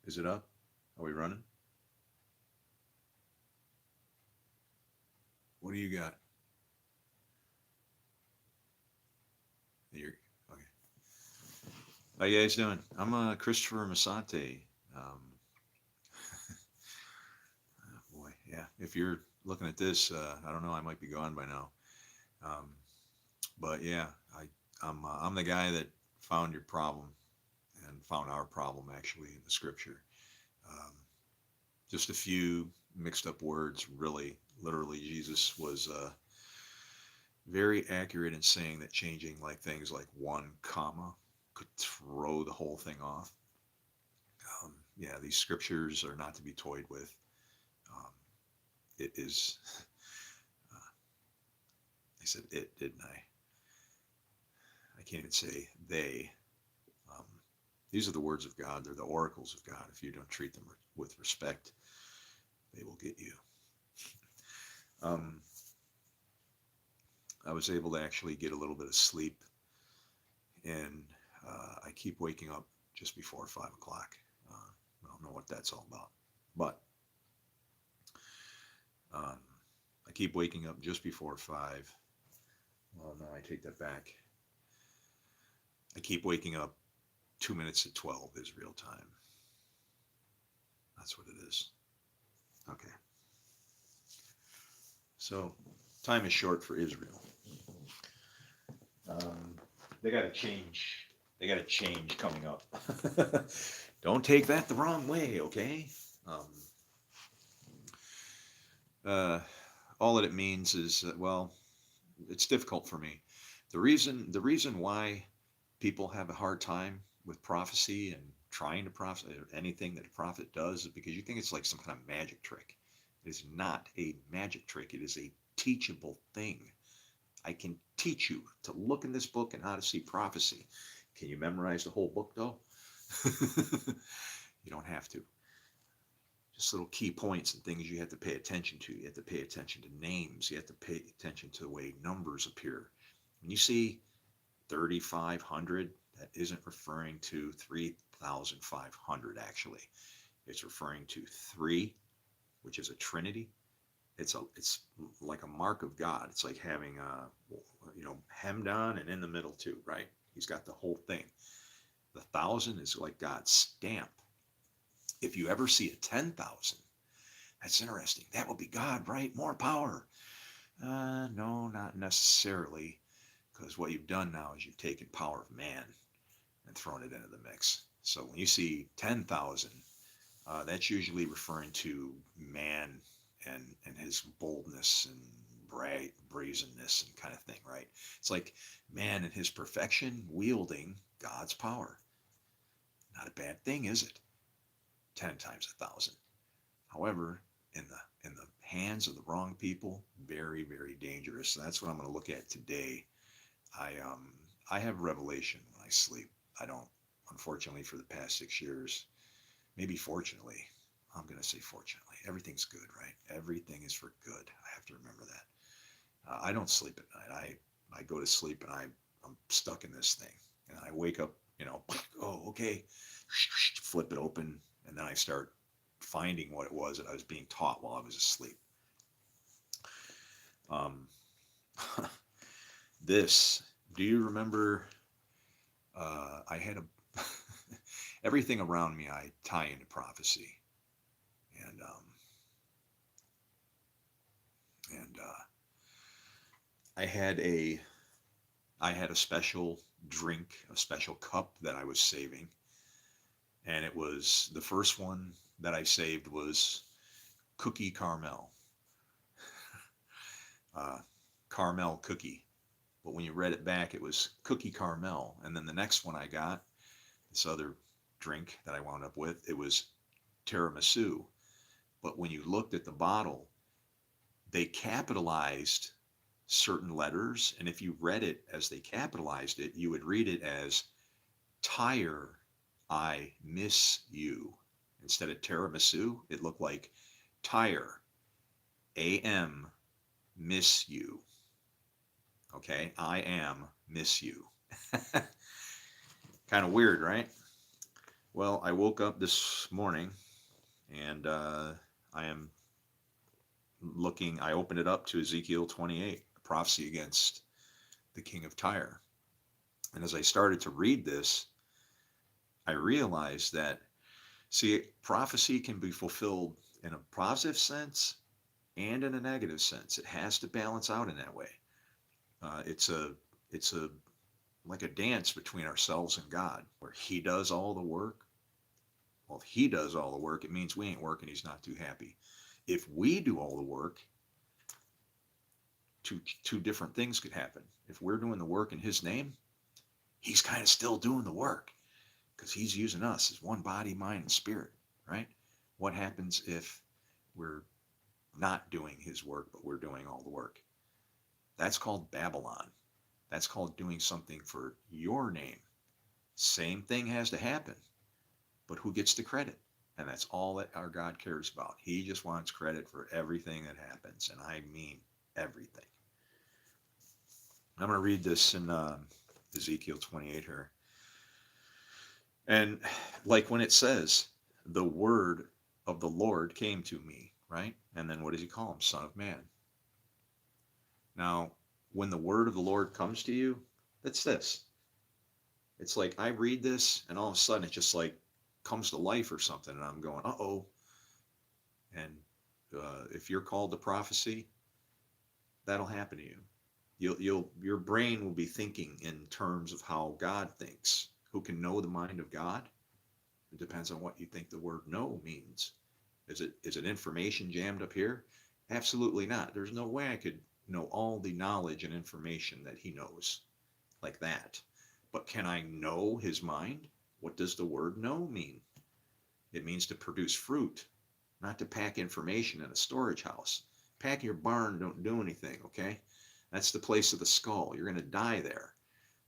Is it up? Are we running? What do you got? You're, okay. How you guys doing? I'm Christopher Masante. Um, boy, yeah. If you're looking at this, I don't know. I might be gone by now. Um, but yeah, I'm the guy that found your problem and found our problem actually in the scripture. Um, just a few mixed up words, really. Literally, Jesus was very accurate in saying that changing like things like one comma could throw the whole thing off. Yeah, these scriptures are not to be toyed with. Um, it is, I said it, didn't I? I can't even say they. Um, these are the words of God. They're the oracles of God. If you don't treat them with respect, they will get you. Um, I was able to actually get a little bit of sleep, and I keep waking up just before 5 o'clock. I don't know what that's all about, but um, I keep waking up just before 5. Well, no, I take that back. I keep waking up 2 minutes to 12 is real time. That's what it is. Okay. So time is short for Israel. Um, they got to change. They got to change coming up. Don't take that the wrong way, okay? Um, uh, all that it means is that, well, it's difficult for me. The reason why people have a hard time with prophecy and trying to prophesy or anything that a prophet does is because you think it's like some kind of magic trick. It is not a magic trick. It is a teachable thing. I can teach you to look in this book and how to see prophecy. Can you memorize the whole book though? You don't have to. Just little key points and things you have to pay attention to. You have to pay attention to names. You have to pay attention to the way numbers appear. When you see 3,500, that isn't referring to 3,500 actually. It's referring to three, which is a trinity. It's like a mark of God. It's like having hemmed on and in the middle too, right? He's got the whole thing. The thousand is like God's stamp. If you ever see a 10,000, that's interesting. That would be God, right? More power. No, not necessarily, because what you've done now is you've taken power of man and thrown it into the mix. So when you see 10,000, that's usually referring to man and his boldness and brazenness and kind of thing, right? It's like man and his perfection wielding God's power. Not a bad thing, is it? 10 times 1,000. However, in the hands of the wrong people, very very dangerous. So that's what I'm going to look at today. I have revelation when I sleep. I don't, unfortunately, for the past 6 years. Maybe fortunately. I'm going to say fortunately. Everything's good, right? Everything is for good. I have to remember that. I don't sleep at night. I go to sleep and I'm stuck in this thing. And I wake up, oh, okay, flip it open. And then I start finding what it was that I was being taught while I was asleep. Um, this, do you remember? I had a, everything around me I tie into prophecy. And, I had a special drink, a special cup that I was saving, and it was the first one that I saved was cookie caramel, uh, caramel cookie. But when you read it back, it was cookie caramel. And then the next one I got, this other drink that I wound up with, it was tiramisu. But when you looked at the bottle, they capitalized certain letters, and if you read it as they capitalized it, you would read it as tire I miss you. Instead of tiramisu, it looked like tire am miss you. Okay, I am miss you. Kind of weird, right? Well, I woke up this morning and I am I opened it up to Ezekiel 28, a prophecy against the king of Tyre. And as I started to read this, I realized that, see, prophecy can be fulfilled in a positive sense and in a negative sense. It has to balance out in that way. It's a like a dance between ourselves and God, where He does all the work. Well, if He does all the work, it means we ain't working. He's not too happy. If we do all the work, two different things could happen. If we're doing the work in His name, He's kind of still doing the work because He's using us as one body, mind, and spirit, right? What happens if we're not doing His work, but we're doing all the work? That's called Babylon. That's called doing something for your name. Same thing has to happen, but who gets the credit? And that's all that our God cares about. He just wants credit for everything that happens, and I mean everything. I'm going to read this in Ezekiel 28 here. And like when it says, the word of the Lord came to me, right? And then what does he call him? Son of man. Now, when the word of the Lord comes to you, it's this. It's like I read this and all of a sudden it just like comes to life or something. And I'm going, uh-oh. And if you're called to prophecy, that'll happen to you. Your brain will be thinking in terms of how God thinks. Who can know the mind of God? It depends on what you think the word know means. Is it information jammed up here? Absolutely not. There's no way I could know all the knowledge and information that he knows like that. But can I know his mind? What does the word know mean? It means to produce fruit, not to pack information in a storage house. Pack your barn don't do anything, okay? That's the place of the skull. You're going to die there.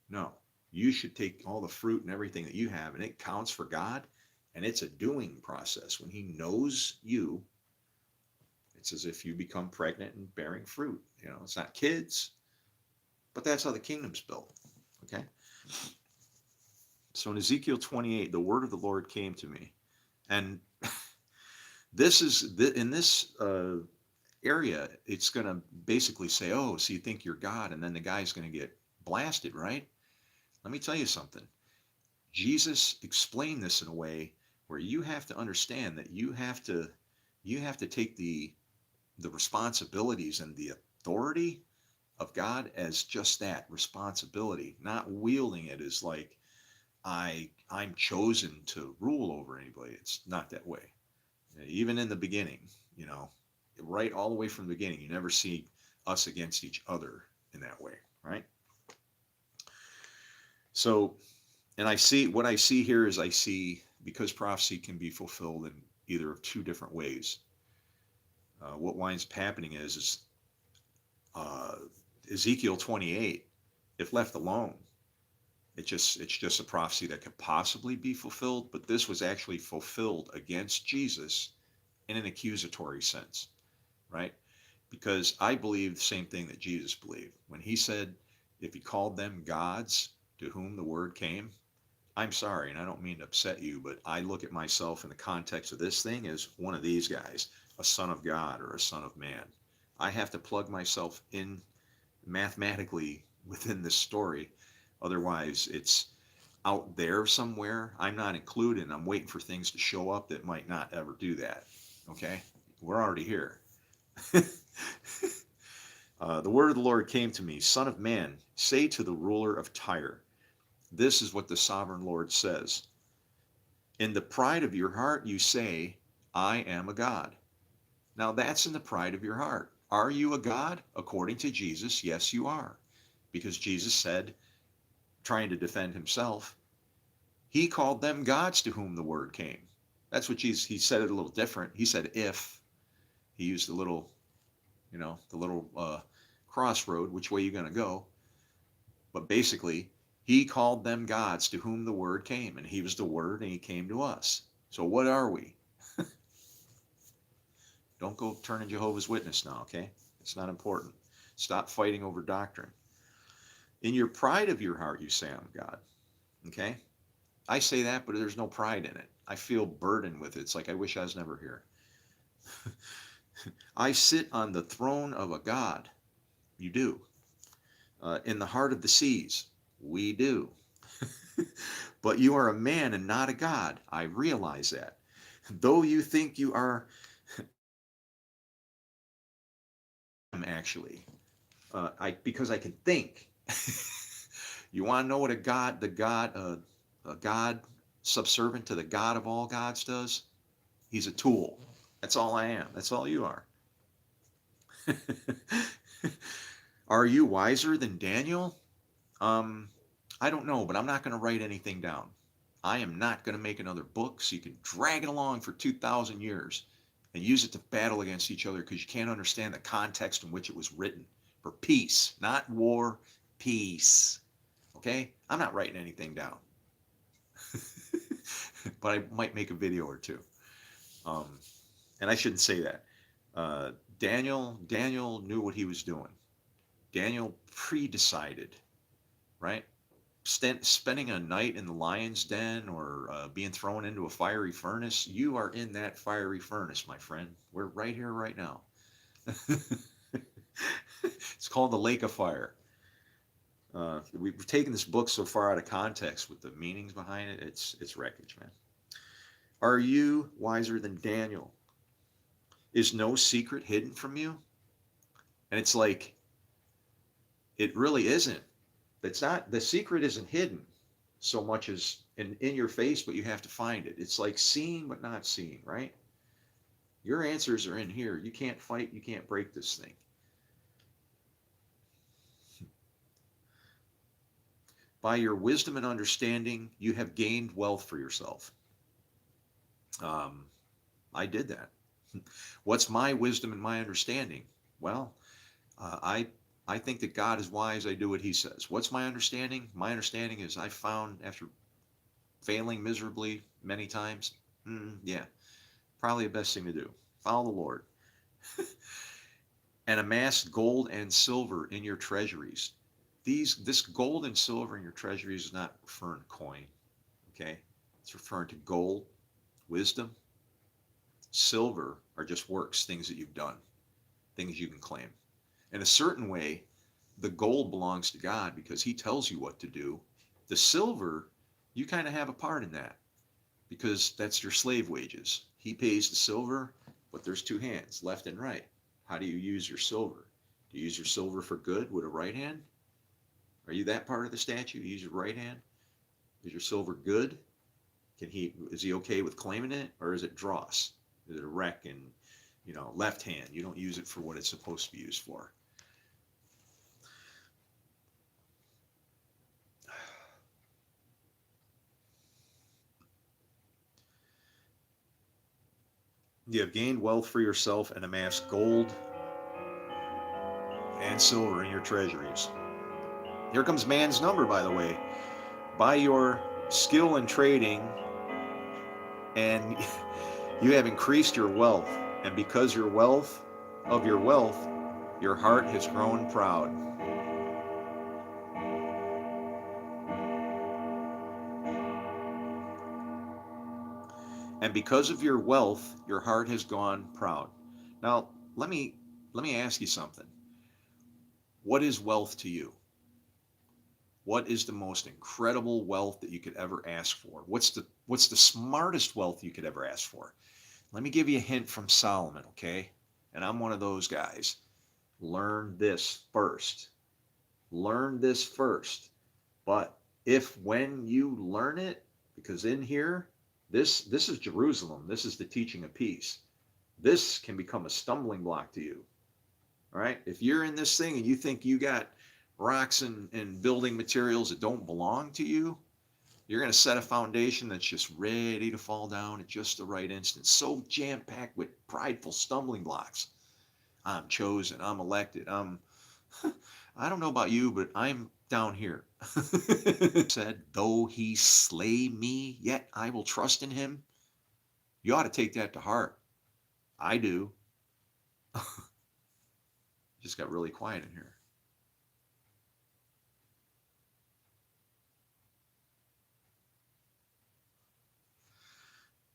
No, you should take all the fruit and everything that you have, and it counts for God, and it's a doing process. When he knows you, it's as if you become pregnant and bearing fruit. You know, it's not kids, but that's how the kingdom's built, okay? So in Ezekiel 28, the word of the Lord came to me, and this is in this area, it's going to basically say, oh, so you think you're God, and then the guy's going to get blasted, right? Let me tell you something. Jesus explained this in a way where you have to understand that you have to take the responsibilities and the authority of God as just that, responsibility, not wielding it as like I'm chosen to rule over anybody. It's not that way. Even in the beginning, you know, right all the way from the beginning, you never see us against each other in that way, right? So, and what I see here is I see, because prophecy can be fulfilled in either of two different ways. What winds up happening is uh, Ezekiel 28, if left alone, it's just a prophecy that could possibly be fulfilled, but this was actually fulfilled against Jesus in an accusatory sense, right? Because I believe the same thing that Jesus believed. When he said, if he called them gods to whom the word came, I'm sorry, and I don't mean to upset you, but I look at myself in the context of this thing as one of these guys, a son of God or a son of man. I have to plug myself in mathematically within this story. Otherwise, it's out there somewhere. I'm not included. I'm waiting for things to show up that might not ever do that. Okay? We're already here. The word of the Lord came to me, Son of man, say to the ruler of Tyre, this is what the sovereign Lord says. In the pride of your heart, you say, I am a God. Now that's in the pride of your heart. Are you a God? According to Jesus, yes, you are. Because Jesus said, trying to defend himself, he called them gods to whom the word came. That's what Jesus, he said it a little different. He said, if. He used the little, the little crossroad, which way you going to go. But basically, he called them gods to whom the word came, and he was the word, and he came to us. So what are we? Don't go turning Jehovah's Witness now, okay? It's not important. Stop fighting over doctrine. In your pride of your heart, you say, I'm God, okay? I say that, but there's no pride in it. I feel burdened with it. It's like I wish I was never here. I sit on the throne of a God. You do. In the heart of the seas. We do. But you are a man and not a God. I realize that. Though you think you are, actually, because I can think. You want to know what a God subservient to the God of all gods does? He's a tool. That's all I am. That's all you are. Are you wiser than Daniel? Um, I don't know, but I'm not going to write anything down. I am not going to make another book so you can drag it along for 2,000 years and use it to battle against each other because you can't understand the context in which it was written. For peace, not war, peace. Okay? I'm not writing anything down. But I might make a video or two. Um, and I shouldn't say that. Daniel knew what he was doing. Daniel pre-decided, right? Spending a night in the lion's den or being thrown into a fiery furnace, you are in that fiery furnace, my friend. We're right here, right now. It's called the lake of fire. We've taken this book so far out of context with the meanings behind it. It's wreckage, man. Are you wiser than Daniel? Is no secret hidden from you? And it's like, it really isn't. It's not, the secret isn't hidden so much as in your face, but you have to find it. It's like seeing but not seeing, right? Your answers are in here. You can't fight, you can't break this thing. By your wisdom and understanding, you have gained wealth for yourself. Um, I did that. What's my wisdom and my understanding? Well, I think that God is wise. I do what He says. What's my understanding? My understanding is I found after failing miserably many times, yeah, probably the best thing to do. Follow the Lord. And amass gold and silver in your treasuries. This gold and silver in your treasuries is not referring to coin, okay? It's referring to gold, wisdom. Silver are just works, things that you've done, things you can claim. In a certain way, the gold belongs to God because He tells you what to do. The silver, you kind of have a part in that because that's your slave wages. He pays the silver, but there's two hands, left and right. How do you use your silver? Do you use your silver for good with a right hand? Are you that part of the statue? You use your right hand? Is your silver good? Is he okay with claiming it, or is it dross? Is it a wreck and left hand? You don't use it for what it's supposed to be used for. You have gained wealth for yourself and amassed gold and silver in your treasuries. Here comes man's number, by the way. By your skill in trading, and you have increased your wealth. And because your wealth, your heart has grown proud. And because of your wealth, your heart has gone proud. Now, let me ask you something. What is wealth to you? What is the most incredible wealth that you could ever ask for? What's the smartest wealth you could ever ask for? Let me give you a hint from Solomon, okay? And I'm one of those guys. Learn this first. Learn this first. But if when you learn it, because in here, this is Jerusalem. This is the teaching of peace. This can become a stumbling block to you. All right? If you're in this thing and you think you got rocks and building materials that don't belong to you, you're going to set a foundation that's just ready to fall down at just the right instant. So jam-packed with prideful stumbling blocks. I'm chosen. I'm elected. I don't know about you, but I'm down here. Said, though he slay me, yet I will trust in him. You ought to take that to heart. I do. Just got really quiet in here.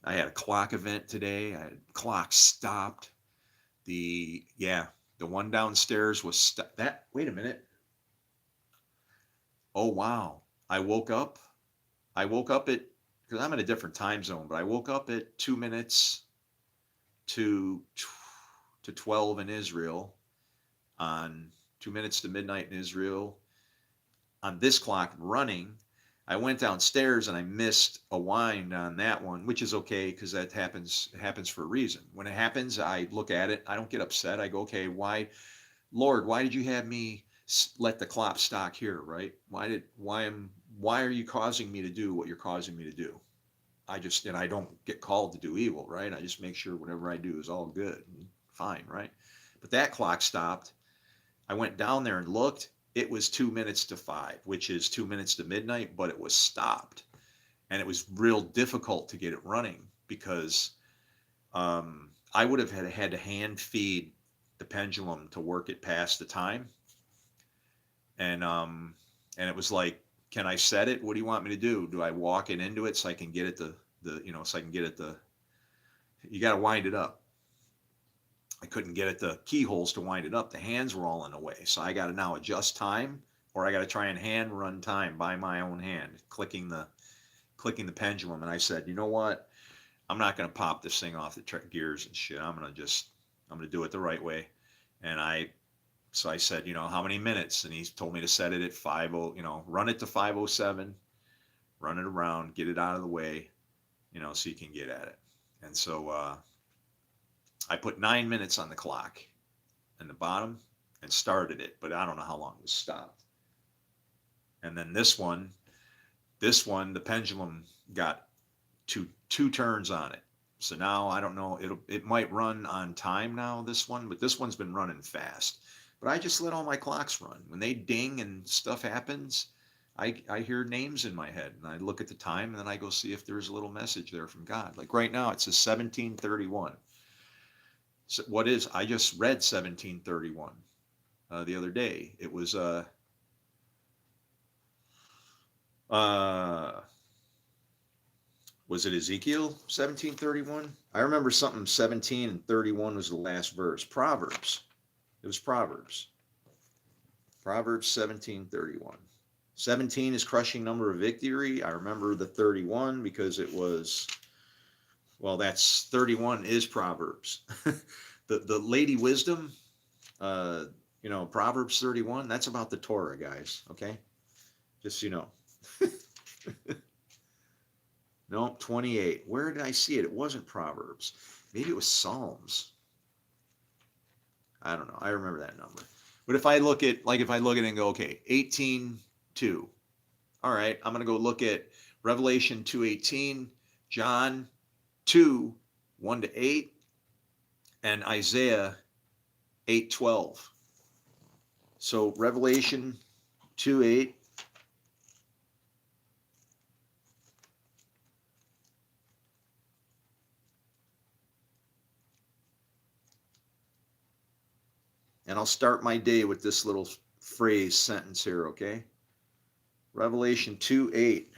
I had a clock event today. Clock stopped. The one downstairs was that. Wait a minute. Oh wow! I woke up. I woke up at because I'm in a different time zone, but I woke up at 2 minutes to 12 in Israel on 2 minutes to midnight in Israel on this clock running. I went downstairs and I missed a wind on that one, which is okay because that happens. It happens for a reason. When it happens, I look at it. I don't get upset. I go, okay, why, Lord, why did you have me let the clock stop here? Right? Why are you causing me to do what you're causing me to do? And I don't get called to do evil, right? I just make sure whatever I do is all good and fine, right? But that clock stopped. I went down there and looked. It was 2 minutes to 5, which is 2 minutes to midnight, but it was stopped. And it was real difficult to get it running because I would have had to hand feed the pendulum to work it past the time. And it was like, can I set it? What do you want me to do? Do I walk it into it so I can get it so I can get it you got to wind it up. I couldn't get at the keyholes to wind it up. The hands were all in the way. So I got to now adjust time, or I got to try and hand run time by my own hand, clicking the pendulum. And I said, you know what? I'm not going to pop this thing off the gears and shit. I'm going to do it the right way. So I said, how many minutes? And he told me to set it at 50, run it to 5:07, run it around, get it out of the way, so you can get at it. And so I put 9 minutes on the clock in the bottom and started it, but I don't know how long it was stopped. And then this one, the pendulum got two turns on it. So now I don't know, it might run on time now, this one, but this one's been running fast. But I just let all my clocks run. When they ding and stuff happens, I hear names in my head, and I look at the time, and then I go see if there's a little message there from God. Like right now, it says 17:31. So I just read 17:31 the other day. It was was it Ezekiel 17:31? I remember something 17 and 31 was the last verse. Proverbs. It was Proverbs. Proverbs 17:31. 17 is crushing number of victory. I remember the 31 because it was, well, that's 31 is Proverbs. the Lady Wisdom, Proverbs 31, that's about the Torah, guys. Okay, just No, 28. Where did I see it? It wasn't Proverbs. Maybe it was Psalms. I don't know. I remember that number. But if I look at it and go, okay, 18:2. All right, I'm going to go look at Revelation 2:18, John 2:1-8, and Isaiah 8:12. So Revelation 2:8. And I'll start my day with this little sentence here, okay? Revelation 2:8.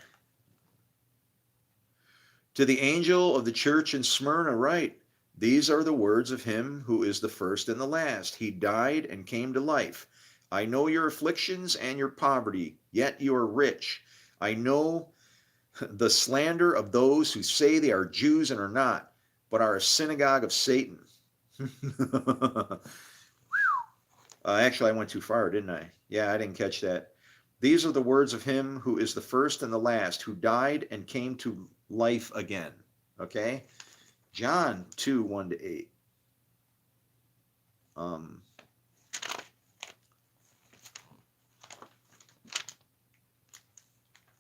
To the angel of the church in Smyrna write, these are the words of him who is the first and the last. He died and came to life. I know your afflictions and your poverty, yet you are rich. I know the slander of those who say they are Jews and are not, but are a synagogue of Satan. Actually, I went too far, didn't I? Yeah, I didn't catch that. These are the words of him who is the first and the last, who died and came to life again. Okay? John 2:1-8.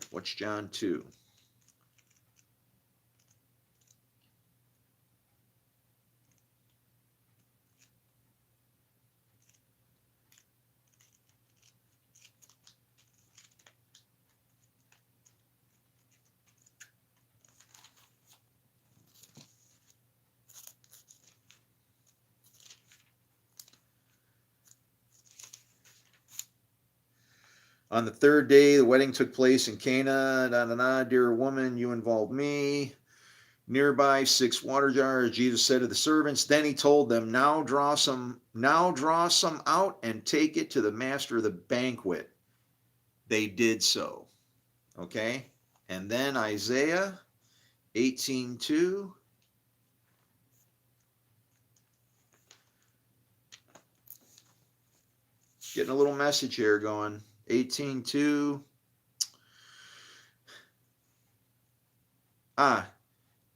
What's John 2? On the third day, the wedding took place in Cana. Dear woman, you involved me. nearby 6 water jars. Jesus said to the servants, then he told them, now draw some out and take it to the master of the banquet. They did so. Okay? And then Isaiah 18:2. Getting a little message here going. 18:2.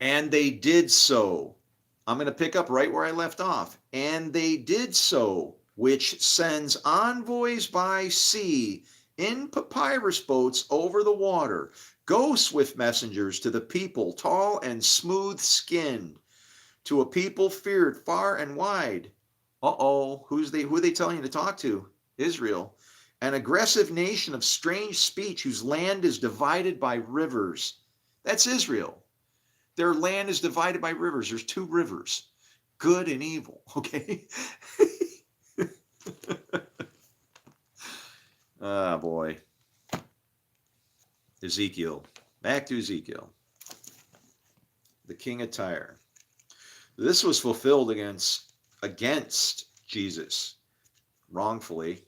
And they did so. I'm going to pick up right where I left off. And they did so, which sends envoys by sea in papyrus boats over the water. Go, swift messengers, to the people, tall and smooth skinned, to a people feared far and wide. Who are they telling you to talk to? Israel. An aggressive nation of strange speech whose land is divided by rivers. That's Israel. Their land is divided by rivers. There's 2 rivers, good and evil. Okay. Ah, boy. Ezekiel. Back to Ezekiel. The king of Tyre. This was fulfilled against Jesus, wrongfully.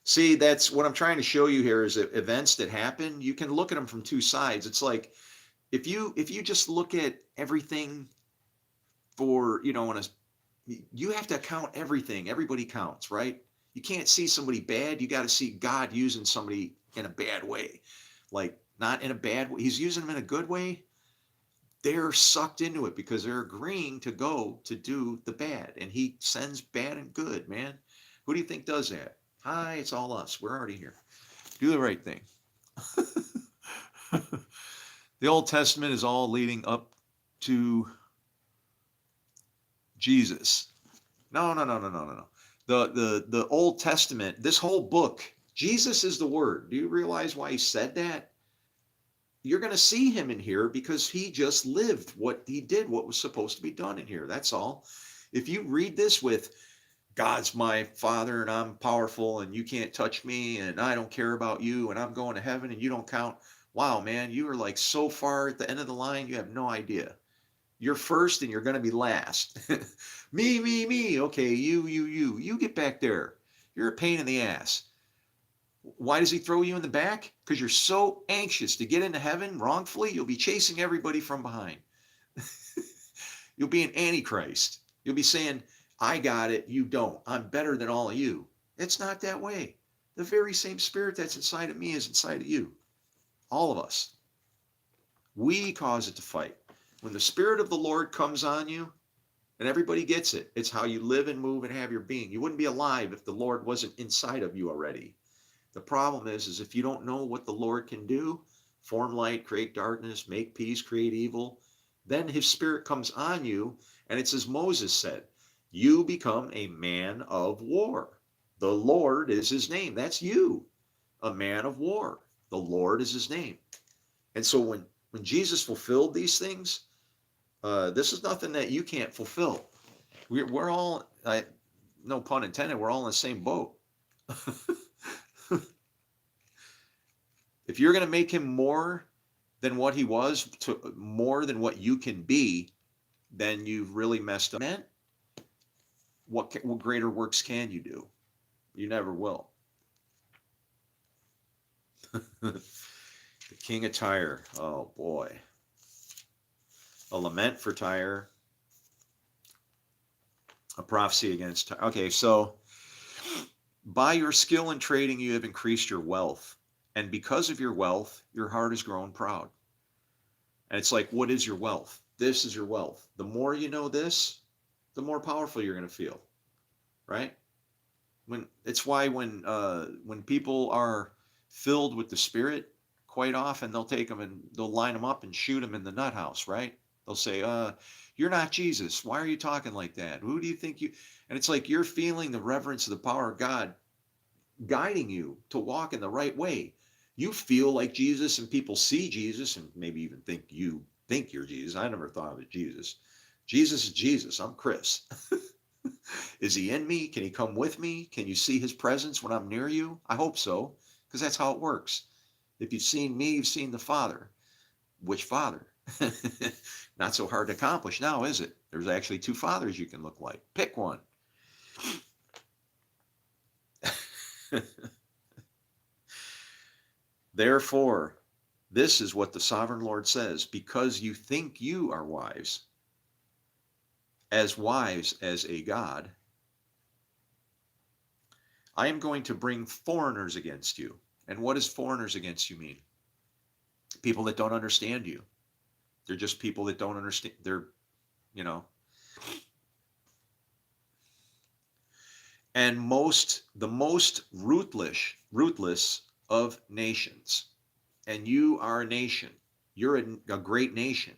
See, that's what I'm trying to show you here is that events that happen, you can look at them from 2 sides. It's like if you just look at everything for, you have to count everything. Everybody counts, right? You can't see somebody bad. You got to see God using somebody in a bad way. Like, not in a bad way. He's using them in a good way. They're sucked into it because they're agreeing to go to do the bad. And he sends bad and good, man. Who do you think does that? Hi, it's all us. We're already here. Do the right thing. The Old Testament is all leading up to Jesus. No. The Old Testament, this whole book, Jesus is the Word. Do you realize why he said that? You're going to see him in here because he just lived what he did, what was supposed to be done in here. That's all. If you read this with God's my Father and I'm powerful and you can't touch me and I don't care about you and I'm going to heaven and you don't count. Wow, man, you are like so far at the end of the line, you have no idea. You're first and you're going to be last. Me. Okay, you get back there. You're a pain in the ass. Why does he throw you in the back? Because you're so anxious to get into heaven wrongfully, you'll be chasing everybody from behind. You'll be an antichrist. You'll be saying, I got it, you don't. I'm better than all of you. It's not that way. The very same spirit that's inside of me is inside of you. All of us. We cause it to fight. When the Spirit of the Lord comes on you, and everybody gets it, it's how you live and move and have your being. You wouldn't be alive if the Lord wasn't inside of you already. The problem is if you don't know what the Lord can do, form light, create darkness, make peace, create evil, then his Spirit comes on you, and it's as Moses said, you become a man of war. The Lord is his name. That's you, a man of war. The Lord is his name. And so when Jesus fulfilled these things, this is nothing that you can't fulfill. We're all, no pun intended, we're all in the same boat. If you're going to make him more than what he was, more than what you can be, then you've really messed up. What greater works can you do? You never will. The king of Tyre. Oh, boy. A lament for Tyre. A prophecy against Tyre. Okay, so by your skill in trading, you have increased your wealth. And because of your wealth, your heart has grown proud. And it's like, what is your wealth? This is your wealth. The more you know this, the more powerful you're going to feel, right? It's why when people are filled with the Spirit, quite often they'll take them and they'll line them up and shoot them in the nut house, right? They'll say, you're not Jesus. Why are you talking like that? Who do you think you... And it's like you're feeling the reverence of the power of God guiding you to walk in the right way. You feel like Jesus and people see Jesus and maybe even think you're Jesus. I never thought of it Jesus. Jesus is Jesus. I'm Chris. Is he in me? Can he come with me? Can you see his presence when I'm near you? I hope so, because that's how it works. If you've seen me, you've seen the Father. Which father? Not so hard to accomplish now, is it? There's actually two fathers you can look like. Pick one. Therefore, this is what the sovereign Lord says, because you think you are wise as a God, I am going to bring foreigners against you. And what does foreigners against you mean? People that don't understand you. They're just people that don't understand. They're, you know, and the most ruthless of nations. And you are a nation. You're a great nation.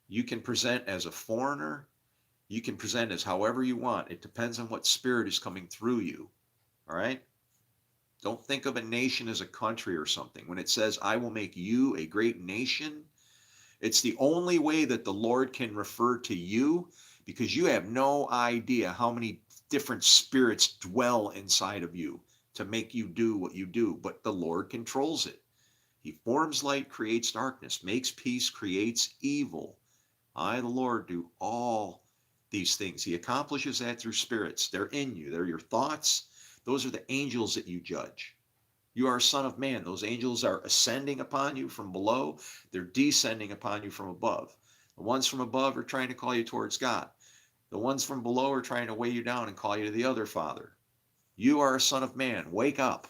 You can present as a foreigner. You can present as however you want. It depends on what spirit is coming through you. All right? Don't think of a nation as a country or something. When it says, I will make you a great nation, it's the only way that the Lord can refer to you, because you have no idea how many different spirits dwell inside of you to make you do what you do. But the Lord controls it. He forms light, creates darkness, makes peace, creates evil. I, the Lord, do all these things. He accomplishes that through spirits. They're in you. They're your thoughts. Those are the angels that you judge. You are a son of man. Those angels are ascending upon you from below. They're descending upon you from above. The ones from above are trying to call you towards God. The ones from below are trying to weigh you down and call you to the other father. You are a son of man. Wake up.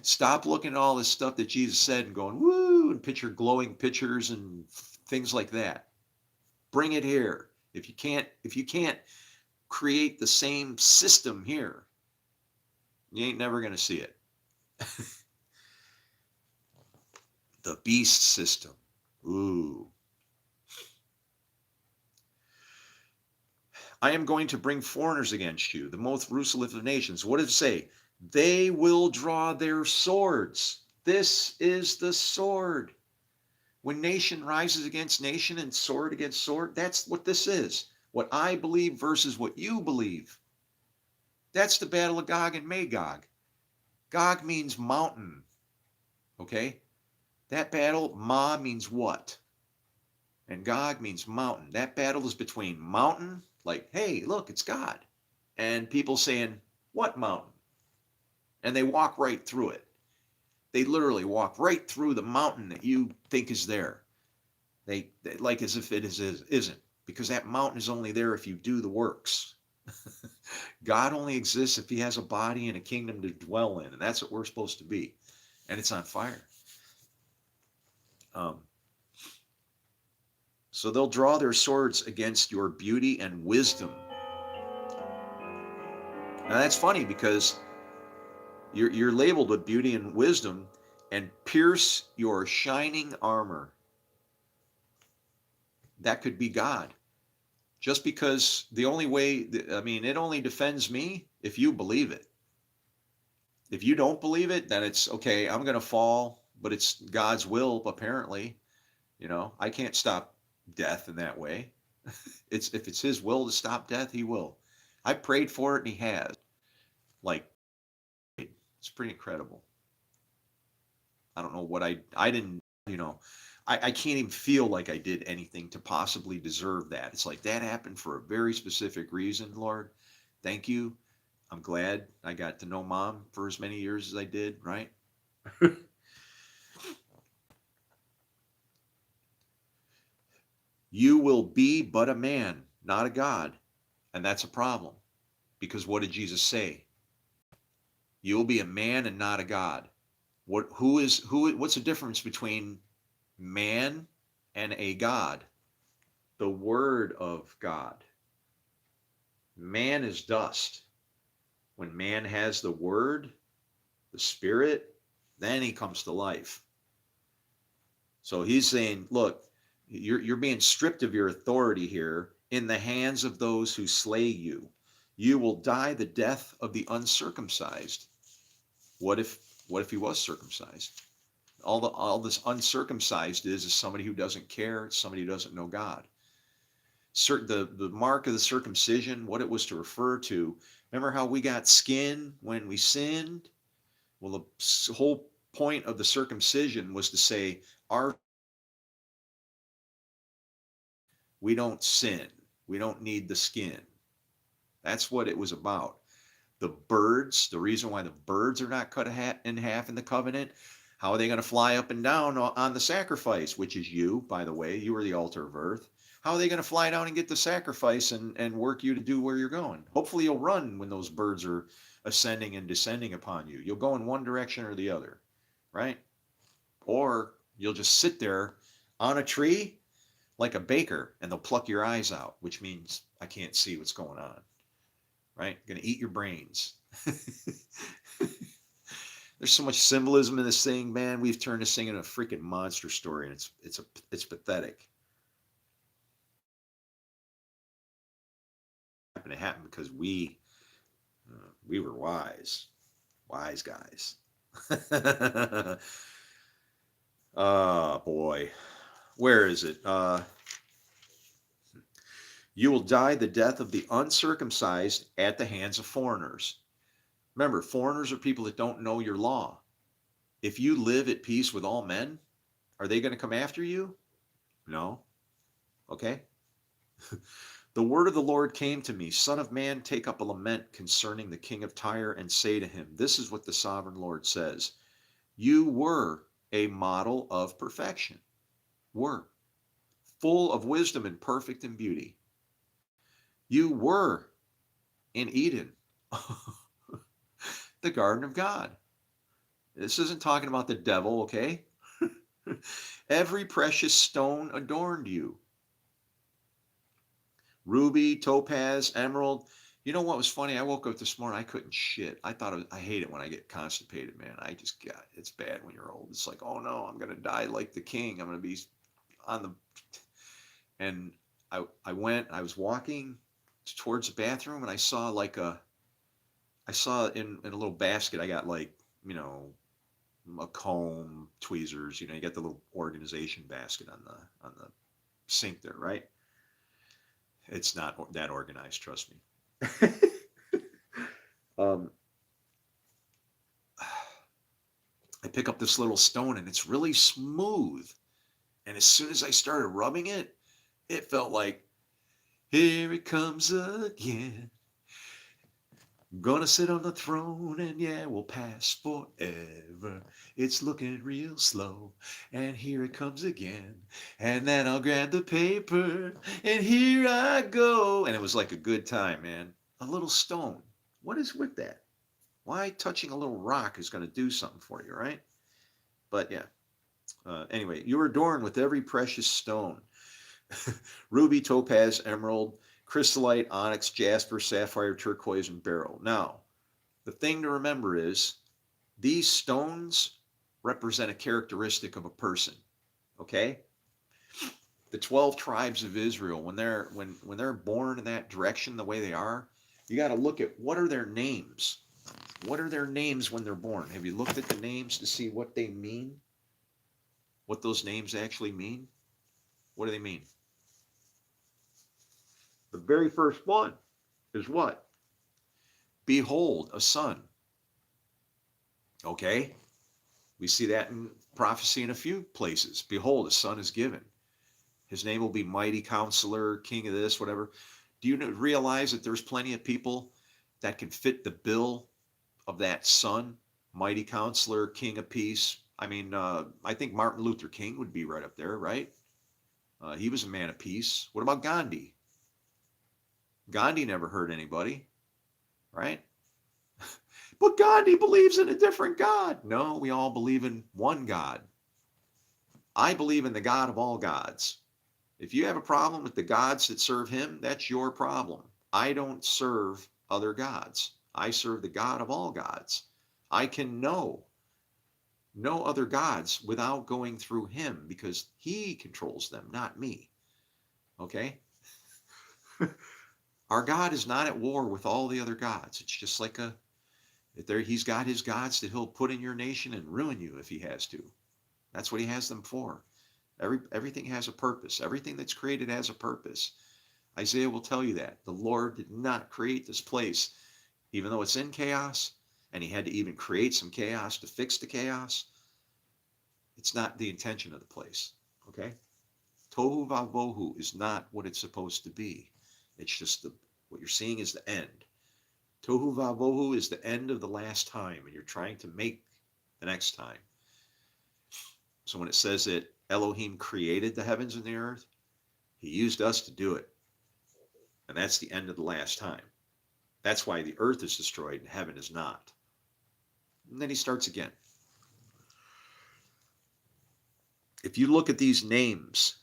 Stop looking at all this stuff that Jesus said and going, woo, and picture glowing pictures and things like that. Bring it here. If you can't create the same system here, you ain't never going to see it. The beast system. Ooh. I am going to bring foreigners against you, the most ruthless of nations. What does it say? They will draw their swords. This is the sword. When nation rises against nation and sword against sword, that's what this is. What I believe versus what you believe. That's the battle of Gog and Magog. Gog means mountain. Okay? That battle, Ma means what? And Gog means mountain. That battle is between mountain, like, hey, look, it's God, and people saying, what mountain? And they walk right through it. They literally walk right through the mountain that you think is there. They like as if it isn't, because that mountain is only there if you do the works. God only exists if he has a body and a kingdom to dwell in, and that's what we're supposed to be. And it's on fire. So they'll draw their swords against your beauty and wisdom. Now that's funny, because you're labeled with beauty and wisdom, and pierce your shining armor. That could be God. Just because the only way, it only defends me if you believe it. If you don't believe it, then it's okay, I'm going to fall, but it's God's will, apparently. I can't stop death in that way. If it's his will to stop death, he will. I prayed for it and he has. Like, it's pretty incredible. I don't know what I didn't, I can't even feel like I did anything to possibly deserve that. It's like that happened for a very specific reason, Lord. Thank you. I'm glad I got to know Mom for as many years as I did, right? You will be but a man, not a God. And that's a problem. Because what did Jesus say? You'll be a man and not a God. What's the difference between man and a God? The word of God. Man is dust. When man has the word, the spirit, then he comes to life. So he's saying, look, you're being stripped of your authority here in the hands of those who slay you. You will die the death of the uncircumcised. What if he was circumcised? All this uncircumcised is somebody who doesn't care, somebody who doesn't know God. The mark of the circumcision, what it was to refer to. Remember how we got skin when we sinned? Well, the whole point of the circumcision was to say our We don't sin. We don't need the skin. That's what it was about. The birds, the reason why the birds are not cut in half in the covenant, how are they going to fly up and down on the sacrifice, which is you, by the way? You are the altar of earth. How are they going to fly down and get the sacrifice and work you to do where you're going? Hopefully, you'll run when those birds are ascending and descending upon you. You'll go in one direction or the other, right? Or you'll just sit there on a tree like a baker and they'll pluck your eyes out, which means I can't see what's going on, right? Going to eat your brains. There's so much symbolism in this thing, man. We've turned this thing into a freaking monster story, and it's pathetic. It happened because we were wise guys. Oh boy, where is it? You will die the death of the uncircumcised at the hands of foreigners. Remember, foreigners are people that don't know your law. If you live at peace with all men, are they going to come after you? No. Okay. The word of the Lord came to me, Son of man, take up a lament concerning the king of Tyre and say to him, this is what the sovereign Lord says. You were a model of perfection. Were. Full of wisdom and perfect in beauty. You were in Eden, the garden of God. This isn't talking about the devil, okay? Every precious stone adorned you. Ruby, topaz, emerald. You know what was funny? I woke up this morning, I couldn't shit. I hate it when I get constipated, man. It's bad when you're old. It's like, oh no, I'm going to die like the king. I'm going to be on the, and I was walking towards the bathroom and I saw in a little basket, I got like, a comb, tweezers, you got the little organization basket on the sink there, right? It's not that organized, trust me. um, I pick up this little stone and it's really smooth. And as soon as I started rubbing it, it felt like, here it comes again. Gonna sit on the throne and yeah, we'll pass forever. It's looking real slow and here it comes again. And then I'll grab the paper and here I go. And it was like a good time, man. A little stone. What is with that? Why touching a little rock is going to do something for you, right? But yeah. Anyway, you were adorned with every precious stone. Ruby, topaz, emerald, chrysolite, onyx, jasper, sapphire, turquoise, and beryl. Now, the thing to remember is these stones represent a characteristic of a person. Okay? The 12 tribes of Israel, when they're born in that direction the way they are, you got to look at what are their names. What are their names when they're born? Have you looked at the names to see what they mean? What those names actually mean? What do they mean? The very first one is what? Behold, a son. Okay? We see that in prophecy in a few places. Behold, a son is given. His name will be Mighty Counselor, King of this, whatever. Do you realize that there's plenty of people that can fit the bill of that son? Mighty Counselor, King of Peace. I mean, I think Martin Luther King would be right up there, right? He was a man of peace. What about Gandhi? Gandhi never hurt anybody, right? But Gandhi believes in a different God. No, we all believe in one God. I believe in the God of all gods. If you have a problem with the gods that serve him, that's your problem. I don't serve other gods. I serve the God of all gods. I can know no other gods without going through him because he controls them, not me. Okay? Our God is not at war with all the other gods. It's just like he's got his gods that he'll put in your nation and ruin you if he has to. That's what he has them for. Everything has a purpose. Everything that's created has a purpose. Isaiah will tell you that. The Lord did not create this place, even though it's in chaos, and he had to even create some chaos to fix the chaos. It's not the intention of the place. Okay? tohu vavohu is not what it's supposed to be. It's just what you're seeing is the end. Tohu vavohu is the end of the last time, and you're trying to make the next time. So when it says that Elohim created the heavens and the earth, he used us to do it. And that's the end of the last time. That's why the earth is destroyed and heaven is not. And then he starts again. If you look at these names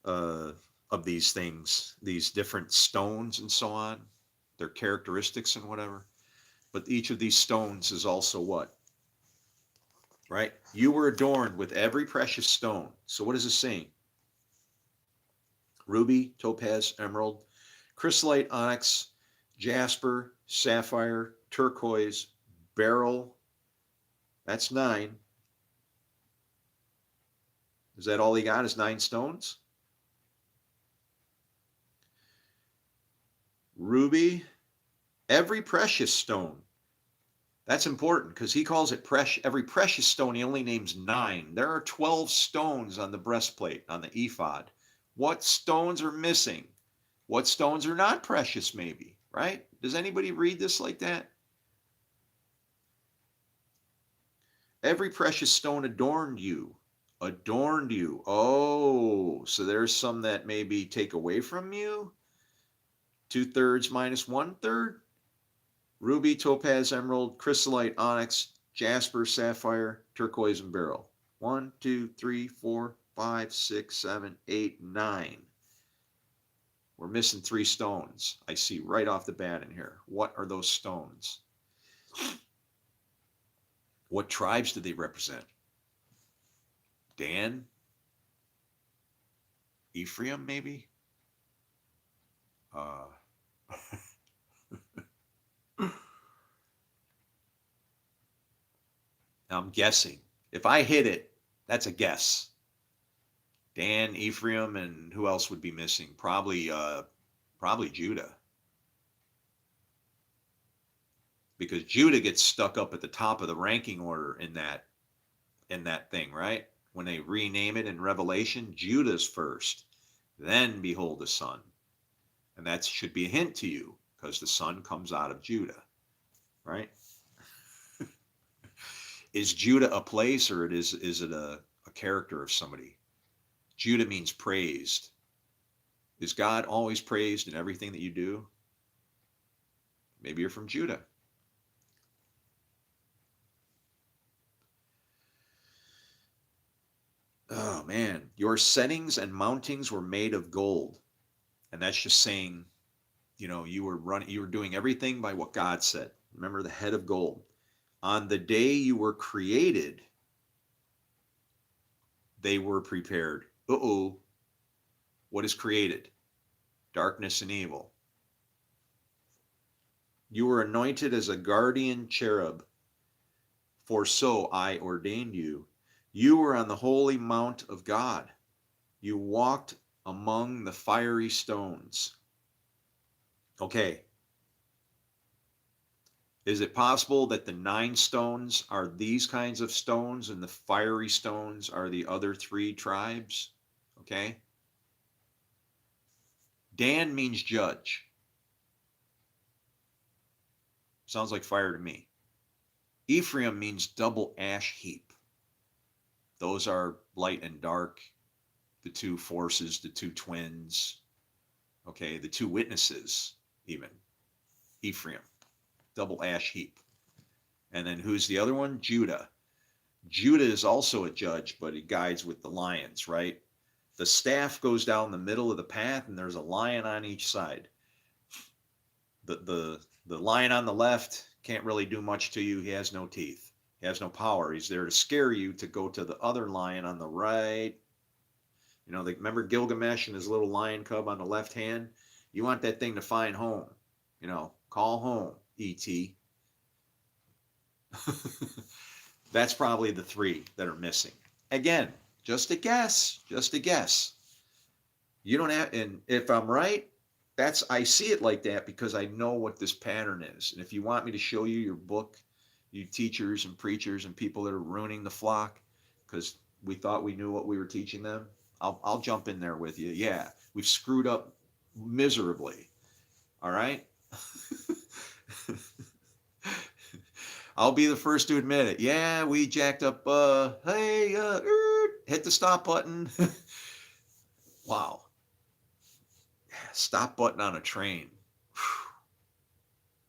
of these things, these different stones and so on, their characteristics and whatever, but each of these stones is also what? Right? You were adorned with every precious stone. So what is it saying? Ruby, topaz, emerald, chrysolite, onyx, jasper, sapphire, turquoise, beryl. That's 9. Is that all he got is 9 stones? Ruby, every precious stone. That's important because he calls it every precious stone. He only names 9. There are 12 stones on the breastplate, on the ephod. What stones are missing? What stones are not precious, maybe, right? Does anybody read this like that? Every precious stone adorned you. Adorned you. Oh, so there's some that maybe take away from you? 2/3 minus 1/3? Ruby, topaz, emerald, chrysolite, onyx, jasper, sapphire, turquoise, and beryl. 1, 2, 3, 4, 5, 6, 7, 8, 9. We're missing 3 stones. I see right off the bat in here. What are those stones? What tribes do they represent? Dan? Ephraim, maybe? I'm guessing. If I hit it, that's a guess. Dan, Ephraim, and who else would be missing? Probably Judah. Because Judah gets stuck up at the top of the ranking order in that thing, right? When they rename it in Revelation, Judah's first. Then behold the Son. And that should be a hint to you, because the Son comes out of Judah, right? Is Judah a place, or is it a character of somebody? Judah means praised. Is God always praised in everything that you do? Maybe you're from Judah. Oh man, your settings and mountings were made of gold. And that's just saying, you were doing everything by what God said. Remember the head of gold. On the day you were created, they were prepared. Uh-oh. What is created? Darkness and evil. You were anointed as a guardian cherub, for so I ordained you. You were on the holy mount of God. You walked among the fiery stones. Okay. Is it possible that the 9 stones are these kinds of stones and the fiery stones are the other 3 tribes? Okay. Dan means judge. Sounds like fire to me. Ephraim means double ash heap. Those are light and dark, the 2 forces, the 2 twins, okay, the 2 witnesses even. Ephraim, double ash heap. And then who's the other one? Judah. Judah is also a judge, but he guides with the lions, right? The staff goes down the middle of the path and there's a lion on each side. The lion on the left can't really do much to you. He has no teeth. He has no power. He's there to scare you to go to the other lion on the right. Remember Gilgamesh and his little lion cub on the left hand? You want that thing to find home. Call home, E.T. That's probably the 3 that are missing. Again, just a guess. You don't have, and if I'm right, I see it like that because I know what this pattern is. And if you want me to show you your book, you teachers and preachers and people that are ruining the flock because we thought we knew what we were teaching them, I'll jump in there with you. Yeah, we've screwed up miserably. All right. I'll be the first to admit it. Yeah, we jacked up. Hey, hit the stop button. Wow, stop button on a train.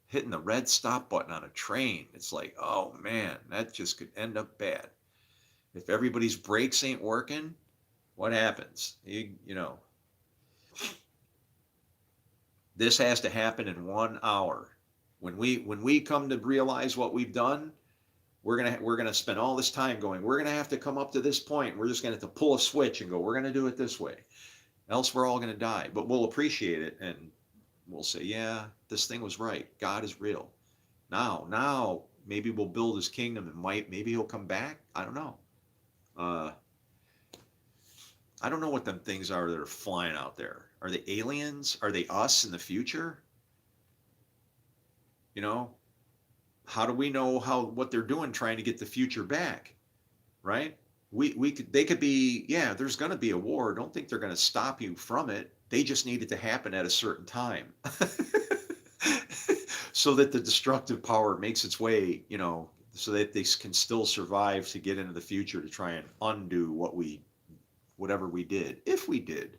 Hitting the red stop button on a train. It's like, oh man, that just could end up bad. If everybody's brakes ain't working, what happens? You know, this has to happen in 1 hour. When we come to realize what we've done, we're gonna spend all this time going. We're gonna have to come up to this point. We're just gonna have to pull a switch and go. We're gonna do it this way. Else we're all gonna die. But we'll appreciate it and we'll say, yeah, this thing was right. God is real. Now, maybe we'll build His kingdom and maybe He'll come back. I don't know. Uh, I don't know what them things are that are flying out there. Are they aliens? Are they us in the future? You know, how do we know what they're doing trying to get the future back? Right? We could they could be, yeah, there's going to be a war. Don't think they're going to stop you from it. They just need it to happen at a certain time. So that the destructive power makes its way, so that they can still survive to get into the future to try and undo whatever we did, if we did.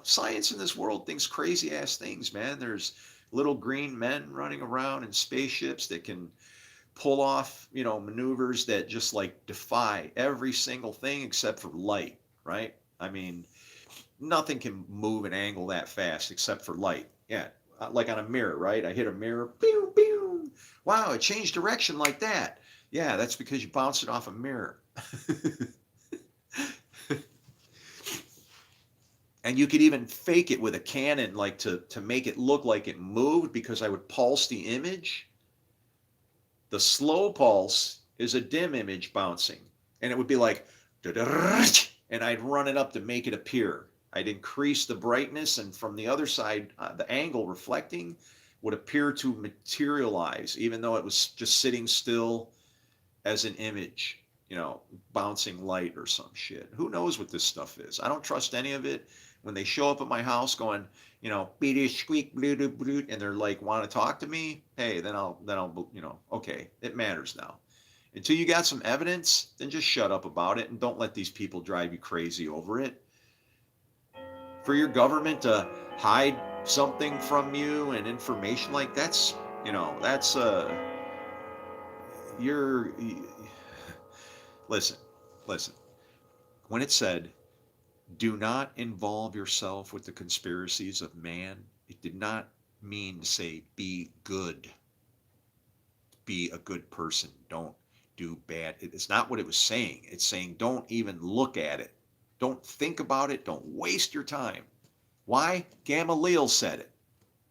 Science in this world thinks crazy ass things, man. There's little green men running around in spaceships that can pull off, maneuvers that just like defy every single thing except for light, right? I mean, nothing can move an angle that fast except for light. Yeah, like on a mirror, right? I hit a mirror, pew, pew. Wow, it changed direction like that. Yeah, that's because you bounced it off a mirror. And you could even fake it with a Canon, like to make it look like it moved, because I would pulse the image. The slow pulse is a dim image bouncing, and it would be like, and I'd run it up to make it appear. I'd increase the brightness, and from the other side, the angle reflecting would appear to materialize, even though it was just sitting still as an image, bouncing light or some shit. Who knows what this stuff is? I don't trust any of it. When they show up at my house going, beat squeak, blue, blue, and they're like, want to talk to me? Hey, then I'll, okay, it matters now. Until you got some evidence, then just shut up about it and don't let these people drive you crazy over it. For your government to hide something from you and information like that's you're listen, listen. When it said, do not involve yourself with the conspiracies of man, it did not mean to say be good, be a good person, don't do bad. It's not what it was saying. It's saying don't even look at it. Don't think about it. Don't waste your time. Why? Gamaliel said it.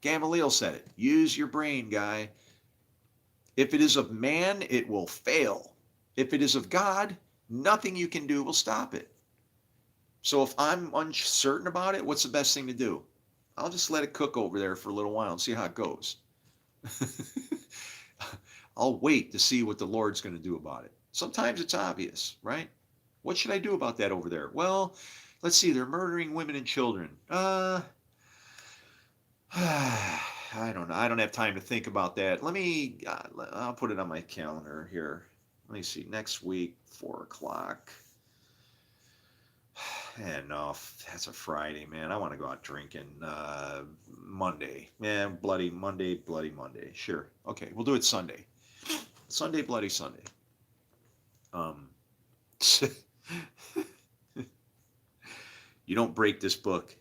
Gamaliel said it. Use your brain, guy. If it is of man, it will fail. If it is of God, nothing you can do will stop it. So if I'm uncertain about it, what's the best thing to do? I'll just let it cook over there for a little while and see how it goes. I'll wait to see what the Lord's going to do about it. Sometimes it's obvious, right? What should I do about that over there? Well, let's see. They're murdering women and children. I don't know. I don't have time to think about that. I'll put it on my calendar here. Let me see. Next week, 4 o'clock. And no, that's a Friday, man. I want to go out drinking. Monday. Yeah, bloody Monday. Sure. Okay, we'll do it Sunday. Sunday, bloody Sunday. You don't break this book.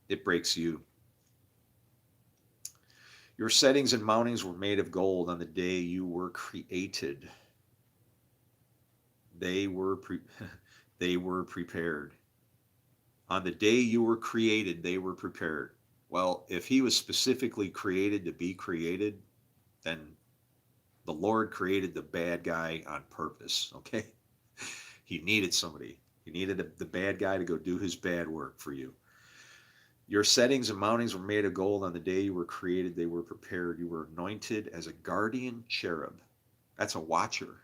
It breaks you. Your settings and mountings were made of gold on the day you were created. They were prepared. On the day you were created, they were prepared. Well, if he was specifically created to be created, then the Lord created the bad guy on purpose, okay? He needed somebody. He needed the bad guy to go do his bad work for you. Your settings and mountings were made of gold. On the day you were created, they were prepared. You were anointed as a guardian cherub. That's a watcher.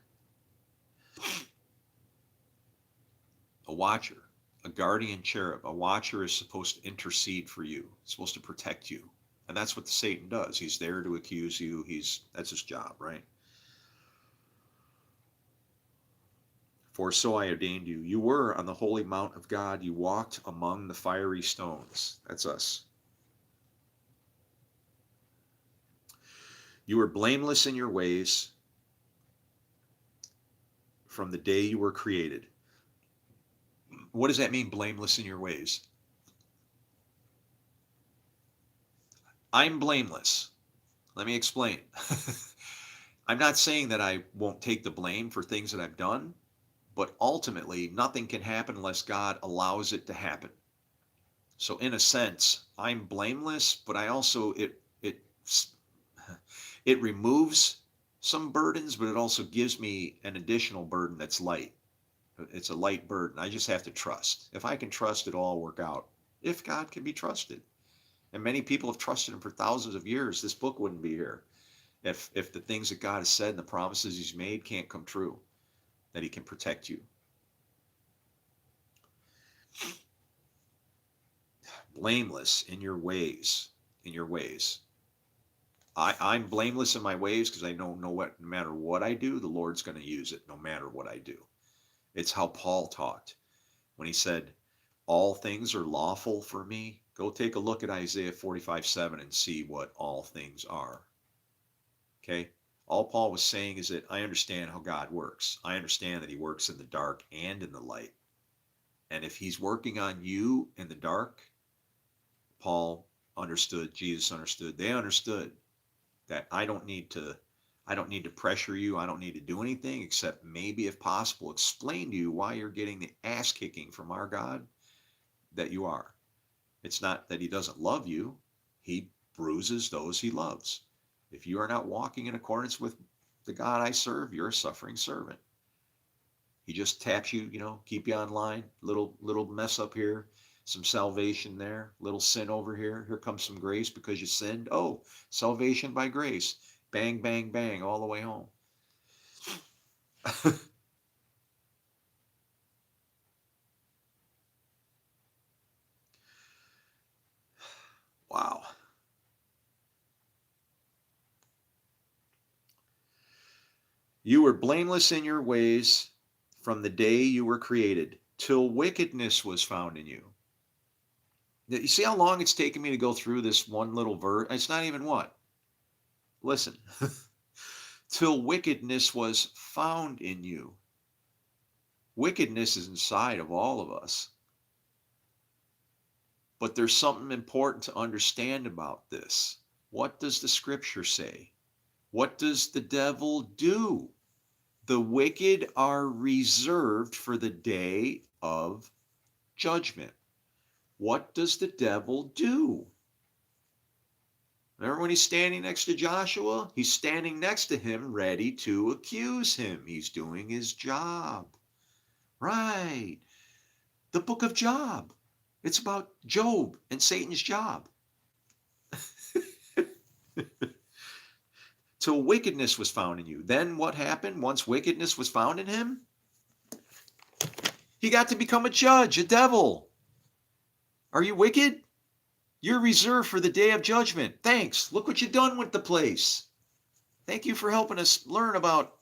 A watcher. A guardian cherub, a watcher is supposed to intercede for you. It's supposed to protect you. And that's what Satan does. He's there to accuse you. That's his job, right? For so I ordained you. You were on the holy mount of God. You walked among the fiery stones. That's us. You were blameless in your ways from the day you were created. What does that mean, blameless in your ways? I'm blameless. Let me explain. I'm not saying that I won't take the blame for things that I've done, but ultimately nothing can happen unless God allows it to happen. So in a sense, I'm blameless, but I also it removes some burdens, but it also gives me an additional burden that's light. It's a light burden. I just have to trust. If I can trust, it'll all work out. If God can be trusted. And many people have trusted him for thousands of years. This book wouldn't be here if the things that God has said and the promises he's made can't come true, that he can protect you. Blameless in your ways, I'm blameless in my ways because I don't know what, no matter what I do, the Lord's going to use it no matter what I do. It's how Paul talked when he said, all things are lawful for me. Go take a look at Isaiah 45:7 and see what all things are. Okay? All Paul was saying is that I understand how God works. I understand that he works in the dark and in the light. And if he's working on you in the dark, Paul understood, Jesus understood, they understood that I don't need to pressure you. I don't need to do anything except maybe, if possible, explain to you why you're getting the ass kicking from our God that you are. It's not that he doesn't love you. He bruises those he loves. If you are not walking in accordance with the God I serve, you're a suffering servant. He just taps you, keep you online. Little mess up here, some salvation there, little sin over here. Here comes some grace because you sinned. Oh, salvation by grace. Bang, bang, bang, all the way home. Wow. You were blameless in your ways from the day you were created, till wickedness was found in you. You see how long it's taken me to go through this one little verse? It's not even what? Listen. Till wickedness was found in you. Wickedness is inside of all of us. But there's something important to understand about this. What does the scripture say? What does the devil do? The wicked are reserved for the day of judgment. What does the devil do? Remember when he's standing next to Joshua? He's standing next to him ready to accuse him. He's doing his job. Right. The book of Job. It's about Job and Satan's job. Till wickedness was found in you. Then what happened once wickedness was found in him? He got to become a judge, a devil. Are you wicked? You're reserved for the day of judgment. Thanks. Look what you've done with the place. Thank you for helping us learn about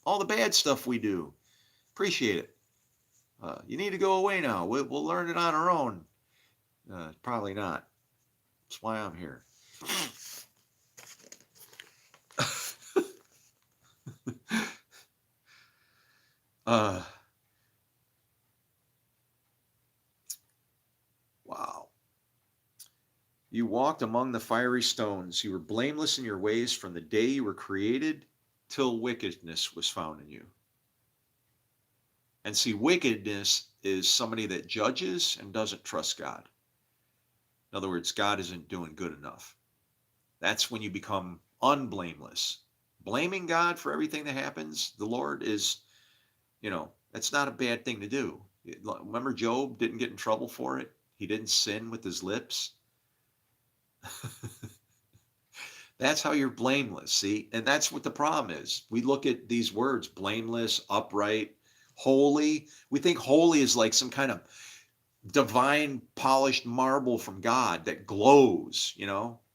all the bad stuff we do. Appreciate it. You need to go away now. We'll learn it on our own. Probably not. That's why I'm here. Wow. You walked among the fiery stones. You were blameless in your ways from the day you were created till wickedness was found in you. And see, wickedness is somebody that judges and doesn't trust God. In other words, God isn't doing good enough. That's when you become unblameless. Blaming God for everything that happens, the Lord is, that's not a bad thing to do. Remember, Job didn't get in trouble for it. He didn't sin with his lips. That's how you're blameless, see? And that's what the problem is. We look at these words, blameless, upright, holy. We think holy is like some kind of divine polished marble from God that glows,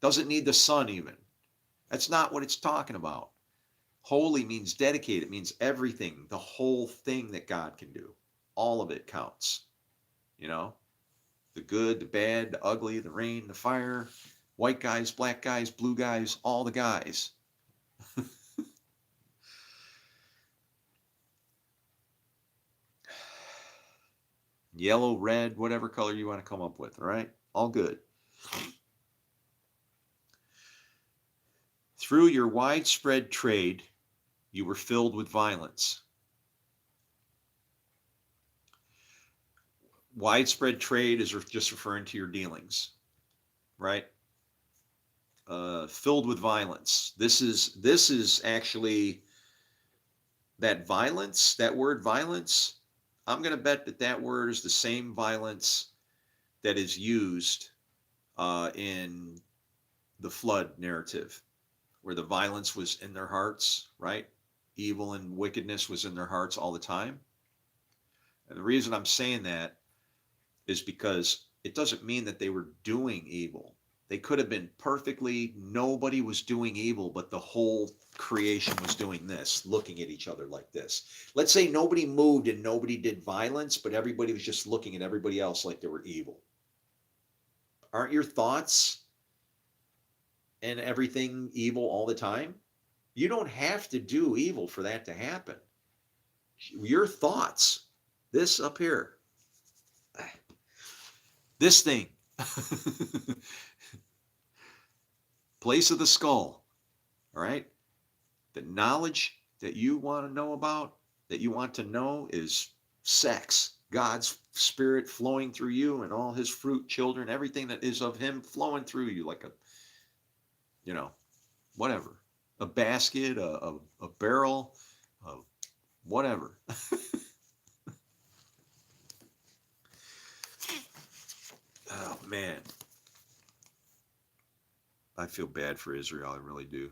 doesn't need the sun even. That's not what it's talking about. Holy means dedicated, it means everything, the whole thing that God can do. All of it counts, you know, the good, the bad, the ugly, the rain, the fire, white guys, black guys, blue guys, all the guys. Yellow, red, whatever color you want to come up with, all right? All good. Through your widespread trade, you were filled with violence. Widespread trade is just referring to your dealings, right? Filled with violence. This is actually that violence. That word violence. I'm going to bet that word is the same violence that is used in the flood narrative, where the violence was in their hearts, right? Evil and wickedness was in their hearts all the time. And the reason I'm saying that is because it doesn't mean that they were doing evil. They could have been perfectly, nobody was doing evil, but the whole creation was doing this, looking at each other like this. Let's say nobody moved and nobody did violence, but everybody was just looking at everybody else like they were evil. Aren't your thoughts and everything evil all the time? You don't have to do evil for that to happen. Your thoughts, this up here, this thing, place of the skull, all right? The knowledge that you want to know about, that you want to know, is sex. God's spirit flowing through you and all his fruit, children, everything that is of him flowing through you like a, whatever. A basket, a barrel, whatever. Oh, man. I feel bad for Israel. I really do.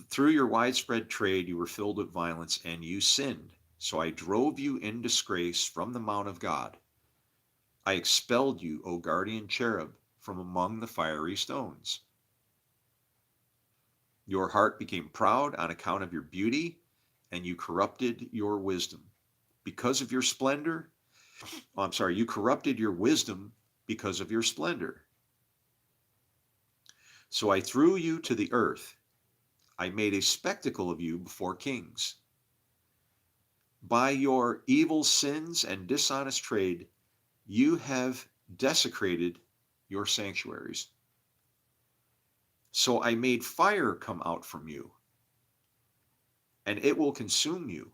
Through your widespread trade, you were filled with violence and you sinned. So I drove you in disgrace from the mount of God. I expelled you, O guardian cherub, from among the fiery stones. Your heart became proud on account of your beauty, and you corrupted your wisdom. Because of your splendor, you corrupted your wisdom because of your splendor. So I threw you to the earth. I made a spectacle of you before kings. By your evil sins and dishonest trade, you have desecrated your sanctuaries. So I made fire come out from you, and it will consume you.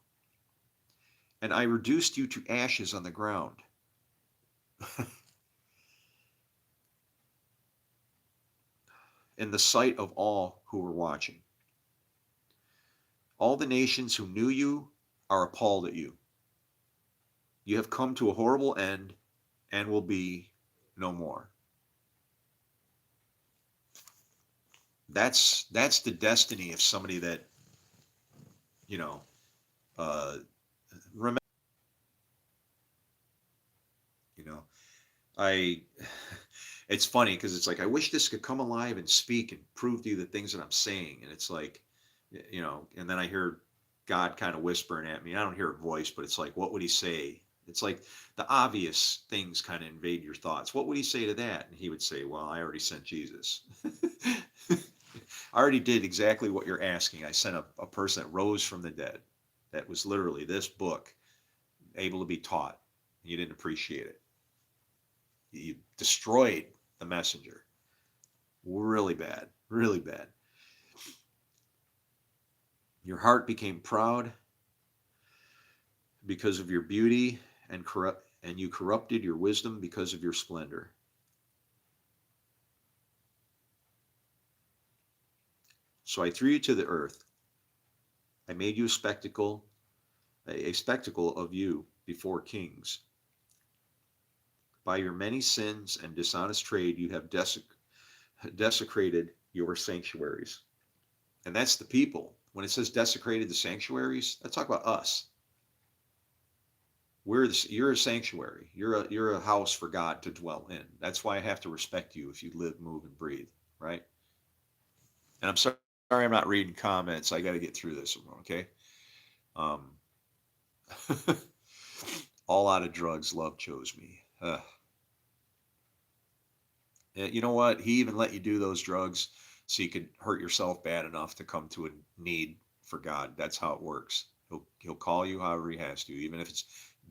And I reduced you to ashes on the ground. In the sight of all who were watching. All the nations who knew you are appalled at you. You have come to a horrible end and will be no more. That's the destiny of somebody that, remember, I, it's funny because it's like, I wish this could come alive and speak and prove to you the things that I'm saying. And it's like, and then I hear God kind of whispering at me. I don't hear a voice, but it's like, what would he say? It's like the obvious things kind of invade your thoughts. What would he say to that? And he would say, well, I already sent Jesus. I already did exactly what you're asking. I sent a person that rose from the dead. That was literally this book, able to be taught. You didn't appreciate it. You destroyed the messenger. Really bad. Really bad. Your heart became proud because of your beauty, and you corrupted your wisdom because of your splendor. So I threw you to the earth. I made you a spectacle of you before kings. By your many sins and dishonest trade, you have desecrated your sanctuaries. And that's the people. When it says desecrated the sanctuaries, that's talking about us. You're a sanctuary. You're a house for God to dwell in. That's why I have to respect you if you live, move, and breathe, right? And I'm sorry I'm not reading comments. I got to get through this one, okay? Um, all out of drugs, love chose me. You know what? He even let you do those drugs so you could hurt yourself bad enough to come to a need for God. That's how it works. He'll call you however he has to, even if it's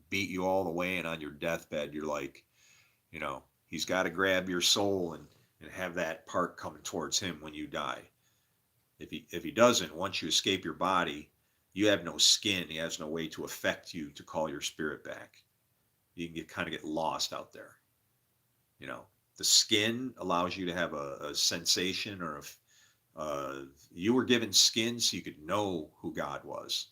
beat you all the way and on your deathbed, you're like, you know, he's got to grab your soul and have that part coming towards him when you die. If he doesn't, once you escape your body, you have no skin. He has no way to affect you to call your spirit back. You can kind of get lost out there. You know, the skin allows you to have a sensation or you were given skin so you could know who God was.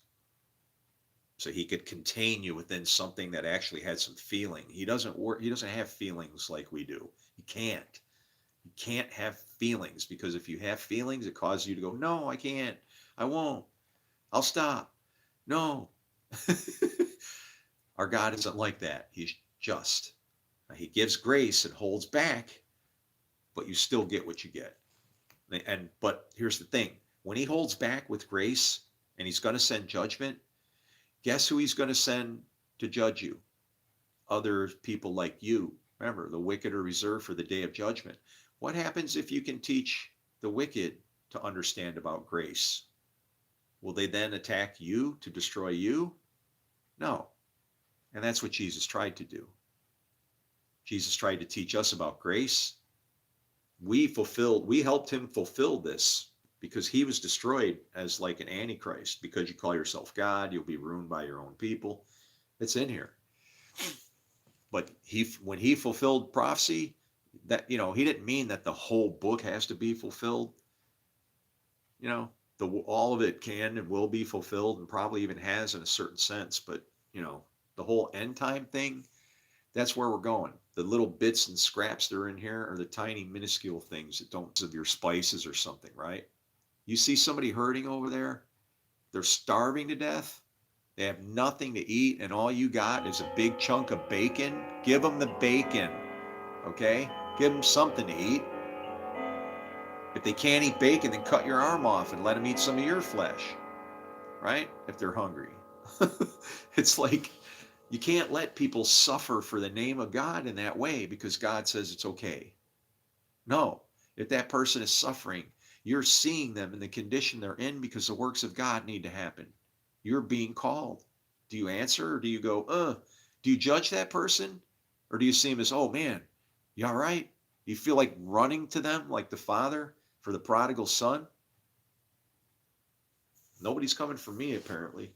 So he could contain you within something that actually had some feeling. He doesn't work. He doesn't have feelings like we do. He can't. You can't have feelings because if you have feelings, it causes you to go, no, I can't. I won't. I'll stop. No. Our God isn't like that. He's just. Now, he gives grace and holds back, but you still get what you get. But here's the thing. When he holds back with grace and he's going to send judgment, guess who he's going to send to judge you? Other people like you. Remember, the wicked are reserved for the day of judgment. What happens if you can teach the wicked to understand about grace? Will they then attack you to destroy you? No. And that's what Jesus tried to do. Jesus tried to teach us about grace. We helped him fulfill this because he was destroyed as like an antichrist. Because you call yourself God, you'll be ruined by your own people. It's in here. But when he fulfilled prophecy, that, you know, he didn't mean that the whole book has to be fulfilled. You know, all of it can and will be fulfilled and probably even has in a certain sense. But, you know, the whole end time thing, that's where we're going. The little bits and scraps that are in here are the tiny minuscule things that don't of your spices or something, right? You see somebody hurting over there, they're starving to death. They have nothing to eat, and all you got is a big chunk of bacon. Give them the bacon, okay? Give them something to eat. If they can't eat bacon, then cut your arm off and let them eat some of your flesh, right? If they're hungry. It's like you can't let people suffer for the name of God in that way because God says it's okay. No, if that person is suffering, you're seeing them in the condition they're in because the works of God need to happen. You're being called. Do you answer or do you go, do you judge that person? Or do you see him as, oh man, you all right? You feel like running to them like the father for the prodigal son? Nobody's coming for me, apparently.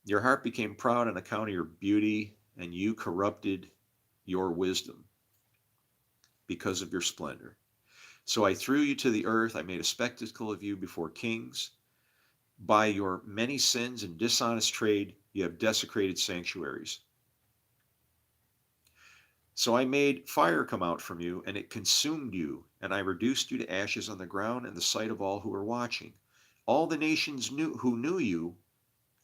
Your heart became proud on account of your beauty, and you corrupted your wisdom because of your splendor. So I threw you to the earth. I made a spectacle of you before kings. By your many sins and dishonest trade, you have desecrated sanctuaries. So I made fire come out from you, and it consumed you, and I reduced you to ashes on the ground in the sight of all who were watching. All the nations who knew you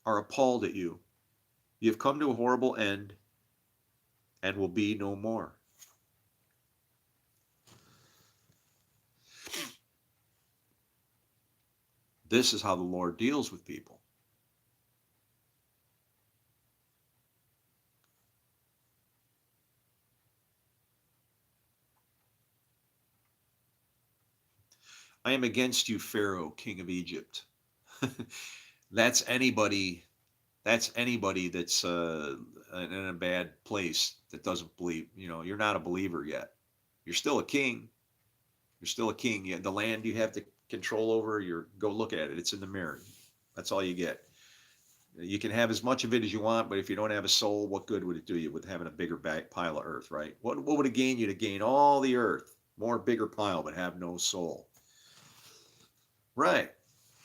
are appalled at you. You have come to a horrible end and will be no more. This is how the Lord deals with people. I am against you, Pharaoh, king of Egypt. That's anybody. That's anybody that's in a bad place that doesn't believe. You know, you're not a believer yet. You're still a king. You're still a king. The land you have the control over. Go look at it. It's in the mirror. That's all you get. You can have as much of it as you want, but if you don't have a soul, what good would it do you with having a bigger pile of earth, right? What would it gain you to gain all the earth, more bigger pile, but have no soul? Right.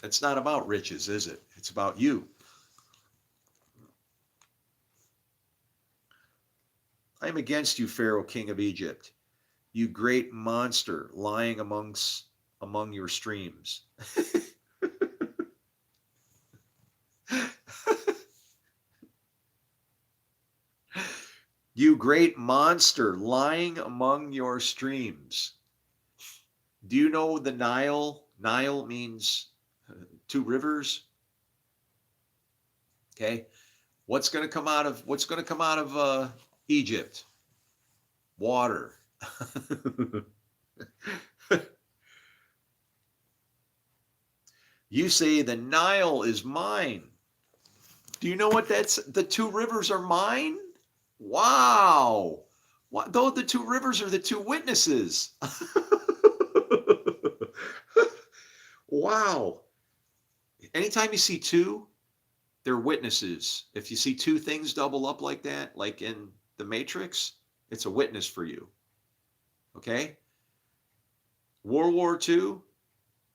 It's not about riches, is it? It's about you. I am against you, Pharaoh, king of Egypt, you great monster lying among your streams. You great monster lying among your streams. Do you know the Nile? Nile means two rivers. Okay. What's going to come out of Egypt? Water. You say the Nile is mine. Do you know what that's? The two rivers are mine? Wow. What, though the two rivers are the two witnesses. Wow. Anytime you see two, they're witnesses. If you see two things double up like that, like in the Matrix, it's a witness for you. Okay? World War II,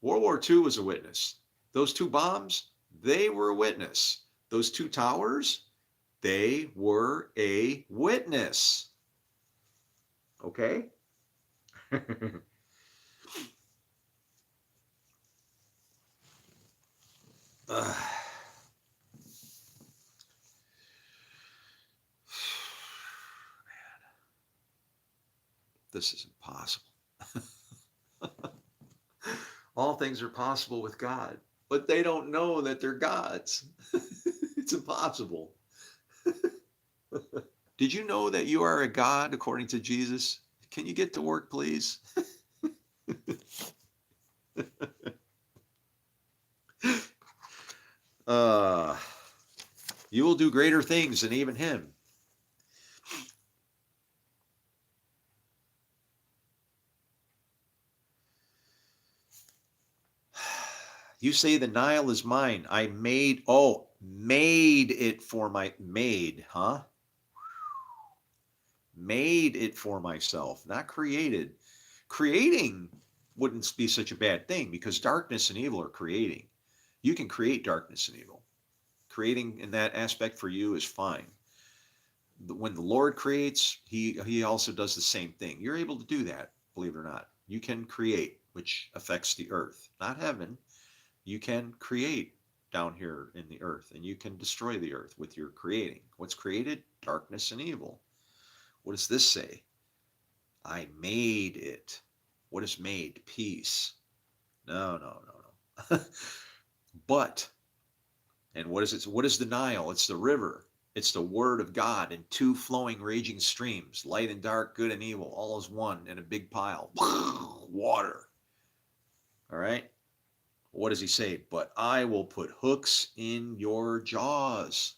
World War II was a witness. Those two bombs, they were a witness. Those two towers, they were a witness. Okay? This is impossible. All things are possible with God, but they don't know that they're God's. It's impossible. Did you know that you are a God according to Jesus? Can you get to work, please? uh, you will do greater things than even him. You say the Nile is mine. I made it for made, huh? Made it for myself, not created. Creating wouldn't be such a bad thing because darkness and evil are creating. You can create darkness and evil. Creating in that aspect for you is fine. When the Lord creates, he also does the same thing. You're able to do that, believe it or not. You can create, which affects the earth, not heaven. You can create down here in the earth, and you can destroy the earth with your creating. What's created? Darkness and evil. What does this say? I made it. What is made? Peace. No, no, no, no. But, and what is it? What is the Nile? It's the river. It's the word of God in two flowing, raging streams, light and dark, good and evil, all as one in a big pile. Water. All right? What does he say? But I will put hooks in your jaws.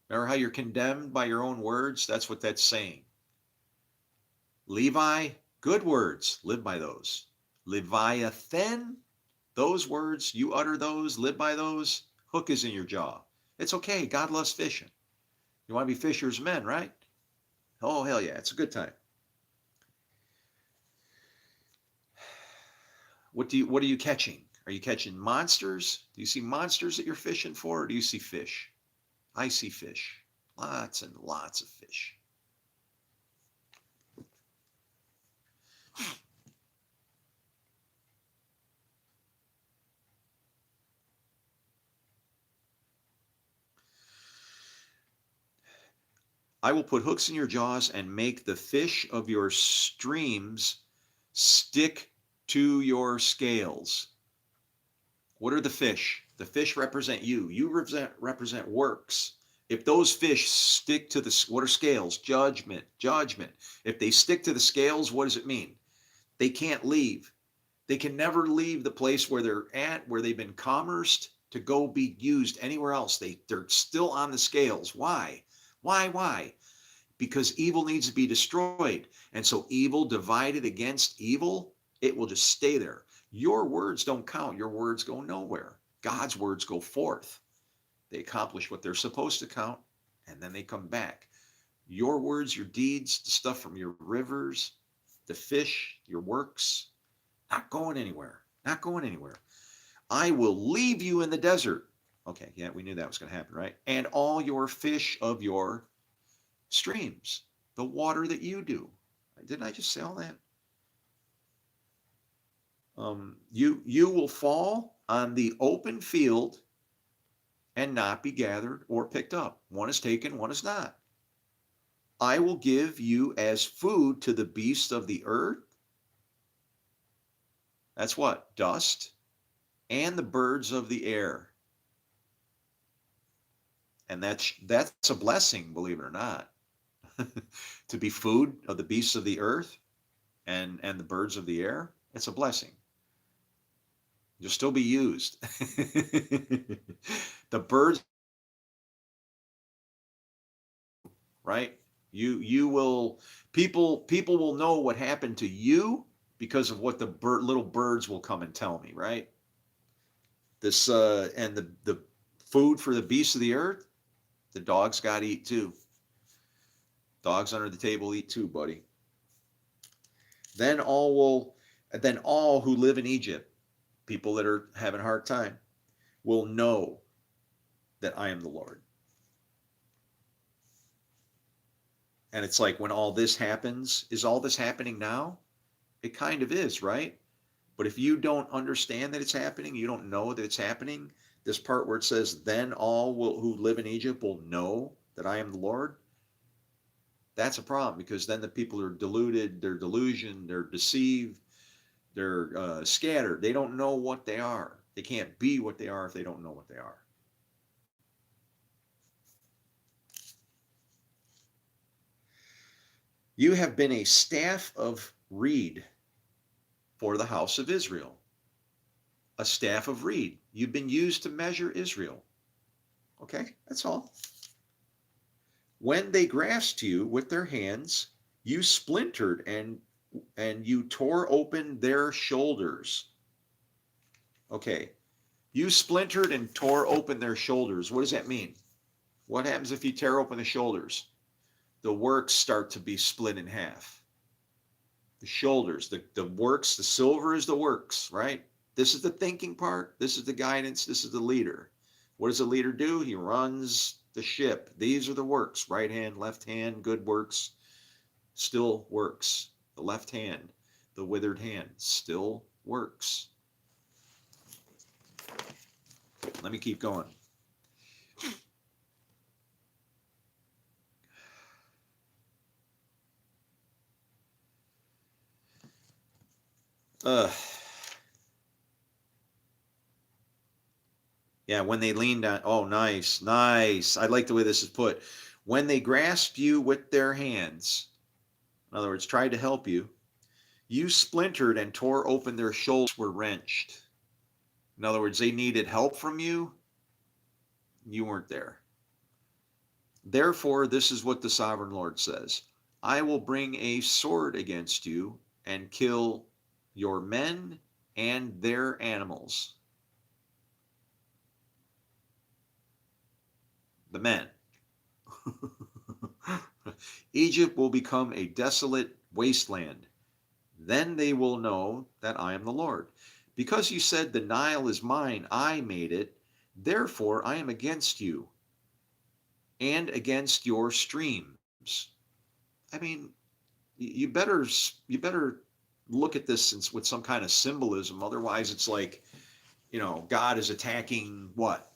Remember how you're condemned by your own words? That's what that's saying. Levi, good words, live by those. Leviathan, those words, you utter those, live by those, hook is in your jaw. It's okay. God loves fishing. You want to be fishers of men, right? Oh, hell yeah. It's a good time. What are you catching? Are you catching monsters? Do you see monsters that you're fishing for, or do you see fish? I see fish. Lots and lots of fish. I will put hooks in your jaws and make the fish of your streams stick to your scales. What are the fish? The fish represent you. You represent works. If those fish stick to what are scales? Judgment, judgment. If they stick to the scales, what does it mean? They can't leave. They can never leave the place where they're at, where they've been commerced, to go be used anywhere else. They're still on the scales. Why? Why? Because evil needs to be destroyed. And so evil divided against evil, it will just stay there. Your words don't count. Your words go nowhere. God's words go forth. They accomplish what they're supposed to count, and then they come back. Your words, your deeds, the stuff from your rivers, the fish, your works, not going anywhere. Not going anywhere. I will leave you in the desert. Okay, yeah, we knew that was going to happen, right? And all your fish of your streams, the water that you do. Didn't I just say all that? You will fall on the open field and not be gathered or picked up. One is taken, one is not. I will give you as food to the beasts of the earth. That's what? Dust. And the birds of the air. And that's a blessing, believe it or not. To be food of the beasts of the earth and the birds of the air, it's a blessing. You'll still be used. The birds, right? You will people will know what happened to you because of what the little birds will come and tell me, right? This and the food for the beasts of the earth, the dogs got to eat too. Dogs under the table eat too, buddy. Then all who live in Egypt, people that are having a hard time, will know that I am the Lord. And it's like, when all this happens, is all this happening now? It kind of is, right? But if you don't understand that it's happening, you don't know that it's happening, this part where it says, then who live in Egypt will know that I am the Lord, that's a problem, because then the people are deluded, they're delusioned, they're deceived, they're scattered. They don't know what they are. They can't be what they are if they don't know what they are. You have been a staff of reed for the house of Israel. A staff of reed. You've been used to measure Israel. Okay, that's all. When they grasped you with their hands, you splintered and you tore open their shoulders. Okay, you splintered and tore open their shoulders. What does that mean? What happens if you tear open the shoulders? The works start to be split in half. The shoulders, the works, the silver is the works, right? This is the thinking part. This is the guidance. This is the leader. What does the leader do? He runs the ship. These are the works. Right hand, left hand, good works, still works. The left hand, the withered hand, still works. Let me keep going. Yeah, when they leaned on, oh, nice, nice. I like the way this is put. When they grasped you with their hands, in other words, tried to help you, you splintered and tore open their shoulders, were wrenched. In other words, they needed help from you. You weren't there. Therefore, this is what the sovereign Lord says. I will bring a sword against you and kill your men and their animals. The men. Egypt will become a desolate wasteland. Then they will know that I am the Lord. Because you said, the Nile is mine, I made it, therefore I am against you and against your streams. I mean, you better look at this with some kind of symbolism. Otherwise, it's like, God is attacking what?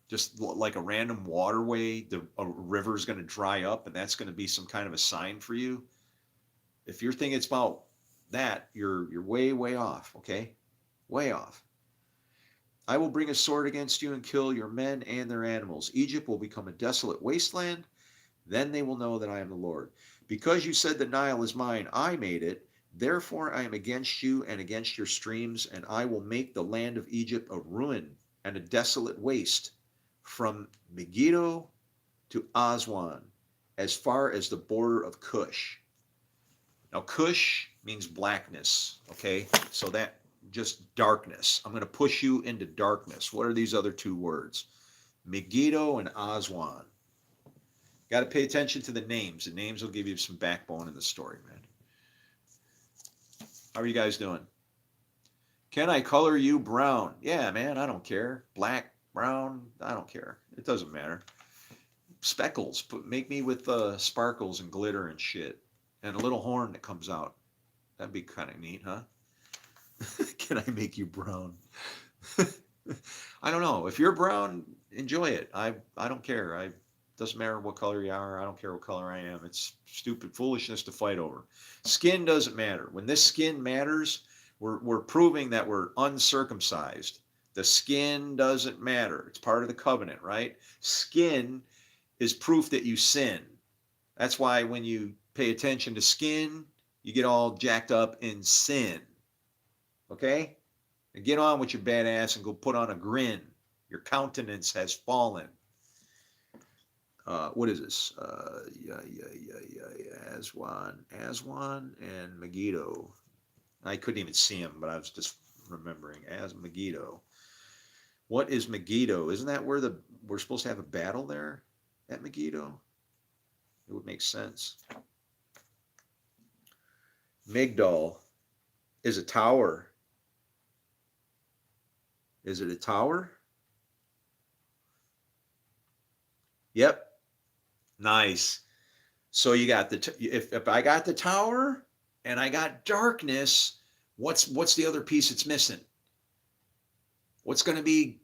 Just like a random waterway, a river is going to dry up, and that's going to be some kind of a sign for you. If you're thinking it's about that, you're way off. Okay, way off. I will bring a sword against you and kill your men and their animals. Egypt will become a desolate wasteland. Then they will know that I am the Lord. Because you said, the Nile is mine, I made it. Therefore I am against you and against your streams, and I will make the land of Egypt a ruin and a desolate waste, from Megiddo to Aswan, as far as the border of Cush. Now, Cush means blackness, okay? So that just darkness. I'm going to push you into darkness. What are these other two words? Megiddo and Aswan. Got to pay attention to the names. The names will give you some backbone in the story, man. How are you guys doing? Can I color you brown? Yeah, man, I don't care. Black, brown, I don't care. It doesn't matter. Speckles, make me with sparkles and glitter and shit. And a little horn that comes out. That'd be kind of neat, huh? Can I make you brown? I don't know. If you're brown, enjoy it. I don't care. Doesn't matter what color you are. I don't care what color I am. It's stupid foolishness to fight over. Skin doesn't matter. When this skin matters, we're proving that we're uncircumcised. The skin doesn't matter. It's part of the covenant, right? Skin is proof that you sin. That's why when you pay attention to skin, you get all jacked up in sin. Okay? Now get on with your badass and go put on a grin. Your countenance has fallen. What is this? Aswan and Megiddo. I couldn't even see him, but I was just remembering as Megiddo. What is Megiddo? Isn't that where we're supposed to have a battle there at Megiddo? It would make sense. Migdal is a tower. Is it a tower? Yep. Nice. So you got if I got the tower and I got darkness, what's the other piece it's missing? What's going to be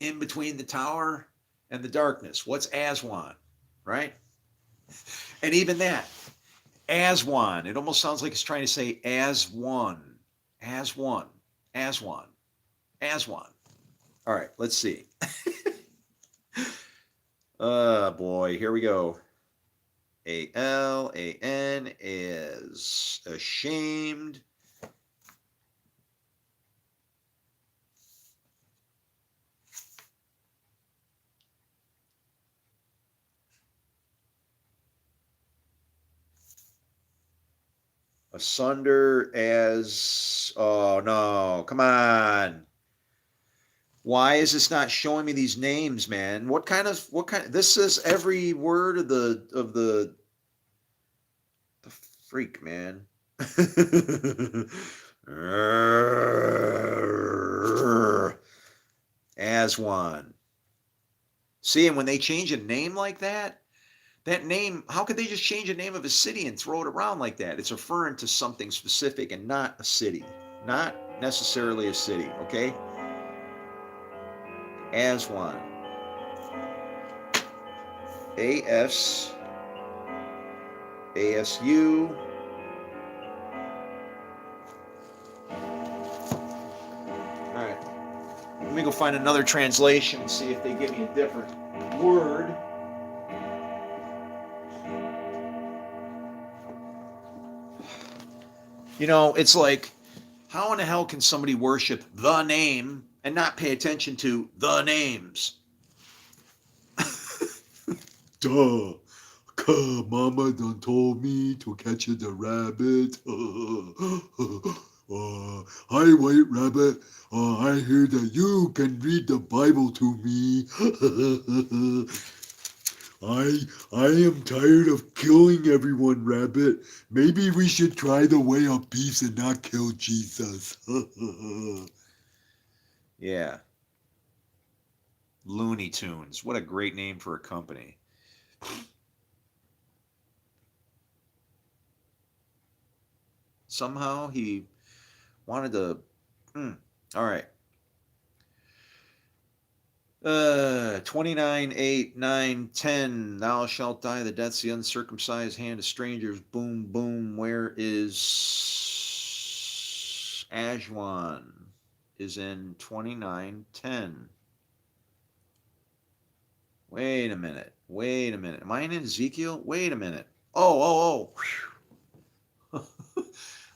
in between the tower and the darkness? What's Aswan, right? And even that, Aswan, it almost sounds like it's trying to say as one, as one, as one, as one. All right, let's see. Oh boy, here we go. ALAN is ashamed. Asunder as, oh no, come on. Why is this not showing me these names, man? What kind of, this is every word of the freak, man. As one. See, and when they change a name like that name, how could they just change the name of a city and throw it around like that? It's referring to something specific and not a city. Not necessarily a city, okay? As one. AS, ASU. All right. Let me go find another translation and see if they give me a different word. You know, it's like, how in the hell can somebody worship the name and not pay attention to the names? Duh. Mama done told me to catch the rabbit. Hi, White Rabbit. I hear that you can read the Bible to me. I am tired of killing everyone, Rabbit. Maybe we should try the way of peace and not kill Jesus. Yeah. Looney Tunes. What a great name for a company. Somehow he wanted to. All right. 29, 8, 9, 10. Thou shalt die the deaths of the uncircumcised hand of strangers. Boom, boom. Where is Ashwan? Is in 29, 10. Wait a minute. Wait a minute. Am I in Ezekiel? Wait a minute. Oh.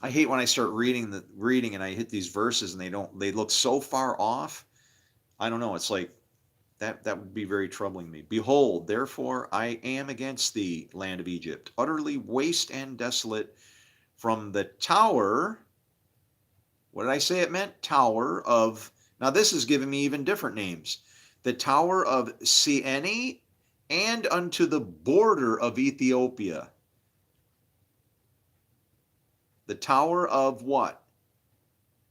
I hate when I start reading and I hit these verses and they look so far off. I don't know. It's like that would be very troubling me. Behold, therefore I am against thee, land of Egypt, utterly waste and desolate from the tower. What did I say it meant? Tower of, now this is giving me even different names. The tower of Sieni and unto the border of Ethiopia. The tower of what?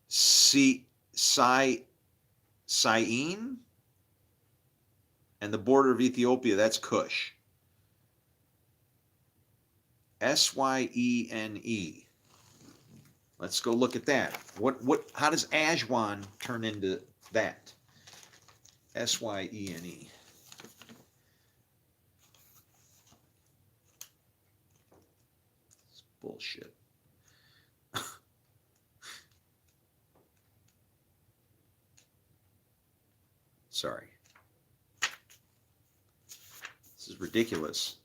Syene? And the border of Ethiopia, that's Cush. Syene. Let's go look at that. How does Ashwan turn into that? Syene. Bullshit. Sorry. This is ridiculous.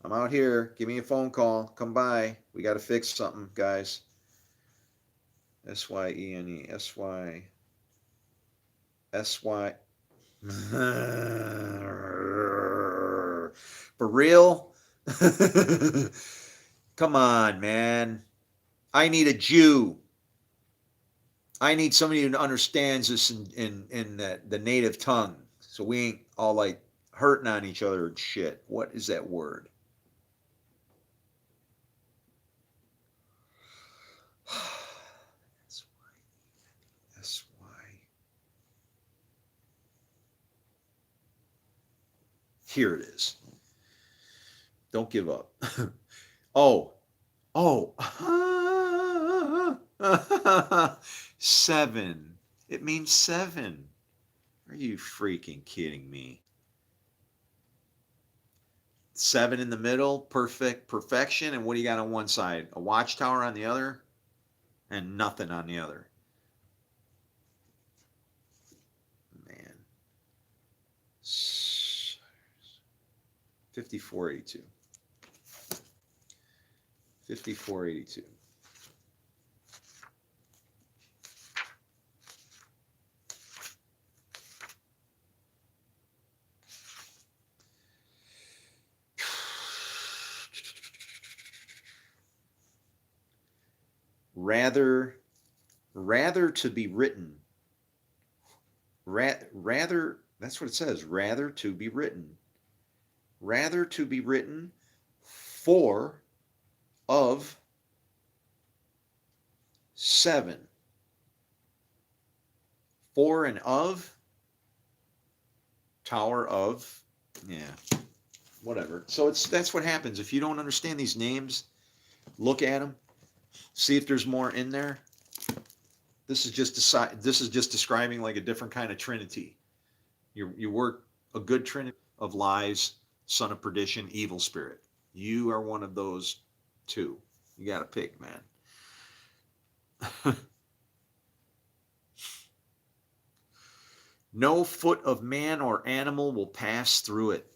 I'm out here. Give me a phone call. Come by. We got to fix something, guys. S-Y-E-N-E. S-Y. S-Y. For real? Come on, man. I need a Jew. I need somebody who understands this in the native tongue. So we ain't all like hurting on each other and shit. What is that word? S-Y. Here it is. Don't give up. Oh. Seven. It means seven. Are you freaking kidding me? Seven in the middle, perfection. And what do you got on one side? A watchtower on the other, and nothing on the other. Man. 5482. 5482. Rather to be written. Rather, that's what it says. Rather to be written. Rather to be written for of seven. For and of. Tower of. Yeah. Whatever. So that's what happens. If you don't understand these names, look at them. See if there's more in there. This is just describing like a different kind of trinity. You work a good trinity of lies, son of perdition, evil spirit. You are one of those two. You got to pick, man. No foot of man or animal will pass through it.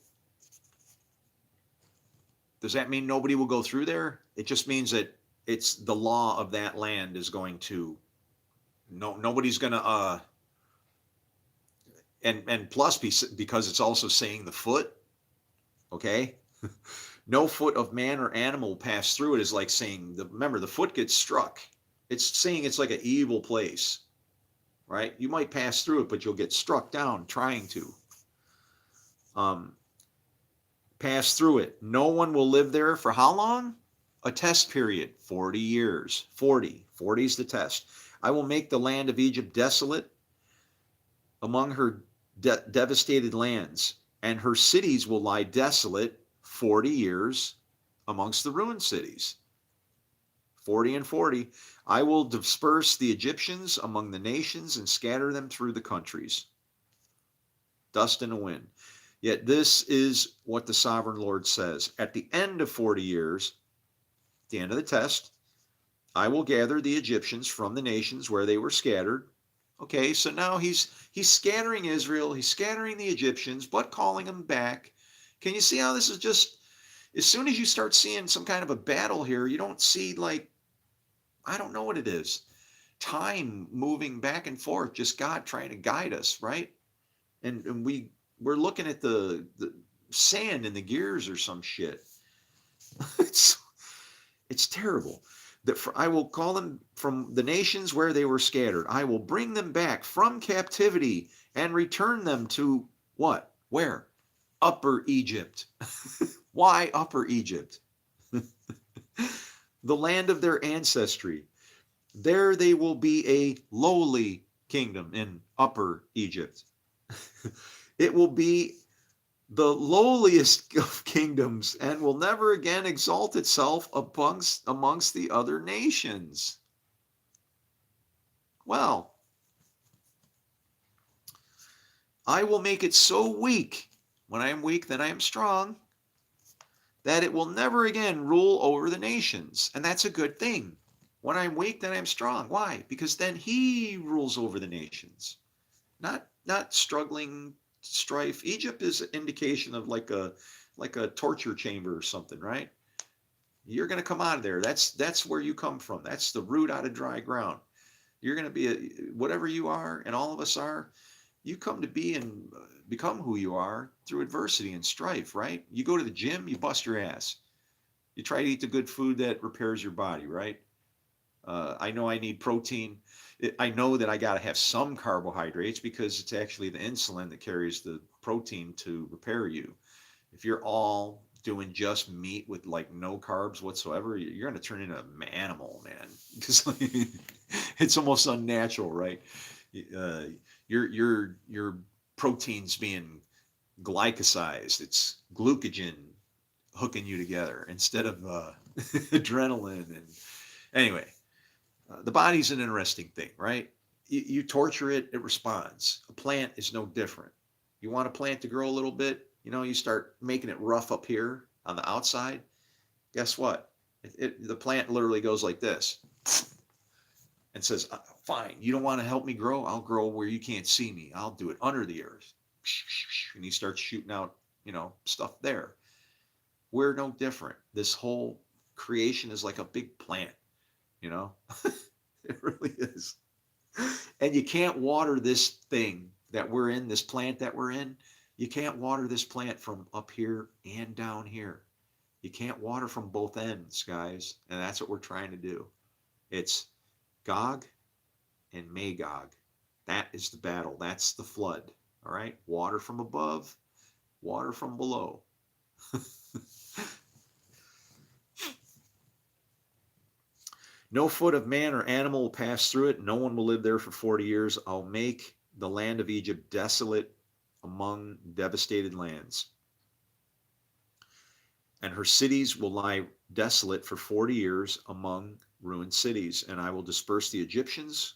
Does that mean nobody will go through there? It just means that it's the law of that land is going to, nobody's going to, and plus because it's also saying the foot, okay? No foot of man or animal will pass through it is like saying, remember, the foot gets struck. It's saying it's like an evil place, right? You might pass through it, but you'll get struck down trying to. Pass through it. No one will live there for how long? A test period, 40 years. 40 is the test. I will make the land of Egypt desolate among her devastated lands, and her cities will lie desolate 40 years amongst the ruined cities. 40 and 40. I will disperse the Egyptians among the nations and scatter them through the countries. Dust in the wind. Yet this is what the sovereign Lord says. At the end of 40 years, the end of the test, I will gather the Egyptians from the nations where they were scattered. Okay, so now he's scattering Israel, he's scattering the Egyptians, but calling them back. Can you see how this is just, as soon as you start seeing some kind of a battle here, you don't see like, I don't know what it is. Time moving back and forth, just God trying to guide us, right? And we're looking at the sand in the gears or some shit. It's terrible. That I will call them from the nations where they were scattered. I will bring them back from captivity and return them to what? Where? Upper Egypt. Why Upper Egypt? The land of their ancestry. There they will be a lowly kingdom in Upper Egypt. It will be the lowliest of kingdoms and will never again exalt itself amongst the other nations. Well, I will make it so weak. When I am weak, then I am strong. that it will never again rule over the nations. And that's a good thing. When I'm weak, then I'm strong. Why? Because then he rules over the nations. Not struggling strife. Egypt is an indication of like a torture chamber or something, right? You're going to come out of there. That's where you come from. That's the root out of dry ground. You're going to be whatever you are, and all of us are. You come to be and become who you are through adversity and strife, right? You go to the gym, you bust your ass. You try to eat the good food that repairs your body, right? I know I need protein. I know that I got to have some carbohydrates because it's actually the insulin that carries the protein to repair you. If you're all doing just meat with like no carbs whatsoever, you're going to turn into an animal, man. Because it's almost unnatural, right? Uh, your protein's being glycosized. It's glucogen hooking you together instead of adrenaline. And anyway, the body's an interesting thing, right? You torture it, it responds. A plant is no different. You want a plant to grow a little bit, you start making it rough up here on the outside. Guess what? The plant literally goes like this and says, fine, you don't want to help me grow? I'll grow where you can't see me. I'll do it under the earth. And he starts shooting out, stuff there. We're no different. This whole creation is like a big plant, you know? It really is. And you can't water this thing that we're in, this plant that we're in. You can't water this plant from up here and down here. You can't water from both ends, guys. And that's what we're trying to do. It's Gog and Magog. That is the battle. That's the flood. All right? Water from above, water from below. No foot of man or animal will pass through it. No one will live there for 40 years. I'll make the land of Egypt desolate among devastated lands. And her cities will lie desolate for 40 years among ruined cities. And I will disperse the Egyptians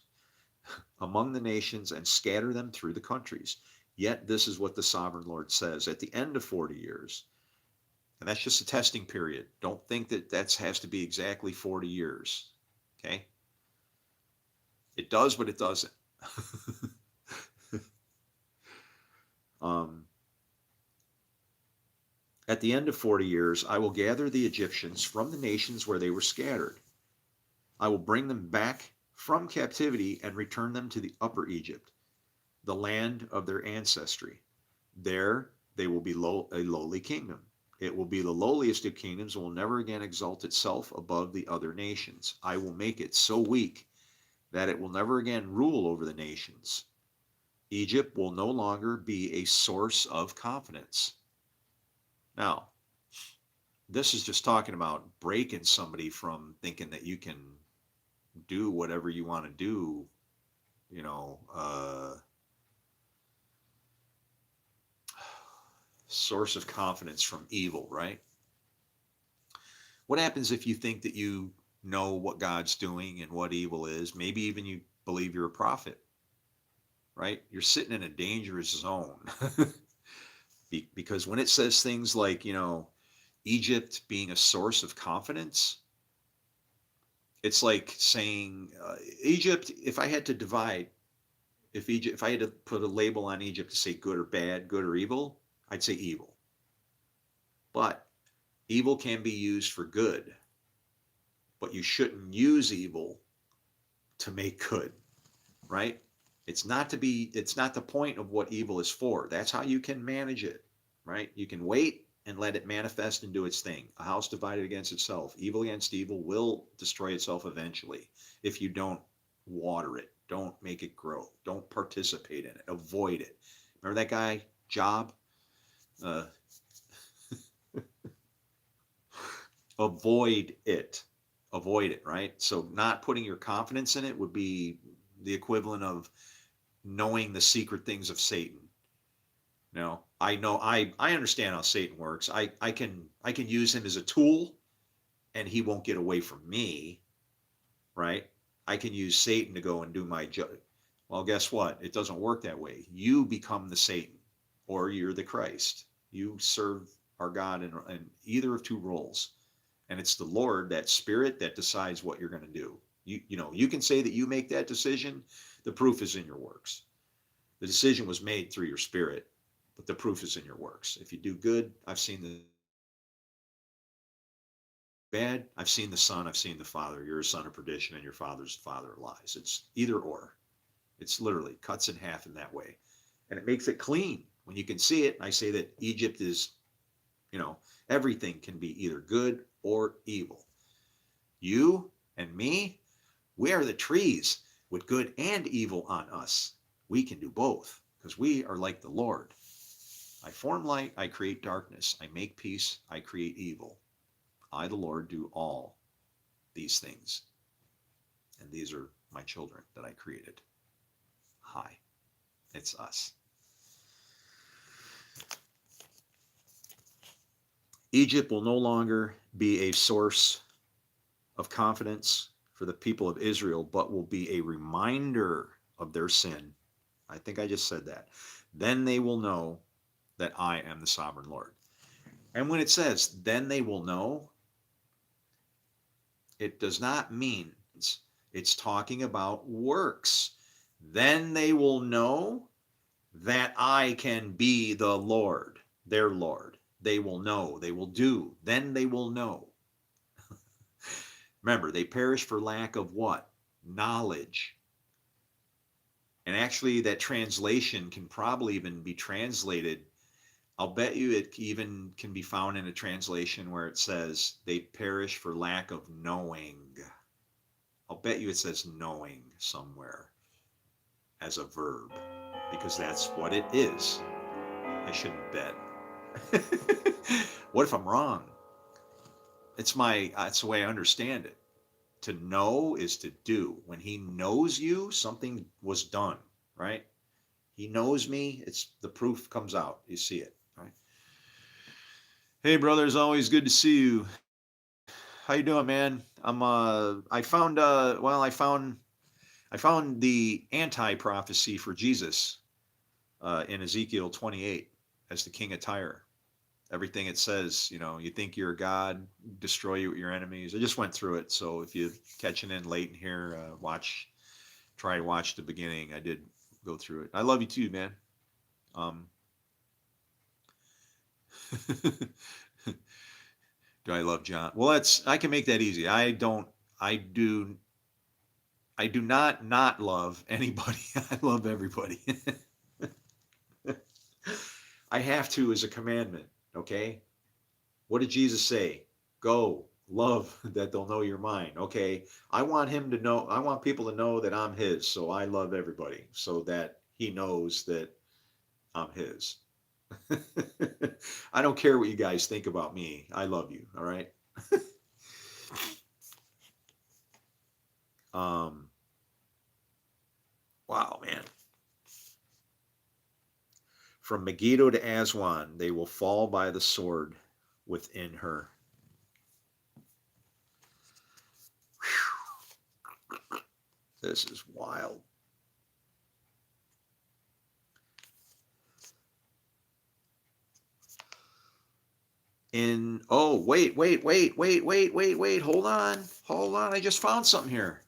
among the nations and scatter them through the countries. Yet this is what the sovereign Lord says. At the end of 40 years, and that's just a testing period. Don't think that has to be exactly 40 years. Okay? It does, but it doesn't. At the end of 40 years, I will gather the Egyptians from the nations where they were scattered. I will bring them back from captivity and return them to the upper Egypt, the land of their ancestry. There they will be a lowly kingdom. It will be the lowliest of kingdoms and will never again exalt itself above the other nations. I will make it so weak that it will never again rule over the nations. Egypt will no longer be a source of confidence. Now, this is just talking about breaking somebody from thinking that you can do whatever you want to do, source of confidence from evil, right? What happens if you think that you know what God's doing and what evil is? Maybe even you believe you're a prophet, right? You're sitting in a dangerous zone. Because when it says things like, Egypt being a source of confidence, it's like saying Egypt, if I had to divide, if I had to put a label on Egypt to say good or bad, good or evil, I'd say evil. But evil can be used for good. But you shouldn't use evil to make good, right? It's not the point of what evil is for. That's how you can manage it, right? You can wait and let it manifest and do its thing. A house divided against itself, evil against evil, will destroy itself eventually if you don't water it, don't make it grow, don't participate in it, avoid it. Remember that guy, Job? Avoid it. Avoid it, right? So not putting your confidence in it would be the equivalent of knowing the secret things of Satan. I understand how Satan works. I can use him as a tool and he won't get away from me, right? I can use Satan to go and do my job. Well, guess what? It doesn't work that way. You become the Satan or you're the Christ. You serve our God in either of two roles. And it's the Lord, that spirit, that decides what you're going to do. You can say that you make that decision. The proof is in your works. The decision was made through your spirit, but the proof is in your works. If you do good, I've seen the bad, I've seen the Son, I've seen the Father. You're a son of perdition and your father's the father of lies. It's either or. It's literally cuts in half in that way. And it makes it clean. When you can see it, I say that Egypt is, everything can be either good or evil. You and me, we are the trees with good and evil on us. We can do both because we are like the Lord. I form light, I create darkness. I make peace, I create evil. I, the Lord, do all these things. And these are my children that I created. Hi, it's us. Egypt will no longer be a source of confidence for the people of Israel, but will be a reminder of their sin. I think I just said that. Then they will know that I am the sovereign Lord. And when it says, then they will know, it does not mean it's talking about works. Then they will know that I can be the Lord, their Lord. They will know, they will do, then they will know. Remember, they perish for lack of what? Knowledge. And actually, that translation can probably even be translated. I'll bet you it even can be found in a translation where it says they perish for lack of knowing. I'll bet you it says knowing somewhere as a verb, because that's what it is. I shouldn't bet. What if I'm wrong? It's the way I understand it. To know is to do. When he knows you, something was done, right? He knows me. The proof comes out. You see it, right? Hey, brother, it's always good to see you. How you doing, man? I found the anti-prophecy for Jesus in Ezekiel 28 as the king of Tyre. Everything it says, you think you're a God, destroy you with your enemies. I just went through it, so if you're catching in late in here, try to watch the beginning. I did go through it. I love you too, man. Do I love John? Well, I can make that easy. I do not love anybody. I love everybody. I have to as a commandment. Okay. What did Jesus say? Go love that they'll know you're mine. Okay. I want people to know that I'm his. So I love everybody so that he knows that I'm his. I don't care what you guys think about me. I love you. All right. Wow, man. From Megiddo to Aswan, they will fall by the sword within her. Whew. This is wild. Wait. Hold on. I just found something here.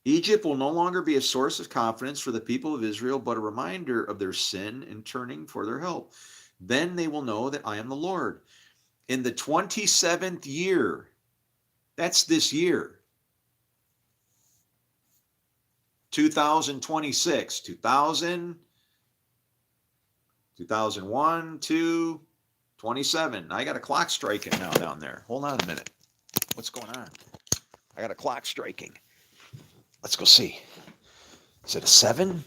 Egypt will no longer be a source of confidence for the people of Israel, but a reminder of their sin and turning for their help. Then they will know that I am the Lord. In the 27th year, that's this year, 2026, 2001, 2, 27. I got a clock striking now down there. Hold on a minute. What's going on? I got a clock striking. Let's go see. Is it a 7?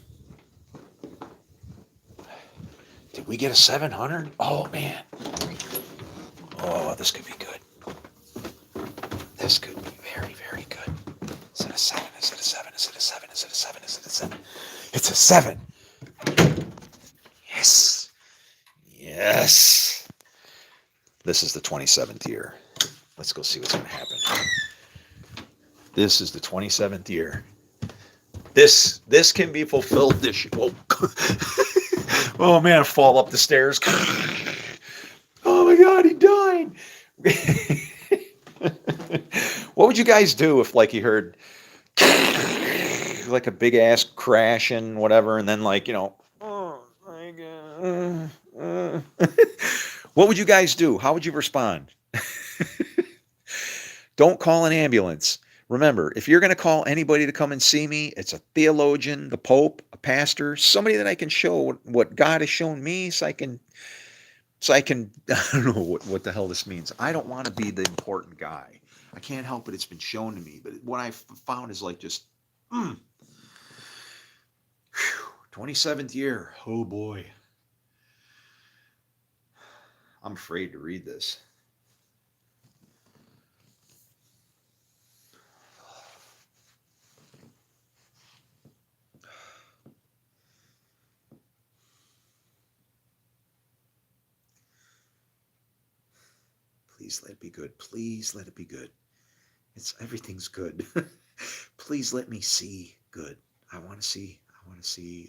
Did we get a 700? Oh, man. Oh, this could be good. This could be very, very good. Is it a 7? Is it a 7? Is it a 7? Is it a 7? Is it a 7? It's a 7. Yes. Yes. This is the 27th year. Let's go see what's going to happen. This is the 27th year. This can be fulfilled this year. Whoa. Oh man, fall up the stairs. my God, he died. What would you guys do if like you heard like a big ass crash and whatever, and then like, oh my God. What would you guys do? How would you respond? Don't call an ambulance. Remember, if you're going to call anybody to come and see me, it's a theologian, the Pope, a pastor, somebody that I can show what God has shown me, so I can I don't know what the hell this means. I don't want to be the important guy. I can't help it. It's been shown to me. But what I found is like just, 27th year. Oh boy. I'm afraid to read this. Please let it be good. Please let it be good. Everything's good. Please let me see good. I want to see. I want to see.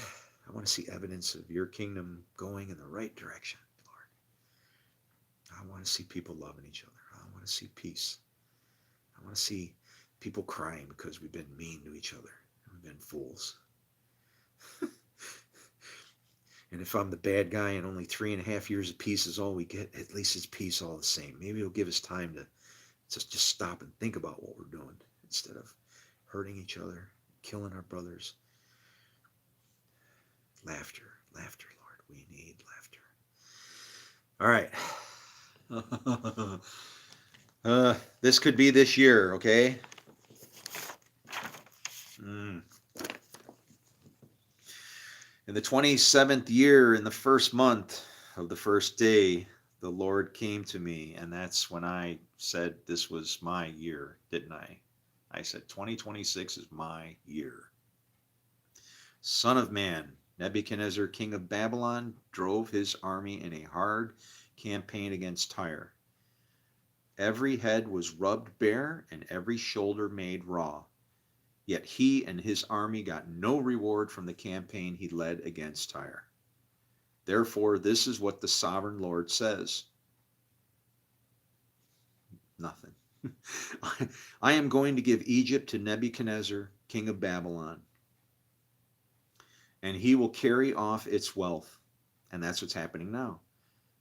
I want to see evidence of your kingdom going in the right direction, Lord. I want to see people loving each other. I want to see peace. I want to see people crying because we've been mean to each other. We've been fools. And if I'm the bad guy and only 3.5 years of peace is all we get, at least it's peace all the same. Maybe it'll give us time to just stop and think about what we're doing instead of hurting each other, killing our brothers. Laughter, laughter, Lord. We need laughter. All right. This could be this year, okay? In the 27th year, in the first month of the first day, the Lord came to me, and that's when I said this was my year, didn't I? I said 2026 is my year. Son of man, Nebuchadnezzar, king of Babylon, drove his army in a hard campaign against Tyre. Every head was rubbed bare and every shoulder made raw. Yet he and his army got no reward from the campaign he led against Tyre. Therefore, this is what the sovereign Lord says. Nothing. I am going to give Egypt to Nebuchadnezzar, king of Babylon, and he will carry off its wealth. And that's what's happening now.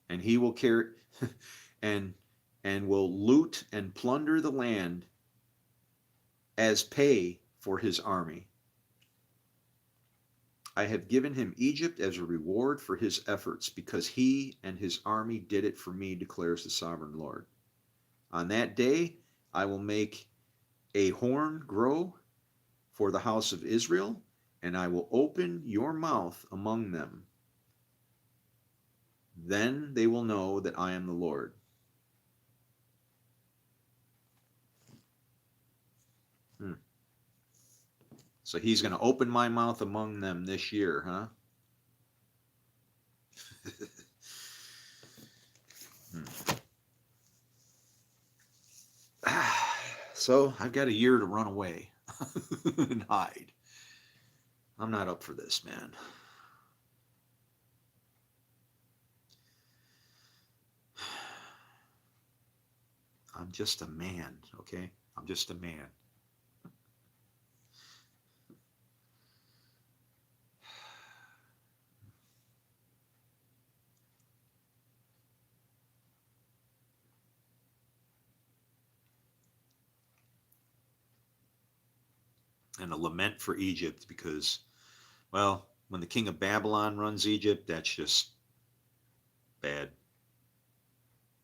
And he will carry and will loot and plunder the land as pay for his army. I have given him Egypt as a reward for his efforts, because he and his army did it for me, declares the sovereign Lord. On that day, I will make a horn grow for the house of Israel, and I will open your mouth among them. Then they will know that I am the Lord. So he's going to open my mouth among them this year, huh? So I've got a year to run away and hide. I'm not up for this, man. I'm just a man, okay? I'm just a man. And a lament for Egypt, because, well, when the king of Babylon runs Egypt, that's just bad.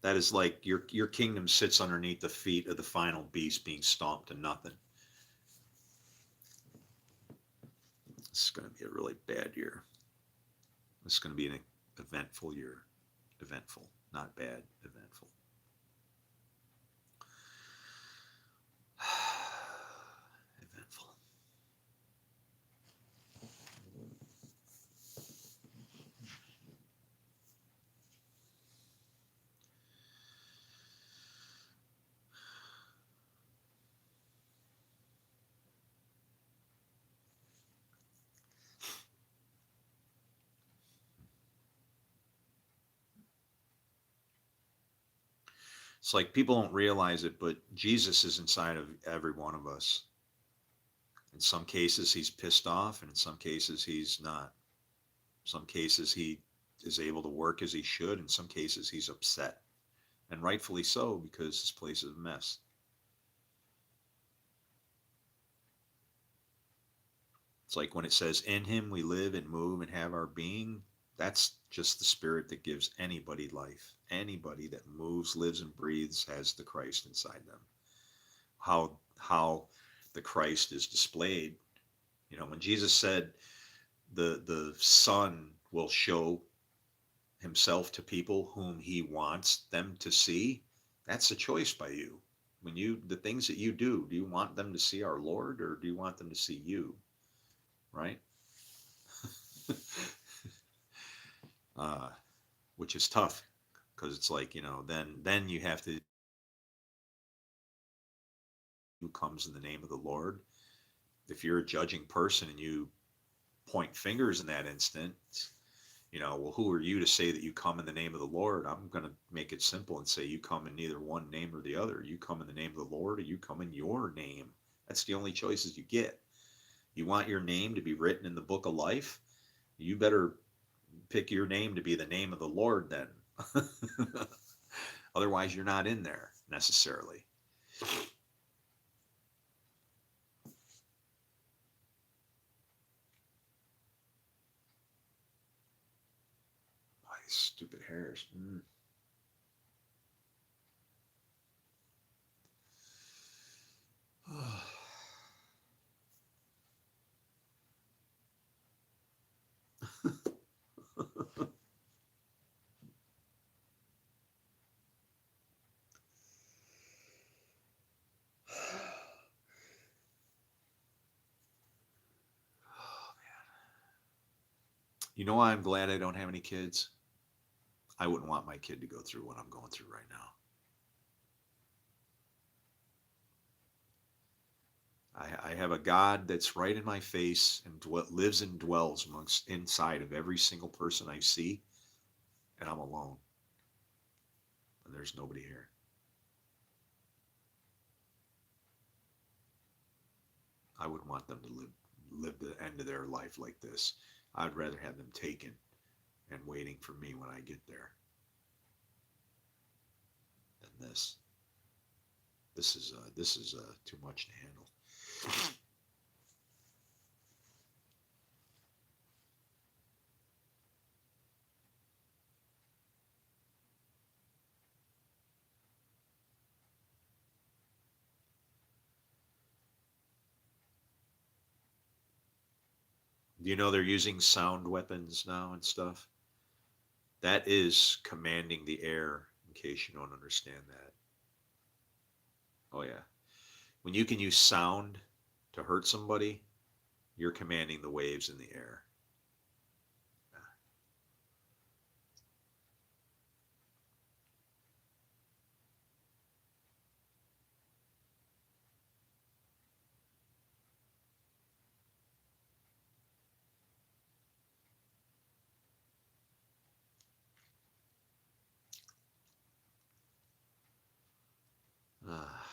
That is like your kingdom sits underneath the feet of the final beast, being stomped to nothing. This is going to be a really bad year. This is going to be an eventful year. Eventful, not bad, eventful. Eventful. It's like people don't realize it, but Jesus is inside of every one of us. In some cases, he's pissed off, and in some cases, he's not. Some cases, he is able to work as he should. In some cases, he's upset, and rightfully so, because this place is a mess. It's like when it says, "In him we live and move and have our being." That's just the spirit that gives anybody life. Anybody that moves, lives, and breathes has the Christ inside them. How the Christ is displayed. When Jesus said the Son will show himself to people whom he wants them to see, that's a choice by you. The things that you do you want them to see our Lord, or do you want them to see you? Right? uh, which is tough, because it's like, then you have to, who comes in the name of the Lord. If you're a judging person and you point fingers in that instant, well, who are you to say that you come in the name of the Lord? I'm going to make it simple and say you come in neither one name or the other. You come in the name of the Lord, or you come in your name. That's the only choices you get. You want your name to be written in the book of life? You better pick your name to be the name of the Lord then. Otherwise, you're not in there necessarily. My stupid hairs. You know why I'm glad I don't have any kids? I wouldn't want my kid to go through what I'm going through right now. I have a God that's right in my face and lives and dwells amongst inside of every single person I see, and I'm alone, and there's nobody here. I wouldn't want them to live the end of their life like this. I'd rather have them taken and waiting for me when I get there than this. This is too much to handle. Do you know they're using sound weapons now and stuff? That is commanding the air, in case you don't understand that. Oh, yeah. When you can use sound to hurt somebody, you're commanding the waves in the air. Ah,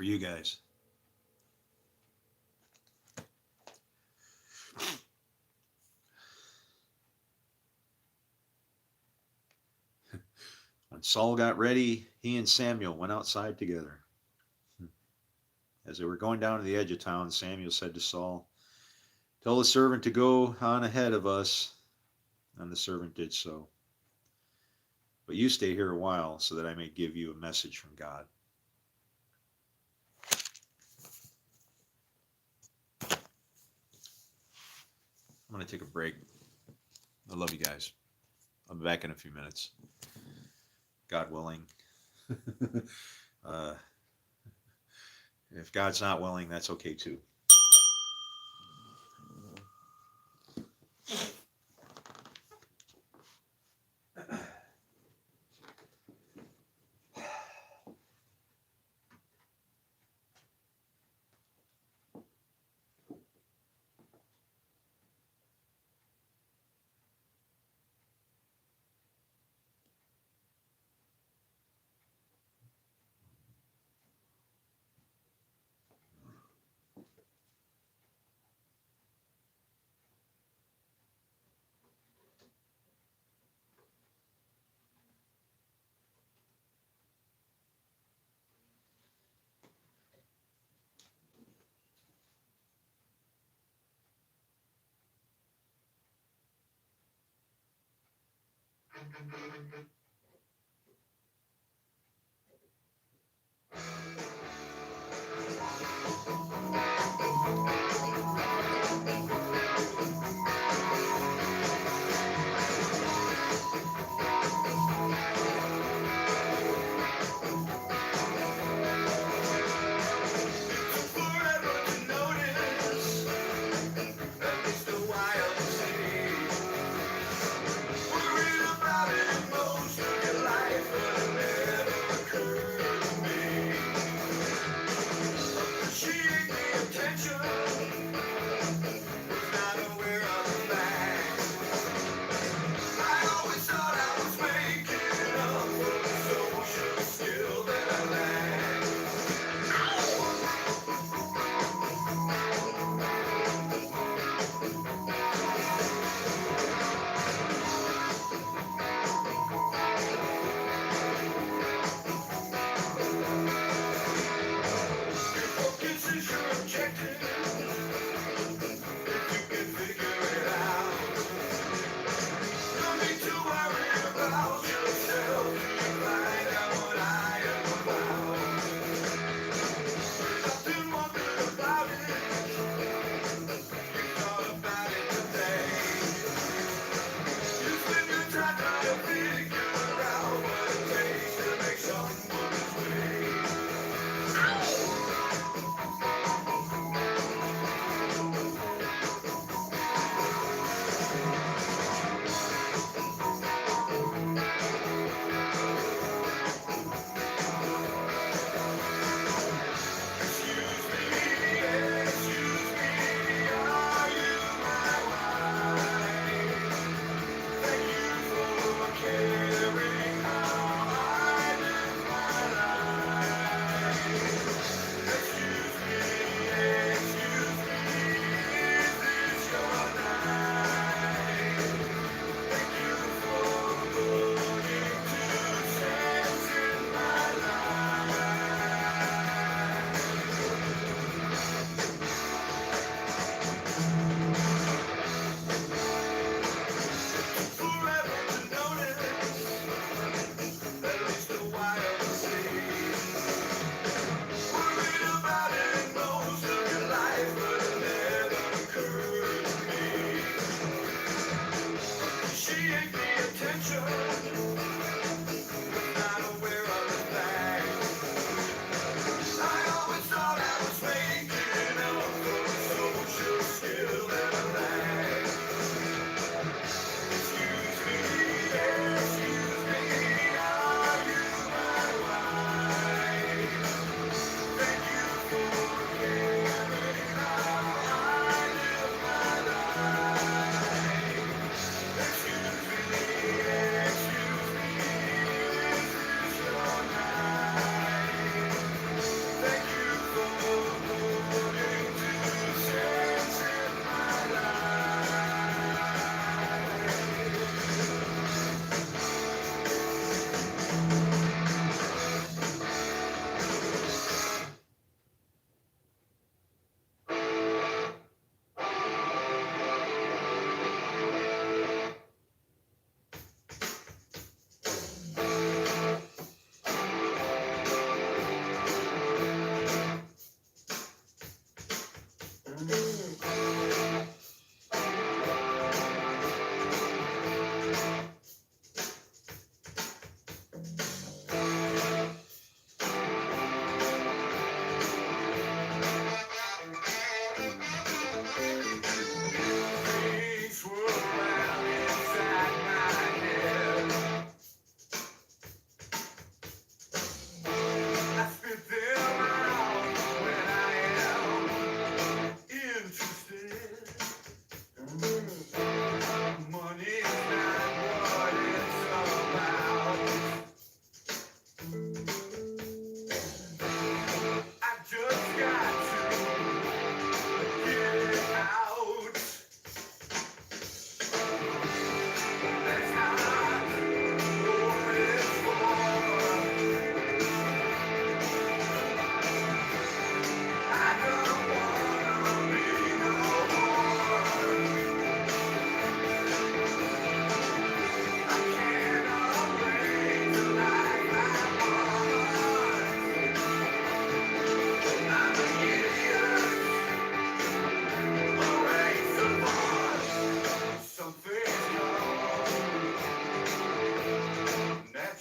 For you guys. When Saul got ready, he and Samuel went outside together. As they were going down to the edge of town, Samuel said to Saul, "Tell the servant to go on ahead of us." And the servant did so. "But you stay here a while so that I may give you a message from God." I'm going to take a break. I love you guys. I'll be back in a few minutes. God willing. uh, if God's not willing, that's okay too.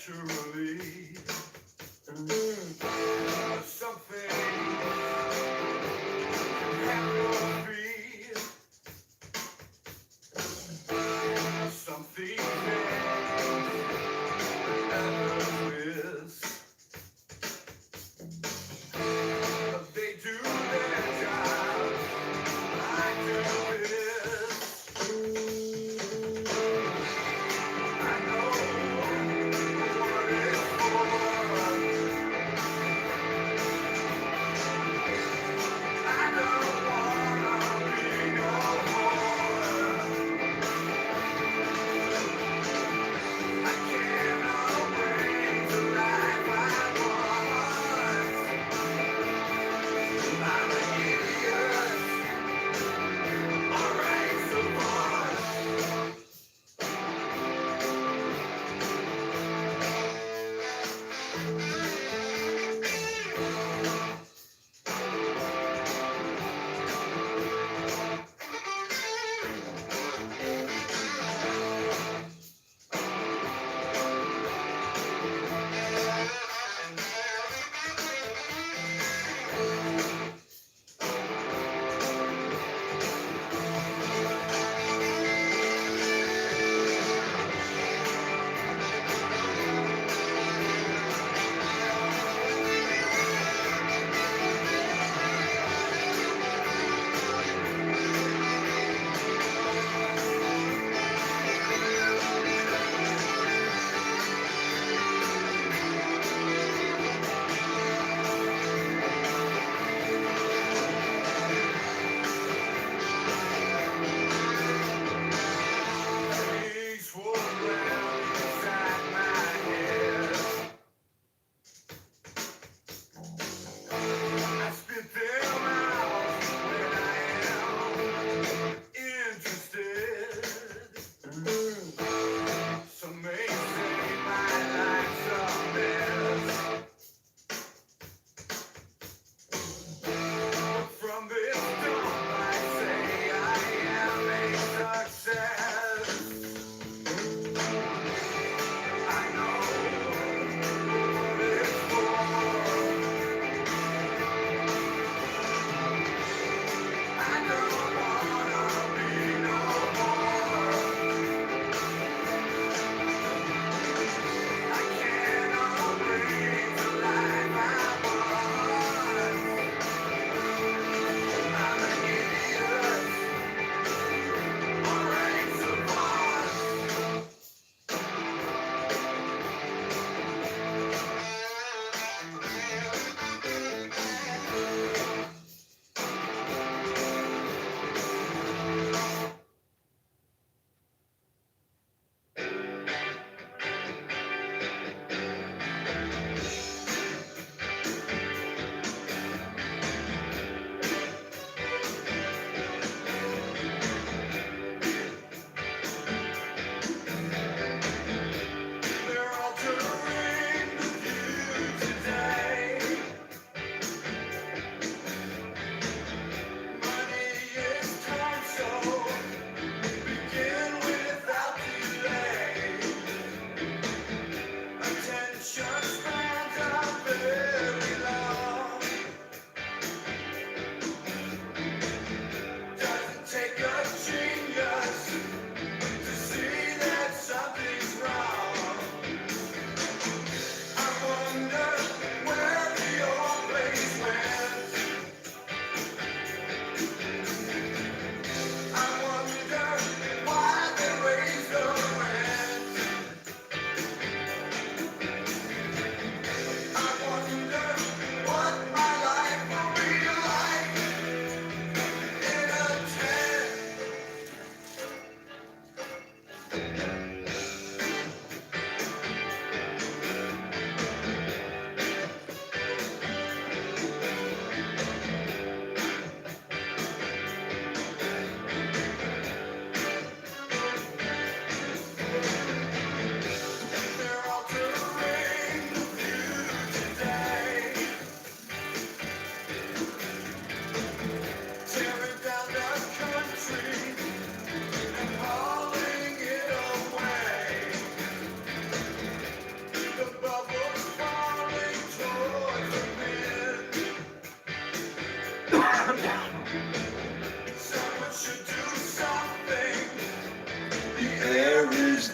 naturally. Something have your feet. Something never is. They do their job. I do this. I know what it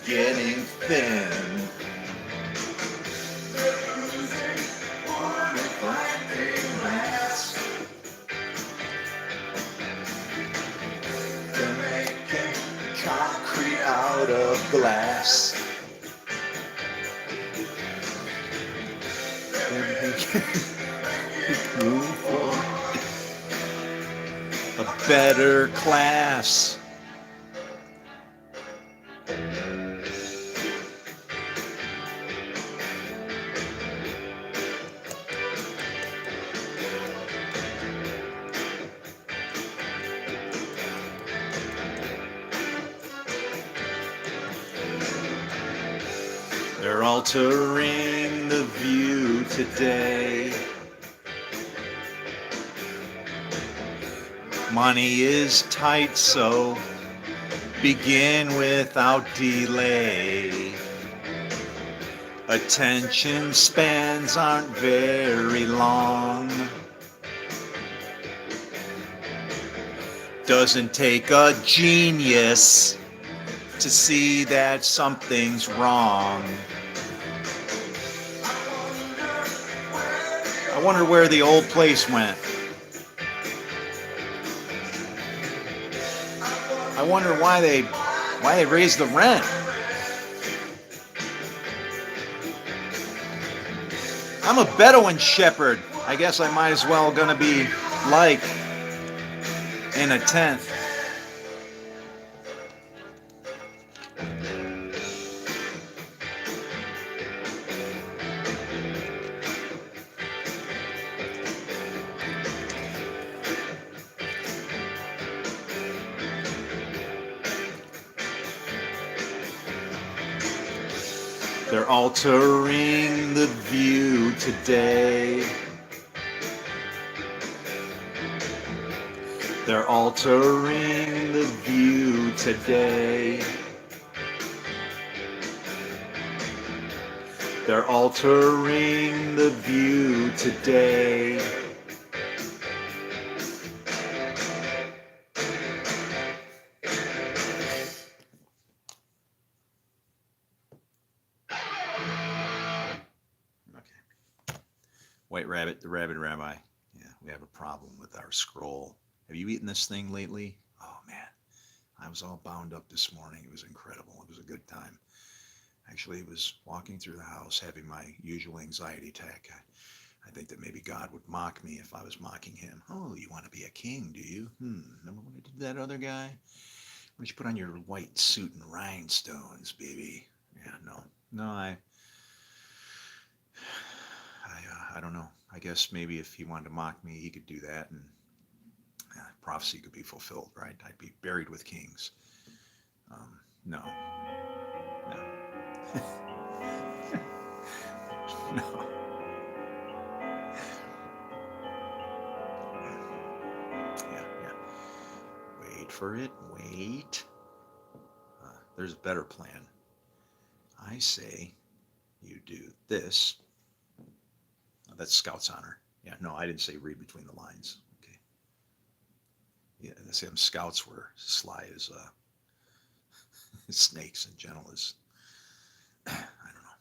getting thin. They're losing one fighting last. They're making concrete out of glass. They're making room for a better class. They're altering the view today. Money is tight, so begin without delay. Attention spans aren't very long. Doesn't take a genius to see that something's wrong. I wonder where the old place went. I wonder why they raised the rent. I'm a Bedouin shepherd. I guess I might as well gonna be like in a tent. They're altering the view today. They're altering the view today. They're altering the view today. White Rabbit, the Rabid Rabbi. Yeah, we have a problem with our scroll. Have you eaten this thing lately? Oh man, I was all bound up this morning. It was incredible. It was a good time. Actually, I was walking through the house having my usual anxiety attack. I think that maybe God would mock me if I was mocking him. Oh, you want to be a king, do you? Remember when I did that other guy? Why don't you put on your white suit and rhinestones, baby? Yeah, no, I don't know. I guess maybe if he wanted to mock me, he could do that, and prophecy could be fulfilled, right? I'd be buried with kings. No, no, no. Yeah. Wait for it. Wait. There's a better plan. I say you do this. That's Scout's honor. Yeah, no, I didn't say read between the lines. Okay. Yeah, them Scouts were sly as snakes and gentle as I don't know.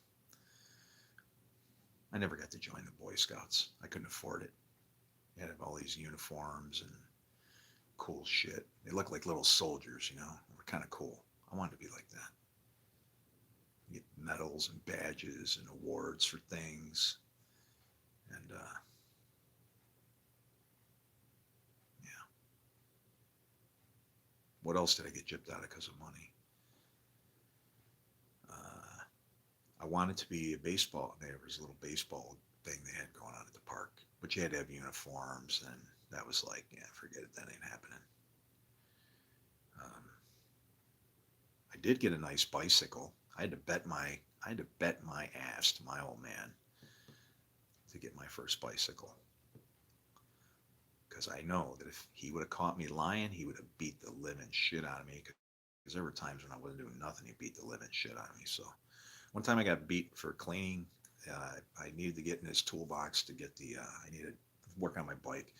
I never got to join the Boy Scouts. I couldn't afford it. You had to have all these uniforms and cool shit. They looked like little soldiers, you know. They were kind of cool. I wanted to be like that. You get medals and badges and awards for things. And yeah. What else did I get gypped out of because of money? I wanted to be a baseball. There was a little baseball thing they had going on at the park, but you had to have uniforms, and that was like, yeah, forget it. That ain't happening. I did get a nice bicycle. I had to bet my ass to my old man to get my first bicycle, because I know that if he would have caught me lying, he would have beat the living shit out of me. Because there were times when I wasn't doing nothing, he beat the living shit out of me. So one time I got beat for cleaning. I needed to get in his toolbox to get I needed to work on my bike,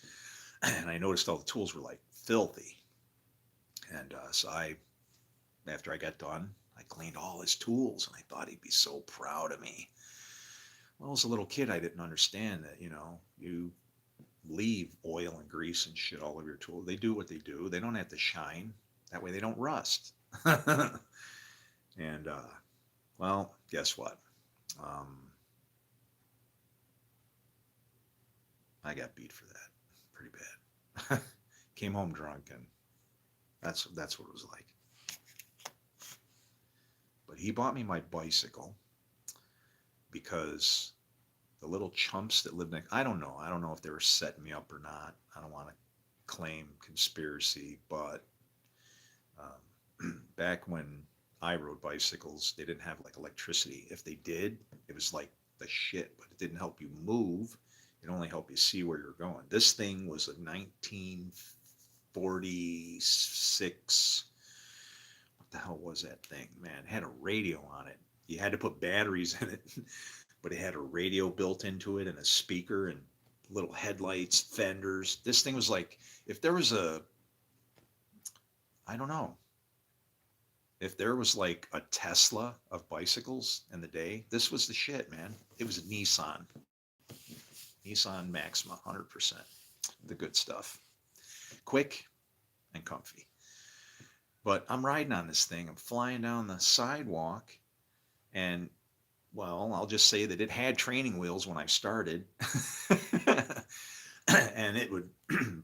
and I noticed all the tools were like filthy. And so after I got done, I cleaned all his tools, and I thought he'd be so proud of me. Well, as a little kid, I didn't understand that, you leave oil and grease and shit all over your tool. They do what they do. They don't have to shine. That way they don't rust. And, well, guess what? Um, I got beat for that pretty bad. Came home drunk, and that's what it was like. But he bought me my bicycle because the little chumps that lived next, I don't know. I don't know if they were setting me up or not. I don't want to claim conspiracy, but back when I rode bicycles, they didn't have like electricity. If they did, it was like the shit, but it didn't help you move. It only helped you see where you're going. This thing was a 1946. What the hell was that thing, man? It had a radio on it. You had to put batteries in it, but it had a radio built into it and a speaker and little headlights, fenders. This thing was like, if there was I don't know, if there was like a Tesla of bicycles in the day, this was the shit, man. It was a Nissan Maxima, 100%. The good stuff. Quick and comfy. But I'm riding on this thing. I'm flying down the sidewalk, and well, I'll just say that it had training wheels when I started. And it would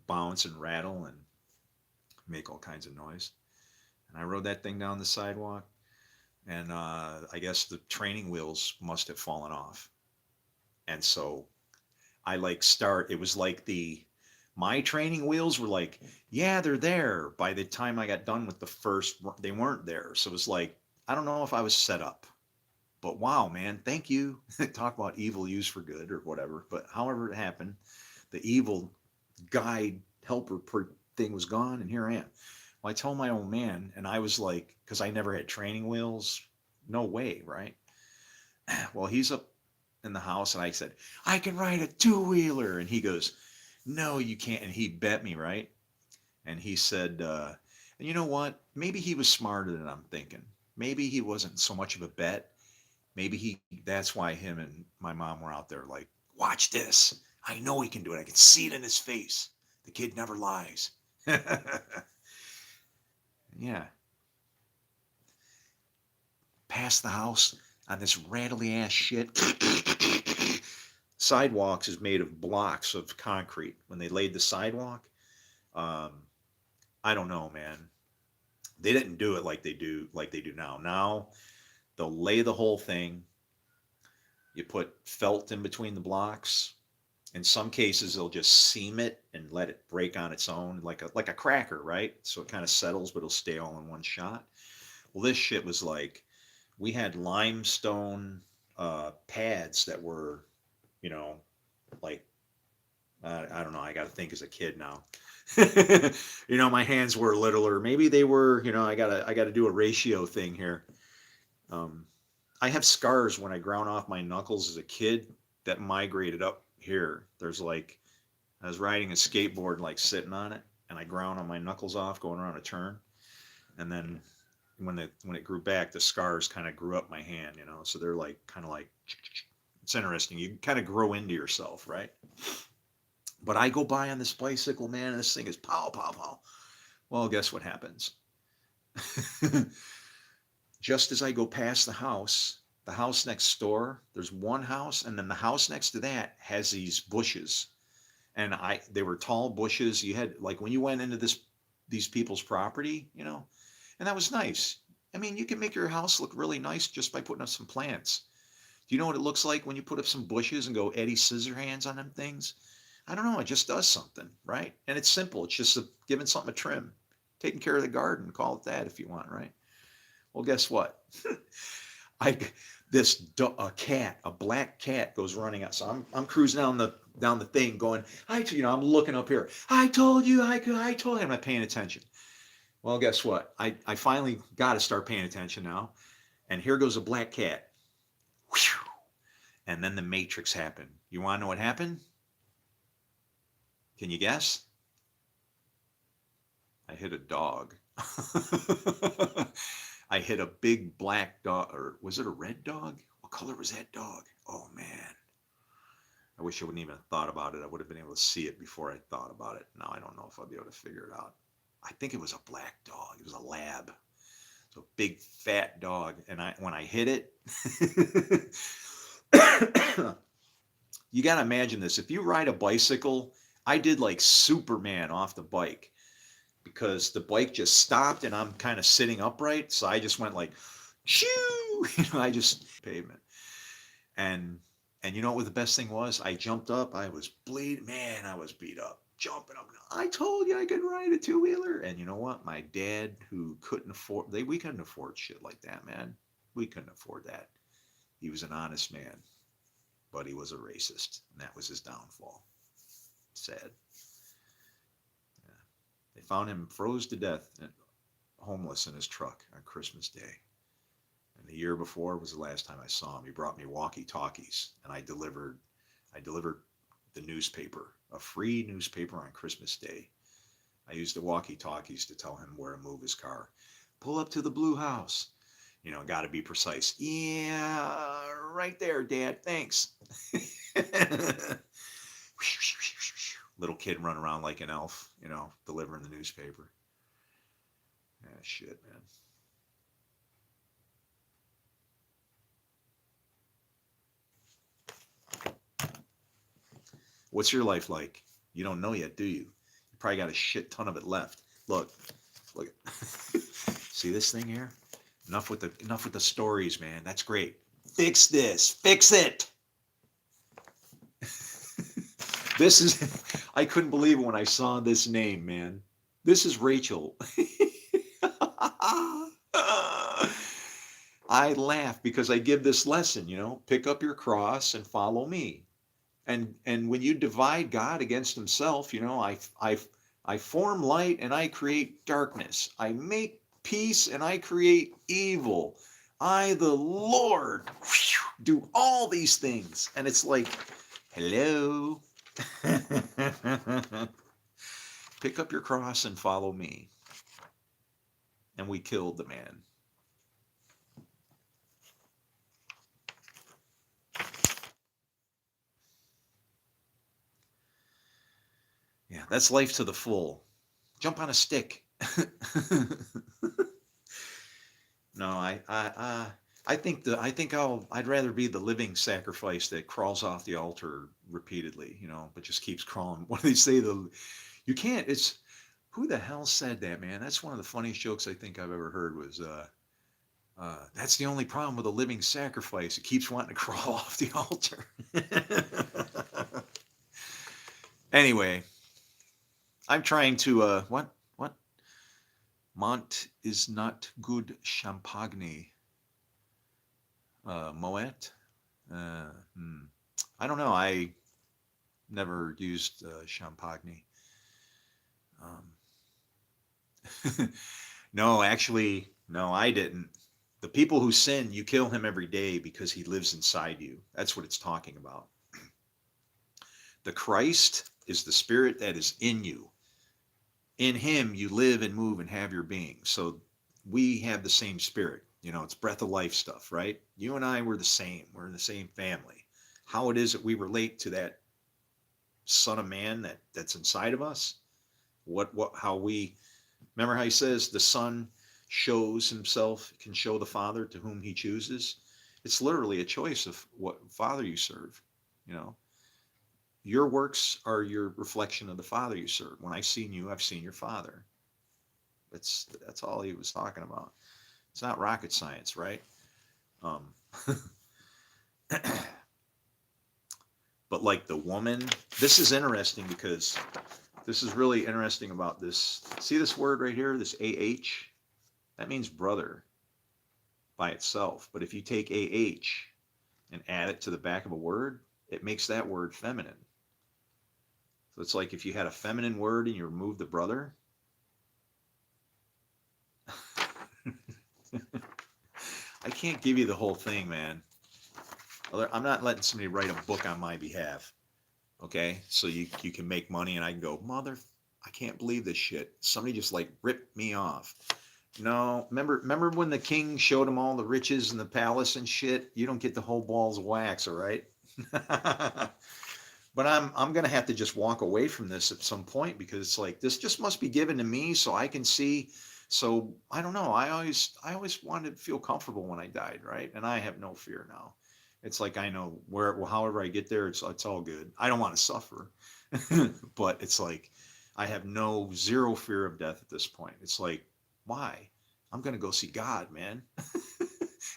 bounce and rattle and make all kinds of noise. And I rode that thing down the sidewalk, and I guess the training wheels must have fallen off. And so it was like my training wheels were like, yeah, they're there. By the time I got done with the first, they weren't there. So it was like, I don't know if I was set up, but wow, man, thank you. Talk about evil used for good or whatever. But however it happened, the evil guide helper thing was gone, and here I am. Well, I told my old man, and I was like, because I never had training wheels, no way, right? Well, he's up in the house, and I said, I can ride a two-wheeler. And he goes, no, you can't. And he bet me, right? And he said, and you know what? Maybe he was smarter than I'm thinking. Maybe he wasn't so much of a bet. That's why him and my mom were out there like, watch this. I know he can do it. I can see it in his face. The kid never lies. Yeah. Past the house on this rattly ass shit. Sidewalks is made of blocks of concrete. When they laid the sidewalk, um, I don't know, man. They didn't do it like they do now. Now they'll lay the whole thing. You put felt in between the blocks. In some cases, they'll just seam it and let it break on its own, like a cracker, right? So it kind of settles, but it'll stay all in one shot. Well, this shit was like, we had limestone pads that were, you know, like, I don't know. I got to think as a kid now. My hands were littler. Maybe they were. I gotta do a ratio thing here. Um, I have scars when I ground off my knuckles as a kid that migrated up here. There's like, I was riding a skateboard, like sitting on it, and I ground on my knuckles off going around a turn. And then when it grew back, the scars kind of grew up my hand, so they're like kind of like, it's interesting. You kind of grow into yourself, right? But I go by on this bicycle, man, and this thing is pow, pow, pow. Well, guess what happens? Just as I go past the house next door, there's one house, and then the house next to that has these bushes. And they were tall bushes. You had, like, when you went into these people's property, and that was nice. I mean, you can make your house look really nice just by putting up some plants. Do you know what it looks like when you put up some bushes and go Eddie Scissorhands on them things? I don't know. It just does something, right? And it's simple. It's just giving something a trim, taking care of the garden. Call it that if you want, right? Well, guess what? I a black cat goes running out. So I'm cruising down the thing, going, I'm looking up here. I told you, I told you. I'm not paying attention. Well, guess what? I finally got to start paying attention now. And here goes a black cat. Whew. And then the Matrix happened. You want to know what happened? Can you guess? I hit a dog. I hit a big black dog, or was it a red dog? What color was that dog? Oh man, I wish I wouldn't even have thought about it. I would have been able to see it before I thought about it. Now I don't know if I'll be able to figure it out. I think it was a black dog. It was a lab. So big fat dog. And when I hit it, you got to imagine this. If you ride a bicycle, I did like Superman off the bike because the bike just stopped and I'm kind of sitting upright. So I just went like, shoo, I just pavement. And you know what the best thing was? I jumped up. I was bleeding. Man, I was beat up. Jumping up. I told you I could ride a two-wheeler. And you know what? My dad, who couldn't afford, we couldn't afford shit like that, man. We couldn't afford that. He was an honest man, but he was a racist. And that was his downfall. Sad. Yeah. They found him froze to death, homeless in his truck on Christmas Day. And the year before was the last time I saw him. He brought me walkie-talkies, and I delivered the newspaper, a free newspaper on Christmas Day. I used the walkie-talkies to tell him where to move his car. Pull up to the blue house. You know, got to be precise. Yeah, right there, Dad. Thanks. Little kid run around like an elf, you know, delivering the newspaper. Ah, shit, man. What's your life like? You don't know yet, do you? You probably got a shit ton of it left. Look. See this thing here? Enough with the stories, man. That's great. Fix this. Fix it. This is I couldn't believe it when I saw this name, man. This is Rachel. I laugh because I give this lesson, you know, pick up your cross and follow me. And when you divide God against himself, you know, I form light and I create darkness. I make peace and I create evil. I, the Lord, do all these things. And it's like, hello. Pick up your cross and follow me. And we killed the man. Yeah, that's life to the full. Jump on a stick. No, I'd rather be the living sacrifice that crawls off the altar repeatedly, you know, but just keeps crawling. What do they say? You can't. It's who the hell said that, man? That's one of the funniest jokes I think I've ever heard. Was that's the only problem with a living sacrifice. It keeps wanting to crawl off the altar. Anyway, I'm trying to what? Mont is not good champagne. Moet? I don't know. I never used champagne. No, actually, no, I didn't. The people who sin, you kill him every day because he lives inside you. That's what it's talking about. The Christ is the spirit that is in you. In him, you live and move and have your being. So we have the same spirit. You know, it's breath of life stuff, right? You and I were the same. We're in the same family. How it is that we relate to that Son of Man that's inside of us. How we, remember how he says the Son shows himself, can show the Father to whom he chooses. It's literally a choice of what Father you serve, you know. Your works are your reflection of the Father you serve. When I've seen you, I've seen your Father. That's all he was talking about. It's not rocket science, right? But like the woman, this is interesting because this is really interesting about this. See this word right here, this AH? That means brother by itself. But if you take AH and add it to the back of a word, it makes that word feminine. So it's like if you had a feminine word and you remove the brother. I can't give you the whole thing, man. I'm not letting somebody write a book on my behalf. Okay? So you can make money and I can go, I can't believe this shit. Somebody just like ripped me off. No, remember when the king showed him all the riches in the palace and shit? You don't get the whole balls of wax, all right? But I'm gonna have to just walk away from this at some point because it's like this just must be given to me so I can see. So I don't know. I always wanted to feel comfortable when I died, right? And I have no fear now. It's like I know where well, however I get there, it's all good. I don't want to suffer, but it's like I have no zero fear of death at this point. It's like why? I'm gonna go see God, man,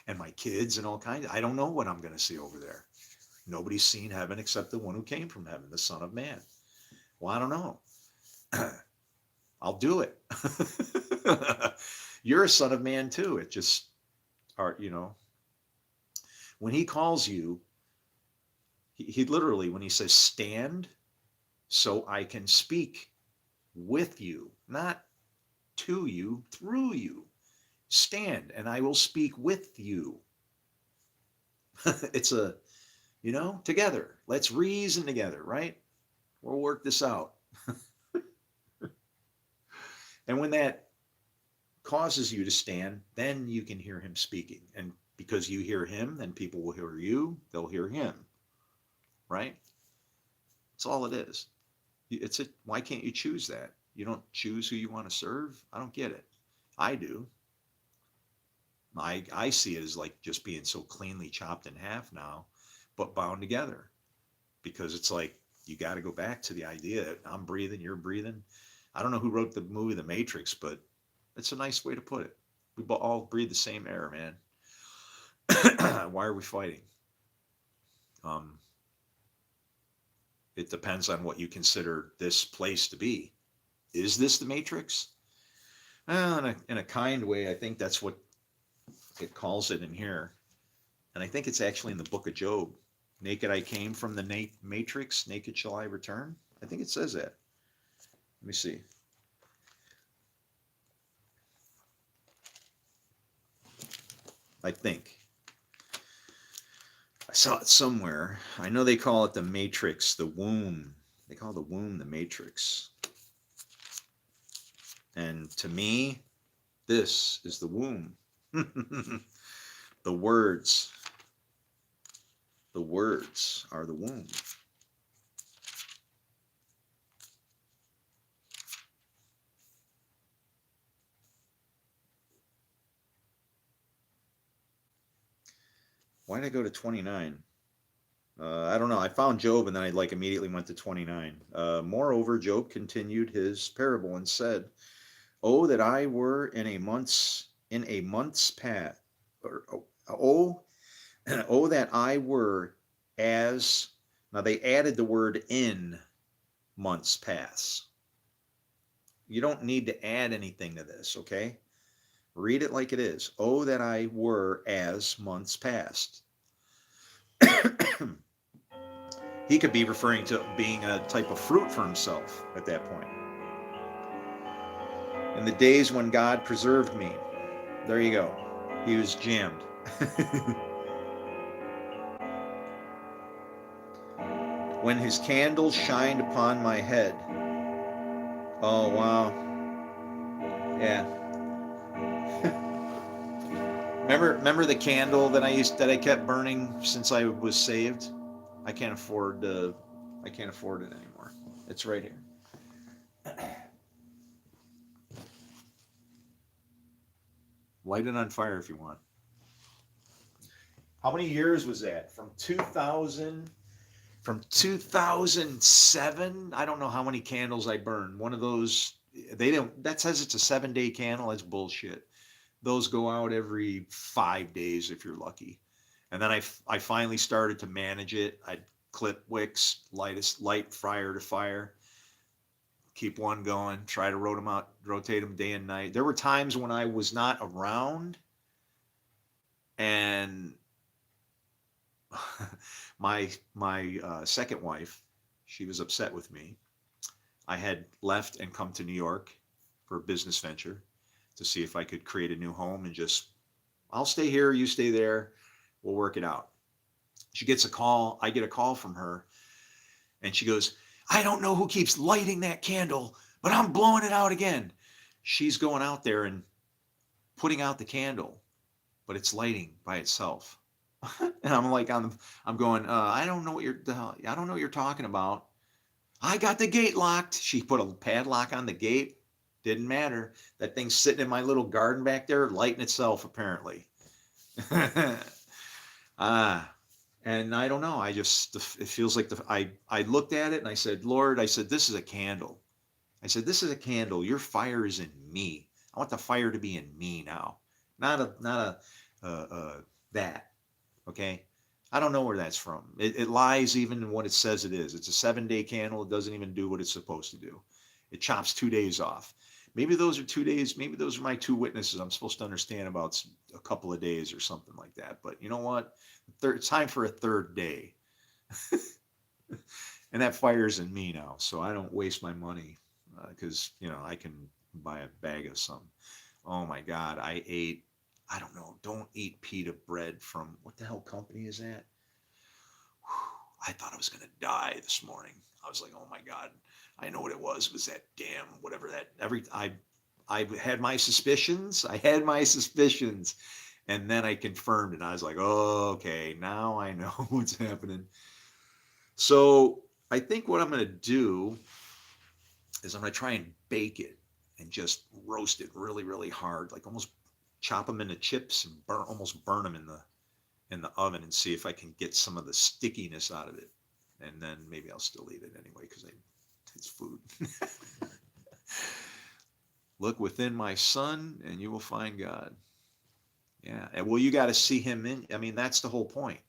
and my kids and all kinds. I don't know what I'm gonna see over there. Nobody's seen heaven except the one who came from heaven, the Son of Man. Well, I don't know. I'll do it. You're a son of man too. It just are, when he calls you, he literally, when he says stand so I can speak with you, not to you, through you. Stand and I will speak with you. It's together. Let's reason together, right? We'll work this out. And when that causes you to stand, then you can hear him speaking. And because you hear him, then people will hear you, they'll hear him, right? That's all it is. Why can't you choose that? You don't choose who you want to serve? I don't get it. I do. I see it as like just being so cleanly chopped in half now, but bound together. Because it's like you got to go back to the idea that I'm breathing, you're breathing. I don't know who wrote the movie The Matrix, but it's a nice way to put it. We all breathe the same air, man. Why are we fighting? Um, it depends on what you consider this place to be. Is this the Matrix? Well, in a kind way, I think that's what it calls it in here. And I think it's actually in the book of Job. Naked I came from the matrix, naked shall I return. I think it says that. Let me see. I think. I saw it somewhere. I know they call it the matrix, the womb. They call the womb the matrix. And to me, this is the womb. The words. The words are the womb. Why did I go to 29? I don't know. I found Job and then I immediately went to 29. Moreover, Job continued his parable and said, "Oh, that I were in a month's path, or oh, oh, that I were as." Now they added the word "in months past." You don't need to add anything to this, okay? Read it like it is. Oh, that I were as months past. He could be referring to being a type of fruit for himself at that point. In the days when God preserved me. There you go. He was jammed. When his candle shined upon my head. Oh, wow. Yeah. Remember the candle that I kept burning since I was saved? I can't afford it anymore. It's right here. Light it on fire if you want. How many years was that? From 2007? I don't know how many candles I burned. One of those, that says it's a 7-day candle. That's bullshit. Those go out every 5 days if you're lucky. And then I finally started to manage it. I'd clip wicks, light fire to fire, keep one going, try to rotate them day and night. There were times when I was not around and my second wife, she was upset with me. I had left and come to New York for a business venture to see if I could create a new home and I'll stay here, you stay there, we'll work it out. She gets a call, I get a call from her, and she goes, "I don't know who keeps lighting that candle, but I'm blowing it out again." She's going out there and putting out the candle, but it's lighting by itself. And I'm like, I'm going, I don't know what I don't know what you're talking about. I got the gate locked. She put a padlock on the gate. Didn't matter. That thing's sitting in my little garden back there, lighting itself, apparently. Ah, and I don't know. It feels like I looked at it and I said, Lord, I said, this is a candle. I said, this is a candle. Your fire is in me. I want the fire to be in me now, not a that. Okay. I don't know where that's from. It lies even in what it says it is. It's a 7-day candle. It doesn't even do what it's supposed to do. It chops 2 days off. Maybe those are 2 days. Maybe those are my two witnesses. I'm supposed to understand about a couple of days or something like that. But you know what? It's time for a third day. And that fire's in me now. So I don't waste my money because, I can buy a bag of some. Oh my God. I don't know. Don't eat pita bread from what the hell company is that? I thought I was going to die this morning. I was like, oh my God, I know what it was. It was that damn, whatever that, I had my suspicions. I had my suspicions. And then I confirmed it. And I was like, oh, okay, now I know what's happening. So I think what I'm going to do is I'm going to try and bake it and just roast it really, really hard, like almost chop them into chips and almost burn them in the oven and see if I can get some of the stickiness out of it. And then maybe I'll still eat it anyway because it's food. Look within my son and you will find God. Yeah. And well, you got to see him in. I mean, that's the whole point.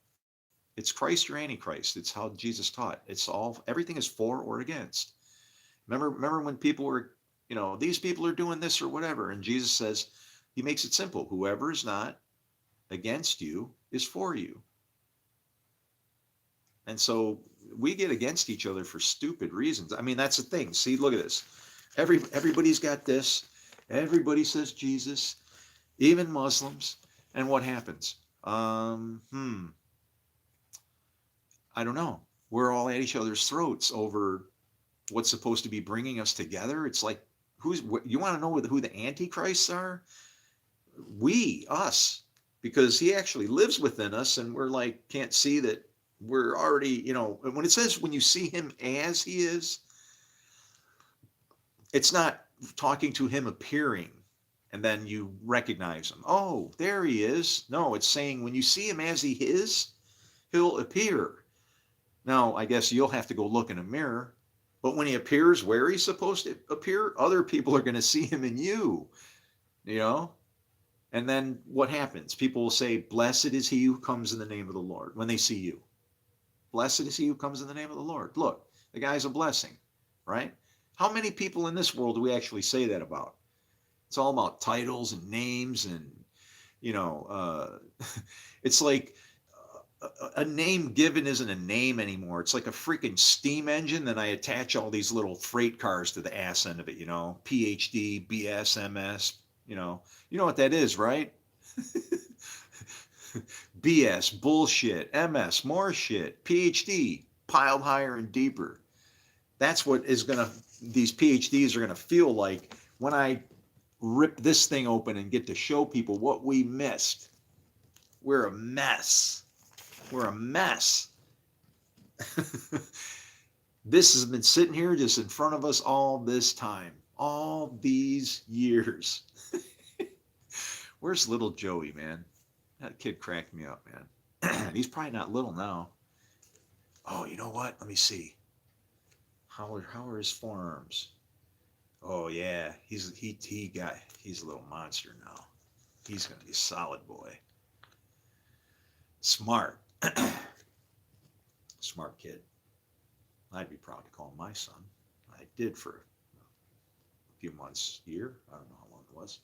It's Christ or Antichrist. It's how Jesus taught. Everything is for or against. Remember when people were, these people are doing this or whatever. And Jesus says, he makes it simple. Whoever is not against you is for you. And so we get against each other for stupid reasons. I mean, that's the thing. See, look at this. Everybody's got this. Everybody says Jesus, even Muslims. And what happens? I don't know. We're all at each other's throats over what's supposed to be bringing us together. It's like, you want to know who the antichrists are? Us, because he actually lives within us, and we're like, can't see that we're already, when it says when you see him as he is, it's not talking to him appearing and then you recognize him. Oh, there he is. No, it's saying when you see him as he is, he'll appear. Now, I guess you'll have to go look in a mirror, but when he appears where he's supposed to appear, other people are going to see him in you, And then what happens? People will say, blessed is he who comes in the name of the Lord when they see you. Blessed is he who comes in the name of the Lord. Look, the guy's a blessing, right? How many people in this world do we actually say that about? It's all about titles and names and, it's like a name given isn't a name anymore. It's like a freaking steam engine. Then I attach all these little freight cars to the ass end of it, PhD, BS, MS, you know what that is, right? BS, bullshit, MS, more shit, PhD, piled higher and deeper. That's what these PhDs are going to feel like when I rip this thing open and get to show people what we missed. We're a mess. We're a mess. This has been sitting here just in front of us all this time, all these years. Where's little Joey, man? That kid cracked me up, man. He's probably not little now. Oh, you know what? Let me see. How are his forearms? Oh yeah, he's a little monster now. He's gonna be a solid boy. Smart. Smart kid. I'd be proud to call him my son. I did for a few months, year. I don't know how long it was.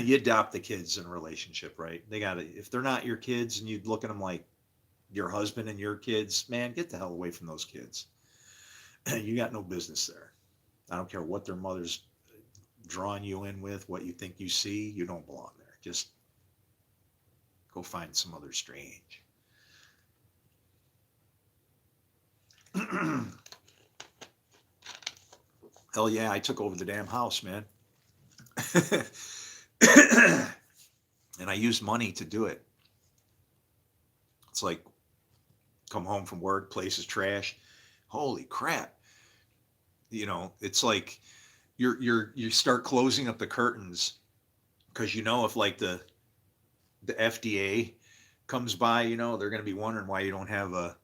You adopt the kids in a relationship, right? If they're not your kids and you look at them like your husband and your kids, man, get the hell away from those kids. You got no business there. I don't care what their mother's drawing you in with, what you think you see, you don't belong there. Just go find some other strange. Hell yeah, I took over the damn house, man. And I used money to do it. It's like come home from work, place is trash. Holy crap. It's like you start closing up the curtains because if like the FDA comes by, they're going to be wondering why you don't have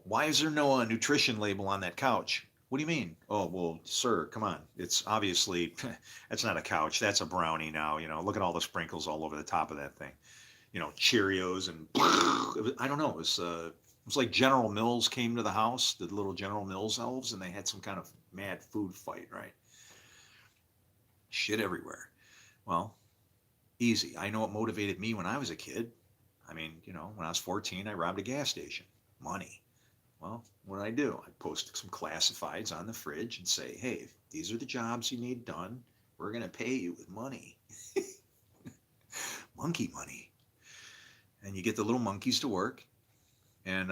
why is there no nutrition label on that couch? What do you mean? Oh, well, sir, come on. It's obviously, that's not a couch. That's a brownie now. Look at all the sprinkles all over the top of that thing. Cheerios and I don't know. It was like General Mills came to the house, the little General Mills elves, and they had some kind of mad food fight, right? Shit everywhere. Well, easy. I know what motivated me when I was a kid. I mean, when I was 14, I robbed a gas station. Money. Well, what did I do? I posted some classifieds on the fridge and say, hey, if these are the jobs you need done, we're going to pay you with money. Monkey money. And you get the little monkeys to work. And,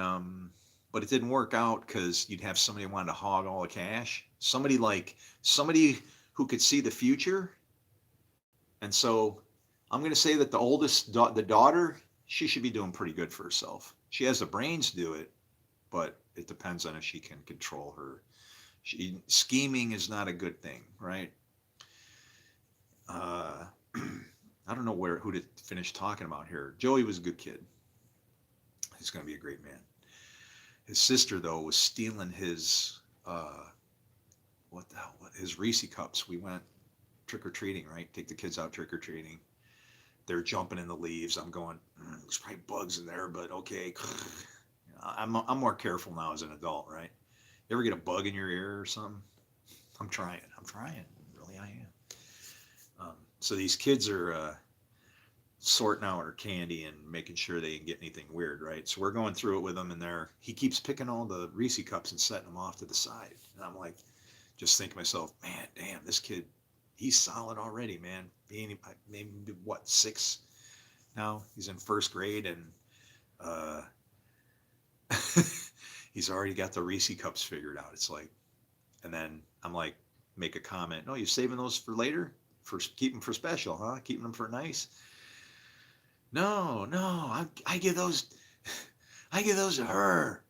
but it didn't work out because you'd have somebody who wanted to hog all the cash. Somebody who could see the future. And so I'm going to say that the daughter, she should be doing pretty good for herself. She has the brains to do it, but it depends on if she can control her. Scheming is not a good thing, right? I don't know who to finish talking about here. Joey was a good kid. He's going to be a great man. His sister, though, was stealing his what the hell? His Reese cups. We went trick or treating, right? Take the kids out trick or treating. They're jumping in the leaves. I'm going. There's probably bugs in there, but okay. I'm more careful now as an adult, right? You ever get a bug in your ear or something? I'm trying. Really, I am. So these kids are sorting out our candy and making sure they didn't get anything weird, right? So we're going through it with them, and he keeps picking all the Reese cups and setting them off to the side. And I'm like, just thinking to myself, man, damn, this kid, he's solid already, man. Being maybe what 6 now? He's in first grade, and uh, he's already got the Reese cups figured out. It's like, and then I'm like, make a comment. No, you're saving those for later, for keep them for special, huh? Keeping them for nice. No, I give those, I give those to her.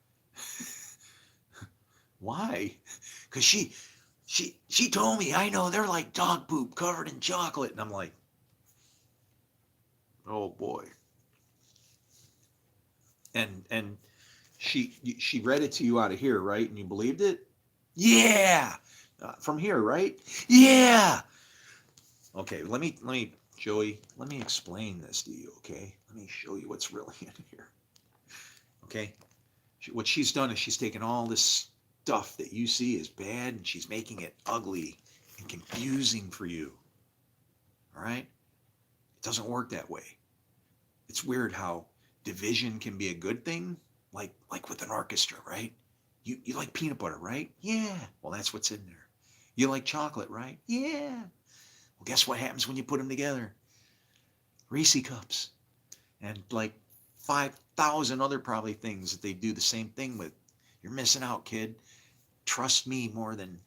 Why? Because she told me. I know they're like dog poop covered in chocolate, and I'm like, oh boy. And she read it to you out of here, right? And you believed it? Yeah. From here, right? Yeah. Okay, let me, Joey, let me explain this to you, okay? Let me show you what's really in here, okay? What she's done is she's taken all this stuff that you see as bad and she's making it ugly and confusing for you, all right? It doesn't work that way. It's weird how division can be a good thing, like with an orchestra, right? You like peanut butter, right? Yeah. Well, that's what's in there. You like chocolate, right? Yeah. Well, guess what happens when you put them together? Reese cups. And like 5,000 other probably things that they do the same thing with. You're missing out, kid. Trust me more than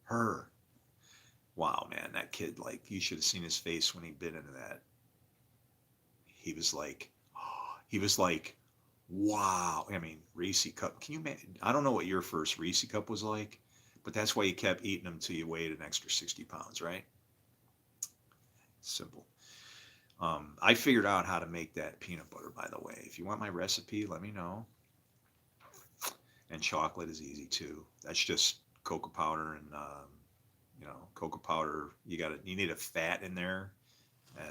her. Wow, man, that kid, like, you should have seen his face when he bit into that. He was like, he was like, wow. I mean, Reese cup. Can you imagine? I don't know what your first Reese cup was like, but that's why you kept eating them till you weighed an extra 60 pounds, right? Simple. I figured out how to make that peanut butter, by the way. If you want my recipe, let me know. And chocolate is easy too. That's just cocoa powder and cocoa powder. You need a fat in there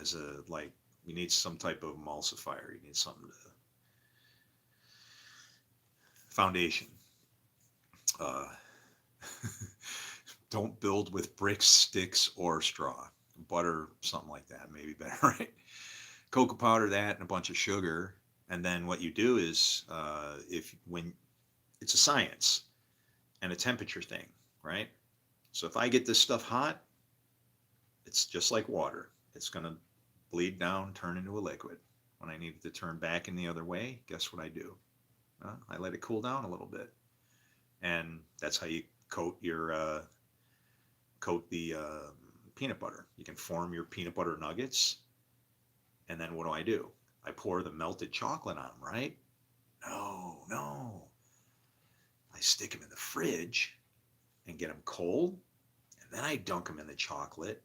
as a like. You need some type of emulsifier. You need something to foundation. Uh, don't build with bricks, sticks, or straw. Butter, something like that, maybe better, right? Cocoa powder, that, and a bunch of sugar. And then what you do is, if when it's a science and a temperature thing, right? So if I get this stuff hot, it's just like water. It's going to bleed down, turn into a liquid. When I need it to turn back in the other way, guess what I do? I let it cool down a little bit. And that's how you coat the peanut butter. You can form your peanut butter nuggets. And then what do? I pour the melted chocolate on them, right? No, no. I stick them in the fridge and get them cold. And then I dunk them in the chocolate.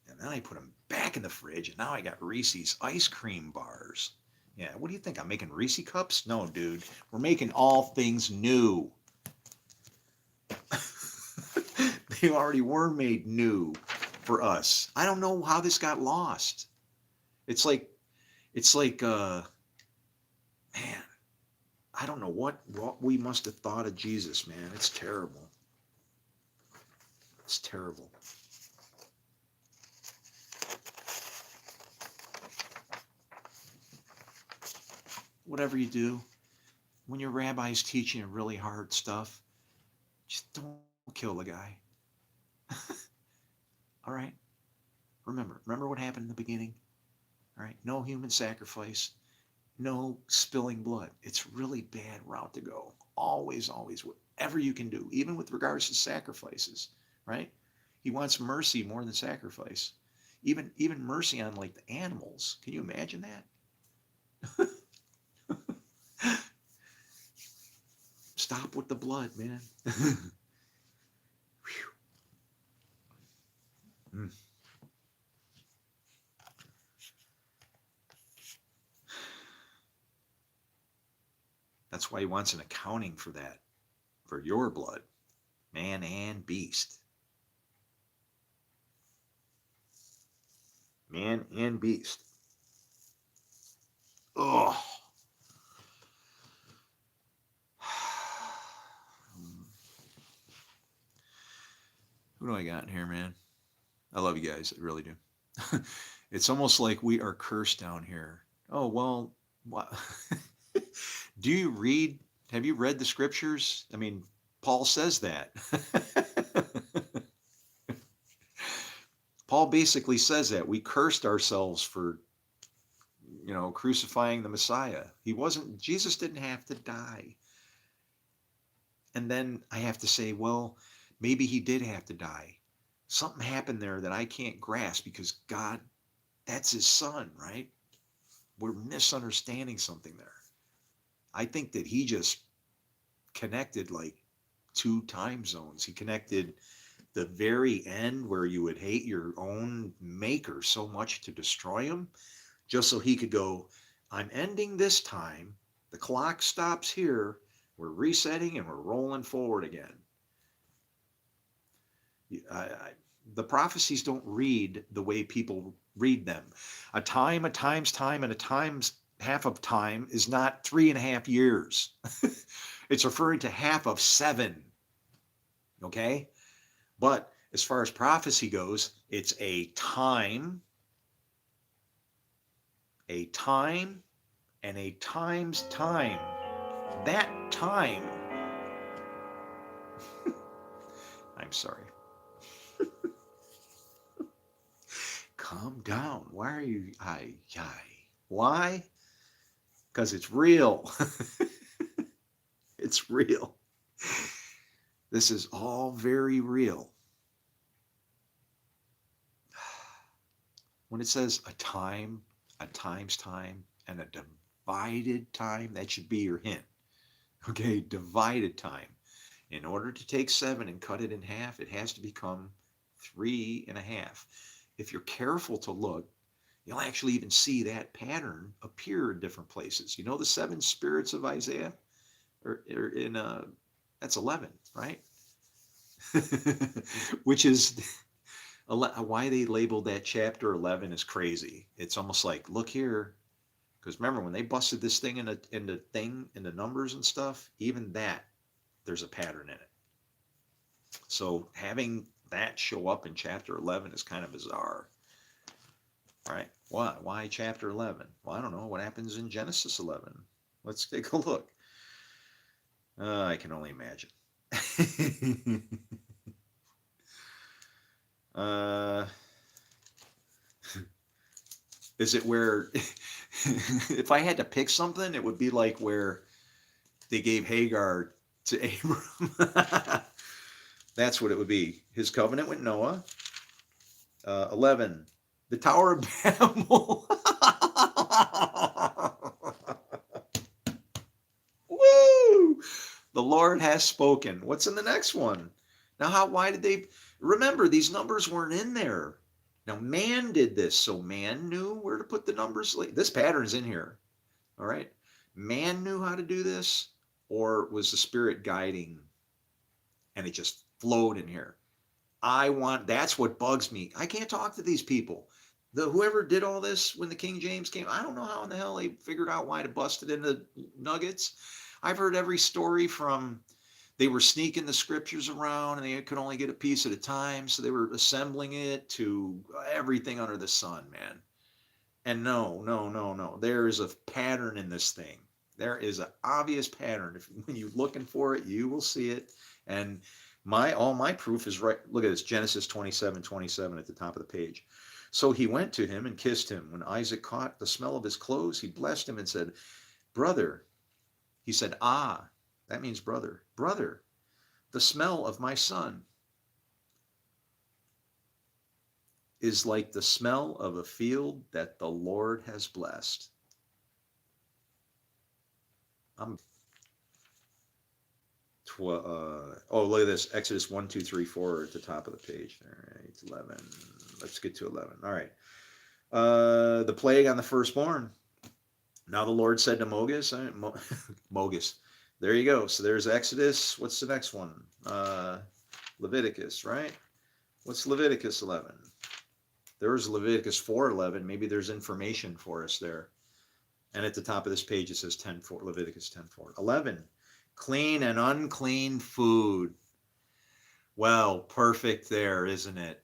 And then I put them back in the fridge. And now I got Reese's ice cream bars. Yeah, what do you think? I'm making Reese cups? No, dude. We're making all things new. They already were made new for us. I don't know how this got lost. It's like, man, I don't know what we must have thought of Jesus, man. It's terrible. It's terrible. Whatever you do, when your rabbi's teaching you really hard stuff, just don't kill the guy. All right? Remember what happened in the beginning? All right? No human sacrifice, no spilling blood. It's really bad route to go. Always, whatever you can do, even with regards to sacrifices, right? He wants mercy more than sacrifice. Even mercy on like the animals. Can you imagine that? Stop with the blood, man. Mm. That's why he wants an accounting for that, for your blood, man and beast. Man and beast. Oh. Who do I got in here, man? I love you guys. I really do. It's almost like we are cursed down here. Oh, well, what? Do you read? Have you read the scriptures? I mean, Paul says that. Paul basically says that we cursed ourselves for, crucifying the Messiah. Jesus didn't have to die. And then I have to say, well, maybe he did have to die. Something happened there that I can't grasp because God, that's his son, right? We're misunderstanding something there. I think that he just connected like two time zones. He connected the very end where you would hate your own maker so much to destroy him, just so he could go, I'm ending this time. The clock stops here. We're resetting and we're rolling forward again. The prophecies don't read the way people read them. A time's time, and a time's half of time is not 3.5 years. It's referring to half of 7. Okay? But as far as prophecy goes, it's a time, and a time's time. That time. I'm sorry. Calm down. Why are you? Why? Because it's real. It's real. This is all very real. When it says a time's time, and a divided time, that should be your hint. Okay, divided time. In order to take 7 and cut it in half, it has to become 3.5. If you're careful to look, you'll actually even see that pattern appear in different places. You know the 7 spirits of Isaiah? Or in that's 11, right? Which is why they labeled that chapter 11 is crazy. It's almost like, look here, because remember when they busted this thing in the numbers and stuff, even that there's a pattern in it. So having that show up in chapter 11 is kind of bizarre. All right, what? Why chapter 11? Well, I don't know. What happens in Genesis 11? Let's take a look. I can only imagine. Is it where, if I had to pick something, it would be like where they gave Hagar to Abram. That's what it would be. His covenant with Noah, 11. The Tower of Babel. Woo! The Lord has spoken. What's in the next one? Now, why did they remember these numbers weren't in there? Now, man did this, so man knew where to put the numbers. This pattern's in here. All right. Man knew how to do this, or was the Spirit guiding and it just flowed in here? That's what bugs me. I can't talk to these people. Whoever did all this when the King James came, I don't know how in the hell they figured out why to bust it into nuggets. I've heard every story from they were sneaking the scriptures around and they could only get a piece at a time, so they were assembling it to everything under the sun, man. And no, no, no, no. There is a pattern in this thing. There is an obvious pattern. When you're looking for it, you will see it. And all my proof is right. Look at this, Genesis 27:27 at the top of the page. So he went to him and kissed him. When Isaac caught the smell of his clothes, he blessed him and said, "Brother," he said, "Ah," that means brother, "brother, the smell of my son is like the smell of a field that the Lord has blessed." I'm look at this, Exodus 1, 2, 3, 4 at the top of the page. All right, 11. Let's get to 11. All right. The plague on the firstborn. Now the Lord said to Moses, Moses. There you go. So there's Exodus. What's the next one? Leviticus, right? What's Leviticus 11? There's Leviticus 4:11. Maybe there's information for us there. And at the top of this page it says 10:4, Leviticus 10:4. 11. Clean and unclean food. Well, perfect there, isn't it?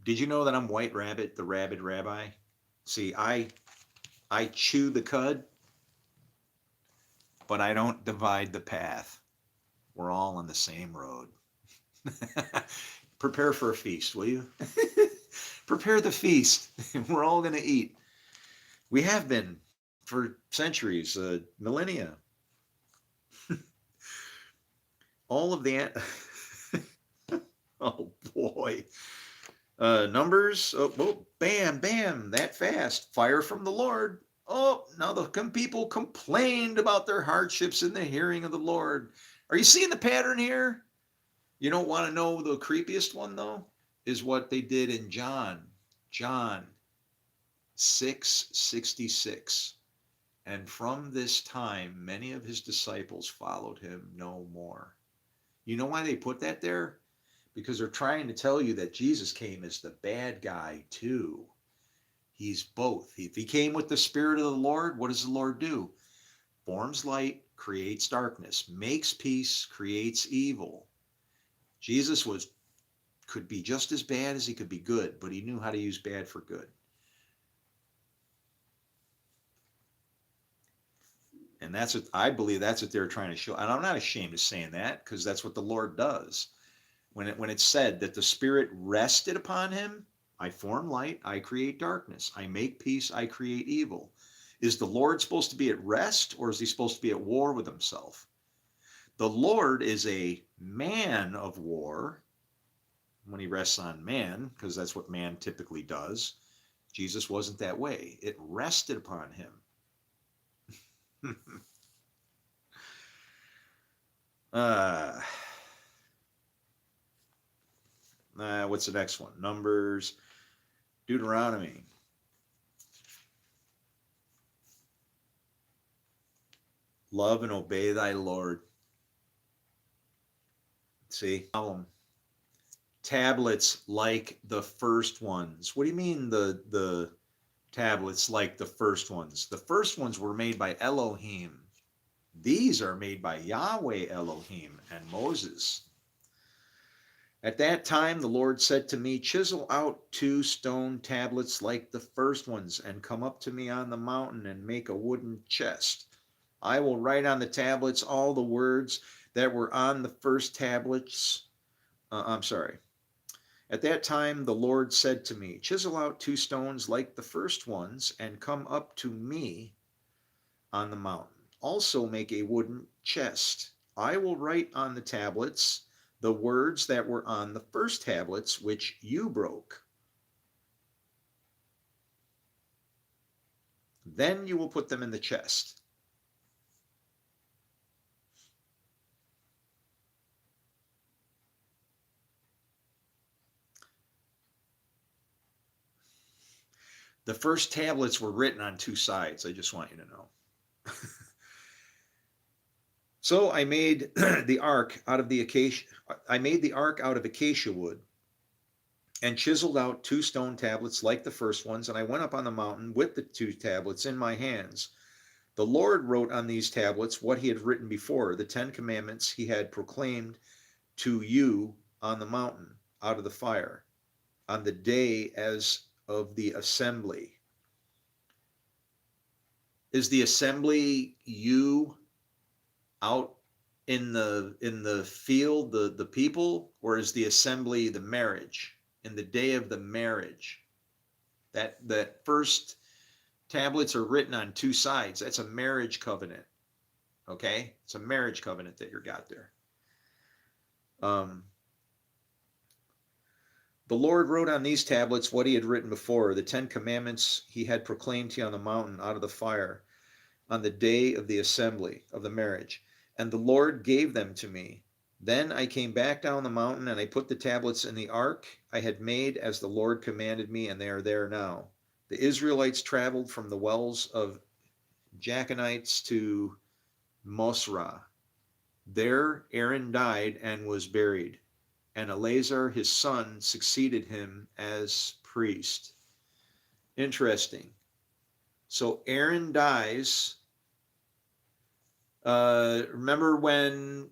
Did you know that I'm White Rabbit, the rabid rabbi? See, I chew the cud, but I don't divide the path. We're all on the same road. Prepare for a feast, will you? Prepare the feast. We're all going to eat. We have been for centuries, millennia. All of the oh boy. Numbers. Oh, bam, bam, that fast. Fire from the Lord. Oh, now the people complained about their hardships in the hearing of the Lord. Are you seeing the pattern here? You don't want to know the creepiest one, though, is what they did in John 6:66. And from this time, many of his disciples followed him no more. You know why they put that there? Because they're trying to tell you that Jesus came as the bad guy too. He's both. If he came with the Spirit of the Lord, what does the Lord do? Forms light, creates darkness, makes peace, creates evil. Jesus could be just as bad as he could be good, but he knew how to use bad for good. And I believe that's what they're trying to show. And I'm not ashamed of saying that, because that's what the Lord does. When it's said that the Spirit rested upon him, I form light, I create darkness. I make peace, I create evil. Is the Lord supposed to be at rest, or is he supposed to be at war with himself? The Lord is a man of war when he rests on man, because that's what man typically does. Jesus wasn't that way. It rested upon him. What's the next one? Numbers, Deuteronomy. Love and obey thy Lord. See? Tablets like the first ones. What do you mean the tablets like the first ones? The first ones were made by Elohim. These are made by Yahweh Elohim and Moses. At that time, the Lord said to me, chisel out 2 stone tablets like the first ones and come up to me on the mountain and make a wooden chest. I will write on the tablets all the words that were on the first tablets. At that time, the Lord said to me, chisel out 2 stones like the first ones and come up to me on the mountain. Also make a wooden chest. I will write on the tablets the words that were on the first tablets, which you broke. Then you will put them in the chest. The first tablets were written on two sides. I just want you to know. So I made the ark out of the acacia. I made the ark out of acacia wood and chiseled out 2 stone tablets like the first ones. And I went up on the mountain with the 2 tablets in my hands. The Lord wrote on these tablets what he had written before, the 10 commandments he had proclaimed to you on the mountain out of the fire on the day as of the assembly. Is the assembly you out in the field, the people, or is the assembly the marriage, in the day of the marriage? That first tablets are written on 2 sides. That's a marriage covenant. Okay, it's a marriage covenant that you got there. The Lord wrote on these tablets what he had written before, the 10 commandments he had proclaimed to you on the mountain out of the fire on the day of the assembly of the marriage. And the Lord gave them to me. Then I came back down the mountain, and I put the tablets in the ark I had made as the Lord commanded me, and they are there now. The Israelites traveled from the wells of Jachanites to Mosra. There Aaron died and was buried, and Eleazar his son succeeded him as priest. Interesting. So Aaron dies. Remember when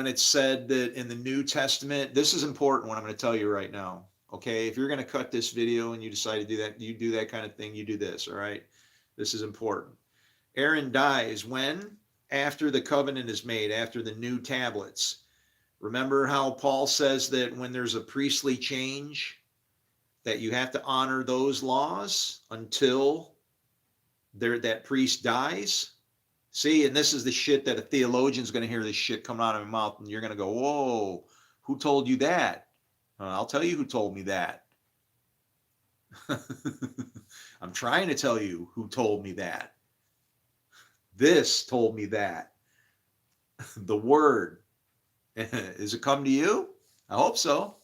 it said that in the New Testament, this is important what I'm going to tell you right now. Okay, if you're going to cut this video and you decide to do that, you do that kind of thing, you do this, all right? This is important. Aaron dies when? After the covenant is made, after the new tablets. Remember how Paul says that when there's a priestly change, that you have to honor those laws until that priest dies? See, and this is the shit that a theologian's going to hear this shit coming out of my mouth, and you're going to go, whoa, who told you that? I'll tell you who told me that. I'm trying to tell you who told me that. This told me that. The word. Is it come to you? I hope so.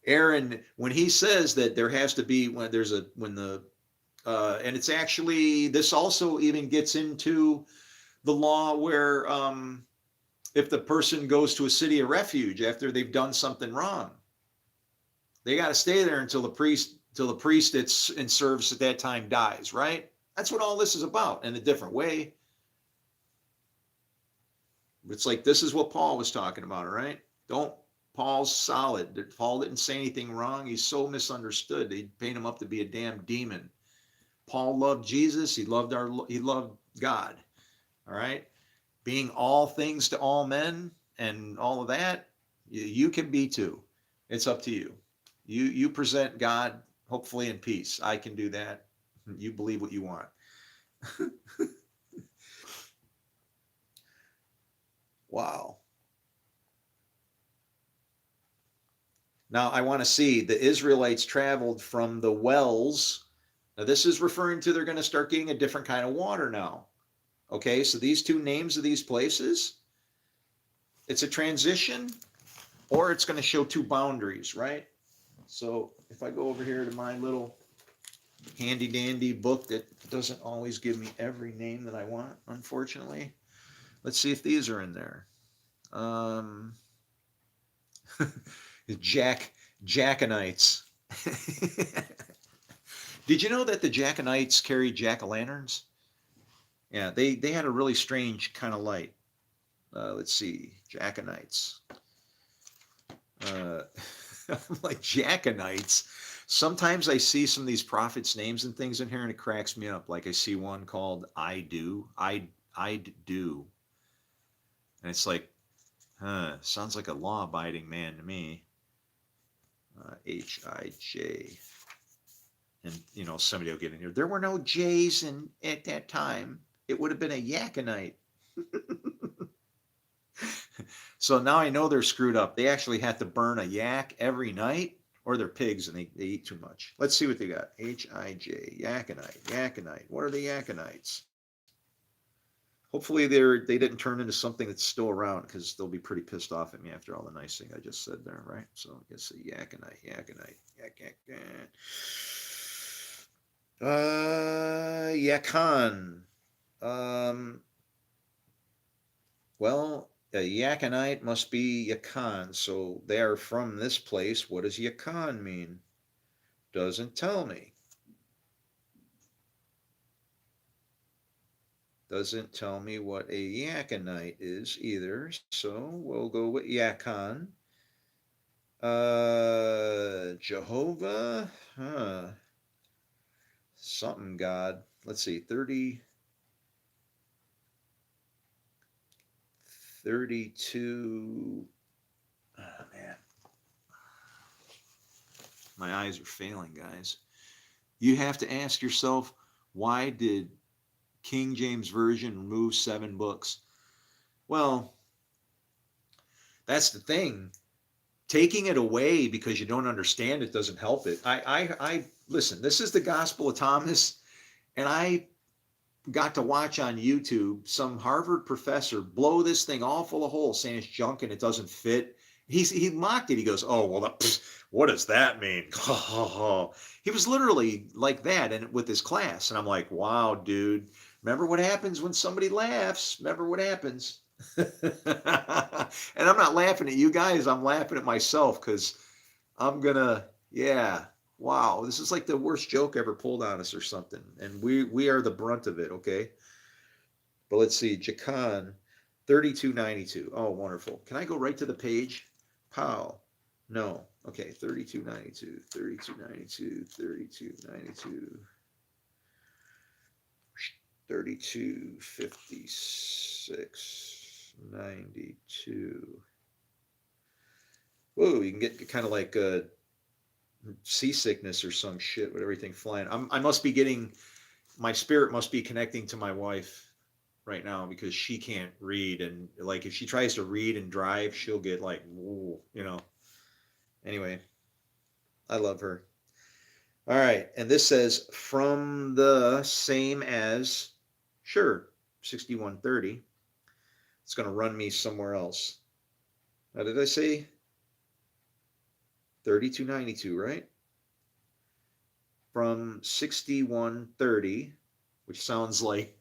Aaron, when he says that there has to be, and it's actually, this also even gets into the law where if the person goes to a city of refuge after they've done something wrong, they got to stay there until the priest that's in service at that time dies, right? That's what all this is about in a different way. It's like, this is what Paul was talking about, all right? Paul's solid. Paul didn't say anything wrong. He's so misunderstood. They paint him up to be a damn demon. Paul loved Jesus. He loved God. All right. Being all things to all men and all of that, you can be too. It's up to you. You present God, hopefully in peace. I can do that. You believe what you want. Wow. Now I want to see the Israelites traveled from the wells. Now this is referring to they're going to start getting a different kind of water now. Okay, so these 2 names of these places, it's a transition, or it's going to show 2 boundaries, right? So if I go over here to my little handy dandy book that doesn't always give me every name that I want, unfortunately. Let's see if these are in there. Jachanites. Did you know that the Jachanites carried jack-o'-lanterns? Yeah, they had a really strange kind of light. Let's see, Jachanites. Like Jachanites. Sometimes I see some of these prophets' names and things in here, and it cracks me up. Like I see one called I'd do, and it's like, sounds like a law-abiding man to me. Hij, and somebody will get in here. There were no J's at that time. It would have been a Yaconite. So now I know they're screwed up. They actually have to burn a yak every night, or they're pigs and they eat too much. Let's see what they got. Hij, yaconite, yaconite. What are the yaconites? Hopefully they didn't turn into something that's still around because they'll be pretty pissed off at me after all the nice thing I just said there, right? So I guess the yaconite, yaconite, yak. Yacon. Um, well, a Yaconite must be Yacon, so they are from this place. What does Yacon mean? Doesn't tell me. Doesn't tell me what a Yaconite is either, so we'll go with Yacon. Jehovah? Huh. Something God. Let's see, 32. Oh, man. My eyes are failing, guys. You have to ask yourself, why did King James Version remove 7 books? Well, that's the thing. Taking it away because you don't understand it doesn't help it. I listen. This is the Gospel of Thomas, and I got to watch on YouTube some Harvard professor blow this thing all full of holes, saying it's junk and it doesn't fit. He mocked it. He goes, "Oh well, what does that mean?" He was literally like that, and with his class, and I'm like, "Wow, dude! Remember what happens when somebody laughs? Remember what happens?" And I'm not laughing at you guys. I'm laughing at myself because I'm gonna, yeah. Wow, this is like the worst joke ever pulled on us or something, and we are the brunt of it. Okay, but let's see, Jacan, 3292. Oh, wonderful. Can I go right to the page? Pow. No. Okay, 3292, 3292, 3292, 3256, 92. Whoa, you can get kind of like seasickness or some shit with everything flying. I must be getting, my spirit must be connecting to my wife right now because she can't read, and like if she tries to read and drive, she'll get like, whoa, you know. Anyway, I love her. All right, and this says from the same as, sure, 6130. It's going to run me somewhere else. Now, did I say 3292, right? From 6130, which sounds like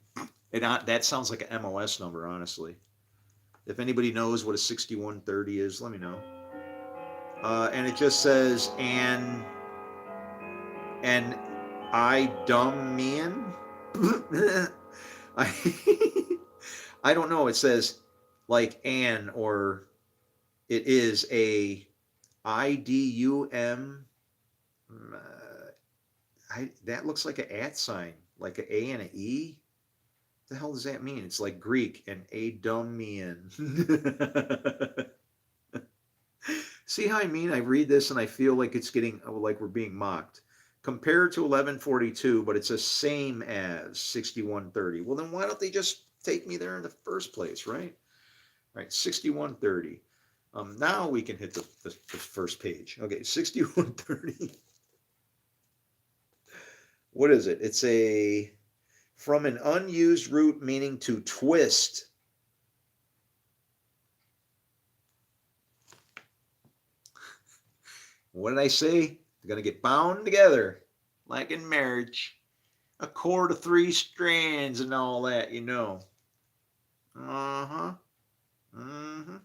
that sounds like an MOS number, honestly. If anybody knows what a 6130 is, let me know. And it just says, and I dumb man. I I don't know. It says like an, or it is a IDUM. That looks like an at sign, like an A and an E. What the hell does that mean? It's like Greek and Adumian. See how I mean? I read this and I feel like it's getting like we're being mocked. Compared to 1142, but it's the same as 6130. Well, then why don't they just take me there in the first place, right? Right, 6130. Now we can hit the first page. Okay, 6130. What is it? It's a from an unused root meaning to twist. What did I say? They're going to get bound together like in marriage. A cord of 3 strands and all that, you know. Uh huh. Mm-hmm.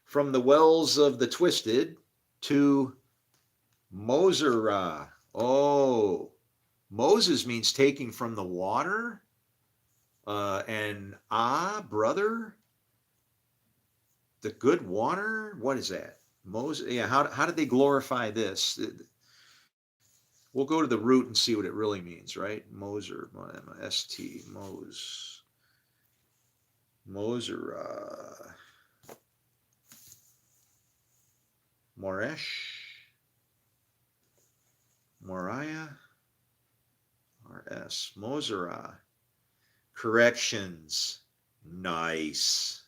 From the wells of the twisted to Mosera. Oh, Moses means taking from the water. And brother, the good water. What is that? Moses. Yeah. How did they glorify this? We'll go to the root and see what it really means, right? Moser, M-S-T, Moser, Moresh, Moriah, R-S, Mosera. Corrections. Nice.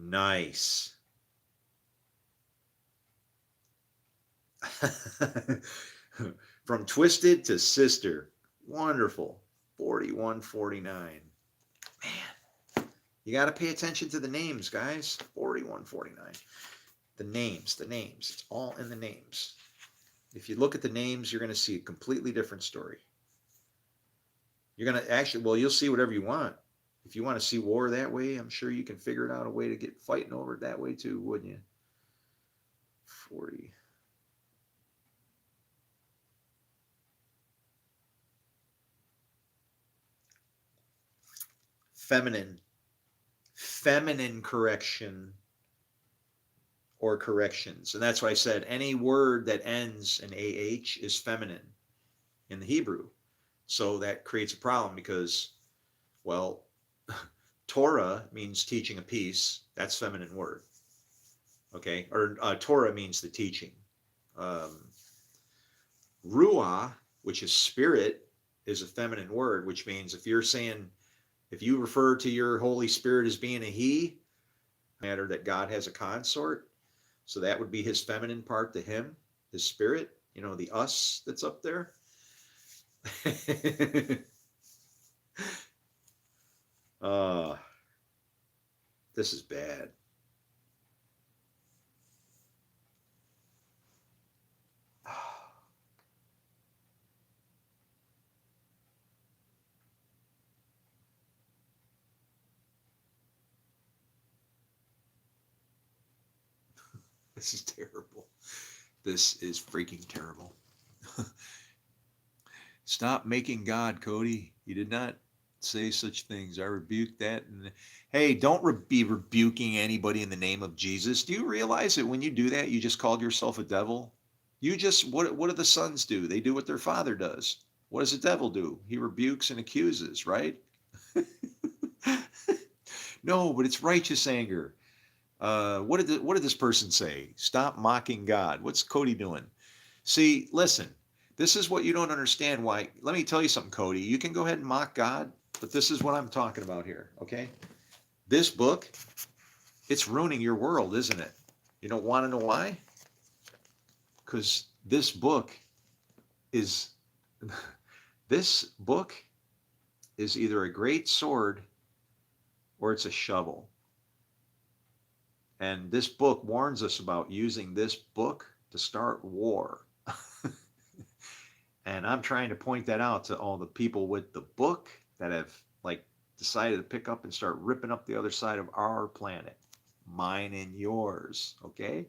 Nice. From twisted to sister. Wonderful. 4149. Man, you got to pay attention to the names, guys. 4149. The names, the names. It's all in the names. If you look at the names, you're going to see a completely different story. You're going to actually, well, you'll see whatever you want. If you want to see war that way, I'm sure you can figure it out a way to get fighting over it that way too, wouldn't you? 40. Feminine. Feminine correction or corrections. And that's why I said any word that ends in AH is feminine in the Hebrew. So that creates a problem because, well, Torah means teaching a piece. That's feminine word. Okay. Or Torah means the teaching. Ruah, which is spirit, is a feminine word, which means if you're saying, if you refer to your Holy Spirit as being a he, matter that God has a consort. So that would be his feminine part to him, his spirit, you know, the us that's up there. uh, this is bad. This is terrible. This is freaking terrible. Stop making God, Cody. You did not say such things. I rebuke that. And hey, don't be rebuking anybody in the name of Jesus. Do you realize that when you do that, you just called yourself a devil? You just, what do the sons do? They do what their father does. What does the devil do? He rebukes and accuses, right? No, but it's righteous anger. What did this person say? Stop mocking God. What's Cody doing? See, listen, this is what you don't understand. Why? Let me tell you something, Cody. You can go ahead and mock God, but this is what I'm talking about here. Okay, this book, it's ruining your world, isn't it? You don't want to know why? Because this book is this book is either a great sword or it's a shovel. And this book warns us about using this book to start war. And I'm trying to point that out to all the people with the book that have like decided to pick up and start ripping up the other side of our planet, mine and yours. Okay.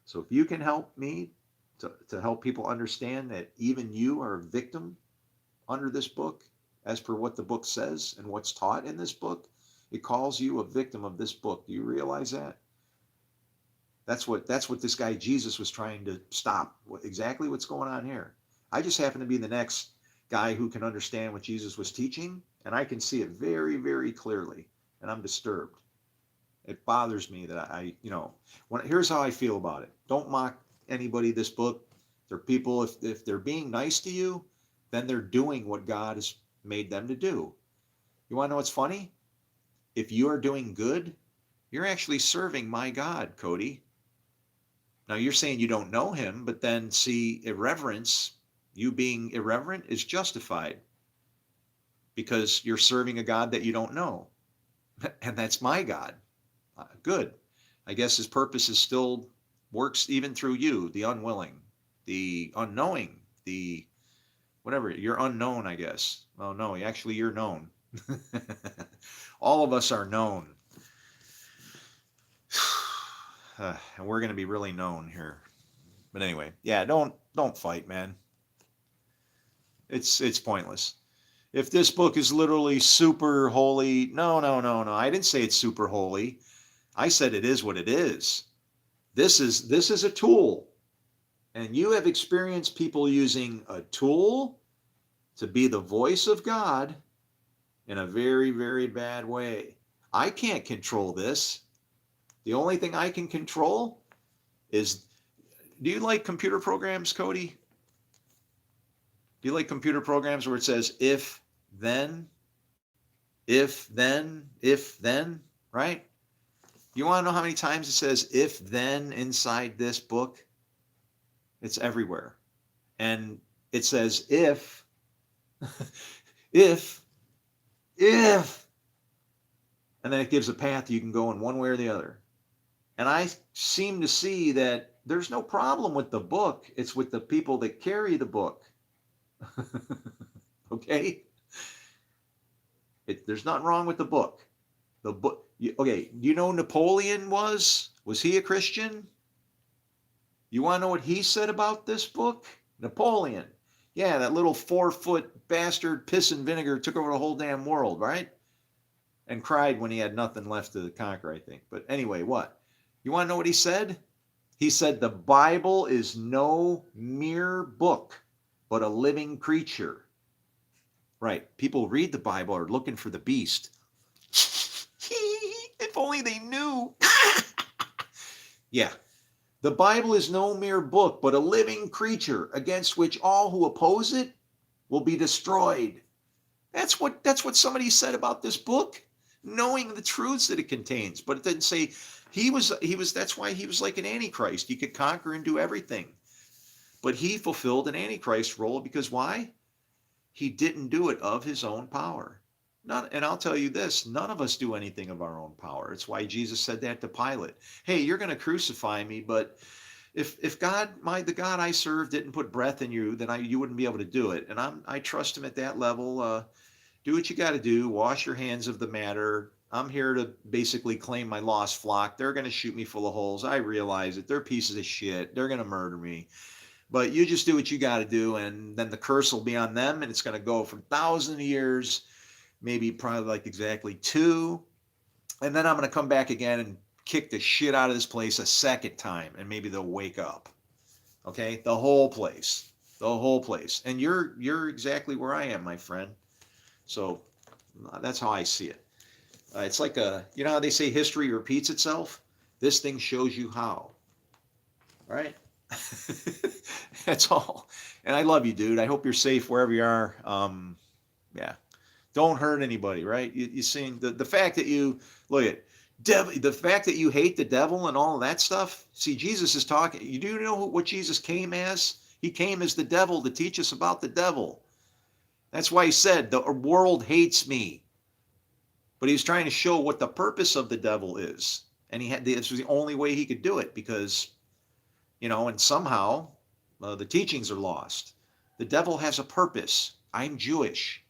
So if you can help me to help people understand that even you are a victim under this book, as per what the book says and what's taught in this book, it calls you a victim of this book. Do you realize that? That's what this guy Jesus was trying to stop. Exactly what's going on here. I just happen to be the next guy who can understand what Jesus was teaching, and I can see it very, very clearly, and I'm disturbed. It bothers me that here's how I feel about it. Don't mock anybody this book. They're people, if they're being nice to you, then they're doing what God has made them to do. You want to know what's funny? If you are doing good, you're actually serving my God, Cody. Now you're saying you don't know him, but then see, irreverence, you being irreverent is justified because you're serving a God that you don't know. And that's my God. Good. I guess his purpose is still works even through you, the unwilling, the unknowing, the whatever. You're unknown, I guess. Oh no, actually you're known. All of us are known. And we're going to be really known here. But anyway, yeah, don't fight, man. It's pointless. If this book is literally super holy, no. I didn't say it's super holy. I said it is what it is. This is a tool. And you have experienced people using a tool to be the voice of God in a very, very bad way. I can't control this. The only thing I can control is, do you like computer programs, Cody? Do you like computer programs where it says if, then, if, then, if, then? right? You want to know how many times it says if then inside this book? It's everywhere. And it says if, if, if, and then it gives a path you can go in one way or the other. And I seem to see that there's no problem with the book. It's with the people that carry the book. Okay? There's nothing wrong with the book. The book. Okay, you know who Napoleon was? Was he a Christian? You want to know what he said about this book? Napoleon. Yeah, that little 4-foot bastard piss and vinegar took over the whole damn world, right? And cried when he had nothing left to conquer, I think. But anyway, what? You want to know what he said? He said the Bible is no mere book, but a living creature. Right. People read the Bible are looking for the beast. If only they knew. Yeah. The Bible is no mere book, but a living creature against which all who oppose it will be destroyed. That's what somebody said about this book, knowing the truths that it contains. But it didn't say he was that's why he was like an antichrist. He could conquer and do everything. But he fulfilled an antichrist role because why? He didn't do it of his own power. And I'll tell you this, none of us do anything of our own power. It's why Jesus said that to Pilate. Hey, you're going to crucify me, but if God, the God I serve didn't put breath in you, then you wouldn't be able to do it. And I trust him at that level. Do what you got to do. Wash your hands of the matter. I'm here to basically claim my lost flock. They're going to shoot me full of holes. I realize it. They're pieces of shit. They're going to murder me. But you just do what you got to do, and then the curse will be on them, and it's going to go for thousands of years, maybe probably like exactly 2. And then I'm going to come back again and kick the shit out of this place a second time, and maybe they'll wake up. Okay? The whole place. The whole place. And you're exactly where I am, my friend. So that's how I see it. It's like you know how they say history repeats itself? This thing shows you how. All right? That's all. And I love you, dude. I hope you're safe wherever you are. Yeah. Don't hurt anybody, right? You seeing the fact that you look at the fact that you hate the devil and all of that stuff. See, Jesus is talking. You do know what Jesus came as? He came as the devil to teach us about the devil. That's why he said the world hates me. But he was trying to show what the purpose of the devil is. And this was the only way he could do it because, and somehow the teachings are lost. The devil has a purpose. I'm Jewish.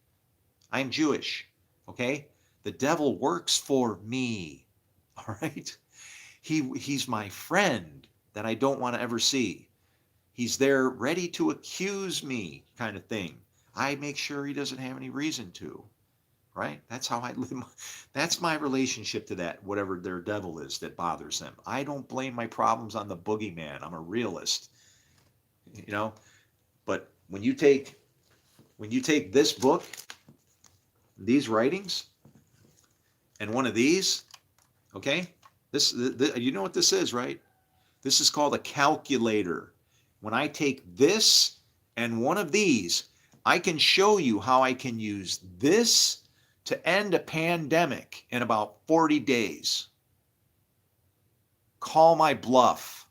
I'm Jewish. Okay? The devil works for me. All right? He's my friend that I don't want to ever see. He's there ready to accuse me, kind of thing. I make sure he doesn't have any reason to. Right? That's how I live. That's my relationship to that, whatever their devil is that bothers them. I don't blame my problems on the boogeyman. I'm a realist. But when you take this book, these writings, and one of these, okay, this you know what this is, right? This is called a calculator. When I take this and one of these, I can show you how I can use this to end a pandemic in about 40 days. Call my bluff.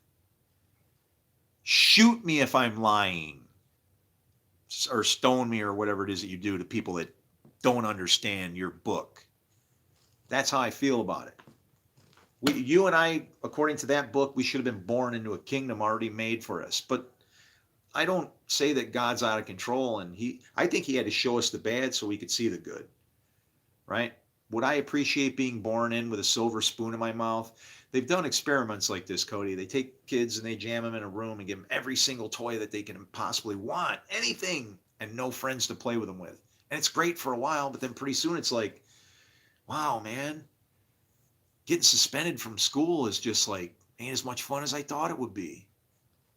Shoot me if I'm lying. Or stone me or whatever it is that you do to people that don't understand your book. That's how I feel about it. You and I, according to that book, we should have been born into a kingdom already made for us. But I don't say that God's out of control, and I think he had to show us the bad so we could see the good. Right? Would I appreciate being born in with a silver spoon in my mouth? They've done experiments like this, Cody. They take kids and they jam them in a room and give them every single toy that they can possibly want, anything, and no friends to play with them with. And it's great for a while, but then pretty soon it's like, wow, man, getting suspended from school is just like, ain't as much fun as I thought it would be.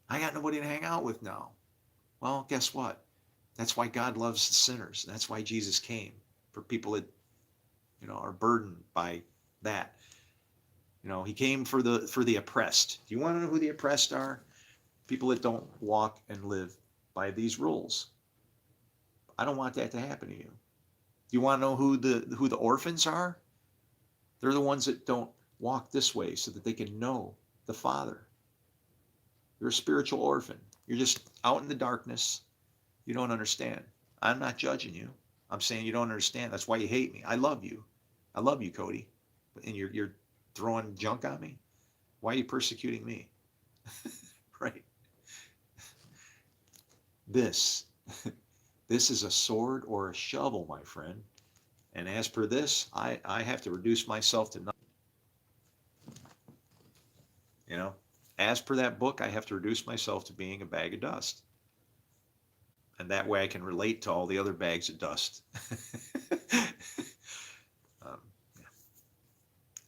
I got nobody to hang out with now. Well, guess what? That's why God loves the sinners. That's why Jesus came, for people that are burdened by that. He came for the oppressed. Do you want to know who the oppressed are? People that don't walk and live by these rules. I don't want that to happen to you. Do you want to know who the orphans are? They're the ones that don't walk this way so that they can know the Father. You're a spiritual orphan. You're just out in the darkness. You don't understand. I'm not judging you. I'm saying you don't understand. That's why you hate me. I love you. I love you, Cody. And you're throwing junk on me? Why are you persecuting me? Right? This. This is a sword or a shovel, my friend. And as per this, I have to reduce myself to nothing. You know, as per that book, I have to reduce myself to being a bag of dust. And that way I can relate to all the other bags of dust.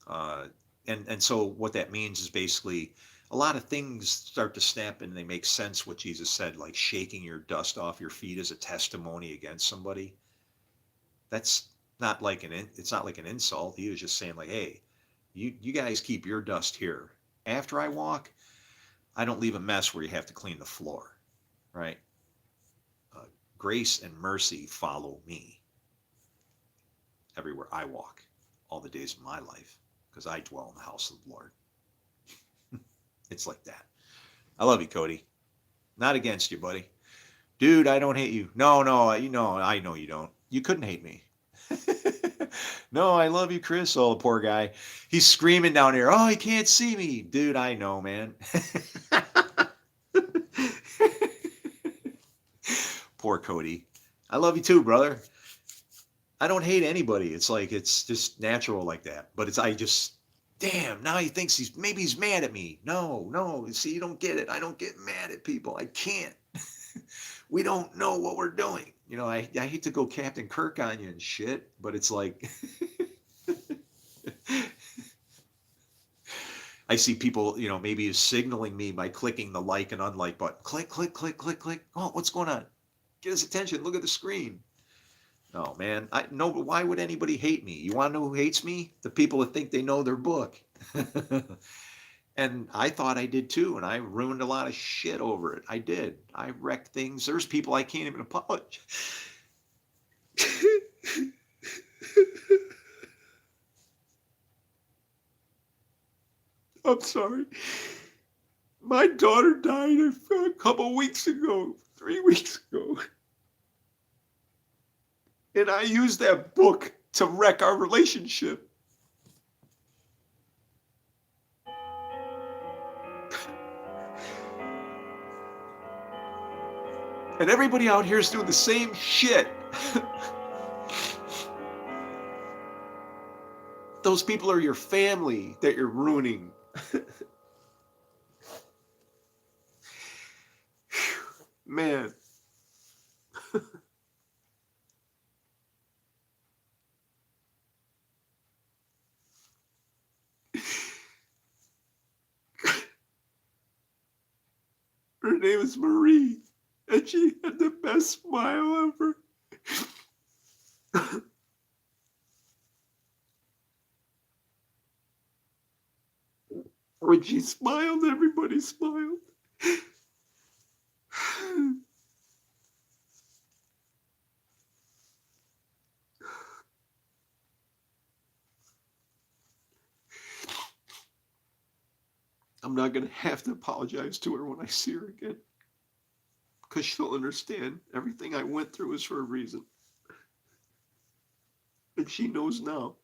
um, and so what that means is basically a lot of things start to snap and they make sense what Jesus said, like shaking your dust off your feet as a testimony against somebody. That's not like it's not like an insult. He was just saying like, hey, you guys keep your dust here. After I walk, I don't leave a mess where you have to clean the floor, right? Grace and mercy follow me everywhere I walk, all the days of my life, because I dwell in the house of the Lord. It's like that. I love you, Cody. Not against you, buddy. Dude, I don't hate you. No, I know you don't. You couldn't hate me. No, I love you, Chris. Oh, the poor guy. He's screaming down here. Oh, he can't see me. Dude, I know, man. Poor Cody. I love you too, brother. I don't hate anybody. It's like, it's just natural like that. But damn, now he thinks maybe he's mad at me. No. See, you don't get it. I don't get mad at people. I can't. We don't know what we're doing. You know, I hate to go Captain Kirk on you and shit, but it's like, I see people, you know, maybe is signaling me by clicking the like and unlike button. Click, click, click, click, click. Oh, what's going on? Get his attention. Look at the screen. No, man. No, but why would anybody hate me? You want to know who hates me? The people that think they know their book. And I thought I did too, and I ruined a lot of shit over it. I did. I wrecked things. There's people I can't even apologize. I'm sorry. My daughter died a couple weeks ago, 3 weeks ago. And I used that book to wreck our relationship. And everybody out here is doing the same shit. Those people are your family that you're ruining. Man. Her name is Marie, and she had the best smile ever. When she smiled, everybody smiled. I'm not going to have to apologize to her when I see her again, because she'll understand everything I went through is for a reason. And she knows now.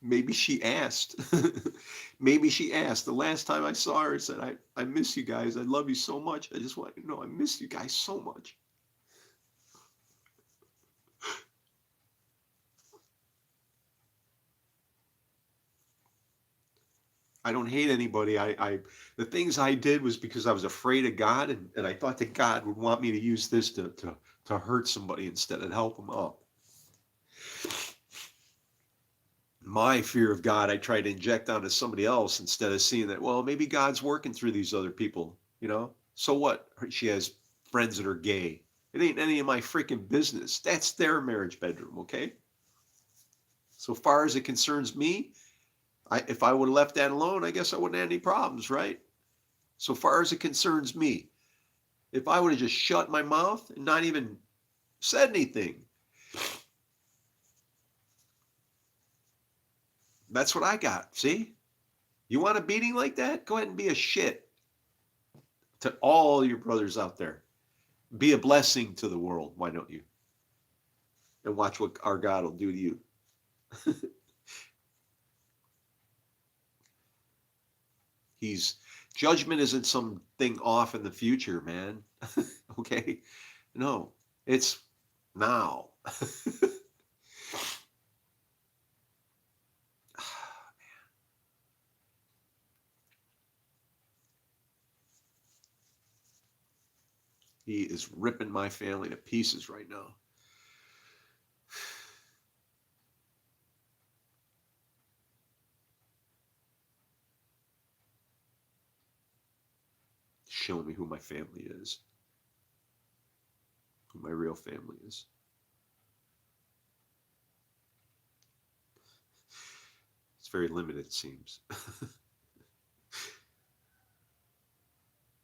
Maybe she asked. Maybe she asked. The last time I saw her, I said, I miss you guys. I love you so much. I just want you to know I miss you guys so much. I don't hate anybody. The things I did was because I was afraid of God, and I thought that God would want me to use this to hurt somebody instead of help them up. My fear of God, I try to inject onto somebody else instead of seeing that, well, maybe God's working through these other people, you know? So what? She has friends that are gay. It ain't any of my freaking business. That's their marriage bedroom, okay? So far as it concerns me, if I would have left that alone, I guess I wouldn't have any problems, right? So far as it concerns me, if I would have just shut my mouth and not even said anything, That's what I got. See? You want a beating like that? Go ahead and be a shit to all your brothers out there. Be a blessing to the world. Why don't you? And watch what our God will do to you. He's judgment isn't something off in the future, man. Okay? No, it's now. He is ripping my family to pieces right now. Showing me who my family is, who my real family is. It's very limited, it seems.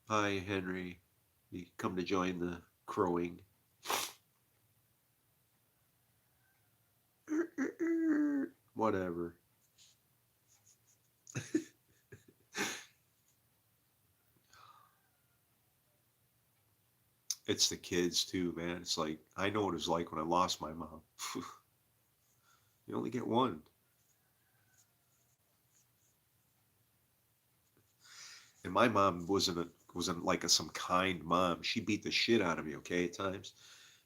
Hi, Henry. You come to join the crowing. Whatever. It's the kids too, man. It's like I know what it was like when I lost my mom. You only get one. And my mom wasn't like some kind mom. She beat the shit out of me, okay, at times.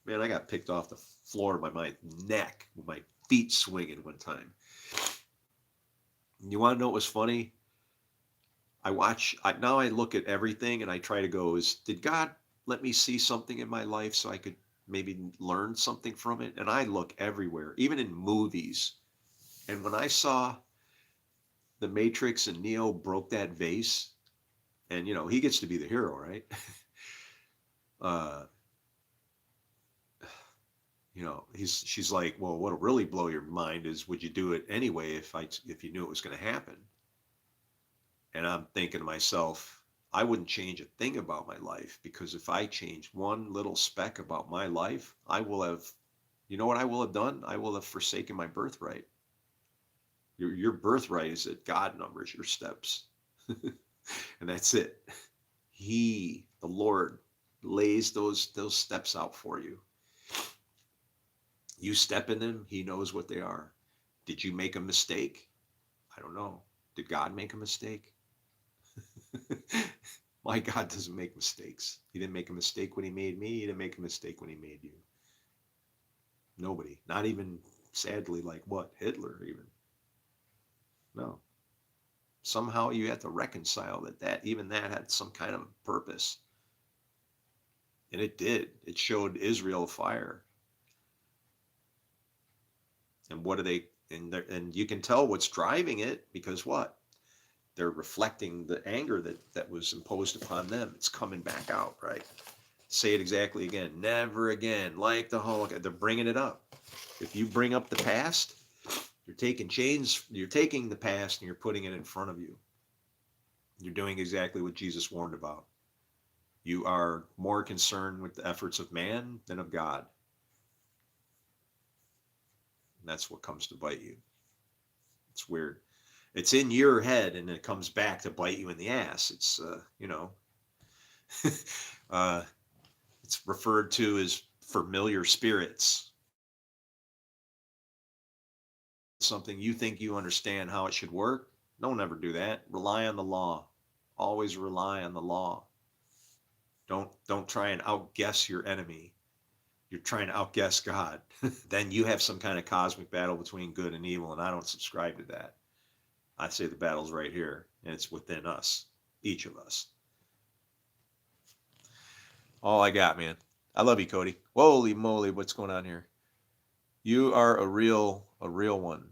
Man, I got picked off the floor by my neck with my feet swinging one time. You want to know what was funny? Now I look at everything and I try to go, did God let me see something in my life so I could maybe learn something from it? And I look everywhere, even in movies. And when I saw the Matrix and Neo broke that vase, and he gets to be the hero, right? uh, she's like, well, what'll really blow your mind is, would you do it anyway if you knew it was going to happen? And I'm thinking to myself, I wouldn't change a thing about my life, because if I changed one little speck about my life, I will have, you know what I will have done? I will have forsaken my birthright. Your birthright is that God numbers your steps. And that's it. He, the Lord, lays those steps out for you. You step in them, he knows what they are. Did you make a mistake? I don't know. Did God make a mistake? My God doesn't make mistakes. He didn't make a mistake when he made me. He didn't make a mistake when he made you. Nobody. Not even, sadly, like what? Hitler even. No. Somehow you have to reconcile that even that had some kind of purpose. And it did. It showed Israel fire. And what are they, and you can tell what's driving it, because what? They're reflecting the anger that was imposed upon them. It's coming back out, right? Say it exactly again. Never again, like the Holocaust. They're bringing it up. If you bring up the past, you're taking the past and you're putting it in front of you. You're doing exactly what Jesus warned about. You are more concerned with the efforts of man than of God. And that's what comes to bite you. It's weird. It's in your head and it comes back to bite you in the ass. It's, it's referred to as familiar spirits. Something you think you understand how it should work. Don't ever do that. Rely on the law. Always rely on the law. Don't try and outguess your enemy. You're trying to outguess God. Then you have some kind of cosmic battle between good and evil, and I don't subscribe to that. I say the battle's right here, and it's within us, each of us. All I got, man. I love you, Cody. Holy moly, what's going on here? You are a real one.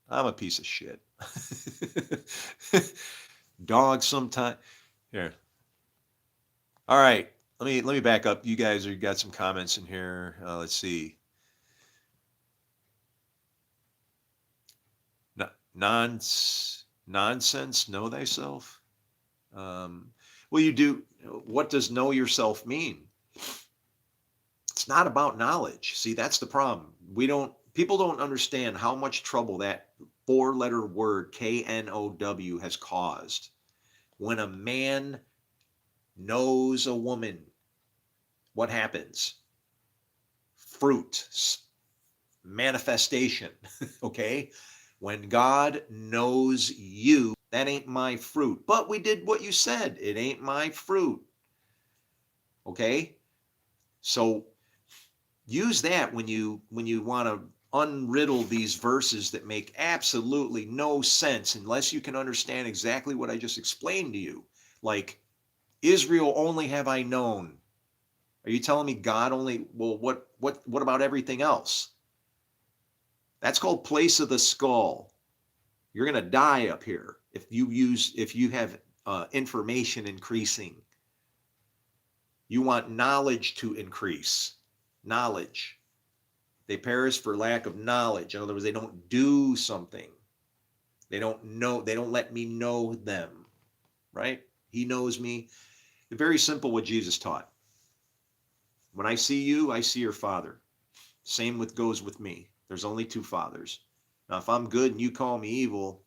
I'm a piece of shit. Dog sometime. Here. All right. Let me back up. You guys have got some comments in here. Let's see. Nonsense, know thyself. Well, you do. What does know yourself mean? It's not about knowledge. See, that's the problem. People don't understand how much trouble that four-letter word, K-N-O-W, has caused. When a man knows a woman, what happens? Fruit, manifestation, okay? When God knows you, that ain't my fruit. But we did what you said. It ain't my fruit. Okay? So use that when you want to unriddle these verses that make absolutely no sense unless you can understand exactly what I just explained to you. Like, Israel only have I known. Are you telling me God only? Well, what about everything else? That's called place of the skull. You're going to die up here if you have information increasing. You want knowledge to increase. Knowledge. They perish for lack of knowledge. In other words, they don't do something. They don't know. They don't let me know them. Right? He knows me. Very simple what Jesus taught. When I see you, I see your Father. Same with goes with me. There's only two fathers. Now, if I'm good and you call me evil,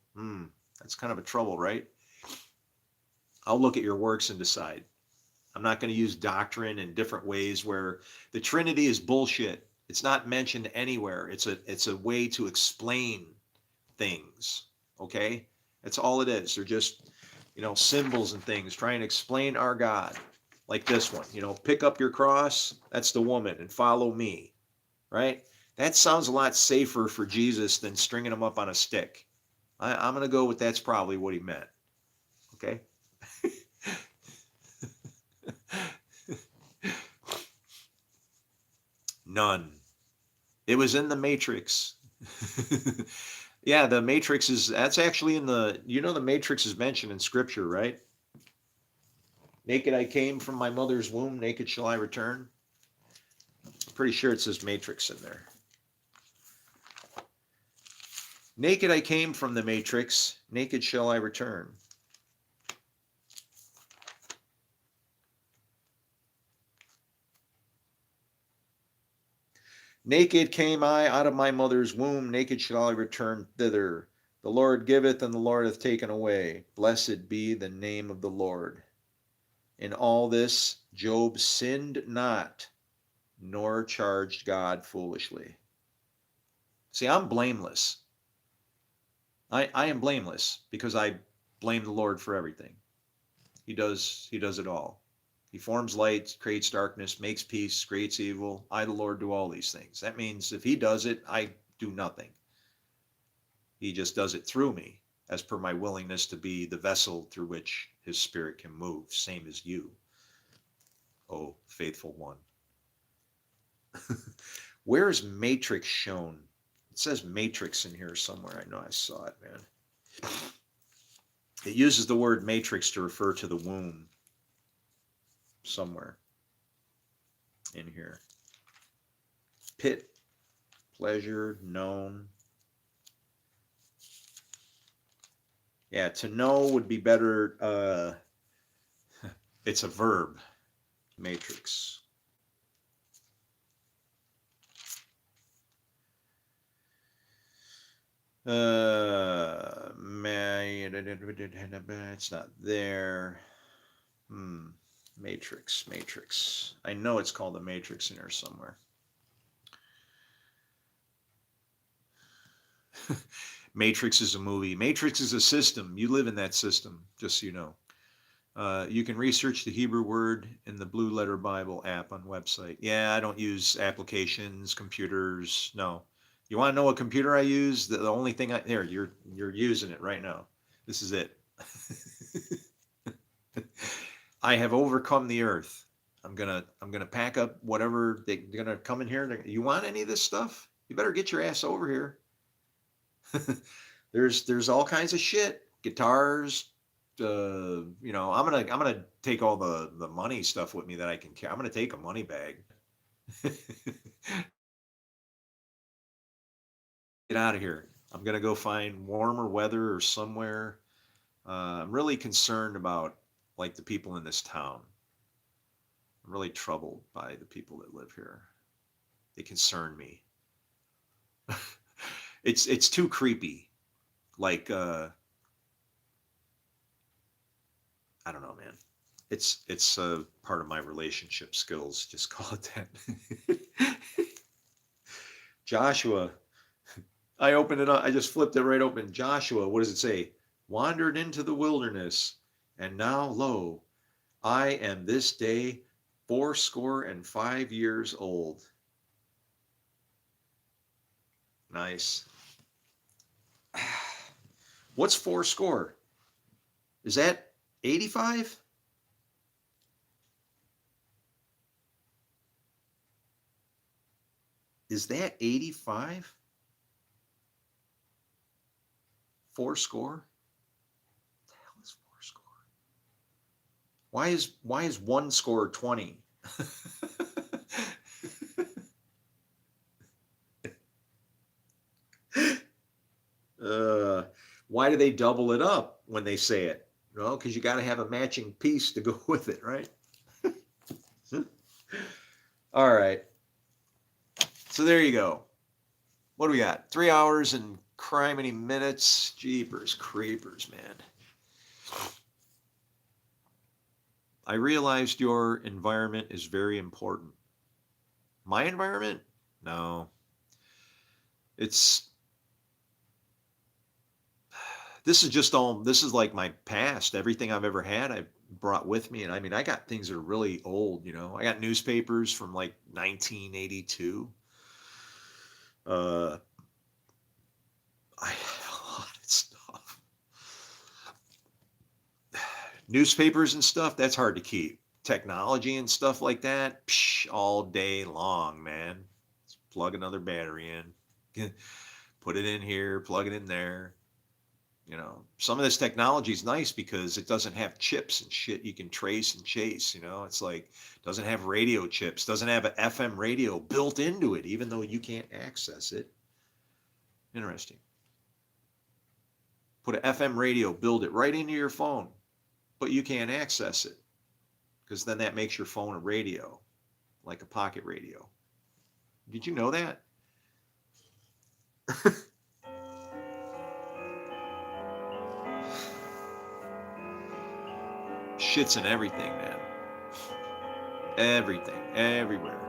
that's kind of a trouble, right? I'll look at your works and decide. I'm not going to use doctrine in different ways where the Trinity is bullshit. It's not mentioned anywhere. It's a way to explain things. Okay? That's all it is. They're just, symbols and things trying to explain our God. Like this one, pick up your cross, that's the woman, and follow me. Right? That sounds a lot safer for Jesus than stringing him up on a stick. I'm going to go with that's probably what he meant. Okay? None. It was in the Matrix. Yeah, the Matrix that's actually the Matrix is mentioned in Scripture, right? Naked I came from my mother's womb, naked shall I return. I'm pretty sure it says Matrix in there. Naked I came from the Matrix, naked shall I return. Naked came I out of my mother's womb, naked shall I return thither. The Lord giveth, and the Lord hath taken away. Blessed be the name of the Lord. In all this, Job sinned not, nor charged God foolishly. See, I'm blameless. I am blameless because I blame the Lord for everything. He does it all. He forms light, creates darkness, makes peace, creates evil. I, the Lord, do all these things. That means if he does it, I do nothing. He just does it through me, as per my willingness to be the vessel through which his spirit can move, same as you, oh faithful one. Where is matrix shown? It says matrix in here somewhere. I know I saw it, man. It uses the word matrix to refer to the womb somewhere in here. Pit, pleasure, known. Yeah, to know would be better. It's a verb, matrix. It's not there. Matrix. I know it's called a matrix in here somewhere. Matrix is a movie. Matrix is a system. You live in that system, just so you know. You can research the Hebrew word in the Blue Letter Bible app on website. Yeah, I don't use applications, computers. No. You want to know what computer I use? The only thing you're using it right now. This is it. I have overcome the earth. I'm gonna pack up whatever they're gonna come in here. You want any of this stuff? You better get your ass over here. There's all kinds of shit. Guitars, I'm gonna take all the money stuff with me that I can carry. I'm gonna take a money bag. Get out of here. I'm gonna go find warmer weather or somewhere. I'm really concerned about like the people in this town. I'm really troubled by the people that live here. They concern me. It's too creepy. Like, I don't know, man. It's part of my relationship skills. Just call it that. Joshua, I opened it up. I just flipped it right open. Joshua, what does it say? Wandered into the wilderness, and now lo, I am this day 85 old. Nice. What's 80? Is that 85? Is that 85? Fourscore? What the hell is fourscore? Why is one score 20? uh, why do they double it up when they say it? Well, because you got to have a matching piece to go with it, right? All right. So there you go. What do we got? 3 hours and criminy minutes. Jeepers creepers, man. I realized your environment is very important. My environment? No. It's this is like my past. Everything I've ever had, I've brought with me. And I mean, I got things that are really old, you know. I got newspapers from like 1982. I have a lot of stuff. Newspapers and stuff, that's hard to keep. Technology and stuff like that, all day long, man. Just plug another battery in, put it in here, plug it in there. You know, some of this technology is nice because it doesn't have chips and shit you can trace and chase. You know, it's like doesn't have radio chips, doesn't have an FM radio built into it, even though you can't access it. Interesting. Put an FM radio, build it right into your phone, but you can't access it because then that makes your phone a radio, like a pocket radio. Did you know that? Shit's in everything, man. Everything, everywhere.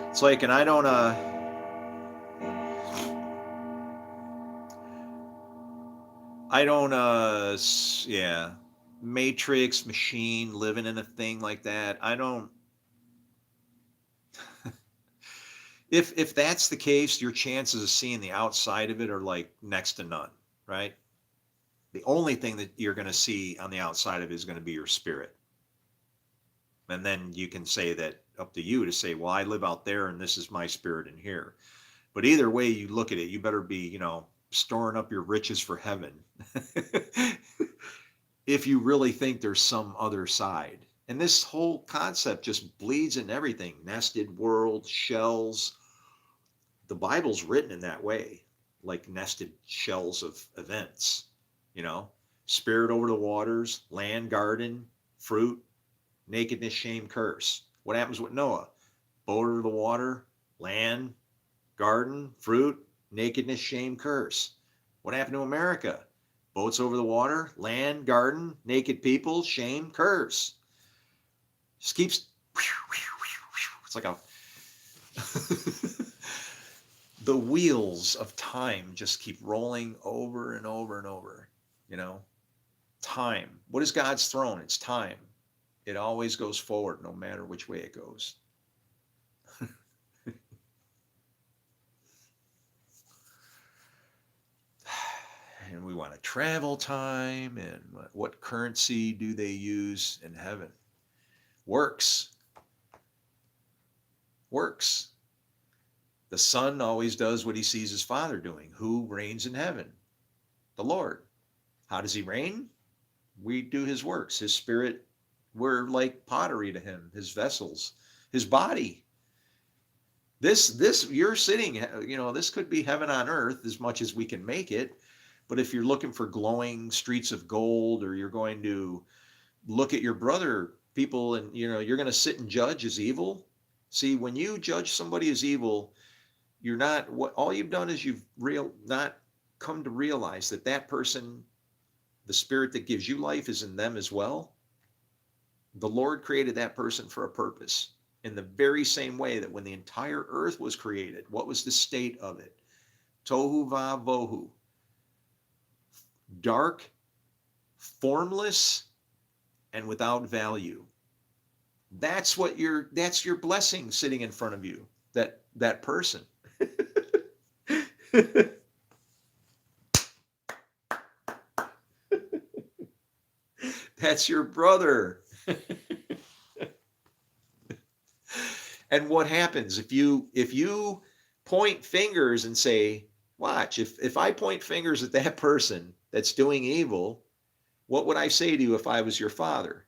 It's like, and yeah, Matrix machine living in a thing like that. I don't. If that's the case, your chances of seeing the outside of it are like next to none, right? The only thing that you're going to see on the outside of it is going to be your spirit. And then you can say that up to you to say, well, I live out there and this is my spirit in here. But either way you look at it, you better be, you know, storing up your riches for heaven. If you really think there's some other side. And this whole concept just bleeds in everything. Nested world, shells. The Bible's written in that way, like nested shells of events, you know, spirit over the waters, land, garden, fruit, nakedness, shame, curse. What happens with Noah? Boat over the water, land, garden, fruit, nakedness, shame, curse. What happened to America? Boats over the water, land, garden, naked people, shame, curse. Just keeps, it's like a, the wheels of time just keep rolling over and over and over, you know? Time. What is God's throne? It's time. It always goes forward no matter which way it goes. And we want to travel time, and what currency do they use in heaven? Works. Works. The Son always does what he sees his Father doing. Who reigns in heaven? The Lord. How does he reign? We do his works. His Spirit, we're like pottery to him, his vessels, his body. This you're sitting, you know, this could be heaven on earth as much as we can make it. But if you're looking for glowing streets of gold, or you're going to look at your brother, people, and you're going to sit and judge as evil. See, when you judge somebody as evil, you're not, what all you've done is you've not come to realize that that person, the spirit that gives you life, is in them as well. The Lord created that person for a purpose. In the very same way that when the entire earth was created, what was the state of it? Tohu va vohu. Dark, formless, and without value. That's your blessing sitting in front of you. That person. That's your brother. And what happens if you point fingers and say, watch, if I point fingers at that person that's doing evil, what would I say to you if I was your father?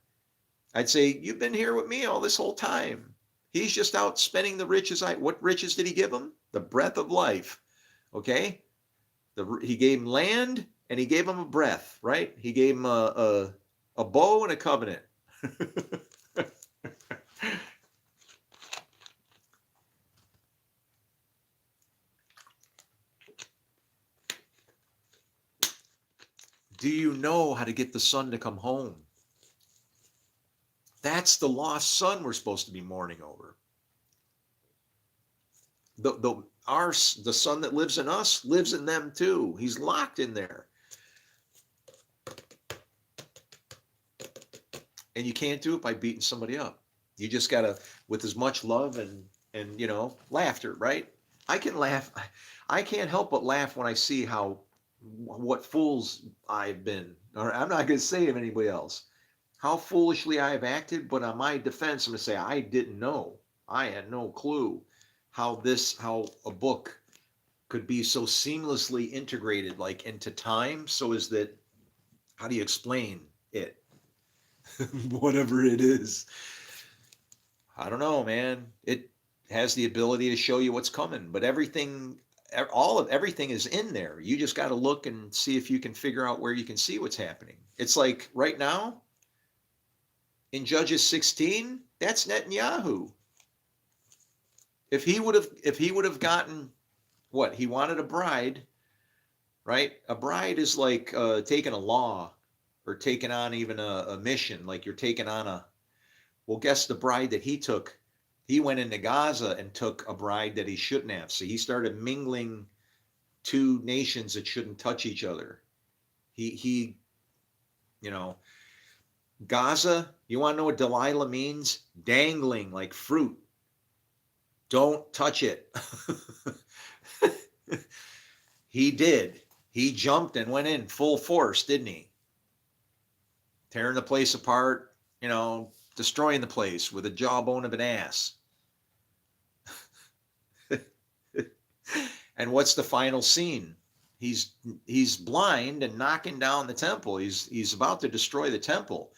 I'd say, you've been here with me all this whole time. He's just out spending the riches. What riches did he give him? The breath of life. Okay? He gave him land, and he gave him a breath, right? He gave him a bow and a covenant. Do you know how to get the son to come home? That's the lost son we're supposed to be mourning over. The son that lives in us lives in them too. He's locked in there. And you can't do it by beating somebody up. You just gotta, with as much love and laughter, right? I can laugh. I can't help but laugh when I see what fools I've been. Or I'm not gonna say of anybody else. How foolishly I have acted, but on my defense, I'm gonna say I didn't know. I had no clue how a book could be so seamlessly integrated, like into time, so is that, how do you explain it? Whatever it is. I don't know, man. It has the ability to show you what's coming, but everything is in there. You just got to look and see if you can figure out where you can see what's happening. It's like right now in Judges 16, that's Netanyahu. If he would have gotten what he wanted, a bride, right? A bride is like taking a law, or taking on even a mission. Like you're taking on well, guess the bride that he took. He went into Gaza and took a bride that he shouldn't have. So he started mingling two nations that shouldn't touch each other. He Gaza, you want to know what Delilah means? Dangling like fruit. Don't touch it. He did. He jumped and went in full force, didn't he? Tearing the place apart, destroying the place with a jawbone of an ass. And what's the final scene? He's blind and knocking down the temple. He's about to destroy the temple.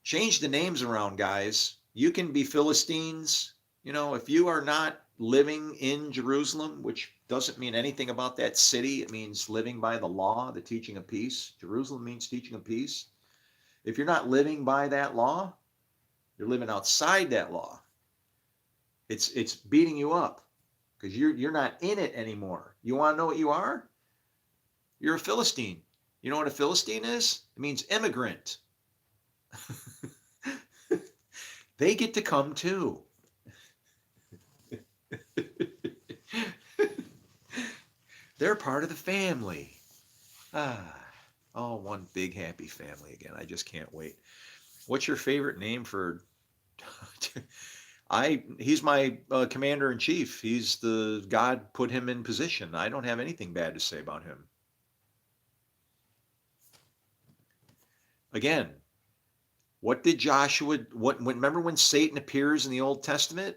Change the names around, guys. You can be Philistines. If you are not living in Jerusalem, which doesn't mean anything about that city. It means living by the law, the teaching of peace. Jerusalem means teaching of peace. If you're not living by that law, you're living outside that law. It's beating you up because you're not in it anymore. You want to know what you are? You're a Philistine. You know what a Philistine is? It means immigrant. They get to come too. They're part of the family. Oh, one big happy family again. I just can't wait. What's your favorite name for? He's my commander in chief. He's God put him in position. I don't have anything bad to say about him. Again, what did Joshua, remember when Satan appears in the Old Testament?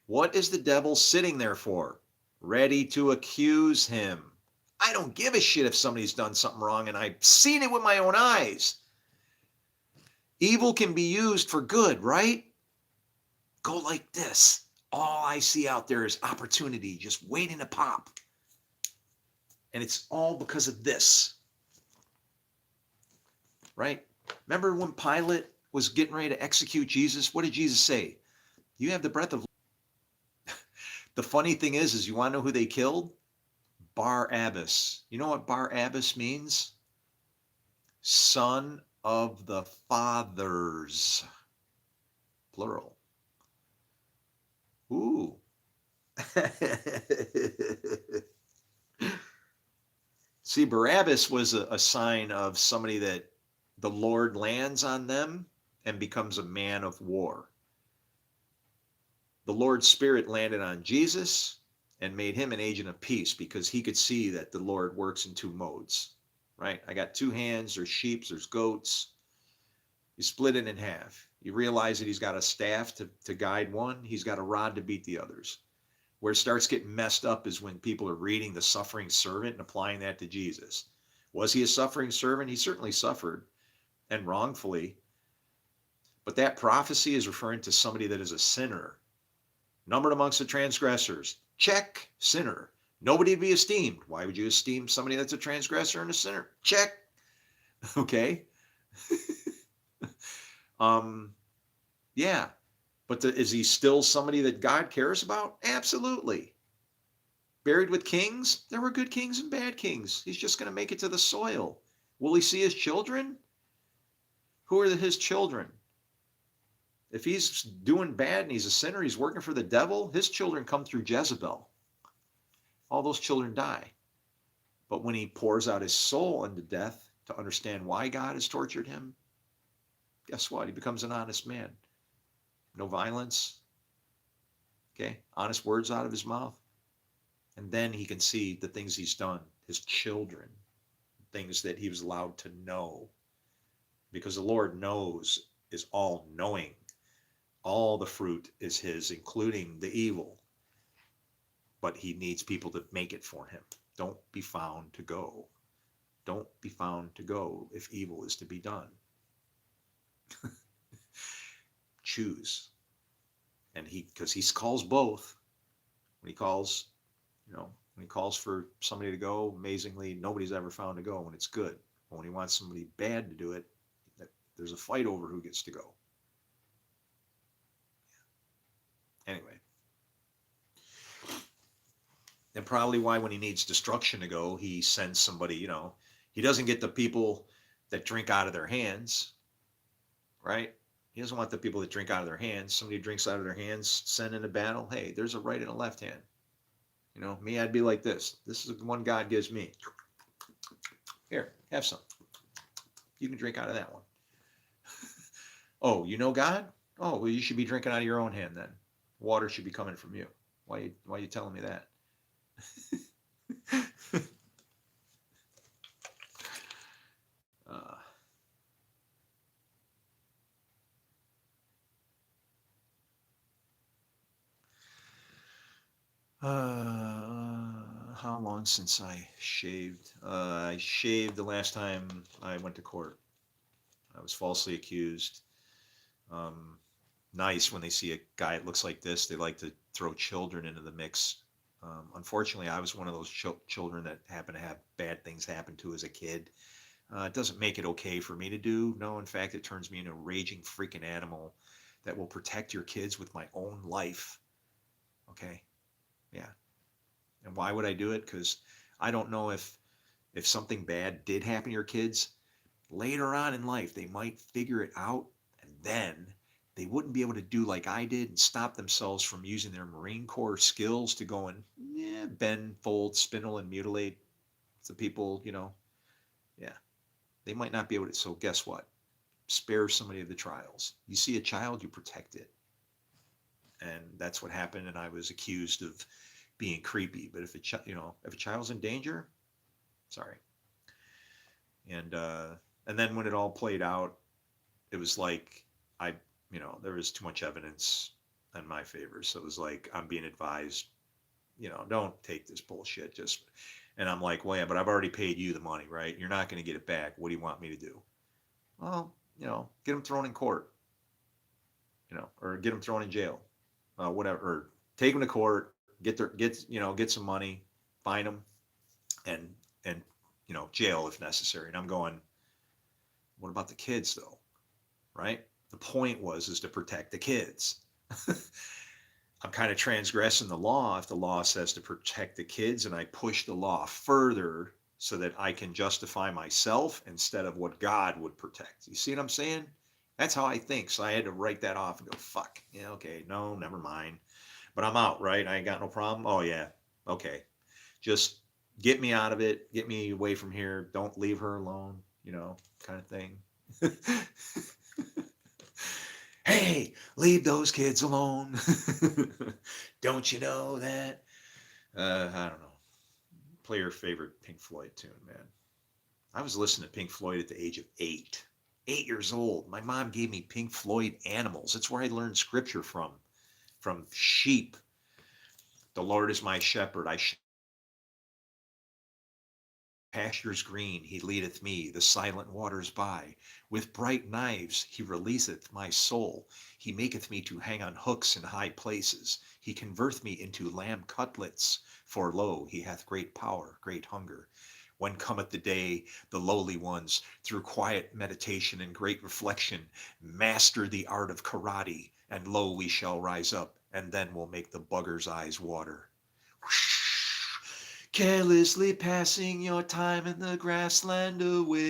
What is the devil sitting there for? Ready to accuse him. I don't give a shit if somebody's done something wrong, and I've seen it with my own eyes. Evil can be used for good, right? Go like this. All I see out there is opportunity just waiting to pop. And it's all because of this. right? Remember when Pilate was getting ready to execute Jesus? What did Jesus say? You have the breath of. The funny thing is you want to know who they killed? Barabbas. You know what Barabbas means? Son of the fathers, plural. Ooh. See, Barabbas was a sign of somebody that the Lord lands on them and becomes a man of war. The Lord's Spirit landed on Jesus and made him an agent of peace because he could see that the Lord works in two modes, right? I got two hands, there's sheep, there's goats. You split it in half. You realize that he's got a staff to guide one, he's got a rod to beat the others. Where it starts getting messed up is when people are reading the suffering servant and applying that to Jesus. Was he a suffering servant? He certainly suffered, and wrongfully. But that prophecy is referring to somebody that is a sinner, numbered amongst the transgressors. Check, sinner. Nobody to be esteemed. Why would you esteem somebody that's a transgressor and a sinner? Check. Okay. Yeah. But is he still somebody that God cares about? Absolutely. Buried with kings? There were good kings and bad kings. He's just going to make it to the soil. Will he see his children? Who are his children? If he's doing bad and he's a sinner, he's working for the devil, his children come through Jezebel. All those children die. But when he pours out his soul unto death to understand why God has tortured him, guess what? He becomes an honest man. No violence. Okay? Honest words out of his mouth. And then he can see the things he's done, his children, things that he was allowed to know. Because the Lord knows, is all knowing. All the fruit is his, including the evil. But he needs people to make it for him. Don't be found to go. Don't be found to go if evil is to be done. Choose. And because he calls both. When he calls, when he calls for somebody to go, amazingly, nobody's ever found to go when it's good. But when he wants somebody bad to do it, there's a fight over who gets to go. Anyway. And probably why when he needs destruction to go, he sends somebody, he doesn't get the people that drink out of their hands, right? He doesn't want the people that drink out of their hands. Somebody who drinks out of their hands, sent into battle. Hey, there's a right and a left hand. Me, I'd be like this. This is the one God gives me. Here, have some. You can drink out of that one. Oh, you know God? Oh, well, you should be drinking out of your own hand then. Water should be coming from you. Why are you telling me that? How long since I shaved? I shaved the last time I went to court. I was falsely accused. Nice when they see a guy that looks like this, they like to throw children into the mix. Unfortunately, I was one of those children that happened to have bad things happen to as a kid. It doesn't make it okay for me to do. No, in fact, it turns me into a raging freaking animal that will protect your kids with my own life. Okay? Yeah. And why would I do it? Because I don't know if something bad did happen to your kids, later on in life, they might figure it out, and then they wouldn't be able to do like I did and stop themselves from using their Marine Corps skills to go and bend, fold, spindle, and mutilate the people, Yeah. They might not be able to. So guess what? Spare somebody of the trials. You see a child, you protect it. And that's what happened. And I was accused of being creepy. But if if a child's in danger, sorry. And then when it all played out, it was like there was too much evidence in my favor. So it was like I'm being advised, don't take this bullshit. And I'm like, well, yeah, but I've already paid you the money, right? You're not going to get it back. What do you want me to do? Well, get them thrown in court, or get them thrown in jail, whatever, or take them to court, get some money, fine them, and jail if necessary. And I'm going, What about the kids though? Right? The point was is to protect the kids. I'm kind of transgressing the law if the law says to protect the kids and I push the law further so that I can justify myself instead of what God would protect. You see what I'm saying? That's how I think. So I had to write that off and go, fuck. Yeah, okay. No, never mind. But I'm out, right? I ain't got no problem. Oh, yeah. Okay. Just get me out of it. Get me away from here. Don't leave her alone, kind of thing. Hey, leave those kids alone. Don't you know that? I don't know. Play your favorite Pink Floyd tune, man. I was listening to Pink Floyd at the age of 8. 8 years old. My mom gave me Pink Floyd Animals. That's where I learned scripture from sheep. The Lord is my shepherd. I pastures green, he leadeth me, the silent waters by. With bright knives he releaseth my soul. He maketh me to hang on hooks in high places. He converteth me into lamb cutlets. For lo, he hath great power, great hunger. When cometh the day, the lowly ones, through quiet meditation and great reflection, master the art of karate, and lo, we shall rise up, and then we'll make the bugger's eyes water. Carelessly passing your time in the grassland away.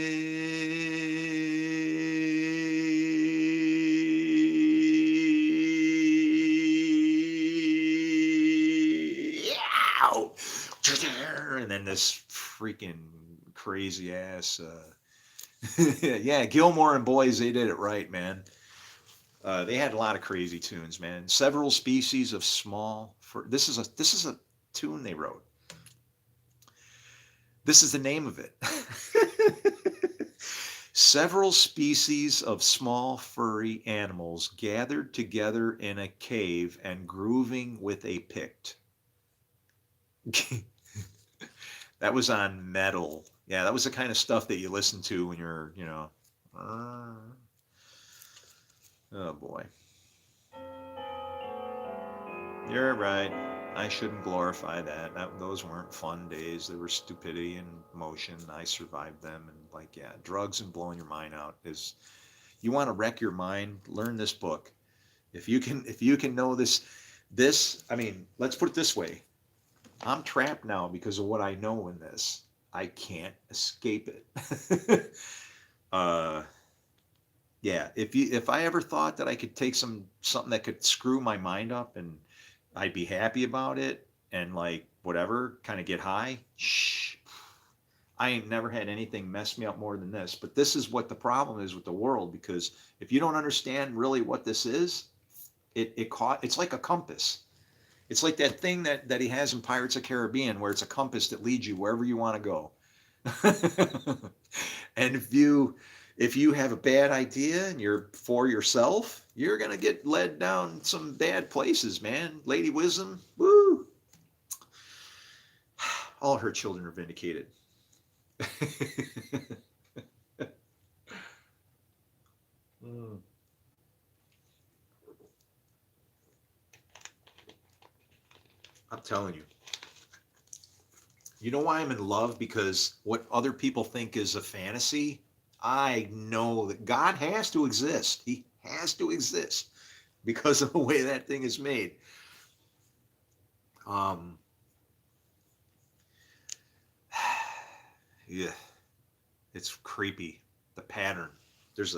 Ow! And then this freaking crazy ass. Yeah, Gilmore and Boys, they did it right, man. They had a lot of crazy tunes, man. Several species of small. This is a tune they wrote. This is the name of it. Several species of small furry animals gathered together in a cave and grooving with a pict. That was on metal. Yeah, that was the kind of stuff that you listen to when you're. Oh boy. You're right. I shouldn't glorify that. Those weren't fun days. They were stupidity and motion. I survived them. And yeah, drugs and blowing your mind out is. You want to wreck your mind? Learn this book. If you can know this. I mean, let's put it this way. I'm trapped now because of what I know in this. I can't escape it. uh, yeah. If I ever thought that I could take something that could screw my mind up and I'd be happy about it and whatever, kind of get high. Shh. I ain't never had anything mess me up more than this. But this is what the problem is with the world, because if you don't understand really what this is, it's like a compass. It's like that thing that he has in Pirates of the Caribbean where it's a compass that leads you wherever you want to go. And if you have a bad idea and you're for yourself, you're gonna get led down some bad places, man. Lady Wisdom, woo! All her children are vindicated. Mm. I'm telling you. You know why I'm in love? Because what other people think is a fantasy, I know that God has to exist. He has to exist because of the way that thing is made. Um, yeah, it's creepy. The pattern. There's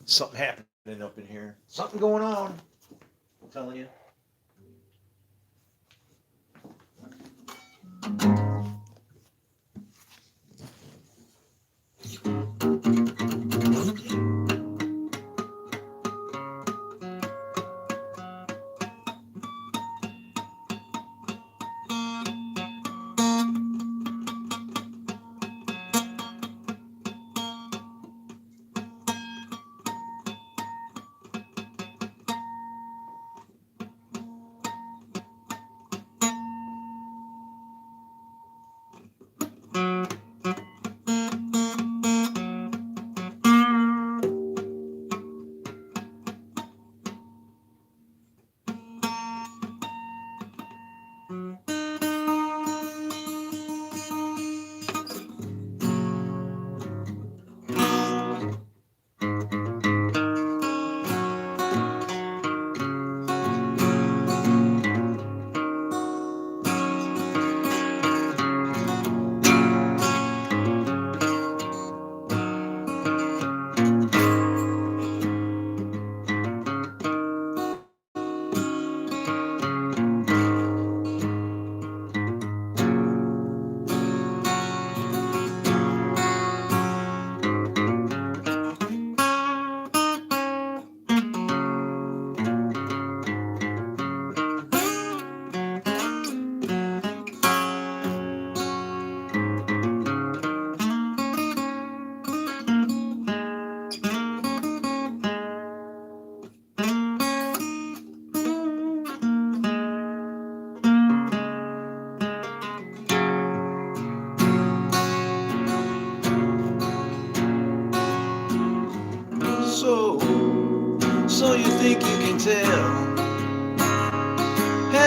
something happening up in here. Something going on. I'm telling you.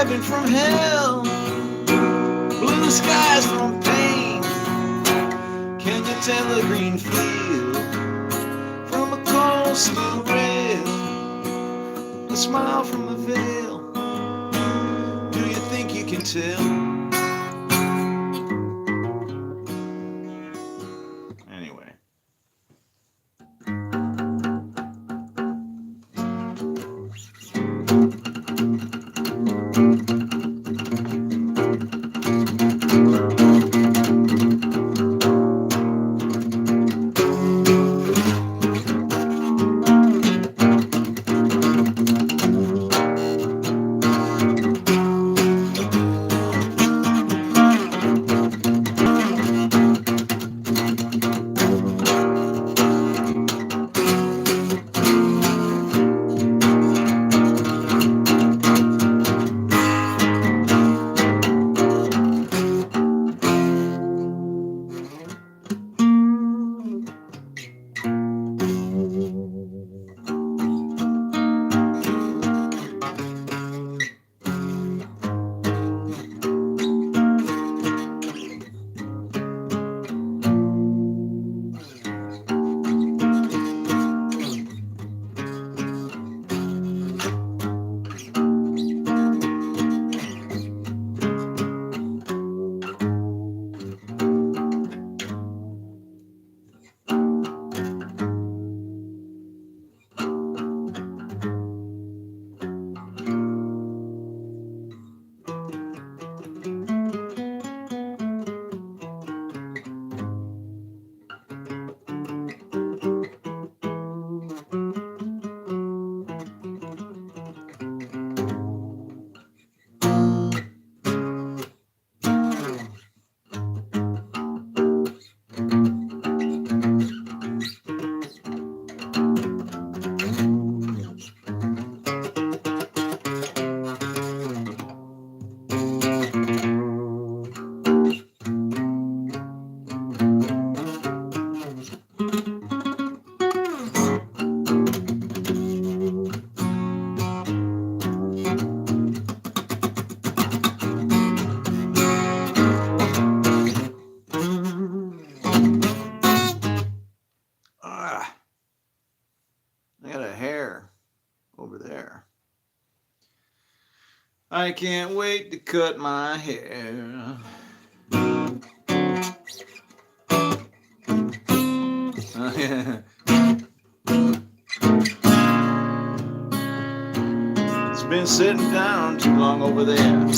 heaven from hell, blue skies from pain. Can you tell a green field from a cold steel rail, a smile from a veil? Do you think you can tell? Anyway. Ah, I got a hair over there. I can't wait to cut my hair. It's been sitting down too long over there.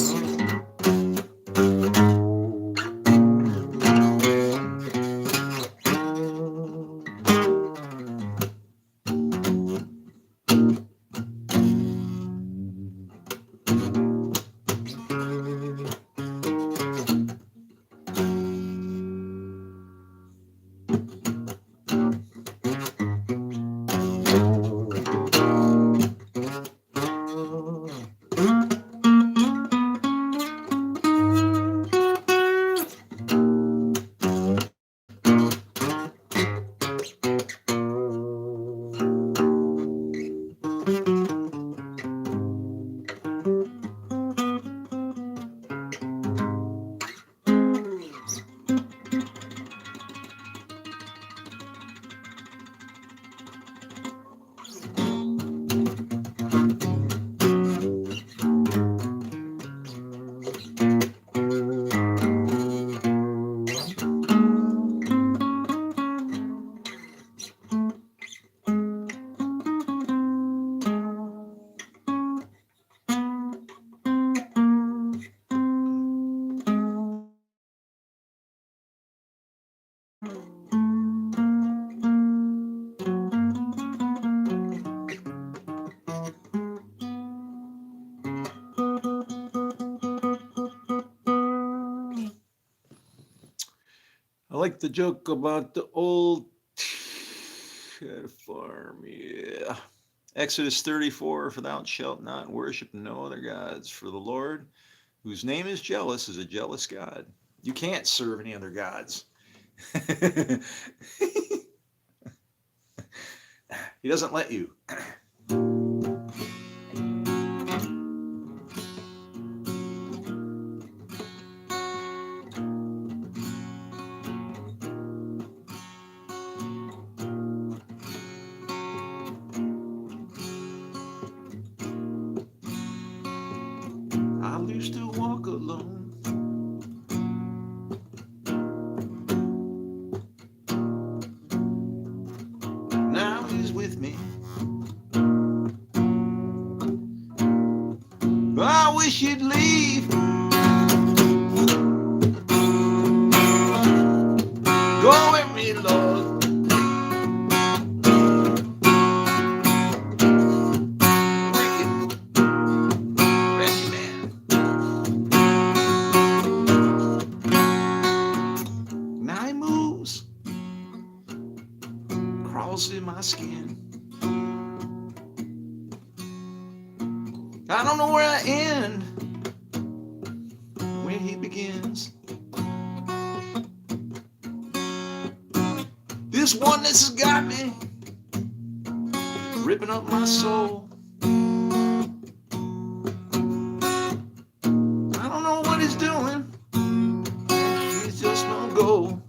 I like the joke about the old farm. Yeah. Exodus 34, for thou shalt not worship no other gods, for the Lord, whose name is jealous, is a jealous God. You can't serve any other gods. He doesn't let you. used to walk alone. Now he's with me. I wish you'd leave. Go with me, Lord. Wicked, wretched man. Now he moves, crawls in my skin. I don't know where I end, where he begins. This oneness has got me, ripping up my soul. I don't know what he's doing, he's just no go.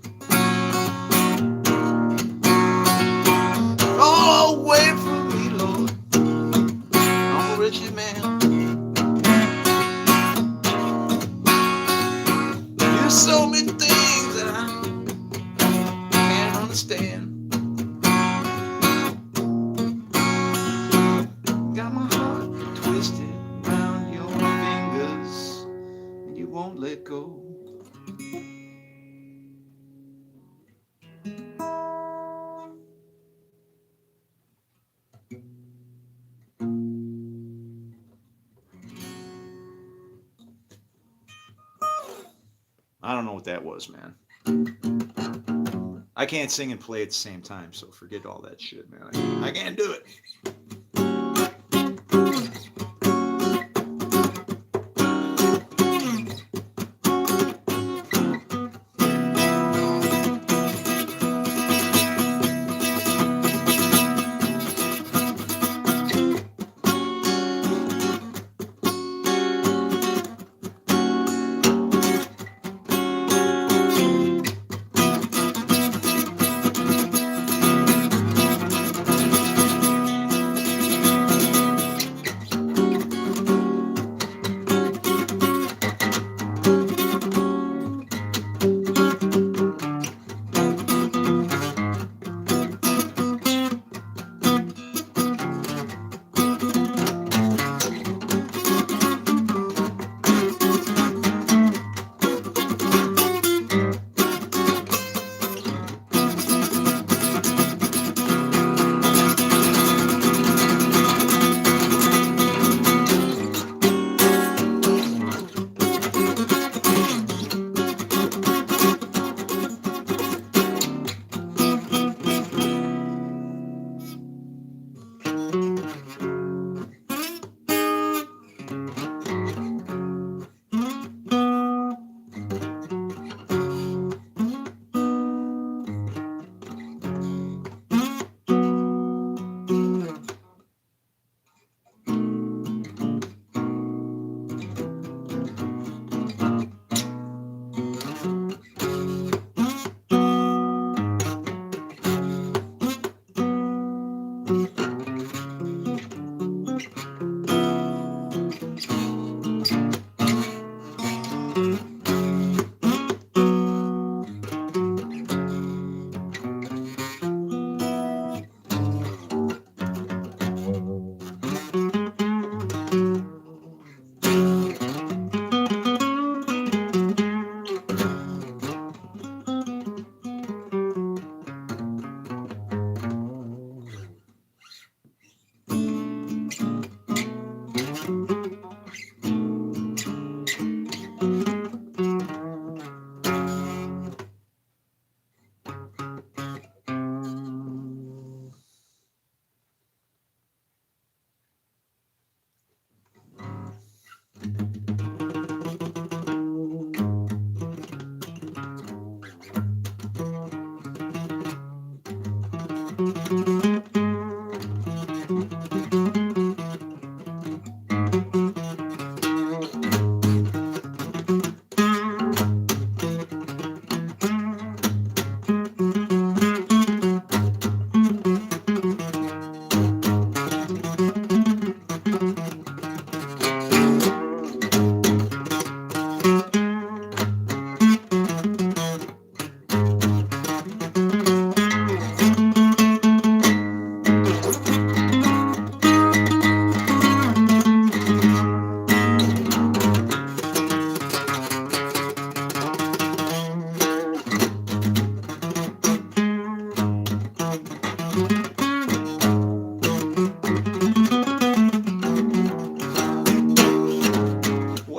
Oh, wait for me, Lord. I'm a wretched man. There's so many things that I can't understand. Got my heart twisted around your fingers, and you won't let go. I don't know what that was, man. I can't sing and play at the same time, so forget all that shit, man. I can't do it.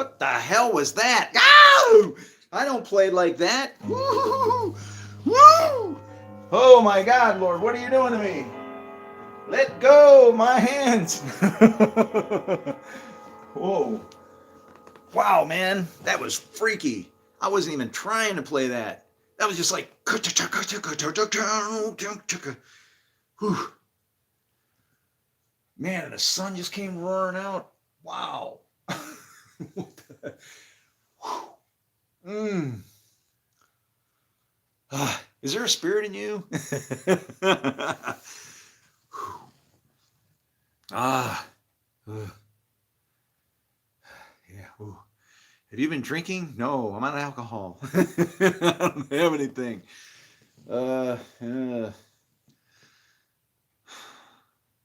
What the hell was that? Oh! I don't play like that. Woo! Woo! Oh my God, Lord, what are you doing to me? Let go my hands. Whoa. Wow, man, that was freaky. I wasn't even trying to play that. That was just like, whew. Man, and the sun just came roaring out. Wow. What the- mm. Is there a spirit in you? ah. Ugh. Yeah. Ooh. Have you been drinking? No, I'm on alcohol. I don't have anything. Uh, uh.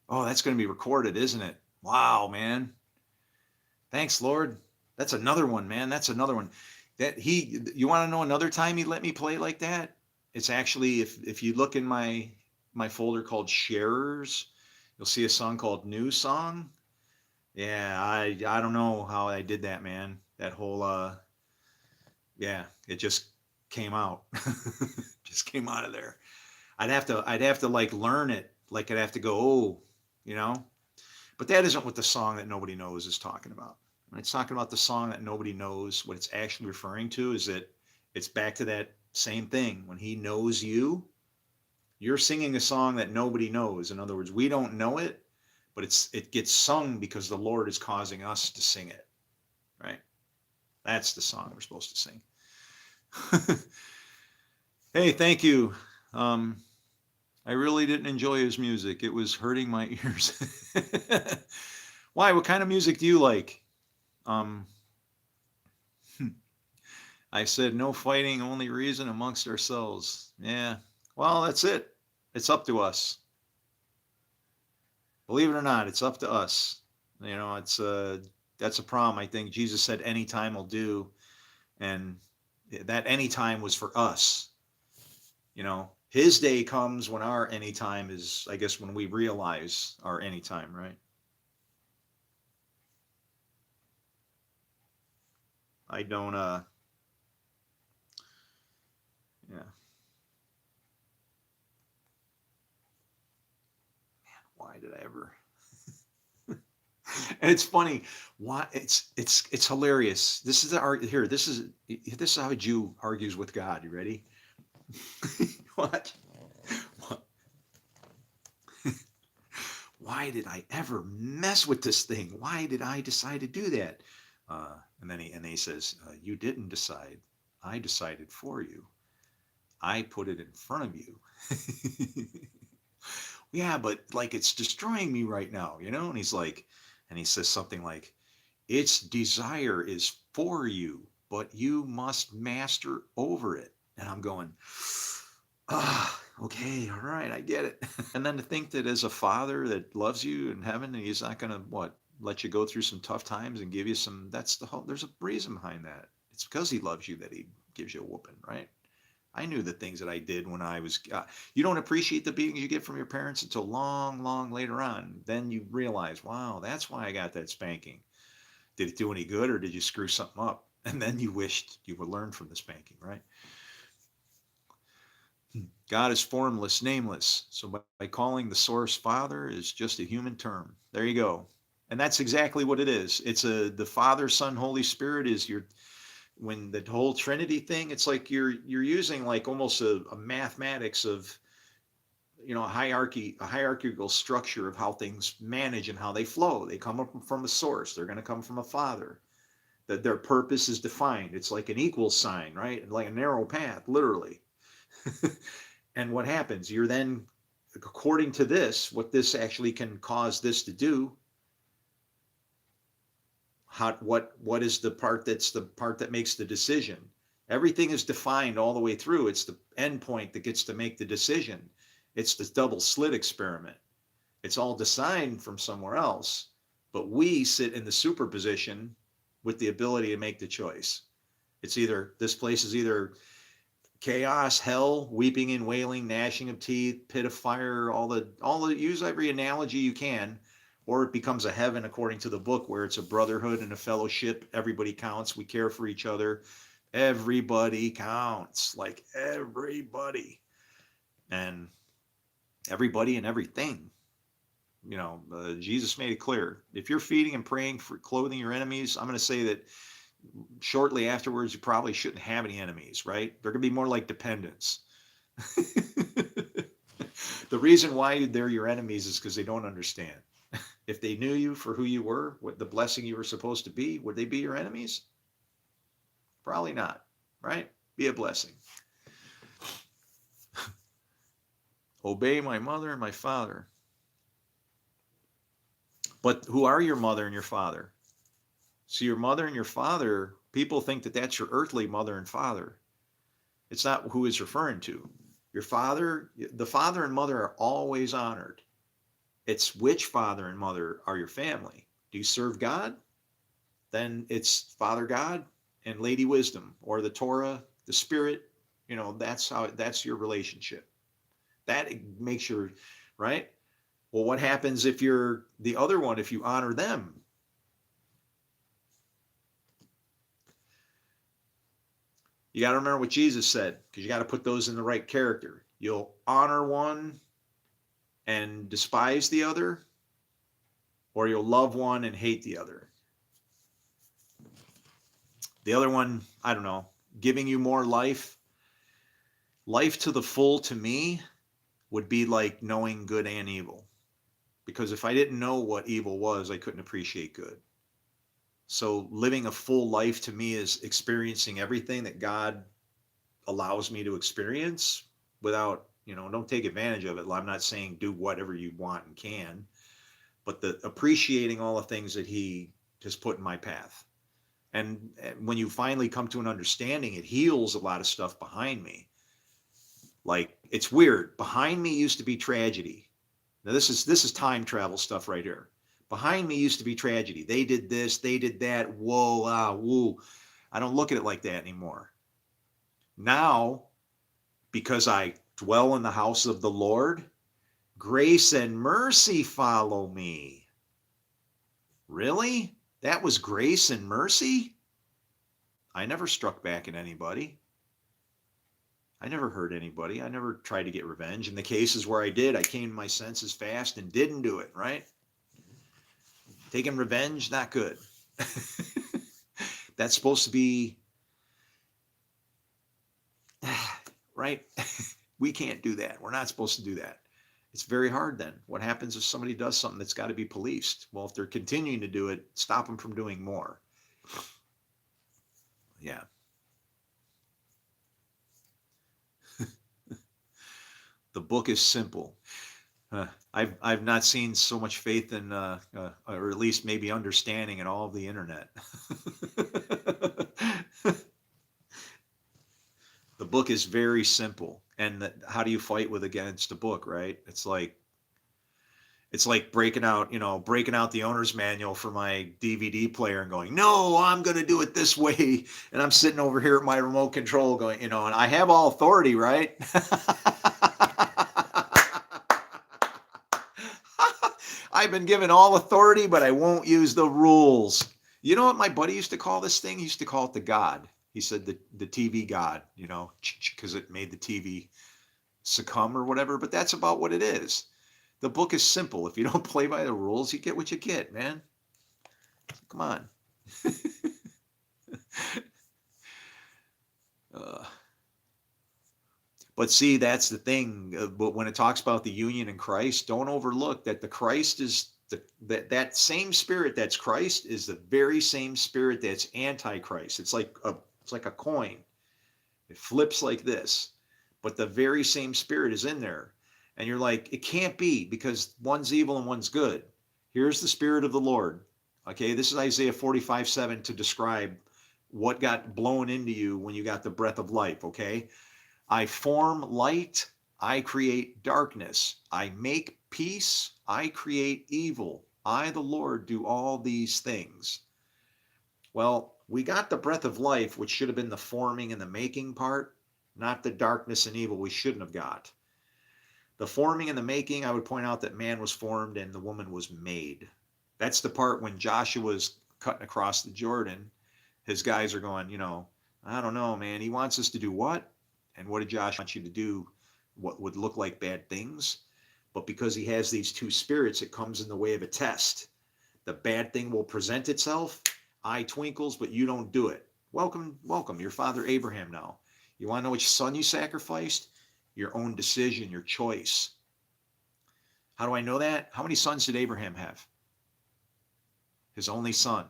Oh, that's going to be recorded, isn't it? Wow, man. Thanks, Lord. That's another one, man. That's another one. You want to know another time he let me play like that? It's actually if you look in my folder called Sharers, you'll see a song called New Song. Yeah, I don't know how I did that, man. That whole yeah, it just came out. Just came out of there. I'd have to like learn it. Like I'd have to go, oh, you know. But that isn't what the song that nobody knows is talking about. When it's talking about the song that nobody knows, what it's actually referring to is that it's back to that same thing. When he knows you, you're singing a song that nobody knows. In other words, we don't know it, but it gets sung because the Lord is causing us to sing it. Right? That's the song we're supposed to sing. Hey, thank you. Um, I really didn't enjoy his music. It was hurting my ears. Why? What kind of music do you like? Um, I said no fighting, only reason amongst ourselves. Yeah. Well, that's it. It's up to us. Believe it or not, it's up to us. You know, it's that's a problem. I think Jesus said any time will do, and that any time was for us. You know, his day comes when our any time is, I guess, when we realize our any time, right? I don't yeah. Why did I ever and it's funny. Why it's hilarious. This is here. This is how a Jew argues with God. You ready? What? Why did I ever mess with this thing? Why did I decide to do that? And then he says, "You didn't decide. I decided for you. I put it in front of you." Yeah, but like it's destroying me right now, you know? And he's like, and he says something like, its desire is for you, but you must master over it. And I'm going, okay, all right, I get it. And then to think that as a father that loves you in heaven, and he's not going to, what, let you go through some tough times and give you some, that's the whole, there's a reason behind that. It's because he loves you that he gives you a whooping, right? I knew the things that I did when I was. You don't appreciate the beatings you get from your parents until long, long later on. Then you realize, wow, that's why I got that spanking. Did it do any good, or did you screw something up? And then you wished you would learn from the spanking, right? God is formless, nameless. So by calling the source Father is just a human term. There you go. And that's exactly what it is. It's the Father, Son, Holy Spirit is your when the whole Trinity thing, it's like you're using like almost a mathematics of a hierarchical structure of how things manage and how they flow. They come up from a source. They're going to come from a father. That their purpose is defined. It's like an equal sign, right? Like a narrow path, literally. And what happens? You're then, according to this, what this actually can cause this to do. What is the part that makes the decision? Everything is defined all the way through. It's the end point that gets to make the decision. It's the double slit experiment. It's all designed from somewhere else, but we sit in the superposition with the ability to make the choice. It's either this place is either chaos, hell, weeping and wailing, gnashing of teeth, pit of fire, all the use every analogy you can, Or it becomes a heaven according to the book where it's a brotherhood and a fellowship. Everybody counts. We care for each other. Everybody counts, like everybody. And everybody and everything. Jesus made it clear. If you're feeding and praying for clothing your enemies, I'm going to say that shortly afterwards, you probably shouldn't have any enemies, right? They're going to be more like dependents. The reason why they're your enemies is because they don't understand. If they knew you for who you were, what the blessing you were supposed to be, would they be your enemies? Probably not, right? Be a blessing. Obey my mother and my father. But who are your mother and your father? So your mother and your father, people think that that's your earthly mother and father. It's not who it's referring to. Your father, the father and mother are always honored. It's which father and mother are your family. Do you serve God? Then it's Father God and Lady Wisdom, or the Torah, the Spirit. That's your relationship. That makes your, right? Well, what happens if you're the other one, if you honor them? You got to remember what Jesus said, because you got to put those in the right character. You'll honor one and despise the other, or you'll love one and hate the other. The other one, I don't know, giving you more life. Life to the full, to me, would be like knowing good and evil. Because if I didn't know what evil was, I couldn't appreciate good. So living a full life to me is experiencing everything that God allows me to experience without, don't take advantage of it. I'm not saying do whatever you want and can, but the appreciating all the things that he has put in my path. And when you finally come to an understanding, it heals a lot of stuff behind me. Like, it's weird. Behind me used to be tragedy. Now this is time travel stuff right here. Behind me used to be tragedy. They did this, they did that. Whoa, woo. I don't look at it like that anymore. Now, because I dwell in the house of the Lord, grace and mercy follow me. Really? That was grace and mercy? I never struck back at anybody. I never hurt anybody. I never tried to get revenge. In the cases where I did, I came to my senses fast and didn't do it, right? Taking revenge, not good. That's supposed to be, right? We can't do that. We're not supposed to do that. It's very hard then. What happens if somebody does something that's got to be policed? Well, if they're continuing to do it, stop them from doing more. Yeah. The book is simple. I've not seen so much faith in, or at least maybe understanding in all of the internet. The book is very simple. And how do you fight with against a book, right? It's like breaking out the owner's manual for my DVD player and going, no, I'm going to do it this way. And I'm sitting over here at my remote control going, and I have all authority, right? I've been given all authority, but I won't use the rules. You know what my buddy used to call this thing? He used to call it the God. He said the TV God, because it made the TV succumb or whatever. But that's about what it is. The book is simple. If you don't play by the rules, you get what you get, man. Come on. But see, that's the thing. But when it talks about the union in Christ, don't overlook that the Christ is that same spirit that's Christ is the very same spirit that's Antichrist. It's like a coin. It flips like this, but the very same spirit is in there. And you're like, it can't be, because one's evil and one's good. Here's the Spirit of the Lord. Okay, this is Isaiah 45:7 to describe what got blown into you when you got the breath of life, okay? I form light, I create darkness. I make peace, I create evil. I, the Lord, do all these things. Well, we got the breath of life, which should have been the forming and the making part, not the darkness and evil we shouldn't have got. The forming and the making, I would point out that man was formed and the woman was made. That's the part when Joshua was cutting across the Jordan. His guys are going, I don't know, man. He wants us to do what? And what did Joshua want you to do? What would look like bad things? But because he has these two spirits, it comes in the way of a test. The bad thing will present itself. Eye twinkles, but you don't do it. Welcome, welcome. Your father Abraham now. You want to know which son you sacrificed? Your own decision, your choice. How do I know that? How many sons did Abraham have? His only son.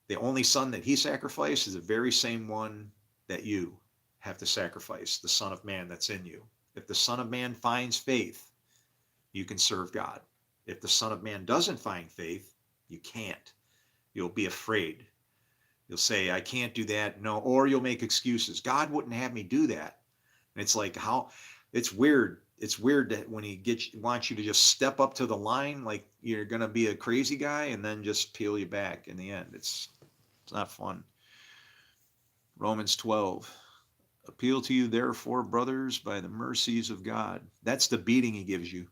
The only son that he sacrificed is the very same one that you have to sacrifice, the Son of Man that's in you. If the Son of Man finds faith, you can serve God. If the Son of Man doesn't find faith, you can't. You'll be afraid. You'll say, I can't do that. No, or you'll make excuses. God wouldn't have me do that. And it's like, it's weird. It's weird that when he wants you to just step up to the line, like you're going to be a crazy guy, and then just peel you back in the end. It's not fun. Romans 12. Appeal to you, therefore, brothers, by the mercies of God. That's the beating he gives you.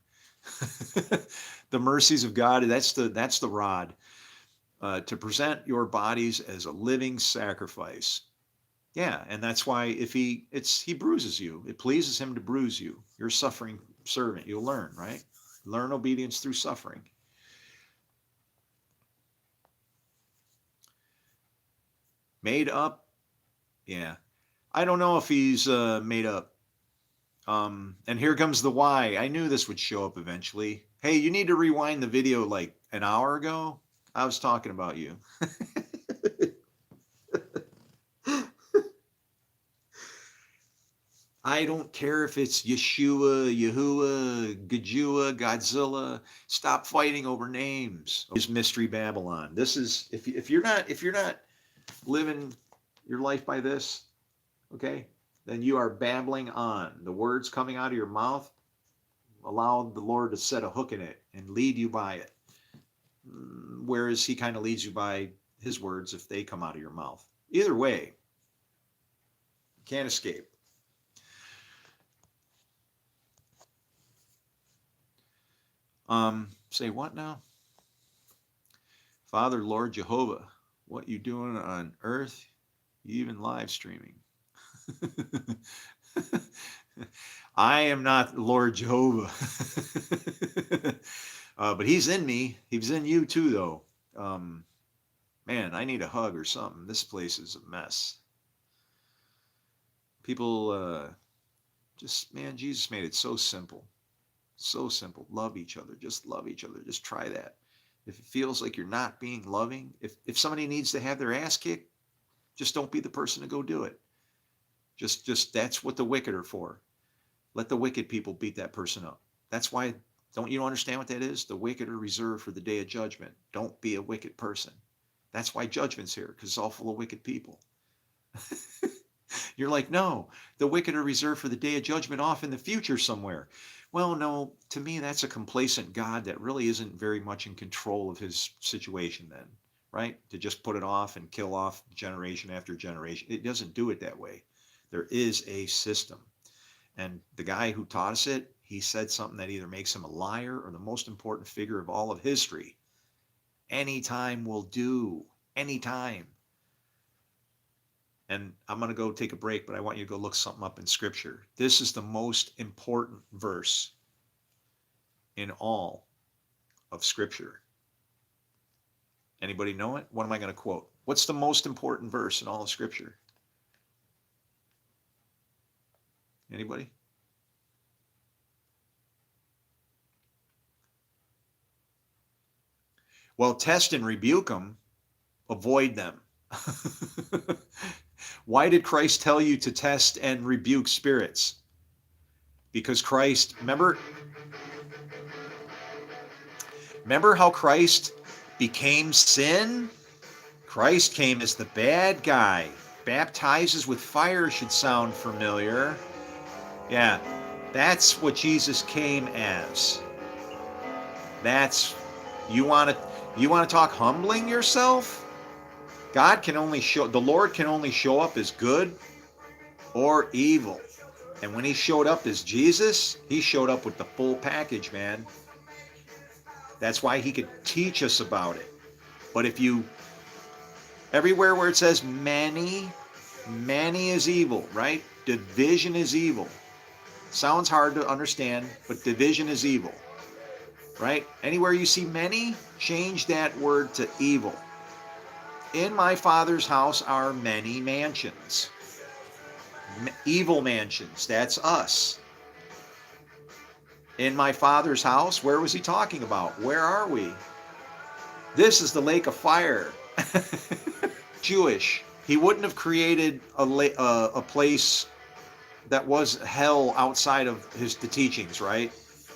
The mercies of God, that's the rod. To present your bodies as a living sacrifice. Yeah, and that's why if he bruises you, it pleases him to bruise you. You're a suffering servant. You'll learn, right? Learn obedience through suffering. Made up? Yeah. I don't know if he's made up. And here comes the why. I knew this would show up eventually. Hey, you need to rewind the video like an hour ago. I was talking about you. I don't care if it's Yeshua, Yahuwah, Gajua, Godzilla. Stop fighting over names. This Mystery Babylon. This is if you're not living your life by this, okay, then you are babbling on. The words coming out of your mouth, allow the Lord to set a hook in it and lead you by it. Whereas he kind of leads you by his words if they come out of your mouth. Either way, can't escape. Say what now? Father, Lord Jehovah, what you doing on earth? You even live streaming. I am not Lord Jehovah. But he's in me. He's in you too, though. Man, I need a hug or something. This place is a mess. People, man, Jesus made it so simple. So simple. Love each other. Just love each other. Just try that. If it feels like you're not being loving, if somebody needs to have their ass kicked, just don't be the person to go do it. Just that's what the wicked are for. Let the wicked people beat that person up. That's why, don't you understand what that is? The wicked are reserved for the day of judgment. Don't be a wicked person. That's why judgment's here, because it's all full of wicked people. You're like, no, the wicked are reserved for the day of judgment off in the future somewhere. Well, no, to me, that's a complacent God that really isn't very much in control of his situation then, right? To just put it off and kill off generation after generation. It doesn't do it that way. There is a system. And the guy who taught us it, he said something that either makes him a liar or the most important figure of all of history. Anytime will do. Anytime. And I'm going to go take a break, but I want you to go look something up in Scripture. This is the most important verse in all of Scripture. Anybody know it? What am I going to quote? What's the most important verse in all of Scripture? Anybody? Well, test and rebuke them. Avoid them. Why did Christ tell you to test and rebuke spirits? Because Christ, remember how Christ became sin? Christ came as the bad guy. Baptizes with fire should sound familiar. Yeah, that's what Jesus came as. That's, you want to talk humbling yourself? The Lord can only show up as good or evil. And when he showed up as Jesus, he showed up with the full package, man. That's why he could teach us about it. But if you, everywhere where it says many, many is evil, right? Division is evil. Sounds hard to understand, but division is evil, right? Anywhere you see many, change that word to evil. In my Father's house are many mansions. Evil mansions, that's us. In my Father's house, where was he talking about? Where are we? This is the lake of fire. Jewish. He wouldn't have created a place that was hell outside of the teachings, right?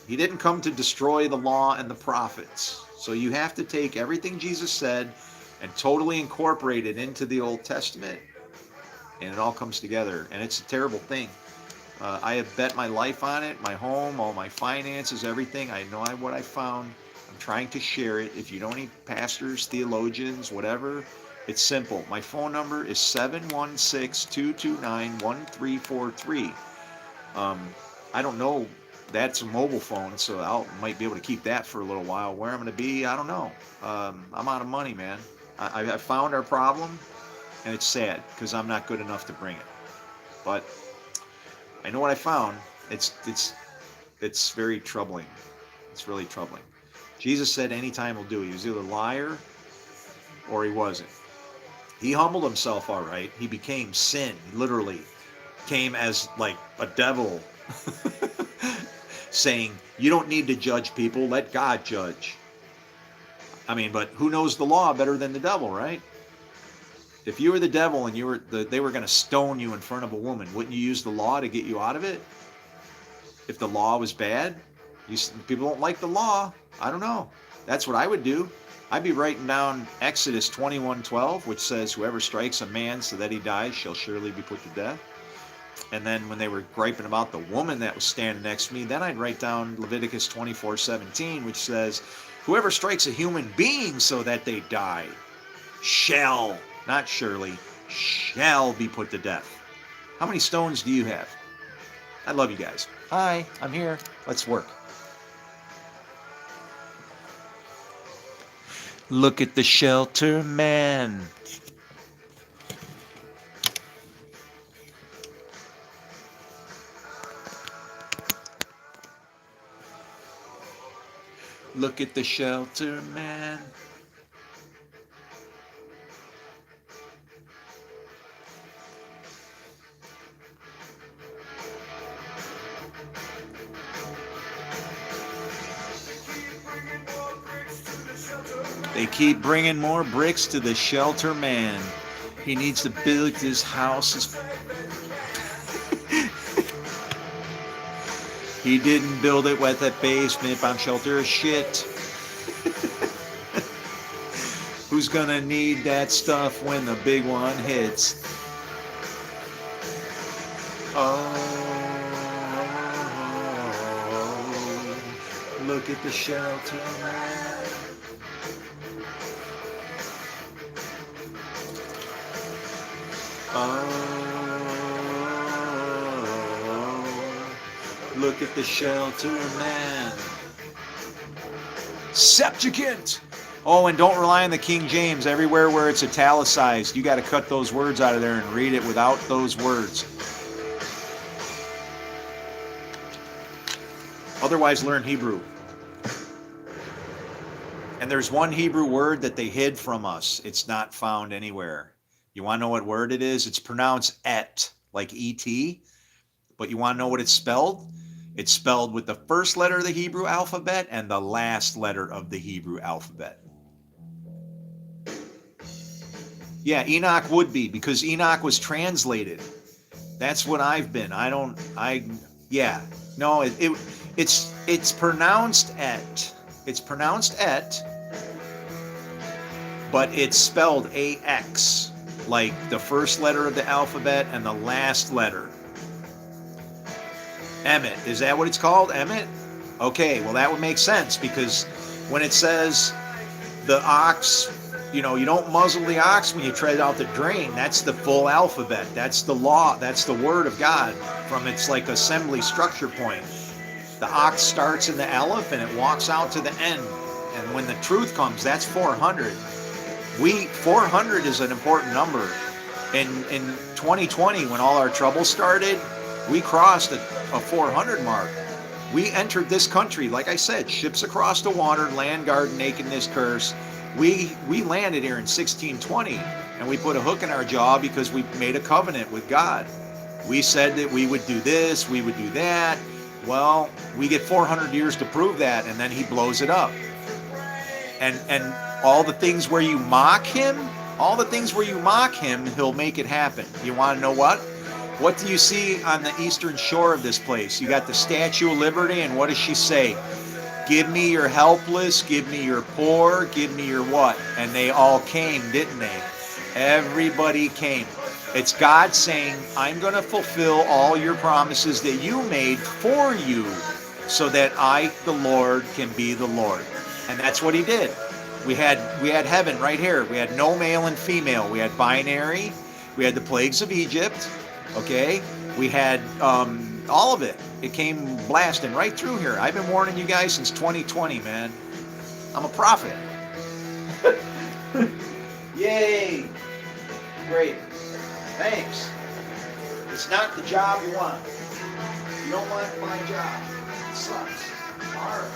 He didn't come to destroy the law and the prophets. So you have to take everything Jesus said and totally incorporate it into the Old Testament, and it all comes together. And it's a terrible thing. I have bet my life on it, my home, all my finances, everything. I know what I found. I'm trying to share it. If you know any pastors, theologians, whatever, it's simple. My phone number is 716-229-1343. I don't know. That's a mobile phone, so I might be able to keep that for a little while. Where I'm going to be, I don't know. I'm out of money, man. I found our problem, and it's sad because I'm not good enough to bring it. But I know what I found. It's very troubling. It's really troubling. Jesus said anytime will do. He was either a liar or he wasn't. He humbled himself, all right. He became sin. He literally came as like a devil saying, you don't need to judge people. Let God judge. I mean, but who knows the law better than the devil, right? If you were the devil and they were going to stone you in front of a woman, wouldn't you use the law to get you out of it? If the law was bad, people don't like the law. I don't know. That's what I would do. I'd be writing down Exodus 21:12, which says, whoever strikes a man so that he dies shall surely be put to death. And then when they were griping about the woman that was standing next to me, then I'd write down Leviticus 24:17, which says, whoever strikes a human being so that they die shall, not surely, shall be put to death. How many stones do you have? I love you guys. Hi, I'm here. Let's work. Look at the shelter man. Look at the shelter man. They keep bringing more bricks to the shelter man. He needs to build his house. He didn't build it with a basement bomb shelter of shit. Who's gonna need that stuff when the big one hits? Oh, look at the shelter man. Oh, look at the shelter man. Septuagint. Oh, and don't rely on the King James. Everywhere where it's italicized, you got to cut those words out of there and read it without those words. Otherwise, learn Hebrew. And there's one Hebrew word that they hid from us. It's not found anywhere. You want to know what word it is? It's pronounced et, like E-T. But you want to know what it's spelled? It's spelled with the first letter of the Hebrew alphabet and the last letter of the Hebrew alphabet. Yeah, Enoch would be, because Enoch was translated. That's what I've been. It's pronounced et. It's pronounced et, but it's spelled A-X, like the first letter of the alphabet and the last letter. Emmet, is that what it's called? Emmet? Okay, well that would make sense, because when it says the ox you know, you don't muzzle the ox when you tread out the drain. That's the full alphabet. That's the law. That's the word of God from its like assembly structure point. The ox starts in the aleph and it walks out to the end. And when the truth comes, that's 400. 400 is an important number. In 2020, when all our trouble started, we crossed a 400 mark. We entered this country, like I said, ships across the water, land guard, nakedness, curse. We landed here in 1620, and we put a hook in our jaw because we made a covenant with God. We said that we would do this, we would do that. Well, we get 400 years to prove that, and then he blows it up. And all the things where you mock him, he'll make it happen. You want to know what? What do you see on the eastern shore of this place? You got the Statue of Liberty, and what does she say? Give me your helpless, give me your poor, give me your what? And they all came, didn't they? Everybody came. It's God saying, I'm going to fulfill all your promises that you made for you so that I, the Lord, can be the Lord. And that's what he did. We had heaven right here. We had no male and female. We had binary. We had the plagues of Egypt. Okay? We had all of it. It came blasting right through here. I've been warning you guys since 2020, man. I'm a prophet. Yay! Great. Thanks. It's not the job you want. You don't want my job. It sucks. All right.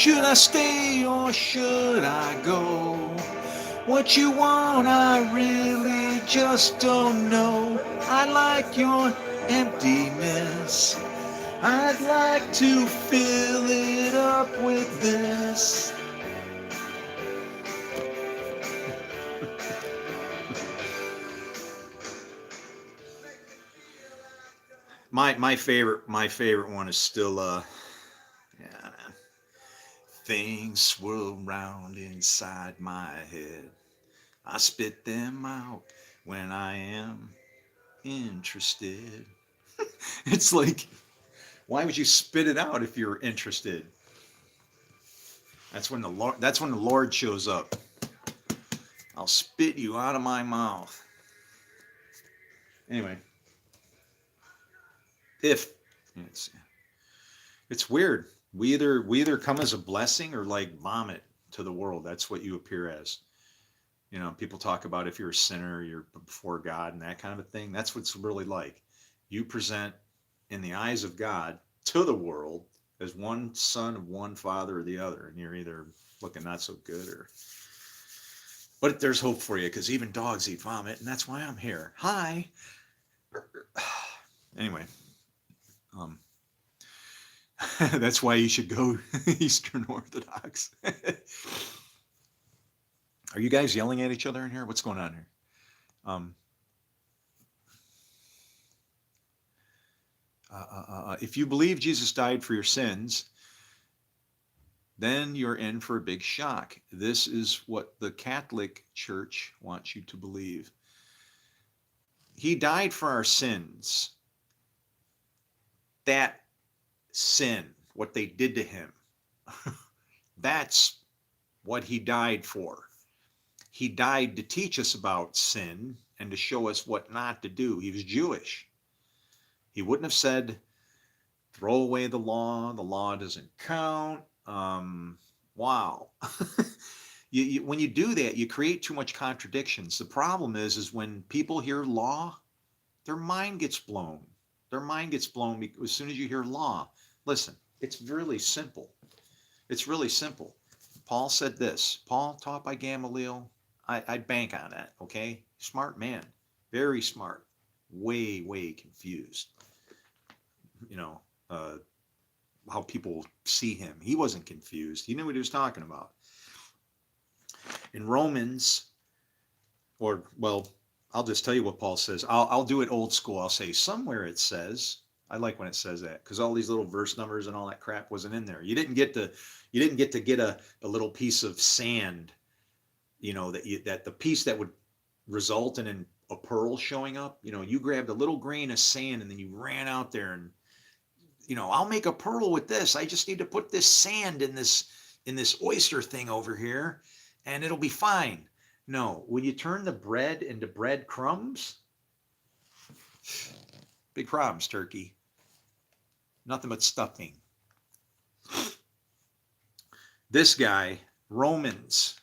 Should I stay or should I go? What you want, I really just don't know. I like your emptiness. I'd like to fill it up with this. My favorite one is still yeah, things swirl round inside my head. I spit them out when I am interested. It's like, why would you spit it out if you're interested? That's when the Lord shows up. I'll spit you out of my mouth. Anyway, if it's it's weird. We either come as a blessing or like vomit to the world. That's what you appear as. People talk about if you're a sinner, you're before God and that kind of a thing. That's what it's really like. You present in the eyes of God to the world as one son of one father or the other, and you're either looking not so good or. But there's hope for you because even dogs eat vomit, and that's why I'm here. Hi. Anyway, um, that's why you should go Eastern Orthodox. Are you guys yelling at each other in here? What's going on here? Um, if you believe Jesus died for your sins, then you're in for a big shock. This is what the Catholic Church wants you to believe. He died for our sins. That sin, what they did to him, that's what he died for. He died to teach us about sin and to show us what not to do. He was Jewish. He wouldn't have said, throw away the law doesn't count. Wow. When you do that, you create too much contradictions. The problem is when people hear law, their mind gets blown. Their mind gets blown because as soon as you hear law. Listen, it's really simple. It's really simple. Paul said this. Paul, taught by Gamaliel, I'd bank on that, okay? Smart man. Very smart. Way, way confused. How people see him. He wasn't confused. He knew what he was talking about. In Romans, I'll just tell you what Paul says. I'll do it old school. I'll say somewhere it says. I like when it says that because all these little verse numbers and all that crap wasn't in there. You didn't get to get a little piece of sand, that the piece that would result in a pearl showing up. You grabbed a little grain of sand and then you ran out there and I'll make a pearl with this. I just need to put this sand in this oyster thing over here and it'll be fine. No, when you turn the bread into bread crumbs, big problems, turkey. Nothing but stuffing. This guy, Romans,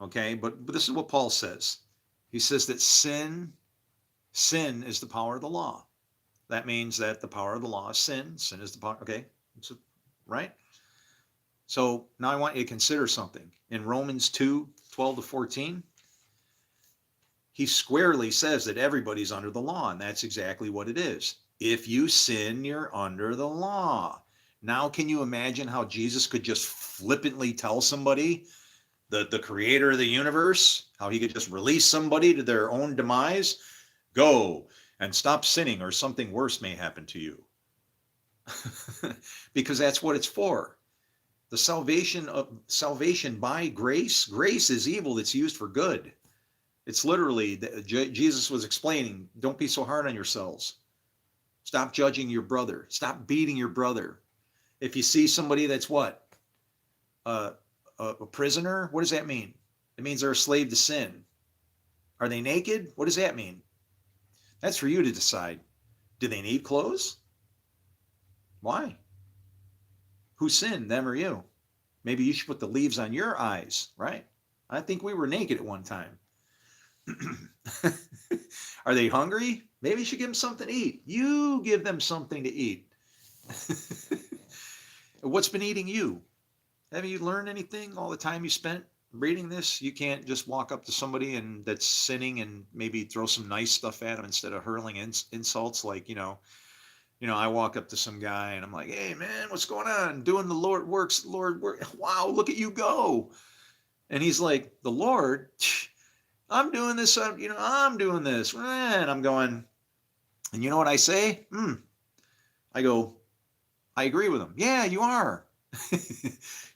okay, but this is what Paul says. He says that sin is the power of the law. That means that the power of the law is sin. Sin is the power, okay, right? So now I want you to consider something. In Romans 2:12-14, he squarely says that everybody's under the law, and that's exactly what it is. If you sin, you're under the law. Now, can you imagine how Jesus could just flippantly tell somebody, the creator of the universe, how he could just release somebody to their own demise? Go and stop sinning or something worse may happen to you. Because that's what it's for. The salvation by grace is evil that's used for good. It's literally, Jesus was explaining, don't be so hard on yourselves. Stop judging your brother. Stop beating your brother. If you see somebody that's what? A prisoner? What does that mean? It means they're a slave to sin. Are they naked? What does that mean? That's for you to decide. Do they need clothes? Why? Who sinned, them or you? Maybe you should put the leaves on your eyes, right? I think we were naked at one time. Are they hungry? Maybe you should give them something to eat. You give them something to eat. What's been eating you? Have you learned anything all the time you spent reading this? You can't just walk up to somebody and that's sinning and maybe throw some nice stuff at them instead of hurling insults. Like, I walk up to some guy and I'm like, "Hey man, what's going on? Doing the Lord works, the Lord work. Wow, look at you go." And he's like, "The Lord, I'm doing this, I'm doing this." And I'm going, and you know what I say? I go, "I agree with him. Yeah, you are."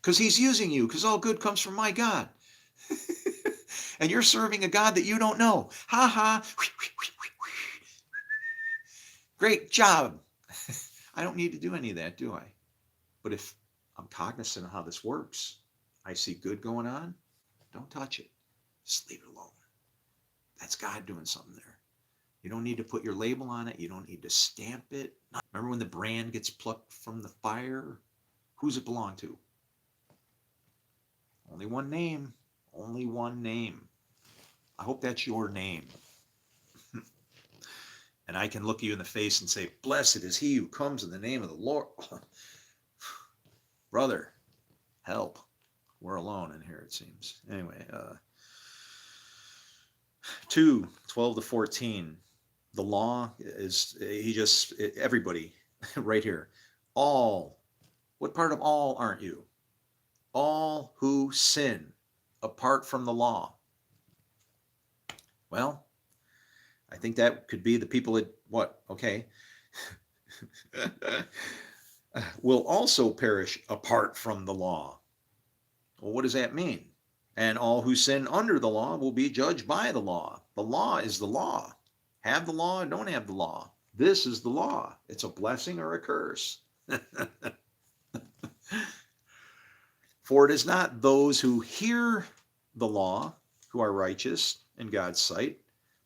Because he's using you, because all good comes from my God. And you're serving a God that you don't know. Ha ha. Great job. I don't need to do any of that, do I? But if I'm cognizant of how this works, I see good going on, don't touch it. Just leave it alone. That's God doing something there. You don't need to put your label on it. You don't need to stamp it. Remember when the brand gets plucked from the fire? Who's it belong to? Only one name. Only one name. I hope that's your name. And I can look you in the face and say, "Blessed is he who comes in the name of the Lord." Brother, help. We're alone in here, it seems. Anyway, 2:12-14. The law is, everybody, right here. All. What part of all aren't you? All who sin apart from the law. Well, I think that could be the people that, what? Okay. Will also perish apart from the law. Well, what does that mean? And all who sin under the law will be judged by the law. The law is the law. Have the law or don't have the law. This is the law. It's a blessing or a curse. For it is not those who hear the law who are righteous in God's sight,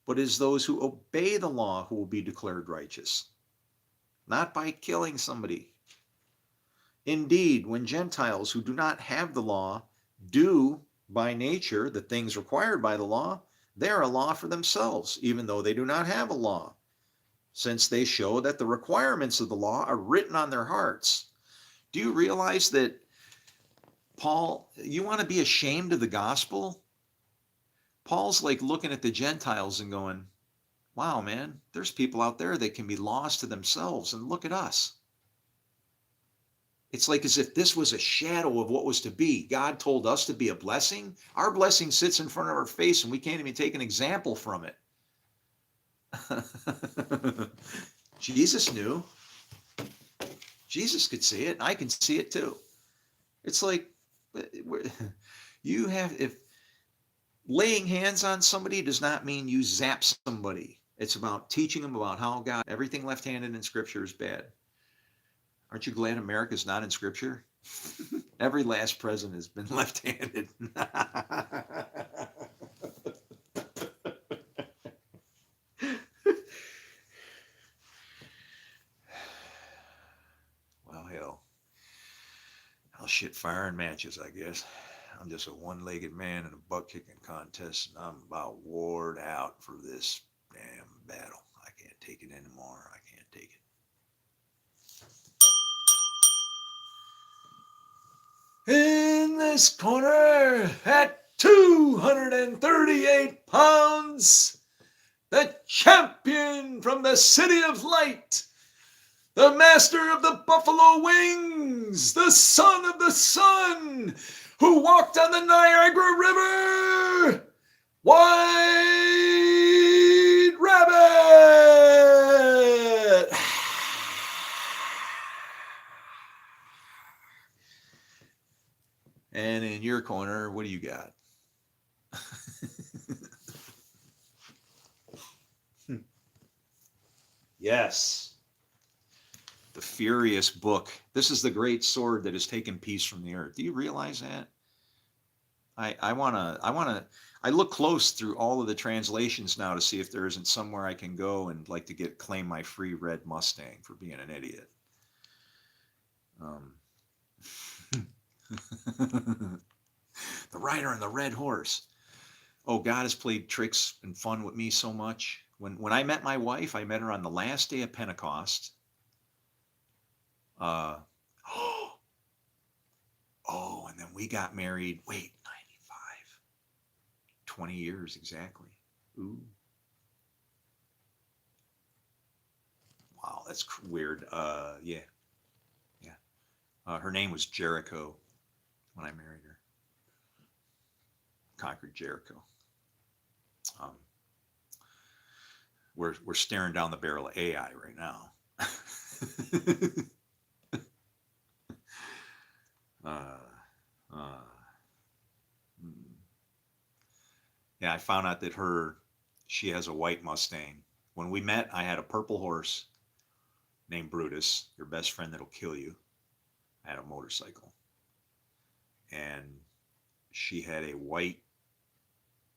but is those who obey the law who will be declared righteous. Not by killing somebody. Indeed, when Gentiles who do not have the law do by nature the things required by the law, they are a law for themselves, even though they do not have a law, since they show that the requirements of the law are written on their hearts. Do you realize that, Paul, you want to be ashamed of the gospel? Paul's like looking at the Gentiles and going, "Wow, man, there's people out there that can be lost to themselves, and look at us." It's like as if this was a shadow of what was to be. God told us to be a blessing. Our blessing sits in front of our face and we can't even take an example from it. Jesus knew. Jesus could see it. I can see it too. It's like if laying hands on somebody does not mean you zap somebody. It's about teaching them about how God, everything left-handed in Scripture is bad. Aren't you glad America's not in Scripture? Every last president has been left-handed. Well, hell. I'll shit fire and matches, I guess. I'm just a one-legged man in a butt-kicking contest, and I'm about wore out for this damn battle. I can't take it anymore. I can't take it. In this corner, at 238 pounds, the champion from the City of Light, the master of the Buffalo Wings, the son of the sun, who walked on the Niagara River, White Rabbit. And in your corner, what do you got? Yes. The furious book. This is the great sword that has taken peace from the earth. Do you realize that? I look close through all of the translations now to see if there isn't somewhere I can go and like to claim my free red Mustang for being an idiot. The rider on the red horse. Oh, God has played tricks and fun with me so much. When I met my wife, I met her on the last day of Pentecost. Oh, Oh, and then we got married. Wait, 95. 20 years exactly. Ooh. Wow, that's weird. Yeah, yeah. Her name was Jericho when I married her. Conquered Jericho. Um, we're staring down the barrel of AI right now. uh, uh, hmm. Yeah, I found out that she has a white Mustang. When we met, I had a purple horse named Brutus, your best friend that'll kill you. I had a motorcycle, and she had a white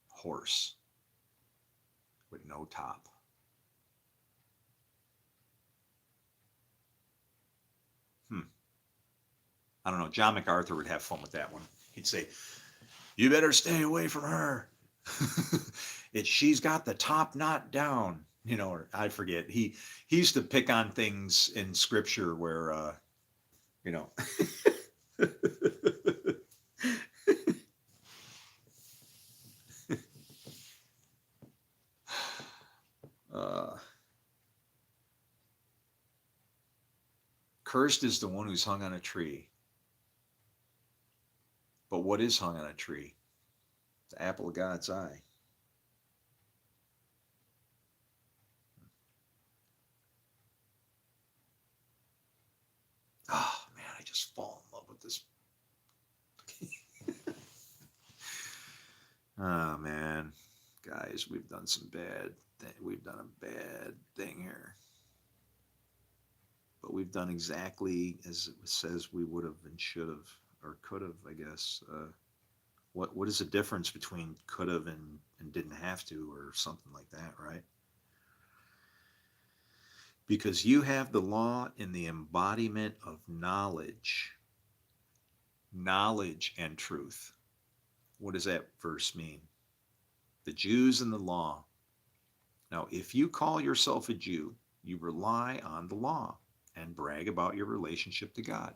horse with no top. Hmm. I don't know. John MacArthur would have fun with that one. He'd say, "You better stay away from her. She's got the top knot down." Or I forget. He used to pick on things in scripture where you know. uh, Cursed is the one who's hung on a tree. But what is hung on a tree? The apple of God's eye. Oh man, I just fall in love with this. Oh man, guys, we've done some we've done a bad thing here. But we've done exactly as it says we would have and should have or could have, I guess. What is the difference between could have and didn't have to or something like that, right? Because you have the law in the embodiment of knowledge and truth. What does that verse mean? The Jews and the law. Now, if you call yourself a Jew, you rely on the law and brag about your relationship to God.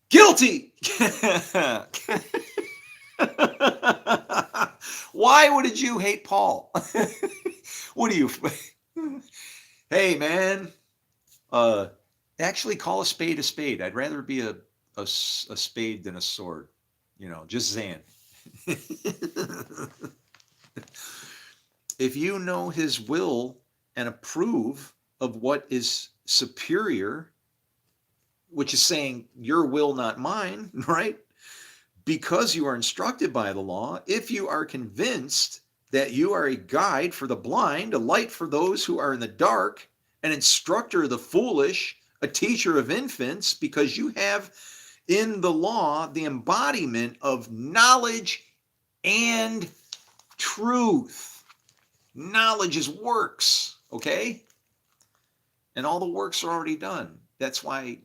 Guilty. Why would a Jew hate Paul? What do you? Hey, man. Uh, Actually, call a spade a spade. I'd rather be a spade than a sword. Just Zan. If you know his will and approve of what is superior, which is saying your will, not mine, right? Because you are instructed by the law, if you are convinced that you are a guide for the blind, a light for those who are in the dark, an instructor of the foolish, a teacher of infants, because you have in the law the embodiment of knowledge and truth. Knowledge is works, okay? And all the works are already done. That's why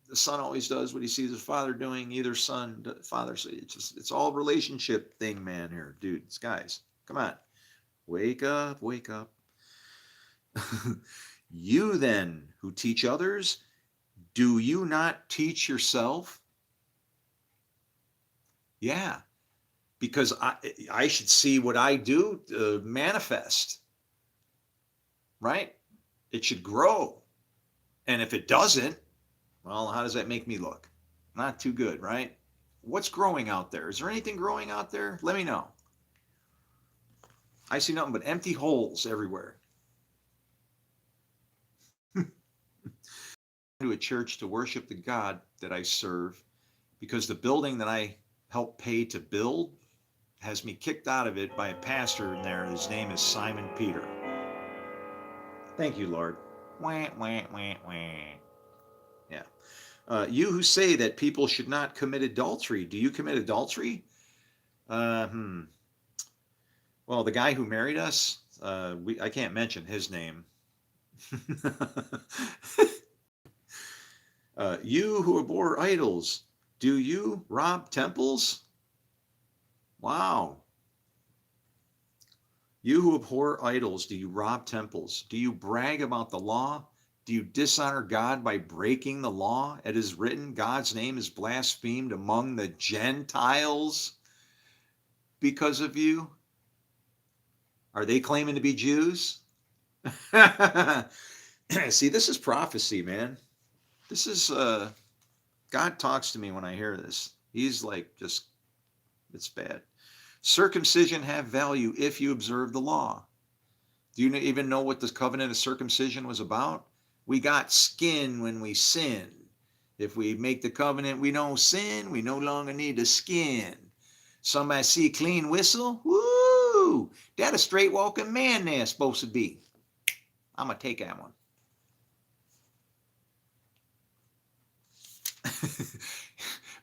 the son always does what he sees his father doing. Either son, father. So it's all relationship thing, man. Here, dudes, guys, come on, wake up, wake up. You then, who teach others, do you not teach yourself? Yeah, because I should see what I do manifest, right? It should grow, and if it doesn't, well, how does that make me look? Not too good, right? What's growing out there? Is there anything growing out there? Let me know. I see nothing but empty holes everywhere. To a church to worship the God that I serve because the building that I helped pay to build has me kicked out of it by a pastor in there. His name is Simon Peter. Thank you, Lord. Wah, wah, wah, wah. Yeah. You who say that people should not commit adultery, do you commit adultery? Uh, hmm. Well, the guy who married us, I can't mention his name. You who abhor idols, do you rob temples? Wow. You who abhor idols, do you rob temples? Do you brag about the law? Do you dishonor God by breaking the law? It is written, God's name is blasphemed among the Gentiles because of you. Are they claiming to be Jews? See, this is prophecy, man. This is God talks to me when I hear this. He's like, just, it's bad. Circumcision have value if you observe the law. Do you even know what the covenant of circumcision was about? We got skin when we sin. If we make the covenant, we don't sin. We no longer need the skin. Somebody see a clean whistle? Woo! That a straight walking man there supposed to be. I'm going to take that one.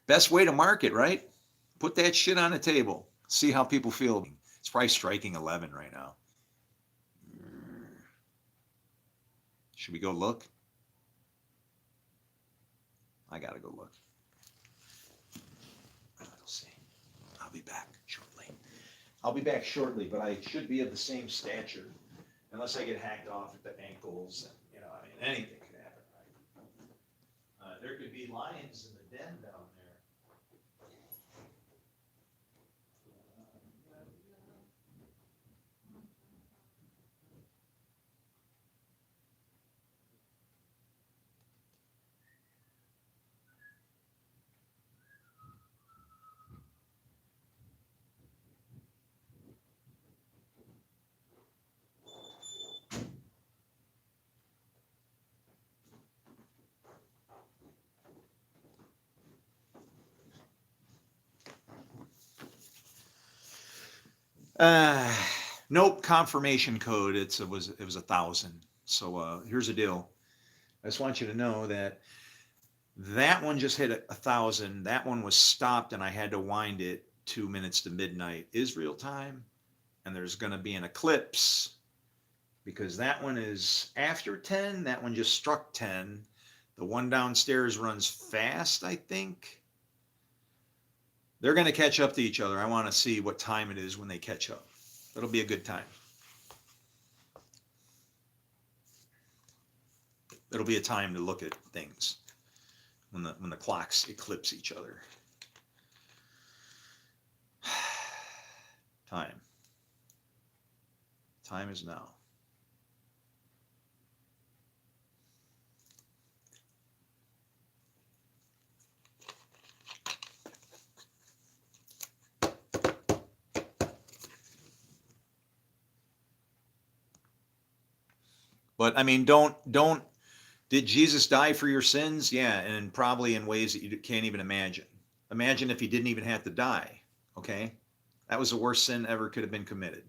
Best way to market, right? Put that shit on the table. See how people feel. It's probably striking 11 right now. Should we go look? I gotta go look. We'll see. I'll be back shortly. I'll be back shortly, but I should be of the same stature, unless I get hacked off at the ankles, and I mean, anything could happen, right? There could be lions in the den down there. Nope, confirmation code. It was 1,000. So here's the deal. I just want you to know that one just hit 1,000. That one was stopped, and I had to wind it 2 minutes to midnight Israel time. And there's going to be an eclipse because that one is after 10. That one just struck 10. The one downstairs runs fast, I think. They're going to catch up to each other. I want to see what time it is when they catch up. It'll be a good time. It'll be a time to look at things when the clocks eclipse each other. Time. Time is now. But I mean, did Jesus die for your sins? Yeah, and probably in ways that you can't even imagine. Imagine if he didn't even have to die, okay? That was the worst sin ever could have been committed.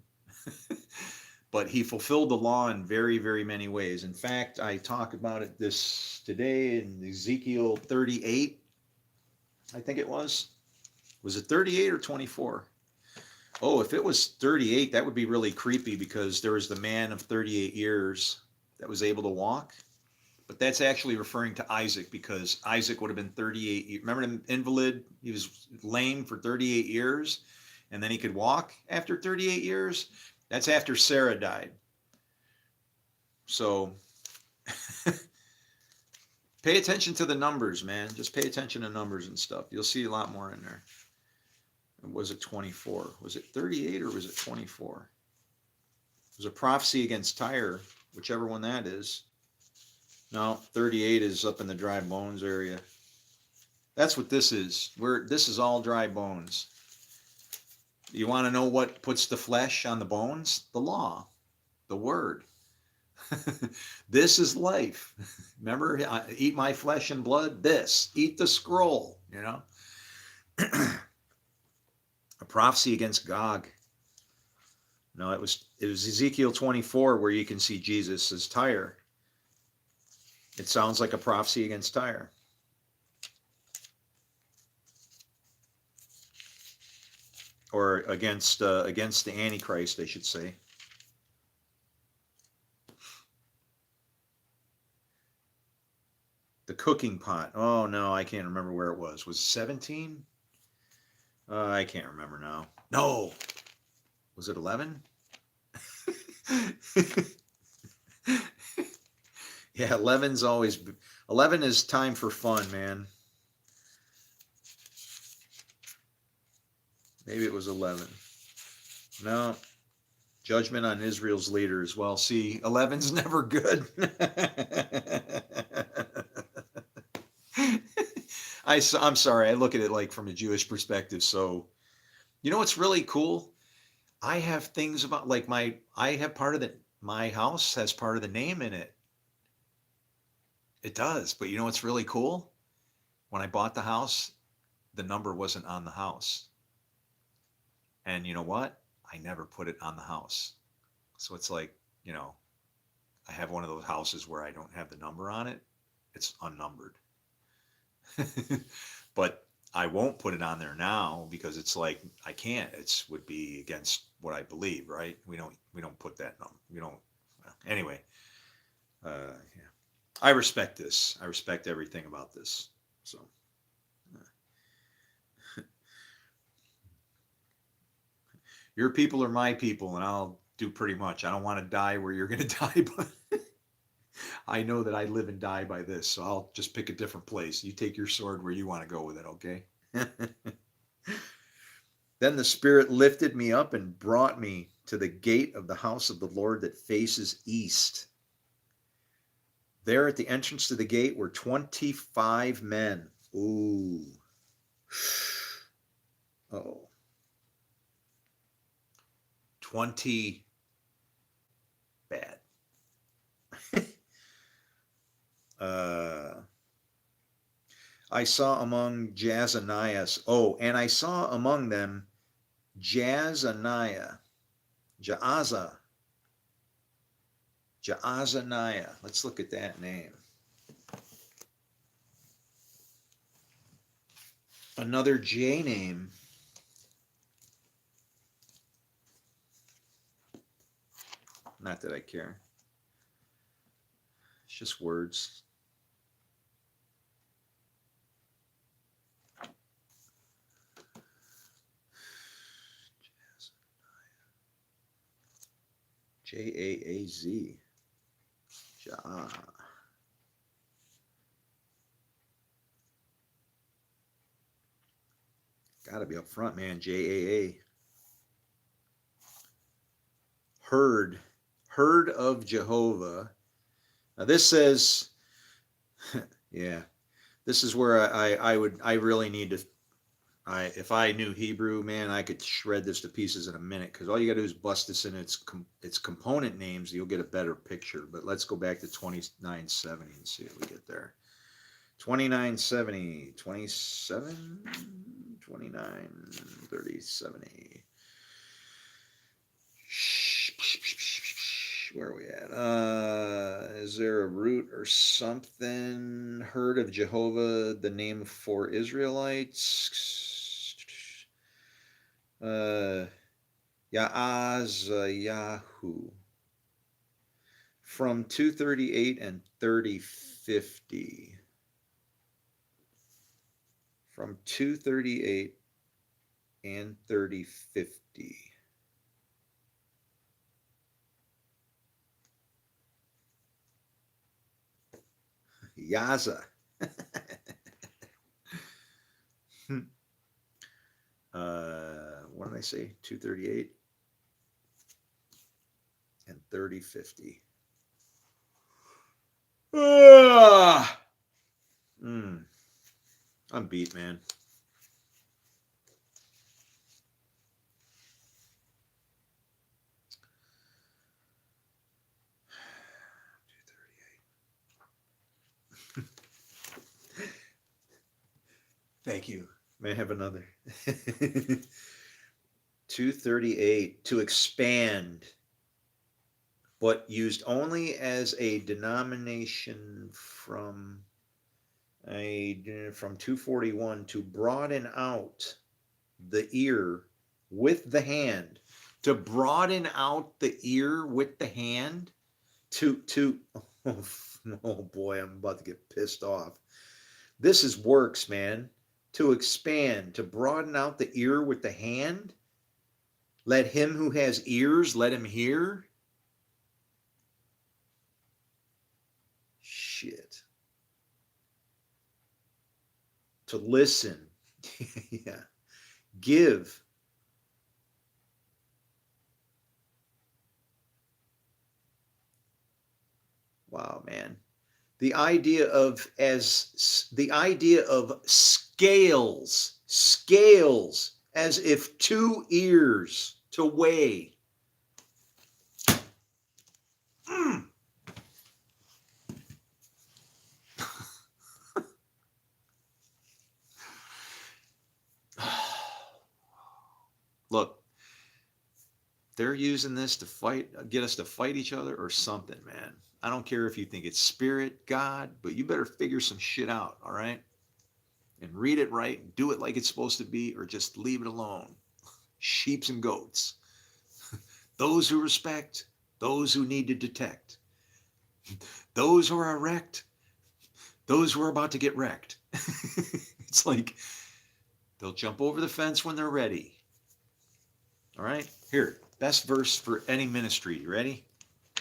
But he fulfilled the law in very, very many ways. In fact, I talk about it this today in Ezekiel 38, I think it was. Was it 38 or 24? Oh, if it was 38, that would be really creepy because there was the man of 38 years that was able to walk. But that's actually referring to Isaac because Isaac would have been 38 years. Remember the invalid? He was lame for 38 years and then he could walk after 38 years. That's after Sarah died. So pay attention to the numbers, man. Just pay attention to numbers and stuff. You'll see a lot more in there. Was it 24? Was it 38 or was it 24? It was a prophecy against Tyre, whichever one that is. No, 38 is up in the dry bones area. That's what this is. This is all dry bones. You want to know what puts the flesh on the bones? The law, the word. This is life. Remember, eat my flesh and blood. This, eat the scroll. A prophecy against Gog. No, it was Ezekiel 24 where you can see Jesus as Tyre. It sounds like a prophecy against Tyre. Or against the Antichrist, I should say. The cooking pot. Oh, no, I can't remember where it was. Was it 17? I can't remember now. No. Was it 11? Yeah, 11 is time for fun, man. Maybe it was 11. No, judgment on Israel's leaders. Well, see, 11's never good. I'm sorry. I look at it like from a Jewish perspective. So, you know what's really cool? I have things about like I have part of my house has part of the name in it. It does. But you know what's really cool? When I bought the house, the number wasn't on the house. And you know what? I never put it on the house. So it's like, you know, I have one of those houses where I don't have the number on it. It's unnumbered. But I won't put it on there now because it's like I can't. It's would be against what I believe, right? We don't put that number. We don't. Anyway, yeah. I respect this. I respect everything about this. So your people are my people, and I'll do pretty much. I don't want to die where you're going to die, but I know that I live and die by this, so I'll just pick a different place. You take your sword where you want to go with it, okay? Then the Spirit lifted me up and brought me to the gate of the house of the Lord that faces east. There at the entrance to the gate were 25 men. Ooh. Oh. 20 bad. I saw among Jazanias. Oh, and I saw among them Jaazaniah. Jaazaniah. Let's look at that name. Another J name. Not that I care. It's just words. Jaaz. Ja. Gotta be up front, man. Jaa. Herd of Jehovah. Now this says, yeah, this is where I really need to. If I knew Hebrew, man, I could shred this to pieces in a minute because all you got to do is bust this in its component names. You'll get a better picture. But let's go back to 2970 and see what we get there. 2970, 27, 29, 30, 70. Where are we at? Is there a root or something? Herd of Jehovah, the name for Israelites. Yaazayahu. From 238 and 3050. From 238 and 3050. Yaza. What did I say? 238 and 3050. I'm beat, man. Thank you. May I have another? 238, to expand, but used only as a denomination from 241, to broaden out the ear with the hand. To broaden out the ear with the hand. Oh boy, I'm about to get pissed off. This is works, man. To expand, to broaden out the ear with the hand. Let him who has ears, let him hear. to listen. Yeah. Give. Wow, man. The idea of scales, as if two ears to weigh. Mm. Look, they're using this to get us to fight each other or something, man. I don't care if you think it's spirit, God, but you better figure some shit out, all right? And read it right, and do it like it's supposed to be, or just leave it alone. Sheeps and goats. Those who respect, those who need to detect, those who are erect, those who are about to get wrecked. It's like they'll jump over the fence when they're ready. All right? Here, best verse for any ministry. You ready?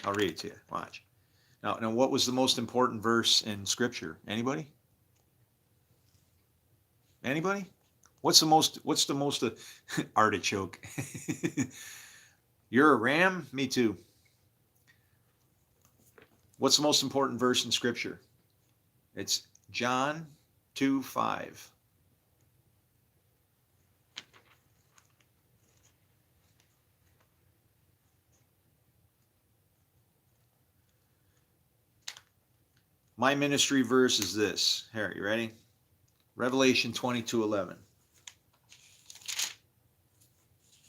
I'll read it to you. Watch. Now, what was the most important verse in Scripture? Anybody? Anybody? What's the most artichoke? You're a ram? Me too. What's the most important verse in Scripture? It's John 2:5. My ministry verse is this. Here, you ready? Revelation 22:11.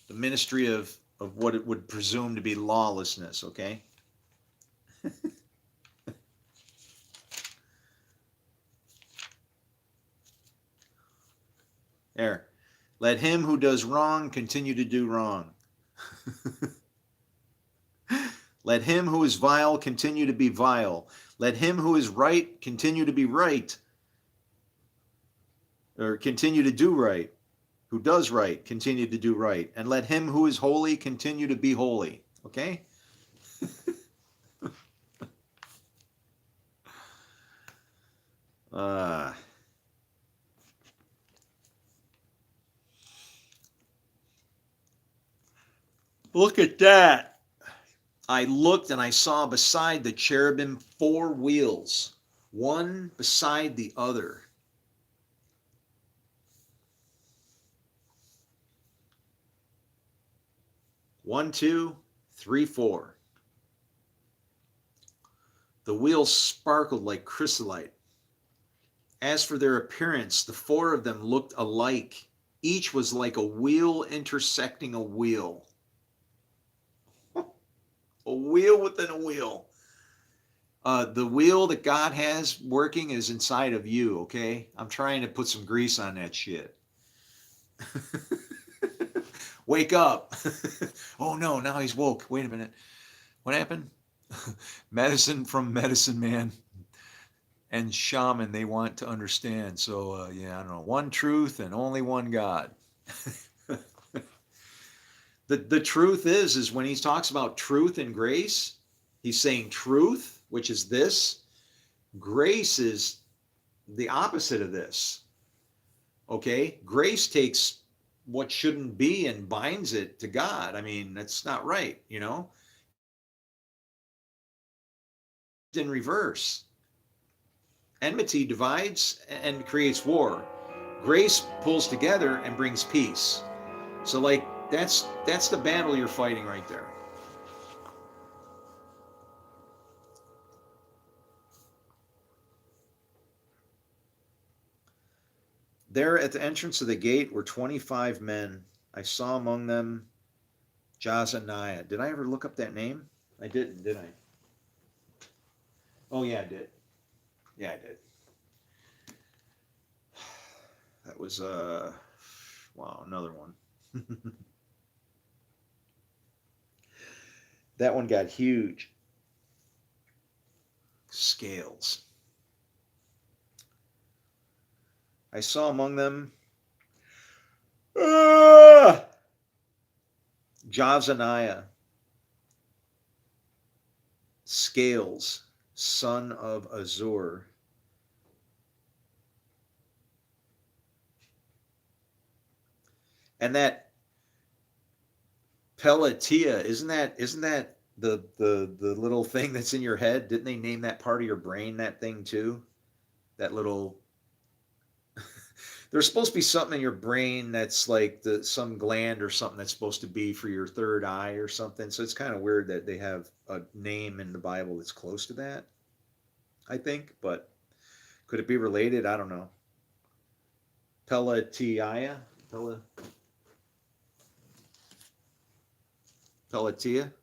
The ministry of what it would presume to be lawlessness, okay? There. Let him who does wrong continue to do wrong. Let him who is vile continue to be vile. Let him who is right continue to be right. Or continue to do right. Who does right, continue to do right. And let him who is holy continue to be holy. Okay? Uh, Look at that. I looked and I saw beside the cherubim 4 wheels, one beside the other. One, two, three, four. The wheels sparkled like chrysolite. As for their appearance, the 4 of them looked alike. Each was like a wheel intersecting a wheel. A wheel within a wheel. The wheel that God has working is inside of you, okay? I'm trying to put some grease on that shit. Wake up. Oh no, now he's woke. Wait a minute. What happened? Medicine from medicine man and shaman, they want to understand. So, yeah, I don't know. One truth and only one God. The truth is when he talks about truth and grace, he's saying truth, which is this. Grace is the opposite of this. Okay? Grace takes what shouldn't be and binds it to God. I mean, that's not right, you know? In reverse. Enmity divides and creates war. Grace pulls together and brings peace. So like that's the battle you're fighting right there. There at the entrance of the gate were 25 men. I saw among them Jazaniah. Did I ever look up that name? I didn't, did I? Oh yeah, I did. Yeah, I did. That was wow, another one. That one got huge. Scales. I saw among them Jazaniah, Scales, son of Azur. And that Pelatia, isn't that the little thing that's in your head? Didn't they name that part of your brain that thing too? That little there's supposed to be something in your brain that's like some gland or something that's supposed to be for your third eye or something. So it's kind of weird that they have a name in the Bible that's close to that, I think, but could it be related? I don't know. Pelatia? Pela, Pelatia?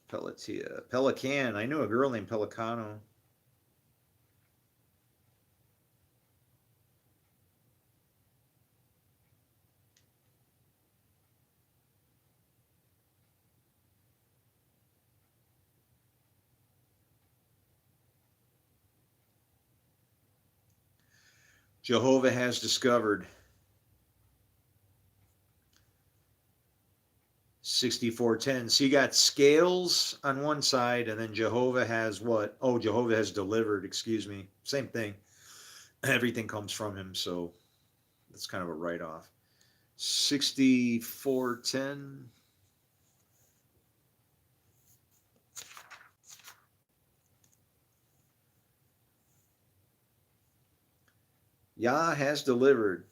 Pelatia. Pelican. I knew a girl named Pelicano. Jehovah has discovered 6410. So you got scales on one side, and then Jehovah has what? Oh, Jehovah has delivered, excuse me. Same thing. Everything comes from him, so that's kind of a write off. 6410. Yah has delivered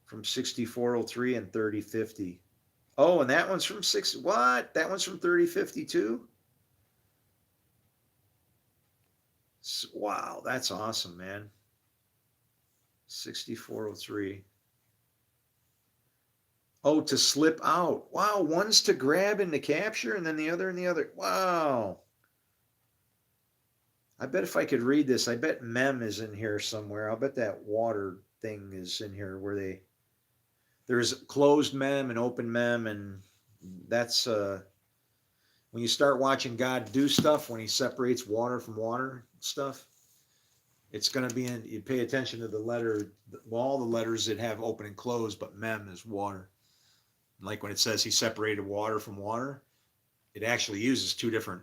from 6403 and 3050. Oh, and that one's from six. What? That one's from 3050 too? Wow, that's awesome, man. 6403. Oh, to slip out. Wow, one's to grab and to capture, and then the other and the other. Wow. I bet if I could read this, I bet mem is in here somewhere. I'll bet that water thing is in here where there's closed mem and open mem, and that's when you start watching God do stuff, when he separates water from water stuff, it's going to be in, you pay attention to the letter, well, all the letters that have open and closed, but mem is water. Like when it says he separated water from water, it actually uses two different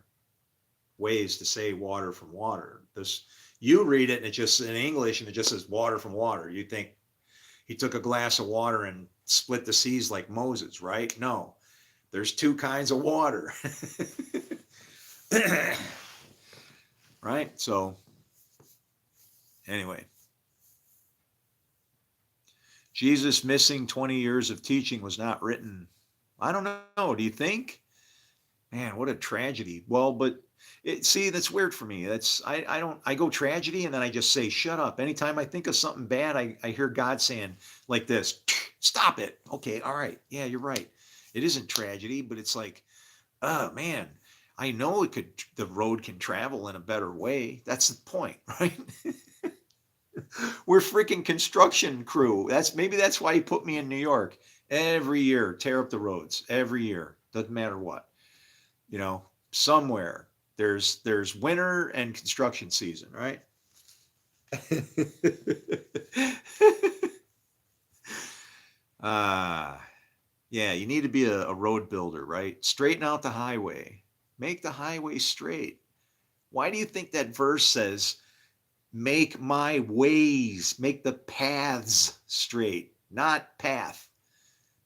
ways to say water from water. This, you read it and it just in English and it just says water from water. You think he took a glass of water and split the seas like Moses, right? No, there's two kinds of water. Right? So anyway, Jesus missing 20 years of teaching was not written. I don't know. Do you think? Man, what a tragedy. Well, but see, that's weird for me. That's I don't I go tragedy and then I just say shut up. Anytime I think of something bad, I hear God saying like this, stop it. Okay, all right. Yeah, you're right. It isn't tragedy, but it's like, oh man, I know it could the road can travel in a better way. That's the point, right? We're freaking construction crew. That's why he put me in New York. Every year, tear up the roads. Every year. Doesn't matter what. You know, somewhere there's winter and construction season, right? Ah, yeah, you need to be a road builder, right? Straighten out the highway. Make the highway straight. Why do you think that verse says, make my ways, make the paths straight, not path,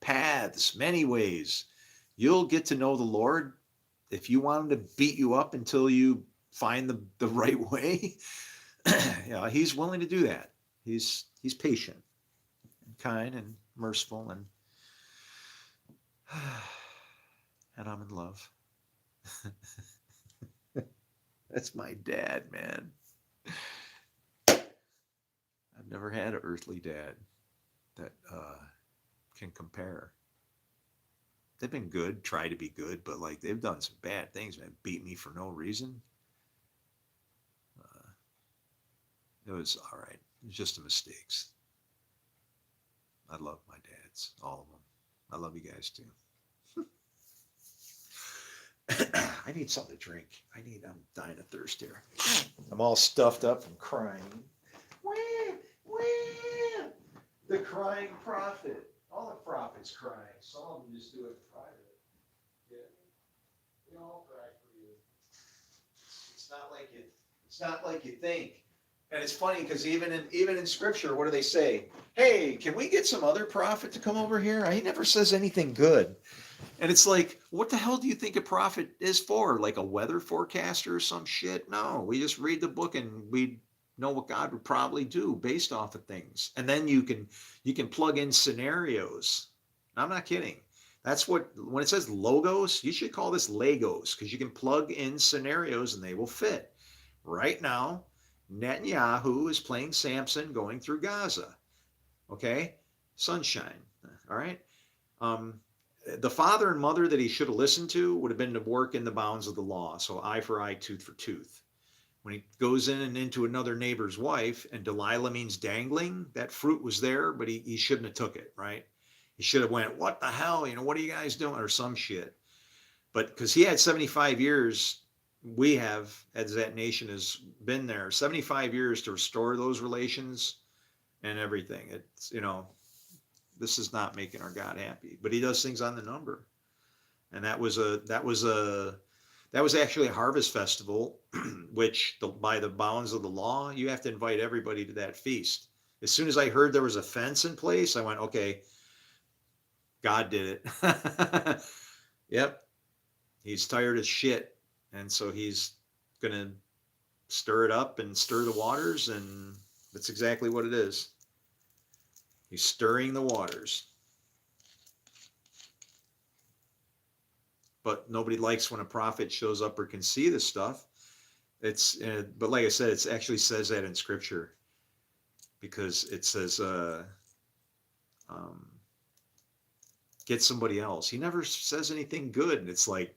paths, many ways. You'll get to know the Lord if you want him to beat you up until you find the right way. Yeah, he's willing to do that. He's patient and kind and merciful and I'm in love. That's my dad, man. I've never had an earthly dad that can compare. They've been good, try to be good, but like they've done some bad things, man. Beat me for no reason. Uh, it was all right. It was just the mistakes. I love my dads, all of them. I love you guys too. I need something to drink. I'm dying of thirst here. I'm all stuffed up from crying. Wah, wah. The crying prophet. All the prophets cry. Some of them just do it in private. Yeah. They all cry for you. It's not like it. It's not like you think. And it's funny because even in scripture, what do they say? Hey, can we get some other prophet to come over here? He never says anything good. And it's like, what the hell do you think a prophet is for? Like a weather forecaster or some shit? No, we just read the book and we know what God would probably do based off of things. And then you can plug in scenarios. I'm not kidding. That's what when it says logos, you should call this Legos because you can plug in scenarios and they will fit. Right now, Netanyahu is playing Samson going through Gaza. Okay? Sunshine. All right? Um, the father and mother that he should have listened to would have been to work in the bounds of the law. So eye for eye, tooth for tooth. When he goes in and into another neighbor's wife, and Delilah means dangling, that fruit was there, but he shouldn't have took it, right? He should have went, what the hell? What are you guys doing? Or some shit. But because he had 75 years, we have, as that nation has been there, 75 years to restore those relations and everything. This is not making our God happy, but he does things on the number. And that was actually a harvest festival, which by the bounds of the law, you have to invite everybody to that feast. As soon as I heard there was a fence in place, I went, okay, God did it. Yep. He's tired of shit. And so he's going to stir it up and stir the waters. And that's exactly what it is. He's stirring the waters. But nobody likes when a prophet shows up or can see this stuff. But like I said, it actually says that in scripture because it says, get somebody else. He never says anything good. And it's like,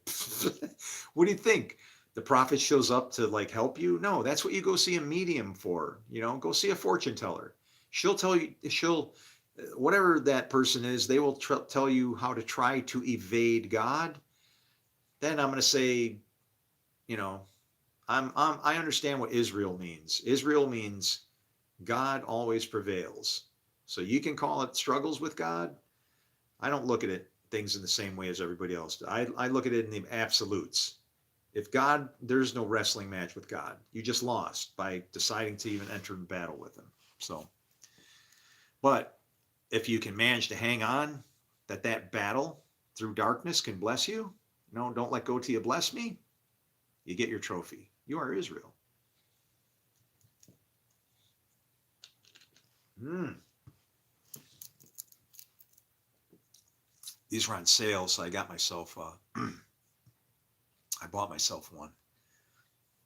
what do you think? The prophet shows up to like help you? No, that's what you go see a medium for. Go see a fortune teller. She'll tell you, whatever that person is, they will tell you how to try to evade God. Then I'm going to say, I understand what Israel means. Israel means God always prevails. So you can call it struggles with God. I don't look at things in the same way as everybody else. I look at it in the absolutes. If God, there's no wrestling match with God. You just lost by deciding to even enter in battle with him. So, but if you can manage to hang on, that battle through darkness can bless you. No, don't let go till you bless me. You get your trophy. You are Israel. These were on sale, so I got myself, I bought myself one.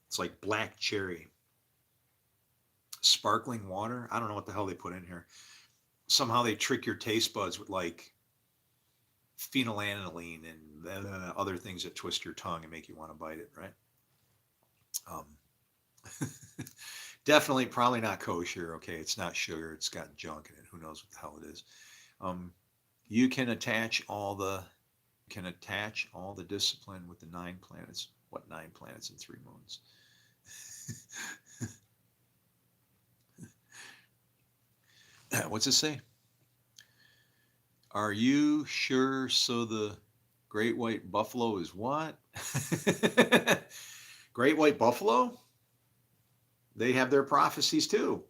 It's like black cherry. Sparkling water. I don't know what the hell they put in here. Somehow they trick your taste buds with like phenylalanine and other things that twist your tongue and make you want to bite it, right? Definitely probably not kosher. Okay, it's not sugar. It's got junk in it. Who knows what the hell it is? You can attach all the discipline with the 9 planets. What 9 planets and 3 moons? What's it say? Are you sure? So the great white buffalo is what? Great white buffalo? They have their prophecies too.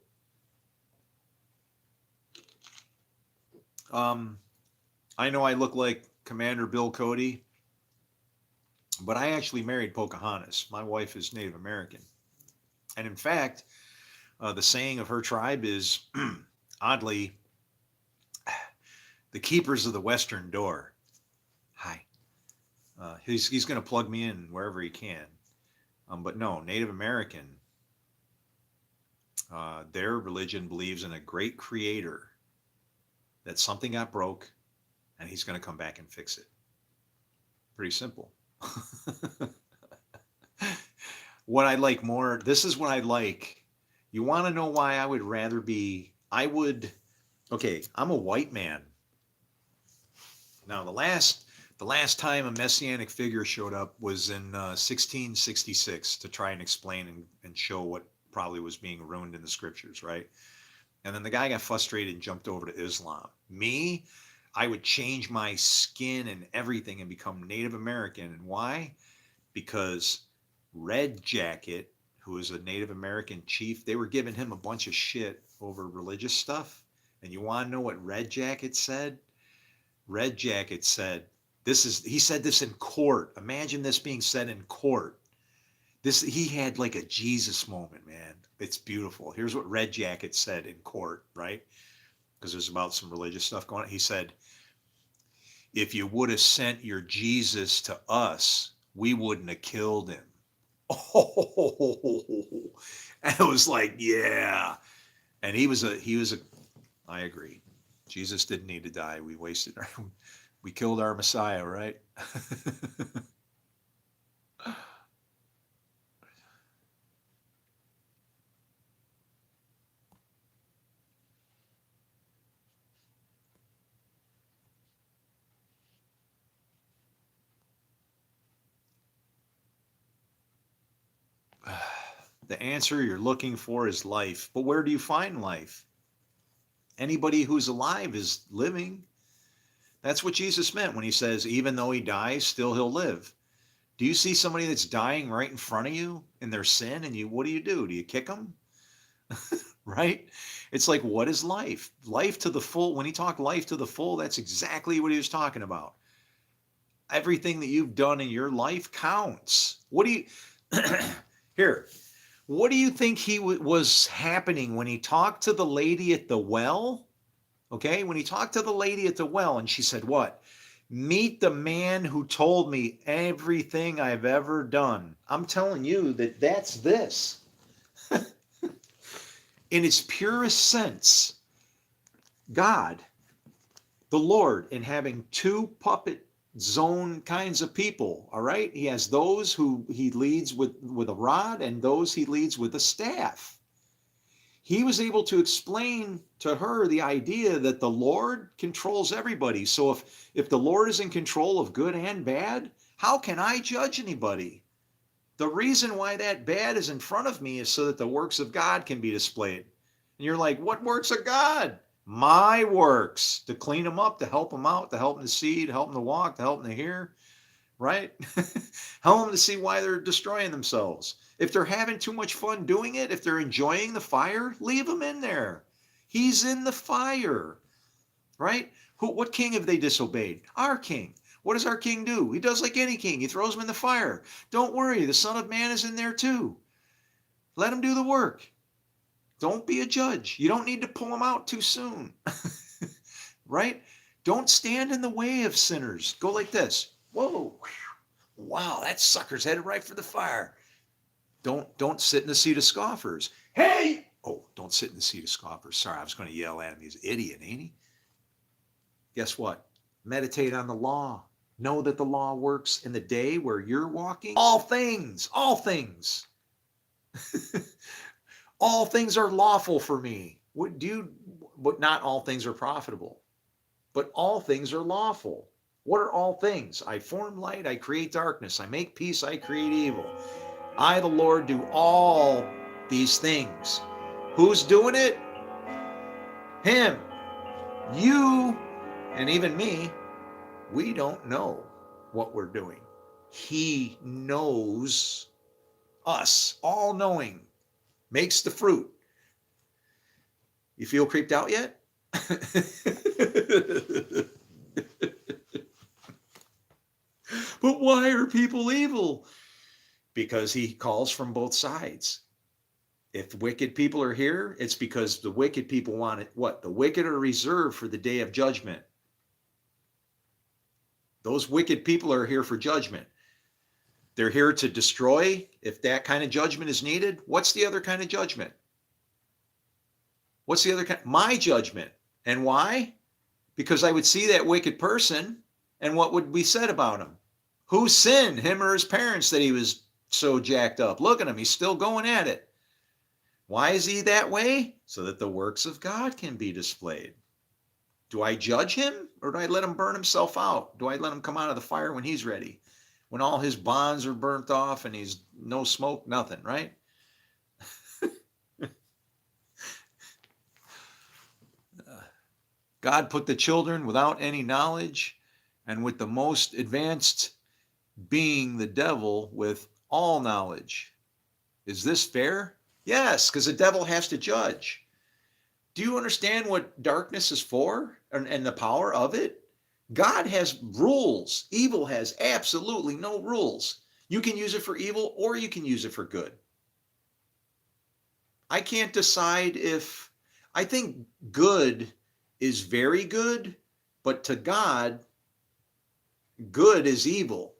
I know I look like Commander Bill Cody, but I actually married Pocahontas. My wife is Native American. And in fact, the saying of her tribe is, oddly, the keepers of the western door. Hi. He's going to plug me in wherever he can. But no, Native American, their religion believes in a great creator, that something got broke and he's going to come back and fix it. Pretty simple. What I like more, this is what I like. You want to know why I would rather be, okay, I'm a white man. Now the The last time a messianic figure showed up was in 1666 to try and explain and show what probably was being ruined in the scriptures, right? And then the guy got frustrated and jumped over to Islam. Me, I would change my skin and everything and become Native American. And why? Because Red Jacket, who was a Native American chief, they were giving him a bunch of shit over religious stuff. And you want to know what Red Jacket said? Red Jacket said, he said this in court. Imagine this being said in court. He had like a Jesus moment, man. It's beautiful. Here's what Red Jacket said in court, right? Because there's about some religious stuff going on. He said, if you would have sent your Jesus to us, we wouldn't have killed him. Oh, and it was like, yeah. And he was a, I agree. Jesus didn't need to die. We killed our Messiah, right? The answer you're looking for is life. But where do you find life? Anybody who's alive is living. That's what Jesus meant when he says, even though he dies, still he'll live. Do you see somebody that's dying right in front of you in their sin, and what do? Do you kick them? Right? It's like, what is life? Life to the full. When he talked life to the full, that's exactly what he was talking about. Everything that you've done in your life counts. What do you here? What do you think was happening when he talked to the lady at the well? Okay, when he talked to the lady at the well, and she said, what? Meet the man who told me everything I've ever done. I'm telling you that's this. In its purest sense, God, the Lord, in having two puppet zone kinds of people, all right? He has those who he leads with a rod and those he leads with a staff. He was able to explain to her the idea that the Lord controls everybody. So if the Lord is in control of good and bad, how can I judge anybody? The reason why that bad is in front of me is so that the works of God can be displayed. And you're like, what works of God? My works, to clean them up, to help them out, to help them to see, to help them to walk, to help them to hear, right? Help them to see why they're destroying themselves. If they're having too much fun doing it, if they're enjoying the fire, leave them in there. He's in the fire, right? What king have they disobeyed? Our king. What does our king do? He does like any king. He throws them in the fire. Don't worry, the Son of Man is in there too. Let him do the work. Don't be a judge. You don't need to pull them out too soon, right? Don't stand in the way of sinners. Go like this. Whoa, wow, that sucker's headed right for the fire. Don't sit in the seat of scoffers. Hey! Oh, don't sit in the seat of scoffers. Sorry, I was going to yell at him. He's an idiot, ain't he? Guess what? Meditate on the law. Know that the law works in the day where you're walking. All things. All things are lawful for me. But not all things are profitable. But all things are lawful. What are all things? I form light, I create darkness. I make peace, I create evil. I, the Lord, do all these things. Who's doing it? Him. You, and even me, we don't know what we're doing. He knows us, all knowing. Makes the fruit. You feel creeped out yet? But why are people evil? Because he calls from both sides. If wicked people are here, it's because the wicked people want it. What? The wicked are reserved for the day of judgment. Those wicked people are here for judgment. They're here to destroy. If that kind of judgment is needed, what's the other kind of judgment? What's the other kind? My judgment. And why? Because I would see that wicked person, and what would be said about him? Who sinned, him or his parents, that he was so jacked up? Look at him. He's still going at it. Why is he that way? So that the works of God can be displayed. Do I judge him, or do I let him burn himself out? Do I let him come out of the fire when he's ready? When all his bonds are burnt off and he's no smoke, nothing, right? God put the children without any knowledge and with the most advanced being, the devil, with all knowledge. Is this fair? Yes, because the devil has to judge. Do you understand what darkness is for and the power of it? God has rules. Evil has absolutely no rules. You can use it for evil or you can use it for good. I can't decide if I think good is very good, but to God, good is evil.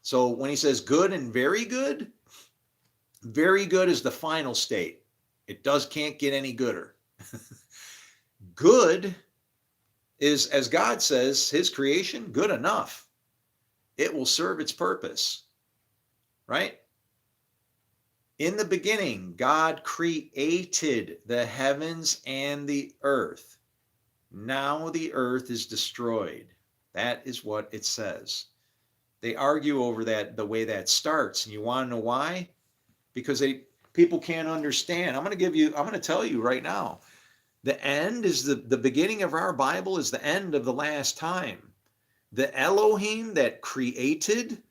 So when he says good and very good is the final state. It can't get any gooder. Good is, as God says, his creation, good enough. It will serve its purpose, right? In the beginning, God created the heavens and the earth. Now the earth is destroyed. That is what it says. They argue over that, the way that starts. And you want to know why? Because people can't understand. I'm going to tell you right now. The end is the beginning of our Bible is the end of the last time. The Elohim that created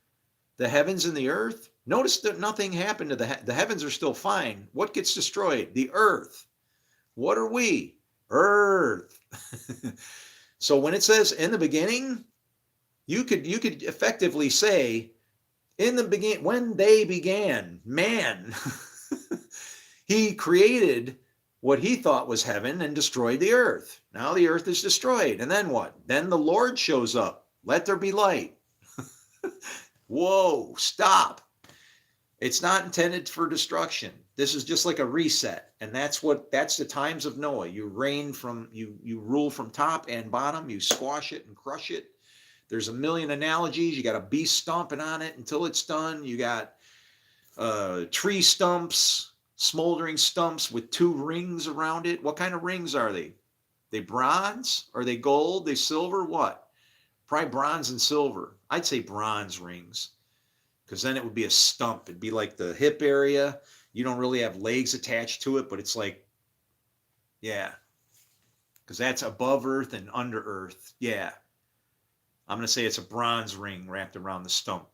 the heavens and the earth, notice that nothing happened to the heavens are still fine. What gets destroyed? The earth. What are we? Earth. So when it says in the beginning, you could effectively say in the beginning, when they began, man, he created what he thought was heaven and destroyed the earth. Now the earth is destroyed. And then what? Then the Lord shows up. Let there be light. Whoa, stop. It's not intended for destruction. This is just like a reset. And that's the times of Noah. You rule from top and bottom. You squash it and crush it. There's a million analogies. You got a beast stomping on it until it's done. You got tree stumps, smoldering stumps with 2 rings around it. What kind of rings are they? They bronze? Are they gold? They silver? What? Probably bronze and silver. I'd say bronze rings, because then it would be a stump. It'd be like the hip area. You don't really have legs attached to it, but it's like, yeah, because that's above earth and under earth. Yeah. I'm going to say it's a bronze ring wrapped around the stump.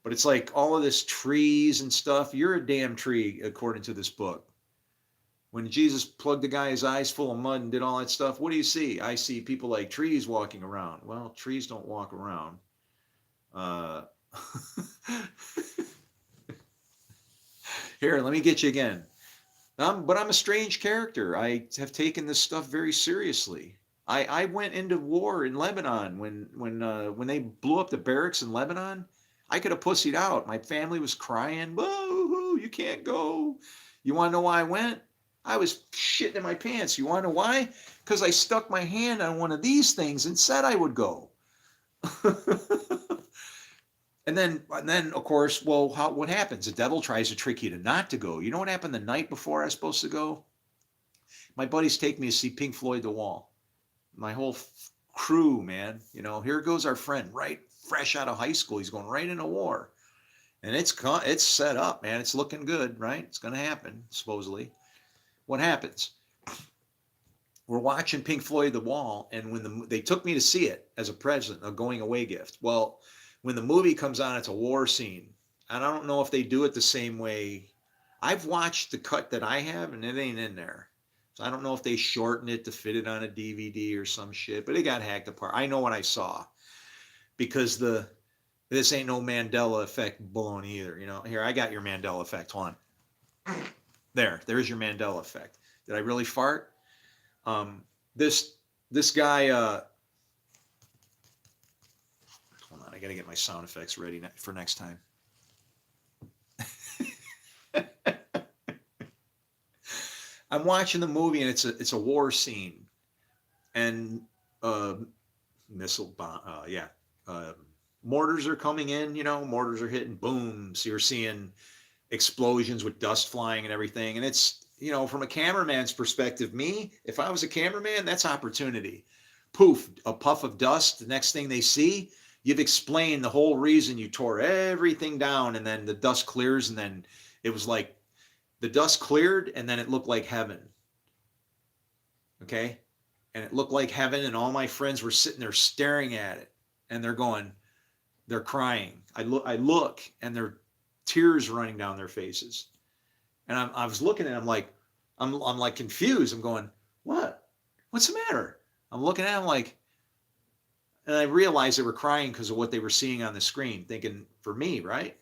But it's like all of this trees and stuff. You're a damn tree, according to this book. When Jesus plugged the guy's eyes full of mud and did all that stuff, what do you see? I see people like trees walking around. Well, trees don't walk around. Here, let me get you again. But I'm a strange character. I have taken this stuff very seriously. I went into war in Lebanon when they blew up the barracks in Lebanon. I could have pussied out. My family was crying. Whoa, you can't go. You want to know why I went? I was shitting in my pants. You want to know why? Because I stuck my hand on one of these things and said I would go. And then, of course, well, what happens? The devil tries to trick you to not to go. You know what happened the night before I was supposed to go? My buddies take me to see Pink Floyd The Wall. My whole crew, man. You know, here goes our friend, right, fresh out of high school. He's going right into war, and it's set up, man. It's looking good, right? It's going to happen, supposedly. What happens? We're watching Pink Floyd The Wall, and when they took me to see it as a present, a going away gift. Well, when the movie comes on, it's a war scene. And I don't know if they do it the same way. I've watched the cut that I have, and it ain't in there. So I don't know if they shortened it to fit it on a DVD or some shit, but it got hacked apart. I know what I saw, because this ain't no Mandela effect baloney either. You know, here, I got your Mandela effect. Hold on. There's your Mandela effect. Did I really fart? This guy, hold on, I got to get my sound effects ready for next time. I'm watching the movie, and it's a war scene, and missile bomb, mortars are coming in. You know, mortars are hitting, boom. So you're seeing explosions with dust flying and everything, and it's from a cameraman's perspective, if I was a cameraman, that's opportunity. Poof, a puff of dust. The next thing they see, you've explained the whole reason you tore everything down, and then the dust clears, and then it was like the dust cleared, and then it looked like heaven. Okay? And it looked like heaven, and all my friends were sitting there staring at it, and they're crying. I look, and there are tears running down their faces. And I was looking at them like, I'm like confused. I'm going, what? What's the matter? I'm looking at them like, and I realized they were crying because of what they were seeing on the screen, thinking for me, right?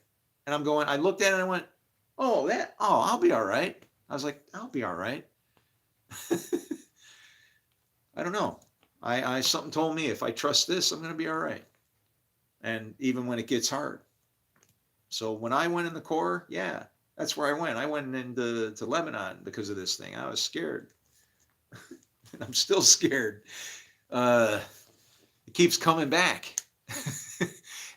And I'm going, I looked at it and I went, I'll be all right. I was like, I'll be all right. I don't know. I something told me if I trust this, I'm going to be all right. And even when it gets hard. So when I went in the Corps, yeah, that's where I went. I went into Lebanon because of this thing. I was scared. I'm still scared. It keeps coming back.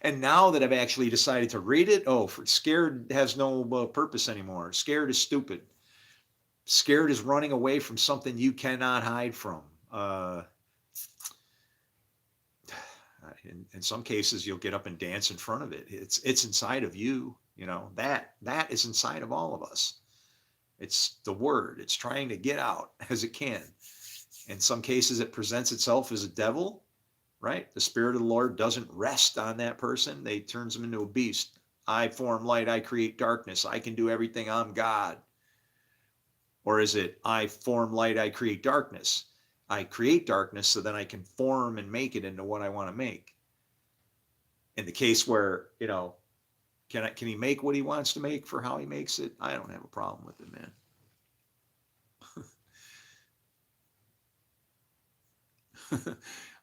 And now that I've actually decided to read it, scared has no purpose anymore. Scared is stupid. Scared is running away from something you cannot hide from. In some cases, you'll get up and dance in front of it. It's inside of you. That is inside of all of us. It's the word. It's trying to get out as it can. In some cases, it presents itself as a devil, right? The Spirit of the Lord doesn't rest on that person. They turns them into a beast. I form light. I create darkness. I can do everything. I'm God. Or is it, I form light. I create darkness. I create darkness so then I can form and make it into what I want to make. In the case where, can he make what he wants to make for how he makes it? I don't have a problem with it, man.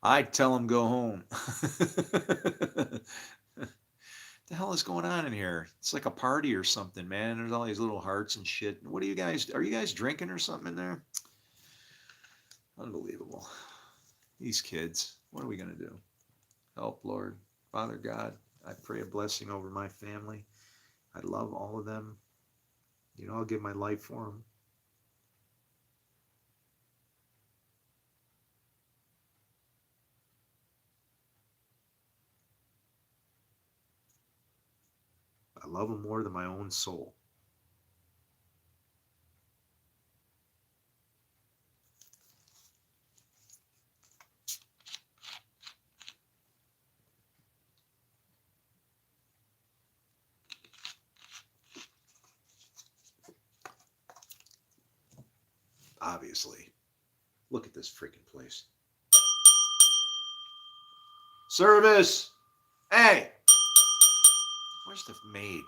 I'd tell him go home. What the hell is going on in here? It's like a party or something, man. There's all these little hearts and shit. Are you guys drinking or something in there? Unbelievable. These kids, what are we going to do? Help, Lord. Father God, I pray a blessing over my family. I love all of them. I'll give my life for them. I love them more than my own soul. Obviously. Look at this freaking place. Service! Hey! Where's the maid,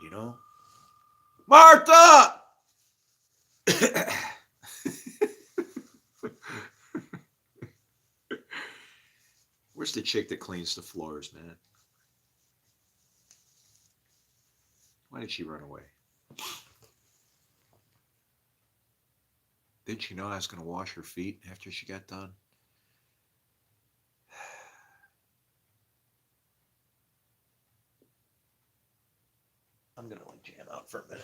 Martha! Where's the chick that cleans the floors, man? Why did she run away? Didn't she know I was going to wash her feet after she got done? I'm going to jam out for a minute.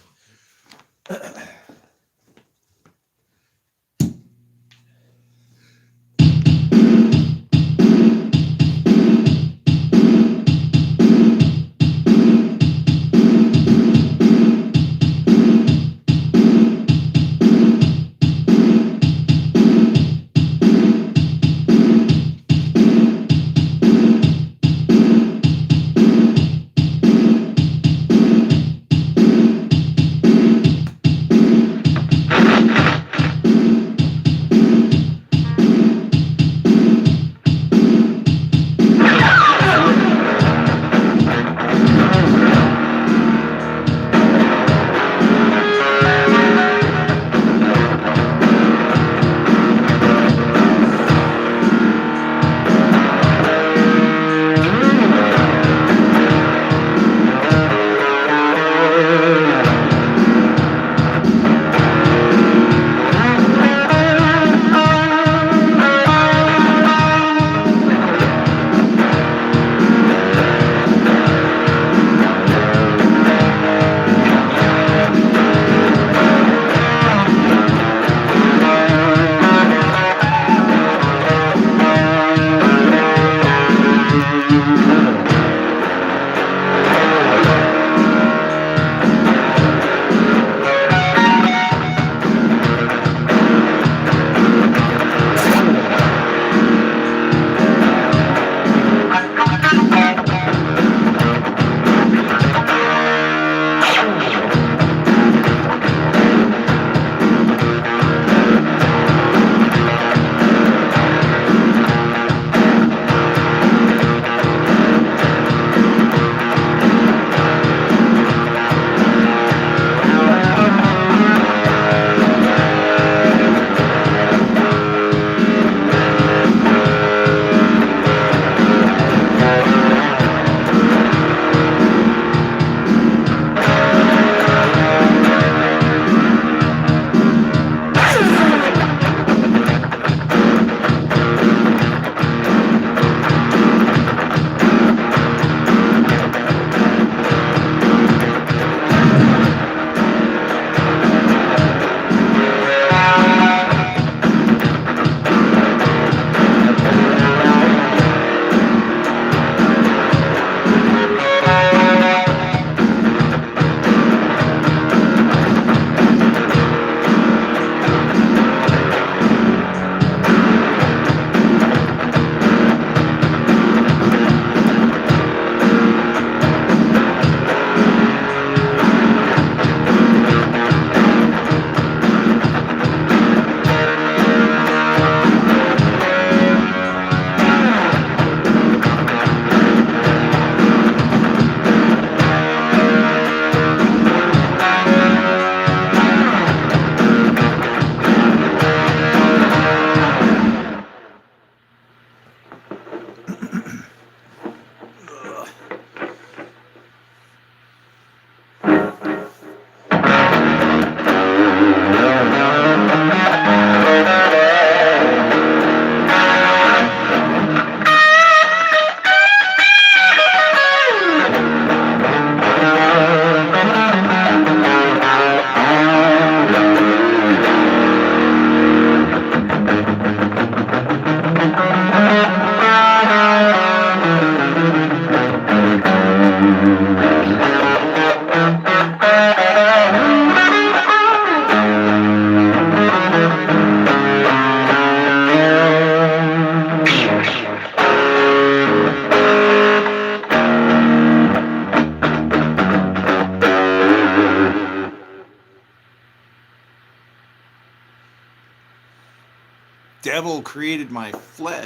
devil created my flesh.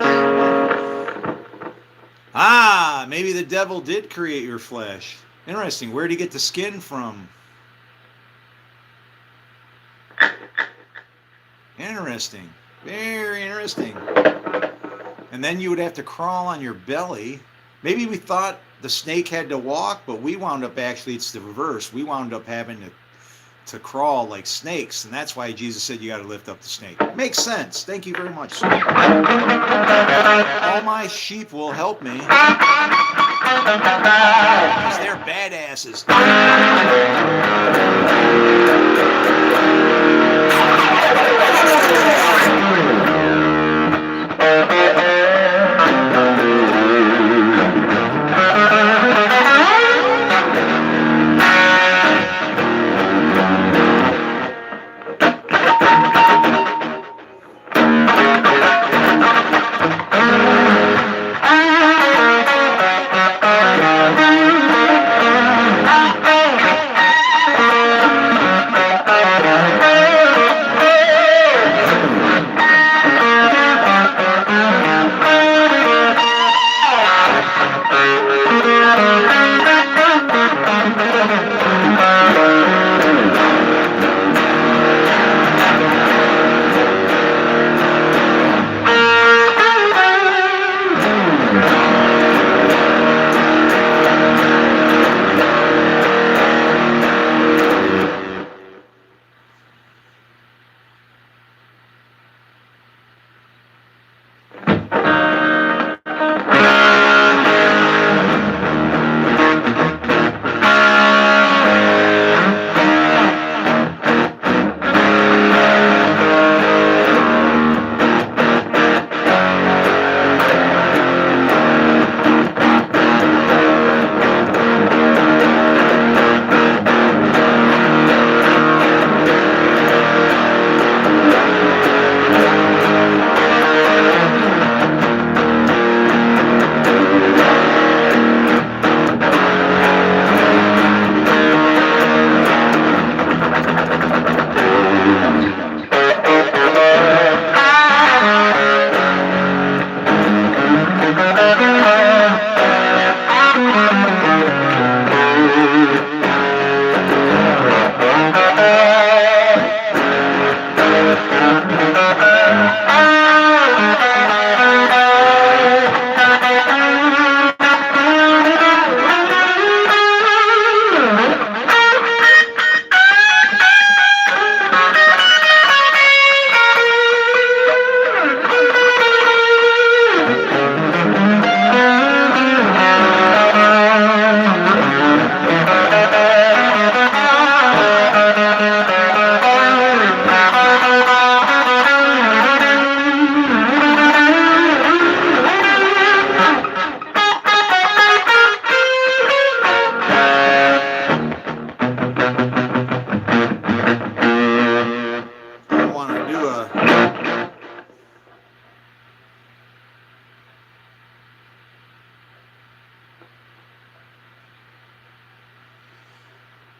Ah, maybe the devil did create your flesh. Interesting. Where did he get the skin from? Interesting. Very interesting. And then you would have to crawl on your belly. Maybe we thought the snake had to walk, but we wound up actually, it's the reverse. We wound up having to crawl like snakes, and that's why Jesus said you got to lift up the snake. Makes sense. Thank you very much, sir. All my sheep will help me, because they're badasses.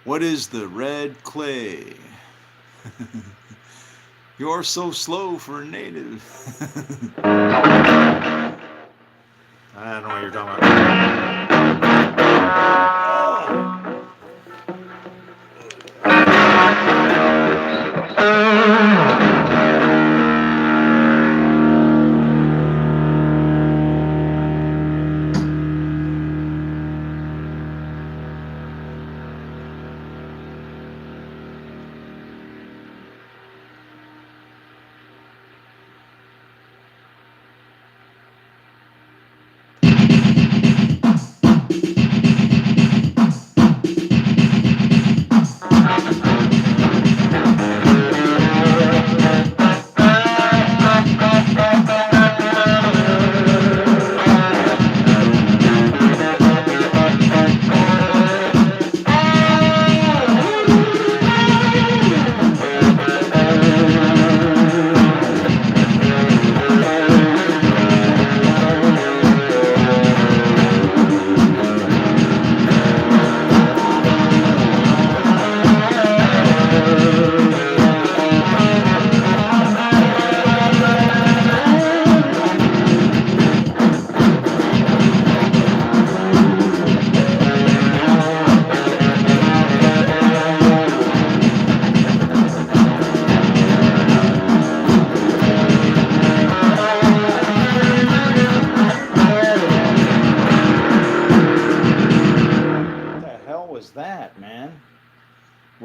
What is the red clay? You're so slow for a native. I don't know what you're talking about.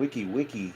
Wiki.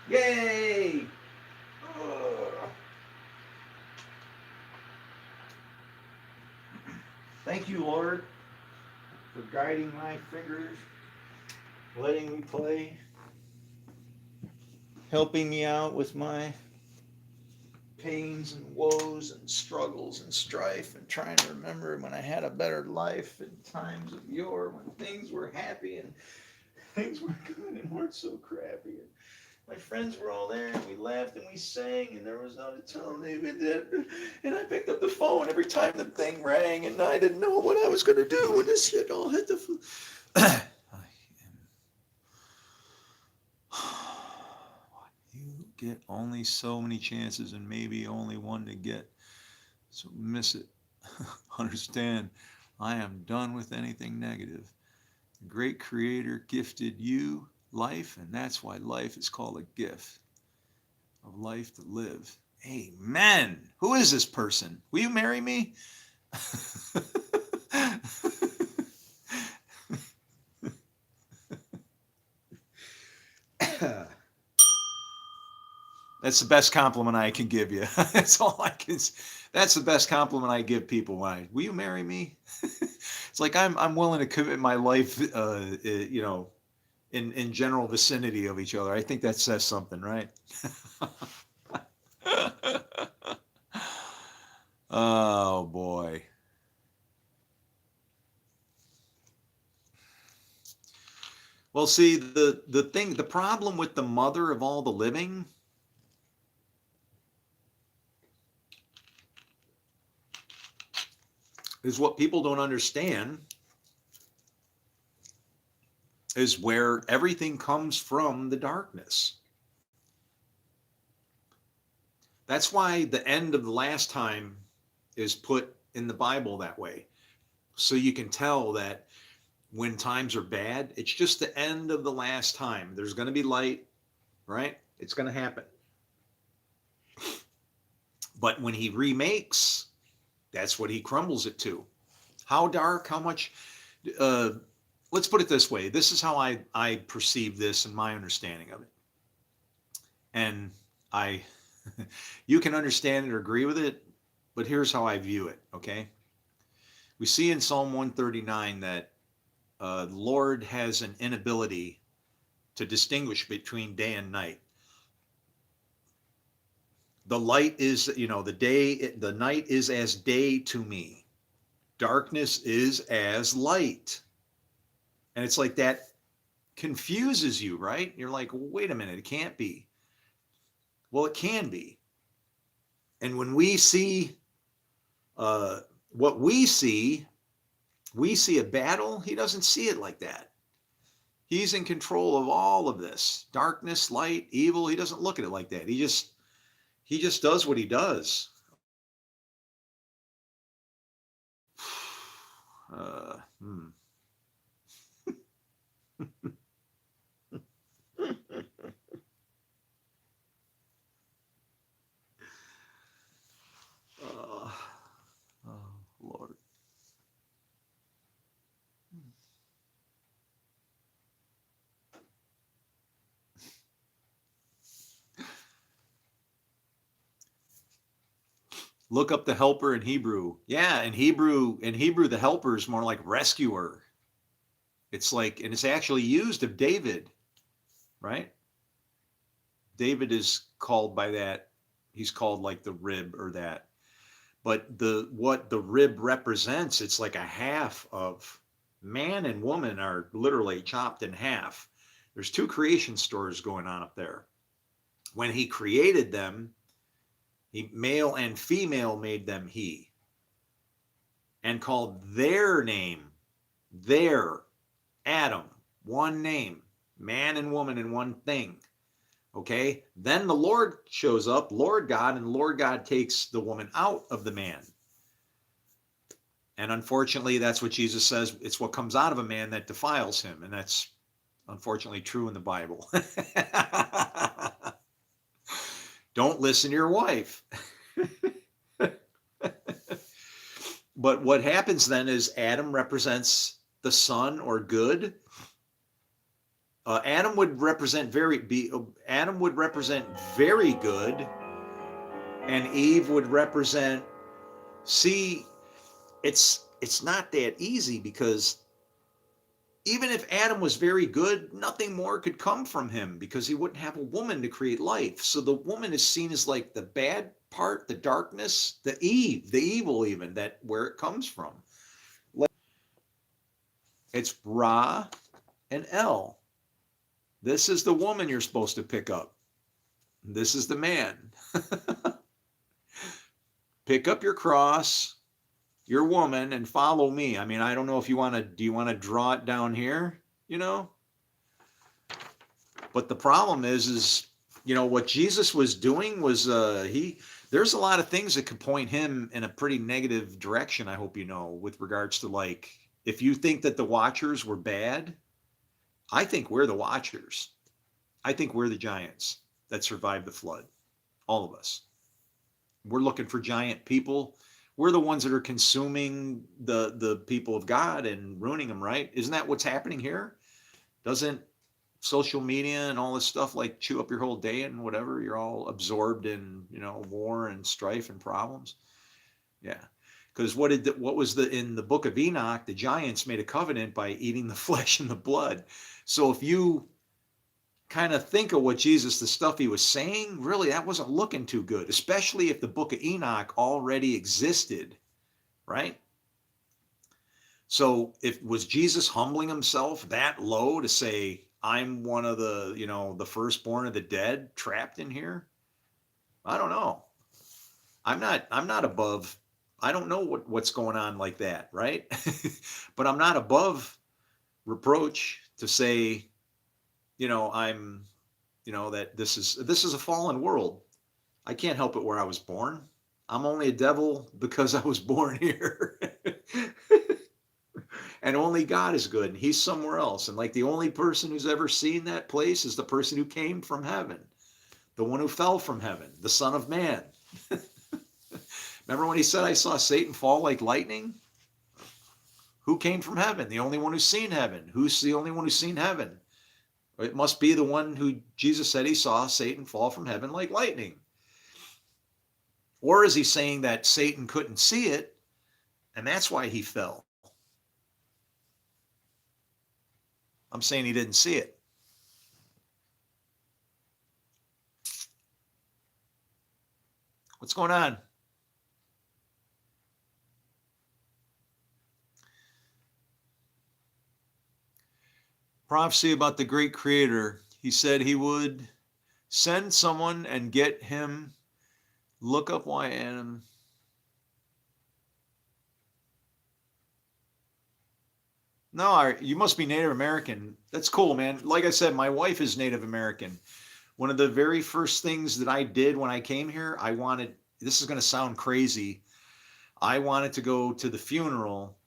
Yay! Ugh. Thank you, Lord, for guiding my fingers, letting me play, helping me out with my pains and woes and struggles and strife, and trying to remember when I had a better life in times of yore, when things were happy and things were good and weren't so crappy. And my friends were all there, and we laughed and we sang, and there was no telling them. And I picked up the phone every time the thing rang, and I didn't know what I was going to do when this shit all hit the. You get only so many chances, and maybe only one to get. So miss it. Understand, I am done with anything negative. The great Creator gifted you life, and that's why life is called a gift of life to live. Amen. Who is this person? Will you marry me? That's the best compliment I can give you. That's all I can. That's the best compliment I give people. Will you marry me? It's like I'm willing to commit my life, in general vicinity of each other. I think that says something, right? Oh boy. Well, see, the problem with the mother of all the living is what people don't understand is where everything comes from the darkness. That's why the end of the last time is put in the Bible that way. So you can tell that when times are bad, it's just the end of the last time. There's going to be light, right? It's going to happen. But when he remakes, that's what he crumbles it to. How dark, how much, let's put it this way. This is how I perceive this and my understanding of it. And you can understand it or agree with it, but here's how I view it, okay? We see in Psalm 139 that the Lord has an inability to distinguish between day and night. The light is, the night is as day to me. Darkness is as light. And it's like that confuses you, right? You're like, well, wait a minute, it can't be. Well, it can be. And when we see what we see a battle. He doesn't see it like that. He's in control of all of this. Darkness, light, evil. He doesn't look at it like that. He just does what he does. Uh, hmm. Oh, Lord. Look up the helper in Hebrew. Yeah, in Hebrew, the helper is more like rescuer. It's like, and it's actually used of David, right? David is called by that. He's called like the rib or that. But what the rib represents, it's like a half of man and woman are literally chopped in half. There's two creation stories going on up there. When he created them, he male and female made them he, and called their name, their Adam, one name, man and woman in one thing. Okay, then the Lord shows up, Lord God, and the Lord God takes the woman out of the man. And unfortunately, that's what Jesus says. It's what comes out of a man that defiles him. And that's unfortunately true in the Bible. Don't listen to your wife. But what happens then is Adam represents the son or good. Adam would represent Adam would represent very good, and Eve would represent. See, it's not that easy, because even if Adam was very good, nothing more could come from him, because he wouldn't have a woman to create life. So the woman is seen as like the bad part, the darkness, the evil, even that where it comes from. It's Ra and El. This is the woman you're supposed to pick up. This is the man. Pick up your cross, your woman, and follow me. I mean, I don't know if you want to, do you want to draw it down here? You know? But the problem is, what Jesus was doing was, there's a lot of things that could point him in a pretty negative direction, I hope you know, with regards to, like, if you think that the Watchers were bad, I think we're the Watchers. I think we're the giants that survived the flood. All of us. We're looking for giant people. We're the ones that are consuming the people of God and ruining them, right? Isn't that what's happening here? Doesn't social media and all this stuff like chew up your whole day and whatever? You're all absorbed in, war and strife and problems. Yeah. Because what was in the book of Enoch, the giants made a covenant by eating the flesh and the blood. So if you kind of think of what Jesus, the stuff he was saying, really that wasn't looking too good, especially if the book of Enoch already existed, right? So if was Jesus humbling himself that low to say, I'm one of the, the firstborn of the dead trapped in here? I don't know. I'm not above. I don't know what's going on like that, right? But I'm not above reproach to say, I'm, that this is a fallen world. I can't help it where I was born. I'm only a devil because I was born here. And only God is good, and he's somewhere else. And like the only person who's ever seen that place is the person who came from heaven, the one who fell from heaven, the Son of Man. Remember when he said, I saw Satan fall like lightning? Who came from heaven? The only one who's seen heaven. Who's the only one who's seen heaven? It must be the one who Jesus said he saw Satan fall from heaven like lightning. Or is he saying that Satan couldn't see it, and that's why he fell? I'm saying he didn't see it. What's going on? Prophecy about the great creator. He said he would send someone and get him. Look up why Adam. No, you must be Native American. That's cool, man. Like I said, my wife is Native American. One of the very first things that I did when I came here, this is going to sound crazy, I wanted to go to the funeral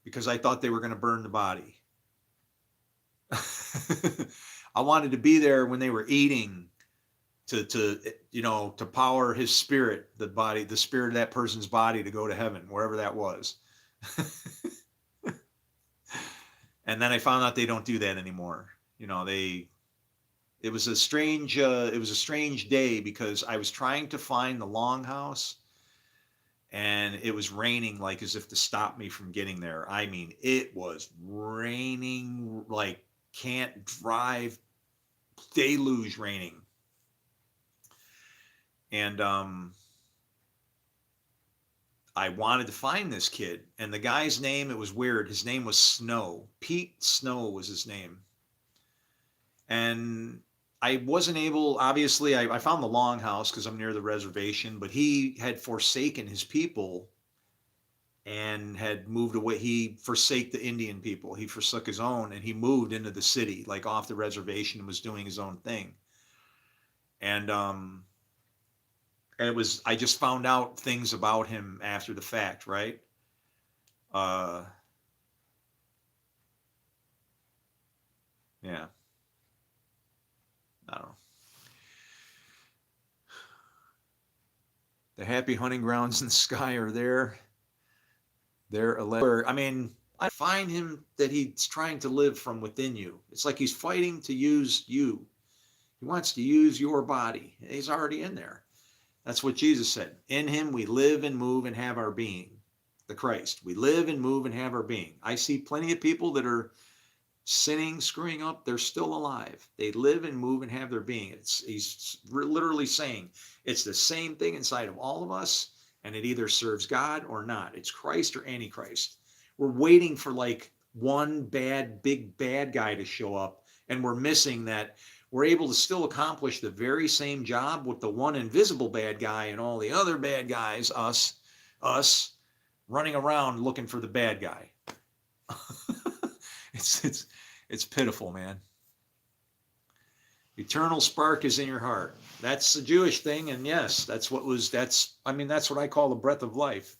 because I thought they were going to burn the body. I wanted to be there when they were eating to power his spirit, the spirit of that person's body to go to heaven, wherever that was. And then I found out they don't do that anymore. It was a strange day because I was trying to find the longhouse, and it was raining like as if to stop me from getting there. I mean, it was raining like can't drive, deluge raining. And I wanted to find this kid, and the guy's name, it was weird. His name was Snow. Pete Snow was his name. And I wasn't able, obviously, I found the longhouse because I'm near the reservation, but he had forsaken his people and had moved away. He forsake the Indian people. He forsook his own, and he moved into the city, like off the reservation, and was doing his own thing. And it was, I just found out things about him after the fact, right? Uh, yeah, I don't know. The happy hunting grounds in the sky are there. They're I mean, I find him that he's trying to live from within you. It's like he's fighting to use you. He wants to use your body. He's already in there. That's what Jesus said. In him we live and move and have our being. The Christ. We live and move and have our being. I see plenty of people that are sinning, screwing up. They're still alive. They live and move and have their being. He's literally saying it's the same thing inside of all of us, and it either serves God or not. It's Christ or Antichrist. We're waiting for like one big bad guy to show up, and we're missing that we're able to still accomplish the very same job with the one invisible bad guy and all the other bad guys, us running around looking for the bad guy. it's pitiful, man. Eternal spark is in your heart. That's the Jewish thing, and yes, that's what I call the breath of life.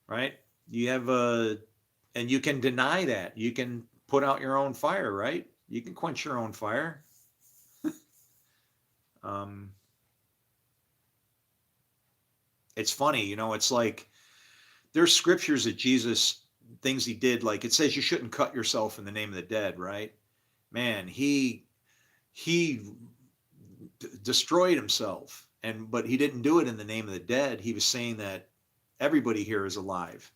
Right? You have and you can deny that. You can put out your own fire, right? You can quench your own fire. um, it's funny, it's like there's scriptures that Jesus, things he did, like it says you shouldn't cut yourself in the name of the dead, right? Man, he destroyed himself, but he didn't do it in the name of the dead. He was saying that everybody here is alive,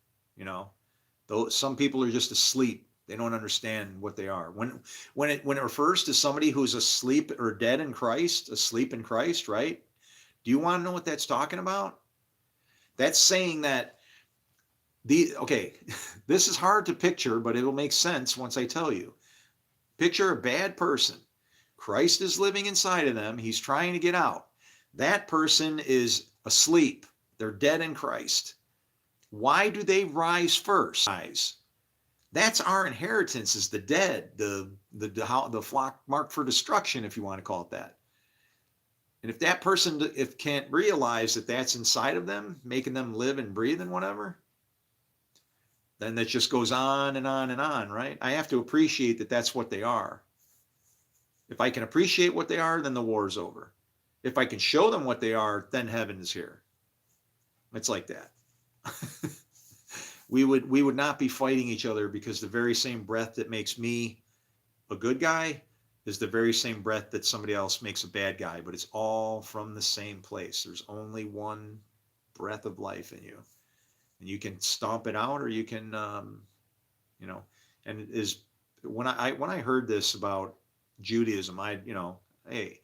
though some people are just asleep. They don't understand what they are. When it refers to somebody who's asleep or dead in Christ, asleep in Christ, right? Do you want to know what that's talking about? That's saying that okay, this is hard to picture, but it'll make sense once I tell you. Picture a bad person. Christ is living inside of them. He's trying to get out. That person is asleep. They're dead in Christ. Why do they rise first? That's our inheritance, is the dead, the flock marked for destruction, if you want to call it that. And if that person can't realize that that's inside of them, making them live and breathe and whatever, then that just goes on and on and on, right? I have to appreciate that that's what they are. If I can appreciate what they are, then the war's over. If I can show them what they are, then heaven is here. It's like that. we would not be fighting each other, because the very same breath that makes me a good guy is the very same breath that somebody else makes a bad guy, but it's all from the same place. There's only one breath of life in you, and you can stomp it out, or you can, and it is when I heard this about Judaism, hey,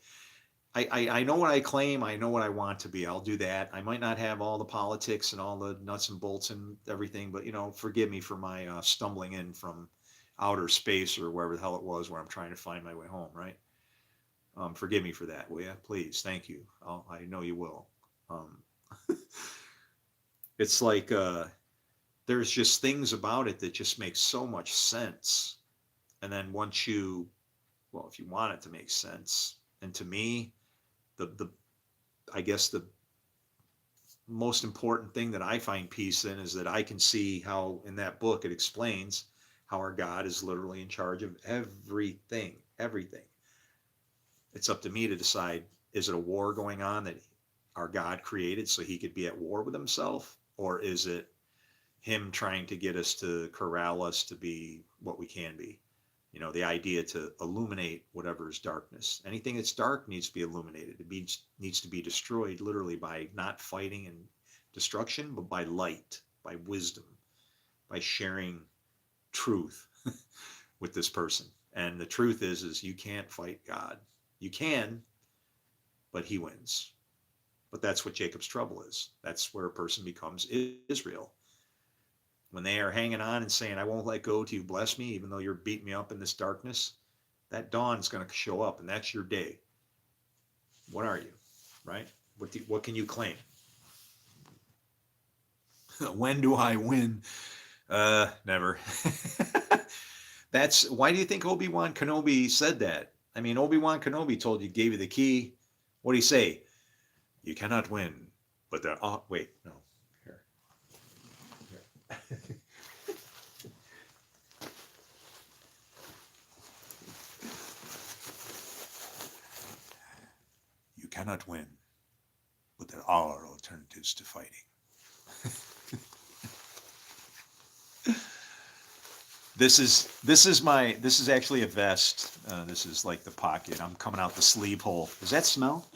I know what I claim. I know what I want to be. I'll do that. I might not have all the politics and all the nuts and bolts and everything, but forgive me for my stumbling in from outer space or wherever the hell it was where I'm trying to find my way home. Right? Forgive me for that, will you? Please, thank you. I know you will. It's like there's just things about it that just make so much sense, and then once if you want it to make sense, and to me, the I guess the most important thing that I find peace in is that I can see how in that book it explains how our God is literally in charge of everything. It's up to me to decide, is it a war going on that our God created so he could be at war with himself, or is it him trying to get us to corral us to be what we can be? The idea to illuminate whatever is darkness. Anything that's dark needs to be illuminated. It needs to be destroyed, literally, by not fighting and destruction, but by light, by wisdom, by sharing truth with this person. And the truth is you can't fight God. You can, but he wins. But that's what Jacob's trouble is. That's where a person becomes Israel. When they are hanging on and saying, I won't let go till you bless me, even though you're beating me up in this darkness, that dawn's going to show up, and that's your day. What are you, right? What can you claim? When do I win? Never. Why do you think Obi-Wan Kenobi said that? I mean, Obi-Wan Kenobi told you, gave you the key. What do you say? You cannot win, but there are, wait, no, here. Here. You cannot win, but there are alternatives to fighting. This is actually a vest. This is like the pocket. I'm coming out the sleeve hole. Does that smell?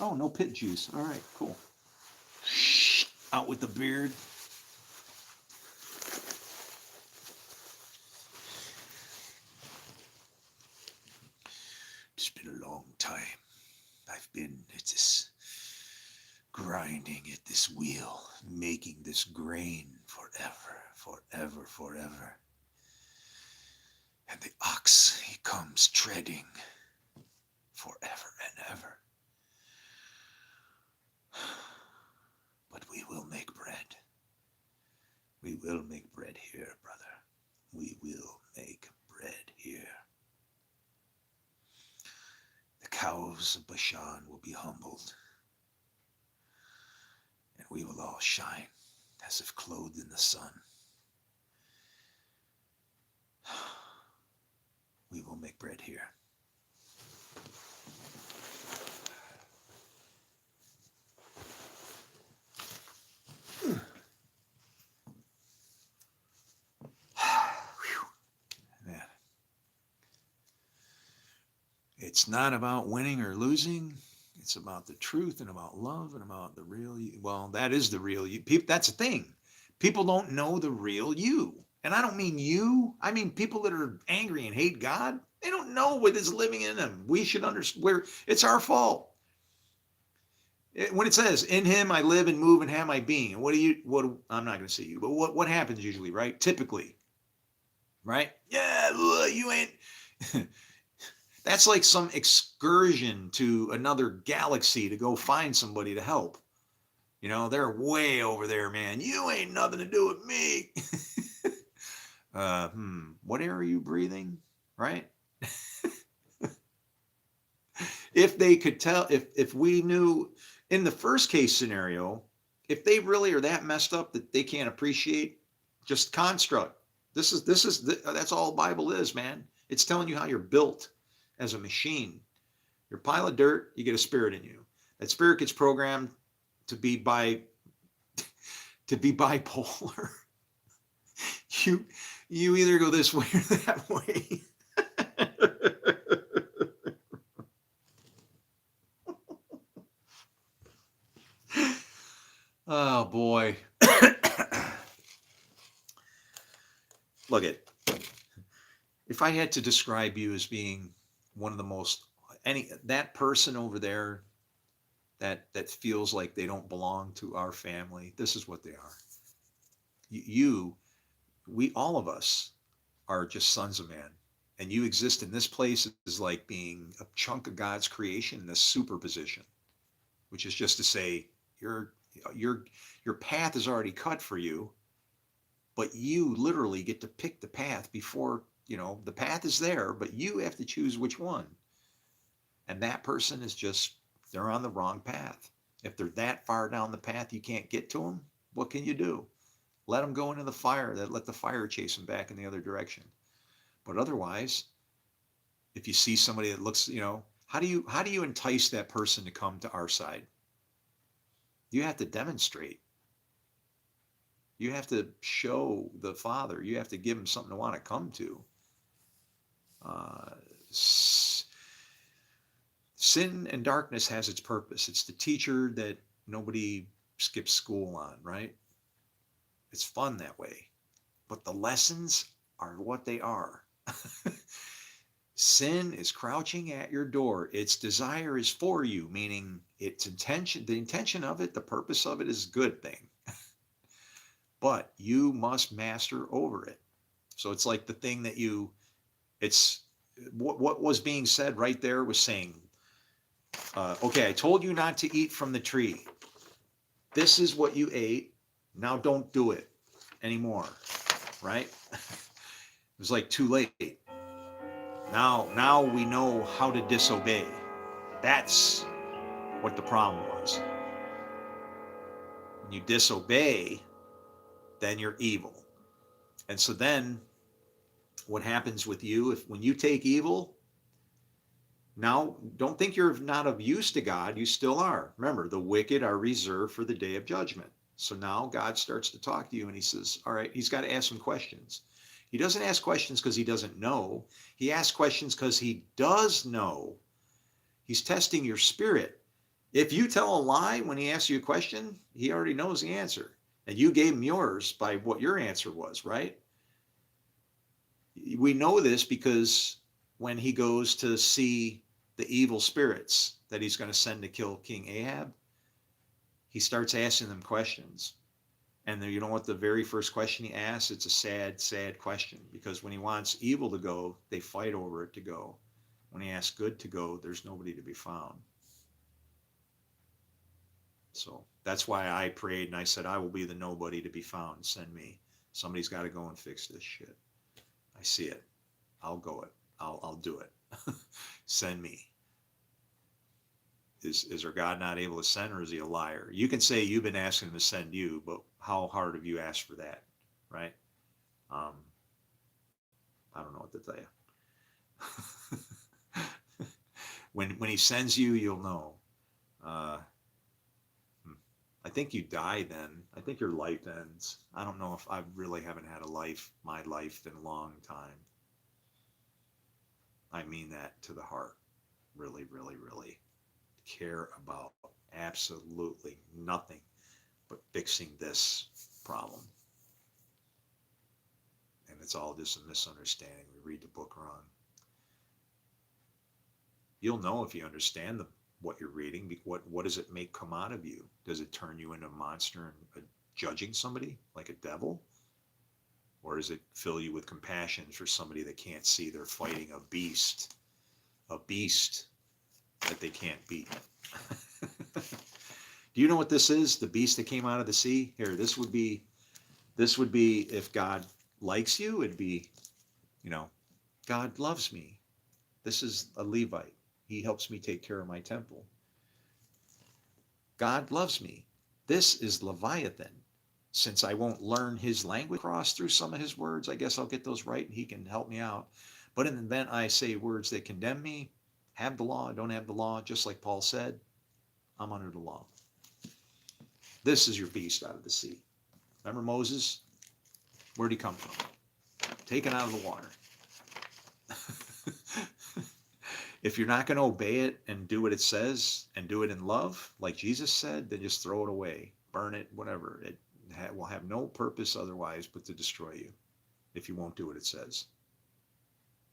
Oh, no pit juice. All right, cool. Out with the beard. It's been a long time. I've been at this, grinding at this wheel, making this grain forever, forever, forever. And the ox, he comes treading forever and ever. But we will make bread. We will make bread here, brother. We will make bread here. The cows of Bashan will be humbled, and we will all shine as if clothed in the sun. We will make bread here. Man. It's not about winning or losing. It's about the truth and about love and about the real you. Well, that is the real you. People, that's the thing. People don't know the real you. And I don't mean you. I mean people that are angry and hate God. They don't know what is living in them. We should understand where it's our fault. When it says, in him I live and move and have my being. And I'm not going to say you, but what happens usually, right? Typically, right? Yeah, you ain't. That's like some excursion to another galaxy to go find somebody to help. You know, they're way over there, man. You ain't nothing to do with me. What air are you breathing? Right? If they could tell, if we knew in the first case scenario, if they really are that messed up that they can't appreciate just construct. That's all the Bible is, man. It's telling you how you're built as a machine. You're a pile of dirt, you get a spirit in you. That spirit gets programmed to be bipolar. You either go this way or that way. Oh boy. Look at, if I had to describe you as being one of the most, that person over there that feels like they don't belong to our family, this is what they are. We, all of us are just sons of man, and you exist in this place is like being a chunk of God's creation in this superposition, which is just to say your path is already cut for you, but you literally get to pick the path before, the path is there, but you have to choose which one. And that person is just, they're on the wrong path. If they're that far down the path you can't get to them, what can you do? Let them go into the fire. Let the fire chase them back in the other direction. But otherwise, if you see somebody that looks, how do you entice that person to come to our side? You have to demonstrate. You have to show the Father. You have to give him something to want to come to. Sin and darkness has its purpose. It's the teacher that nobody skips school on, right? It's fun that way. But the lessons are what they are. Sin is crouching at your door. Its desire is for you, meaning its intention, the intention of it, the purpose of it is a good thing. But you must master over it. So it's like the thing that it's what was being said right there was saying, okay, I told you not to eat from the tree. This is what you ate. Now don't do it anymore, right? It was like too late. Now we know how to disobey. That's what the problem was. When you disobey, then you're evil. And so then what happens with you if when you take evil, now don't think you're not of use to God, you still are. Remember, the wicked are reserved for the day of judgment. So now God starts to talk to you and he says, all right, he's got to ask some questions. He doesn't ask questions because he doesn't know. He asks questions because he does know. He's testing your spirit. If you tell a lie when he asks you a question, he already knows the answer. And you gave him yours by what your answer was, right? We know this because when he goes to see the evil spirits that he's going to send to kill King Ahab, he starts asking them questions. And then you know what the very first question he asks? It's a sad, sad question because when he wants evil to go, they fight over it to go. When he asks good to go, there's nobody to be found. So that's why I prayed and I said, I will be the nobody to be found. Send me. Somebody's got to go and fix this shit. I see it. I'll go it. I'll do it. Send me. Is our God not able to send, or is he a liar? You can say you've been asking him to send you, but how hard have you asked for that, right? Um, I don't know what to tell you. When he sends you, you'll know. Uh, I think you die then. I think your life ends. I don't know if I really haven't had my life in a long time. I mean that to the heart. Really, really, really care about absolutely nothing but fixing this problem. And it's all just a misunderstanding. We read the book wrong. You'll know if you understand what you're reading. What does it make come out of you? Does it turn you into a monster and judging somebody like a devil? Or does it fill you with compassion for somebody that can't see they're fighting a beast that they can't beat? Do you know what this is? The beast that came out of the sea? Here, this would be if God likes you, it'd be, you know, God loves me. This is a Levite. He helps me take care of my temple. God loves me. This is Leviathan. Since I won't learn his language across through some of his words, I guess I'll get those right and he can help me out. But in the event I say words that condemn me, have the law, don't have the law, just like Paul said, I'm under the law. This is your beast out of the sea. Remember Moses? Where'd he come from? Taken out of the water. If you're not going to obey it and do what it says and do it in love, like Jesus said, then just throw it away, burn it, whatever. It will have no purpose otherwise but to destroy you if you won't do what it says.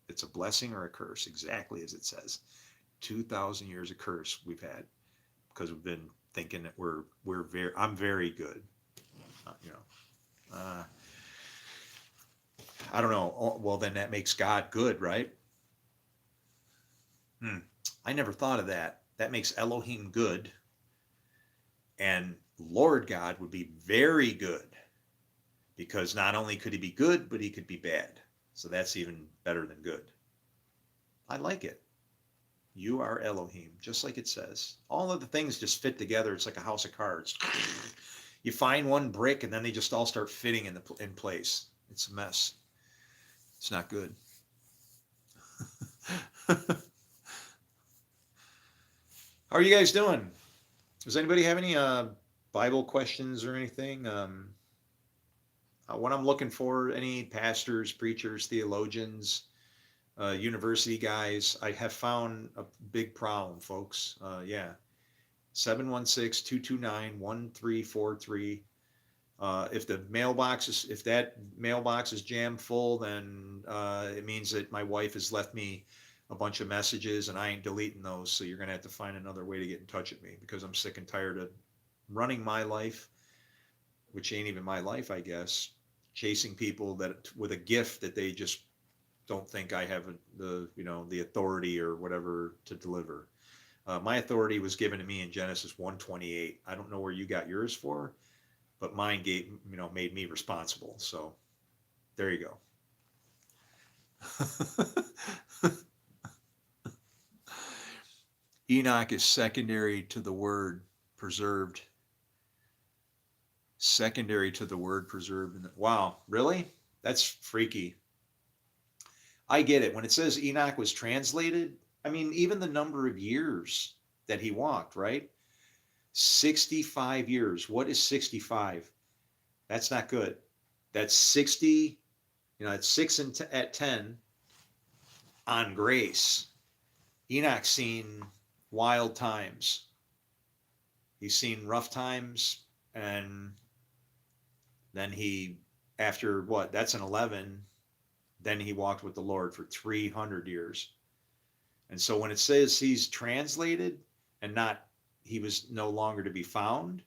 It's a blessing or a curse, exactly as it says. 2,000 years of curse we've had because we've been thinking that I'm very good. I don't know. Oh, well, then that makes God good, right? I never thought of that. That makes Elohim good. And Lord God would be very good because not only could he be good, but he could be bad. So that's even better than good. I like it. You are Elohim, just like it says. All of the things just fit together. It's like a house of cards. You find one brick and then they just all start fitting in place. It's a mess. It's not good. How are you guys doing? Does anybody have any Bible questions or anything? What I'm looking for, any pastors, preachers, theologians, university guys, I have found a big problem, folks. Yeah. 716-229-1343. If that mailbox is jammed full, then it means that my wife has left me a bunch of messages and I ain't deleting those. So you're going to have to find another way to get in touch with me because I'm sick and tired of running my life, which ain't even my life, I guess, chasing people that with a gift that they just don't think I have the authority or whatever to deliver. My authority was given to me in Genesis 1:28. I don't know where you got yours for, but mine made me responsible. So there you go. Enoch is secondary to the word preserved. Secondary to the word preserved. Wow, really? That's freaky. I get it. When it says Enoch was translated, I mean, even the number of years that he walked, right? 65 years. What is 65? That's not good. That's 60, that's 6 and at 10 on grace. Enoch's seen wild times. He's seen rough times, and then he, after what? That's an 11. Then he walked with the Lord for 300 years. And so when it says he's translated and not, he was no longer to be found,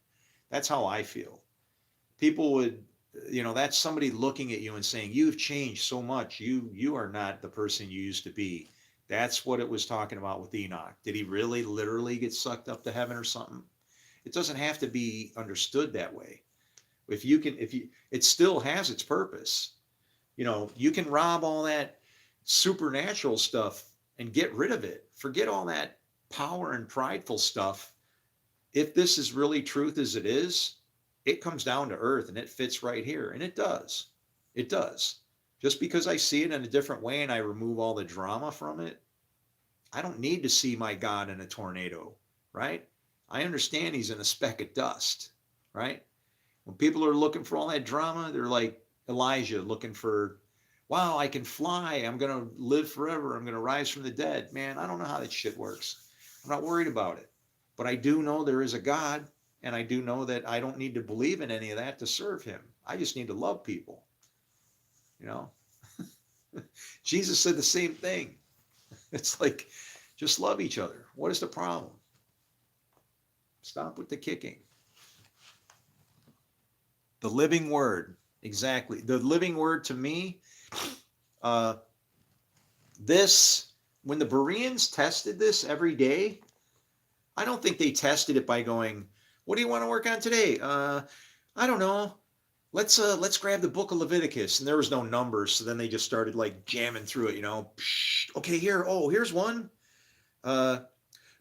that's how I feel. People would, that's somebody looking at you and saying, you've changed so much. You are not the person you used to be. That's what it was talking about with Enoch. Did he really literally get sucked up to heaven or something? It doesn't have to be understood that way. It still has its purpose. You can rob all that supernatural stuff and get rid of it. Forget all that power and prideful stuff. If this is really truth as it is, it comes down to earth and it fits right here. And it does. It does. Just because I see it in a different way and I remove all the drama from it, I don't need to see my God in a tornado, right? I understand he's in a speck of dust, right? When people are looking for all that drama, they're like Elijah looking for, wow, I can fly. I'm going to live forever. I'm going to rise from the dead. Man, I don't know how that shit works. I'm not worried about it. But I do know there is a God, and I do know that I don't need to believe in any of that to serve him. I just need to love people. Jesus said the same thing. It's like, just love each other. What is the problem? Stop with the kicking. The living word, exactly. The living word to me, when the Bereans tested this every day, I don't think they tested it by going, what do you want to work on today? I don't know. Let's grab the book of Leviticus. And there was no numbers, so then they just started like jamming through it, Psh, okay, here's one.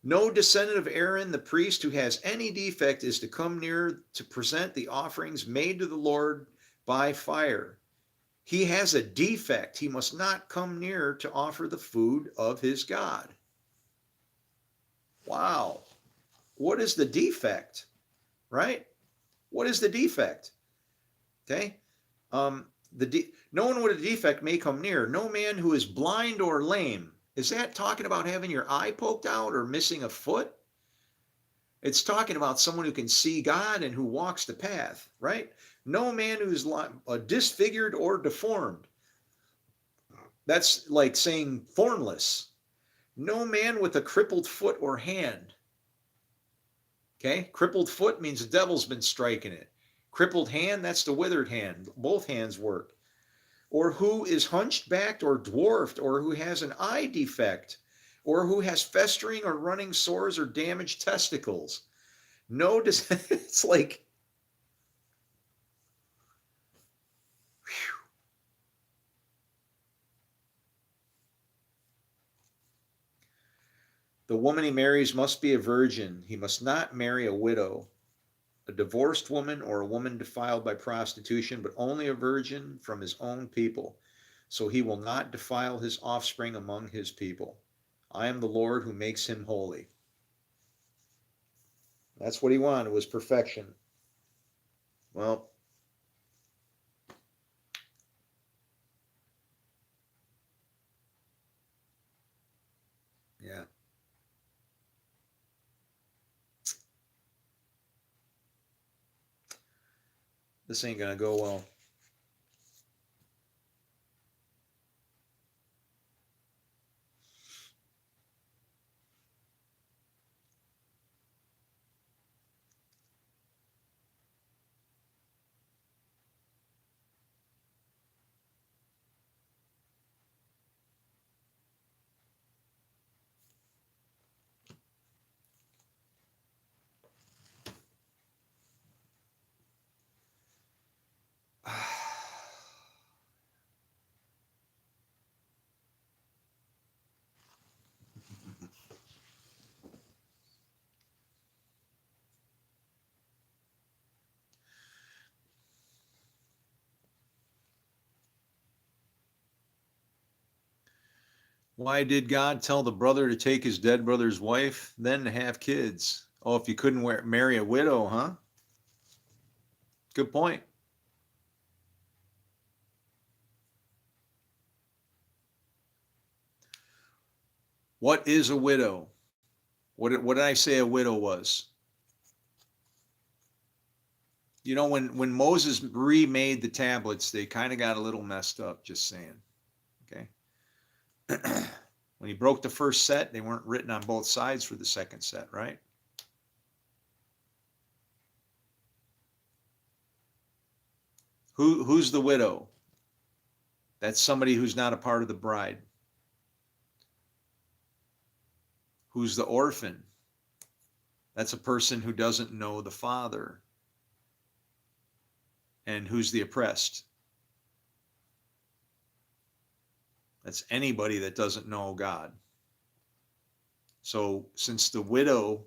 No descendant of Aaron, the priest, who has any defect is to come near to present the offerings made to the Lord by fire. He has a defect. He must not come near to offer the food of his God. Wow. What is the defect? Right? What is the defect? Okay. No one with a defect may come near. No man who is blind or lame. Is that talking about having your eye poked out or missing a foot? It's talking about someone who can see God and who walks the path, right? No man who's disfigured or deformed. That's like saying formless. No man with a crippled foot or hand. Okay, crippled foot means the devil's been striking it. Crippled hand, that's the withered hand. Both hands work. Or who is hunchbacked or dwarfed, or who has an eye defect, or who has festering or running sores or damaged testicles. It's like, whew. The woman he marries must be a virgin. He must not marry a widow, a divorced woman, or a woman defiled by prostitution, but only a virgin from his own people. So he will not defile his offspring among his people. I am the Lord who makes him holy. That's what he wanted, was perfection. Well, yeah. This ain't gonna go well. Why did God tell the brother to take his dead brother's wife, then to have kids? Oh, if you couldn't marry a widow, huh? Good point. What is a widow? What did I say a widow was? You know, when Moses remade the tablets, they kind of got a little messed up, just saying. Okay. When he broke the first set, they weren't written on both sides for the second set, right? Who's the widow? That's somebody who's not a part of the bride. Who's the orphan? That's a person who doesn't know the father. And who's the oppressed? That's anybody that doesn't know God. So since the widow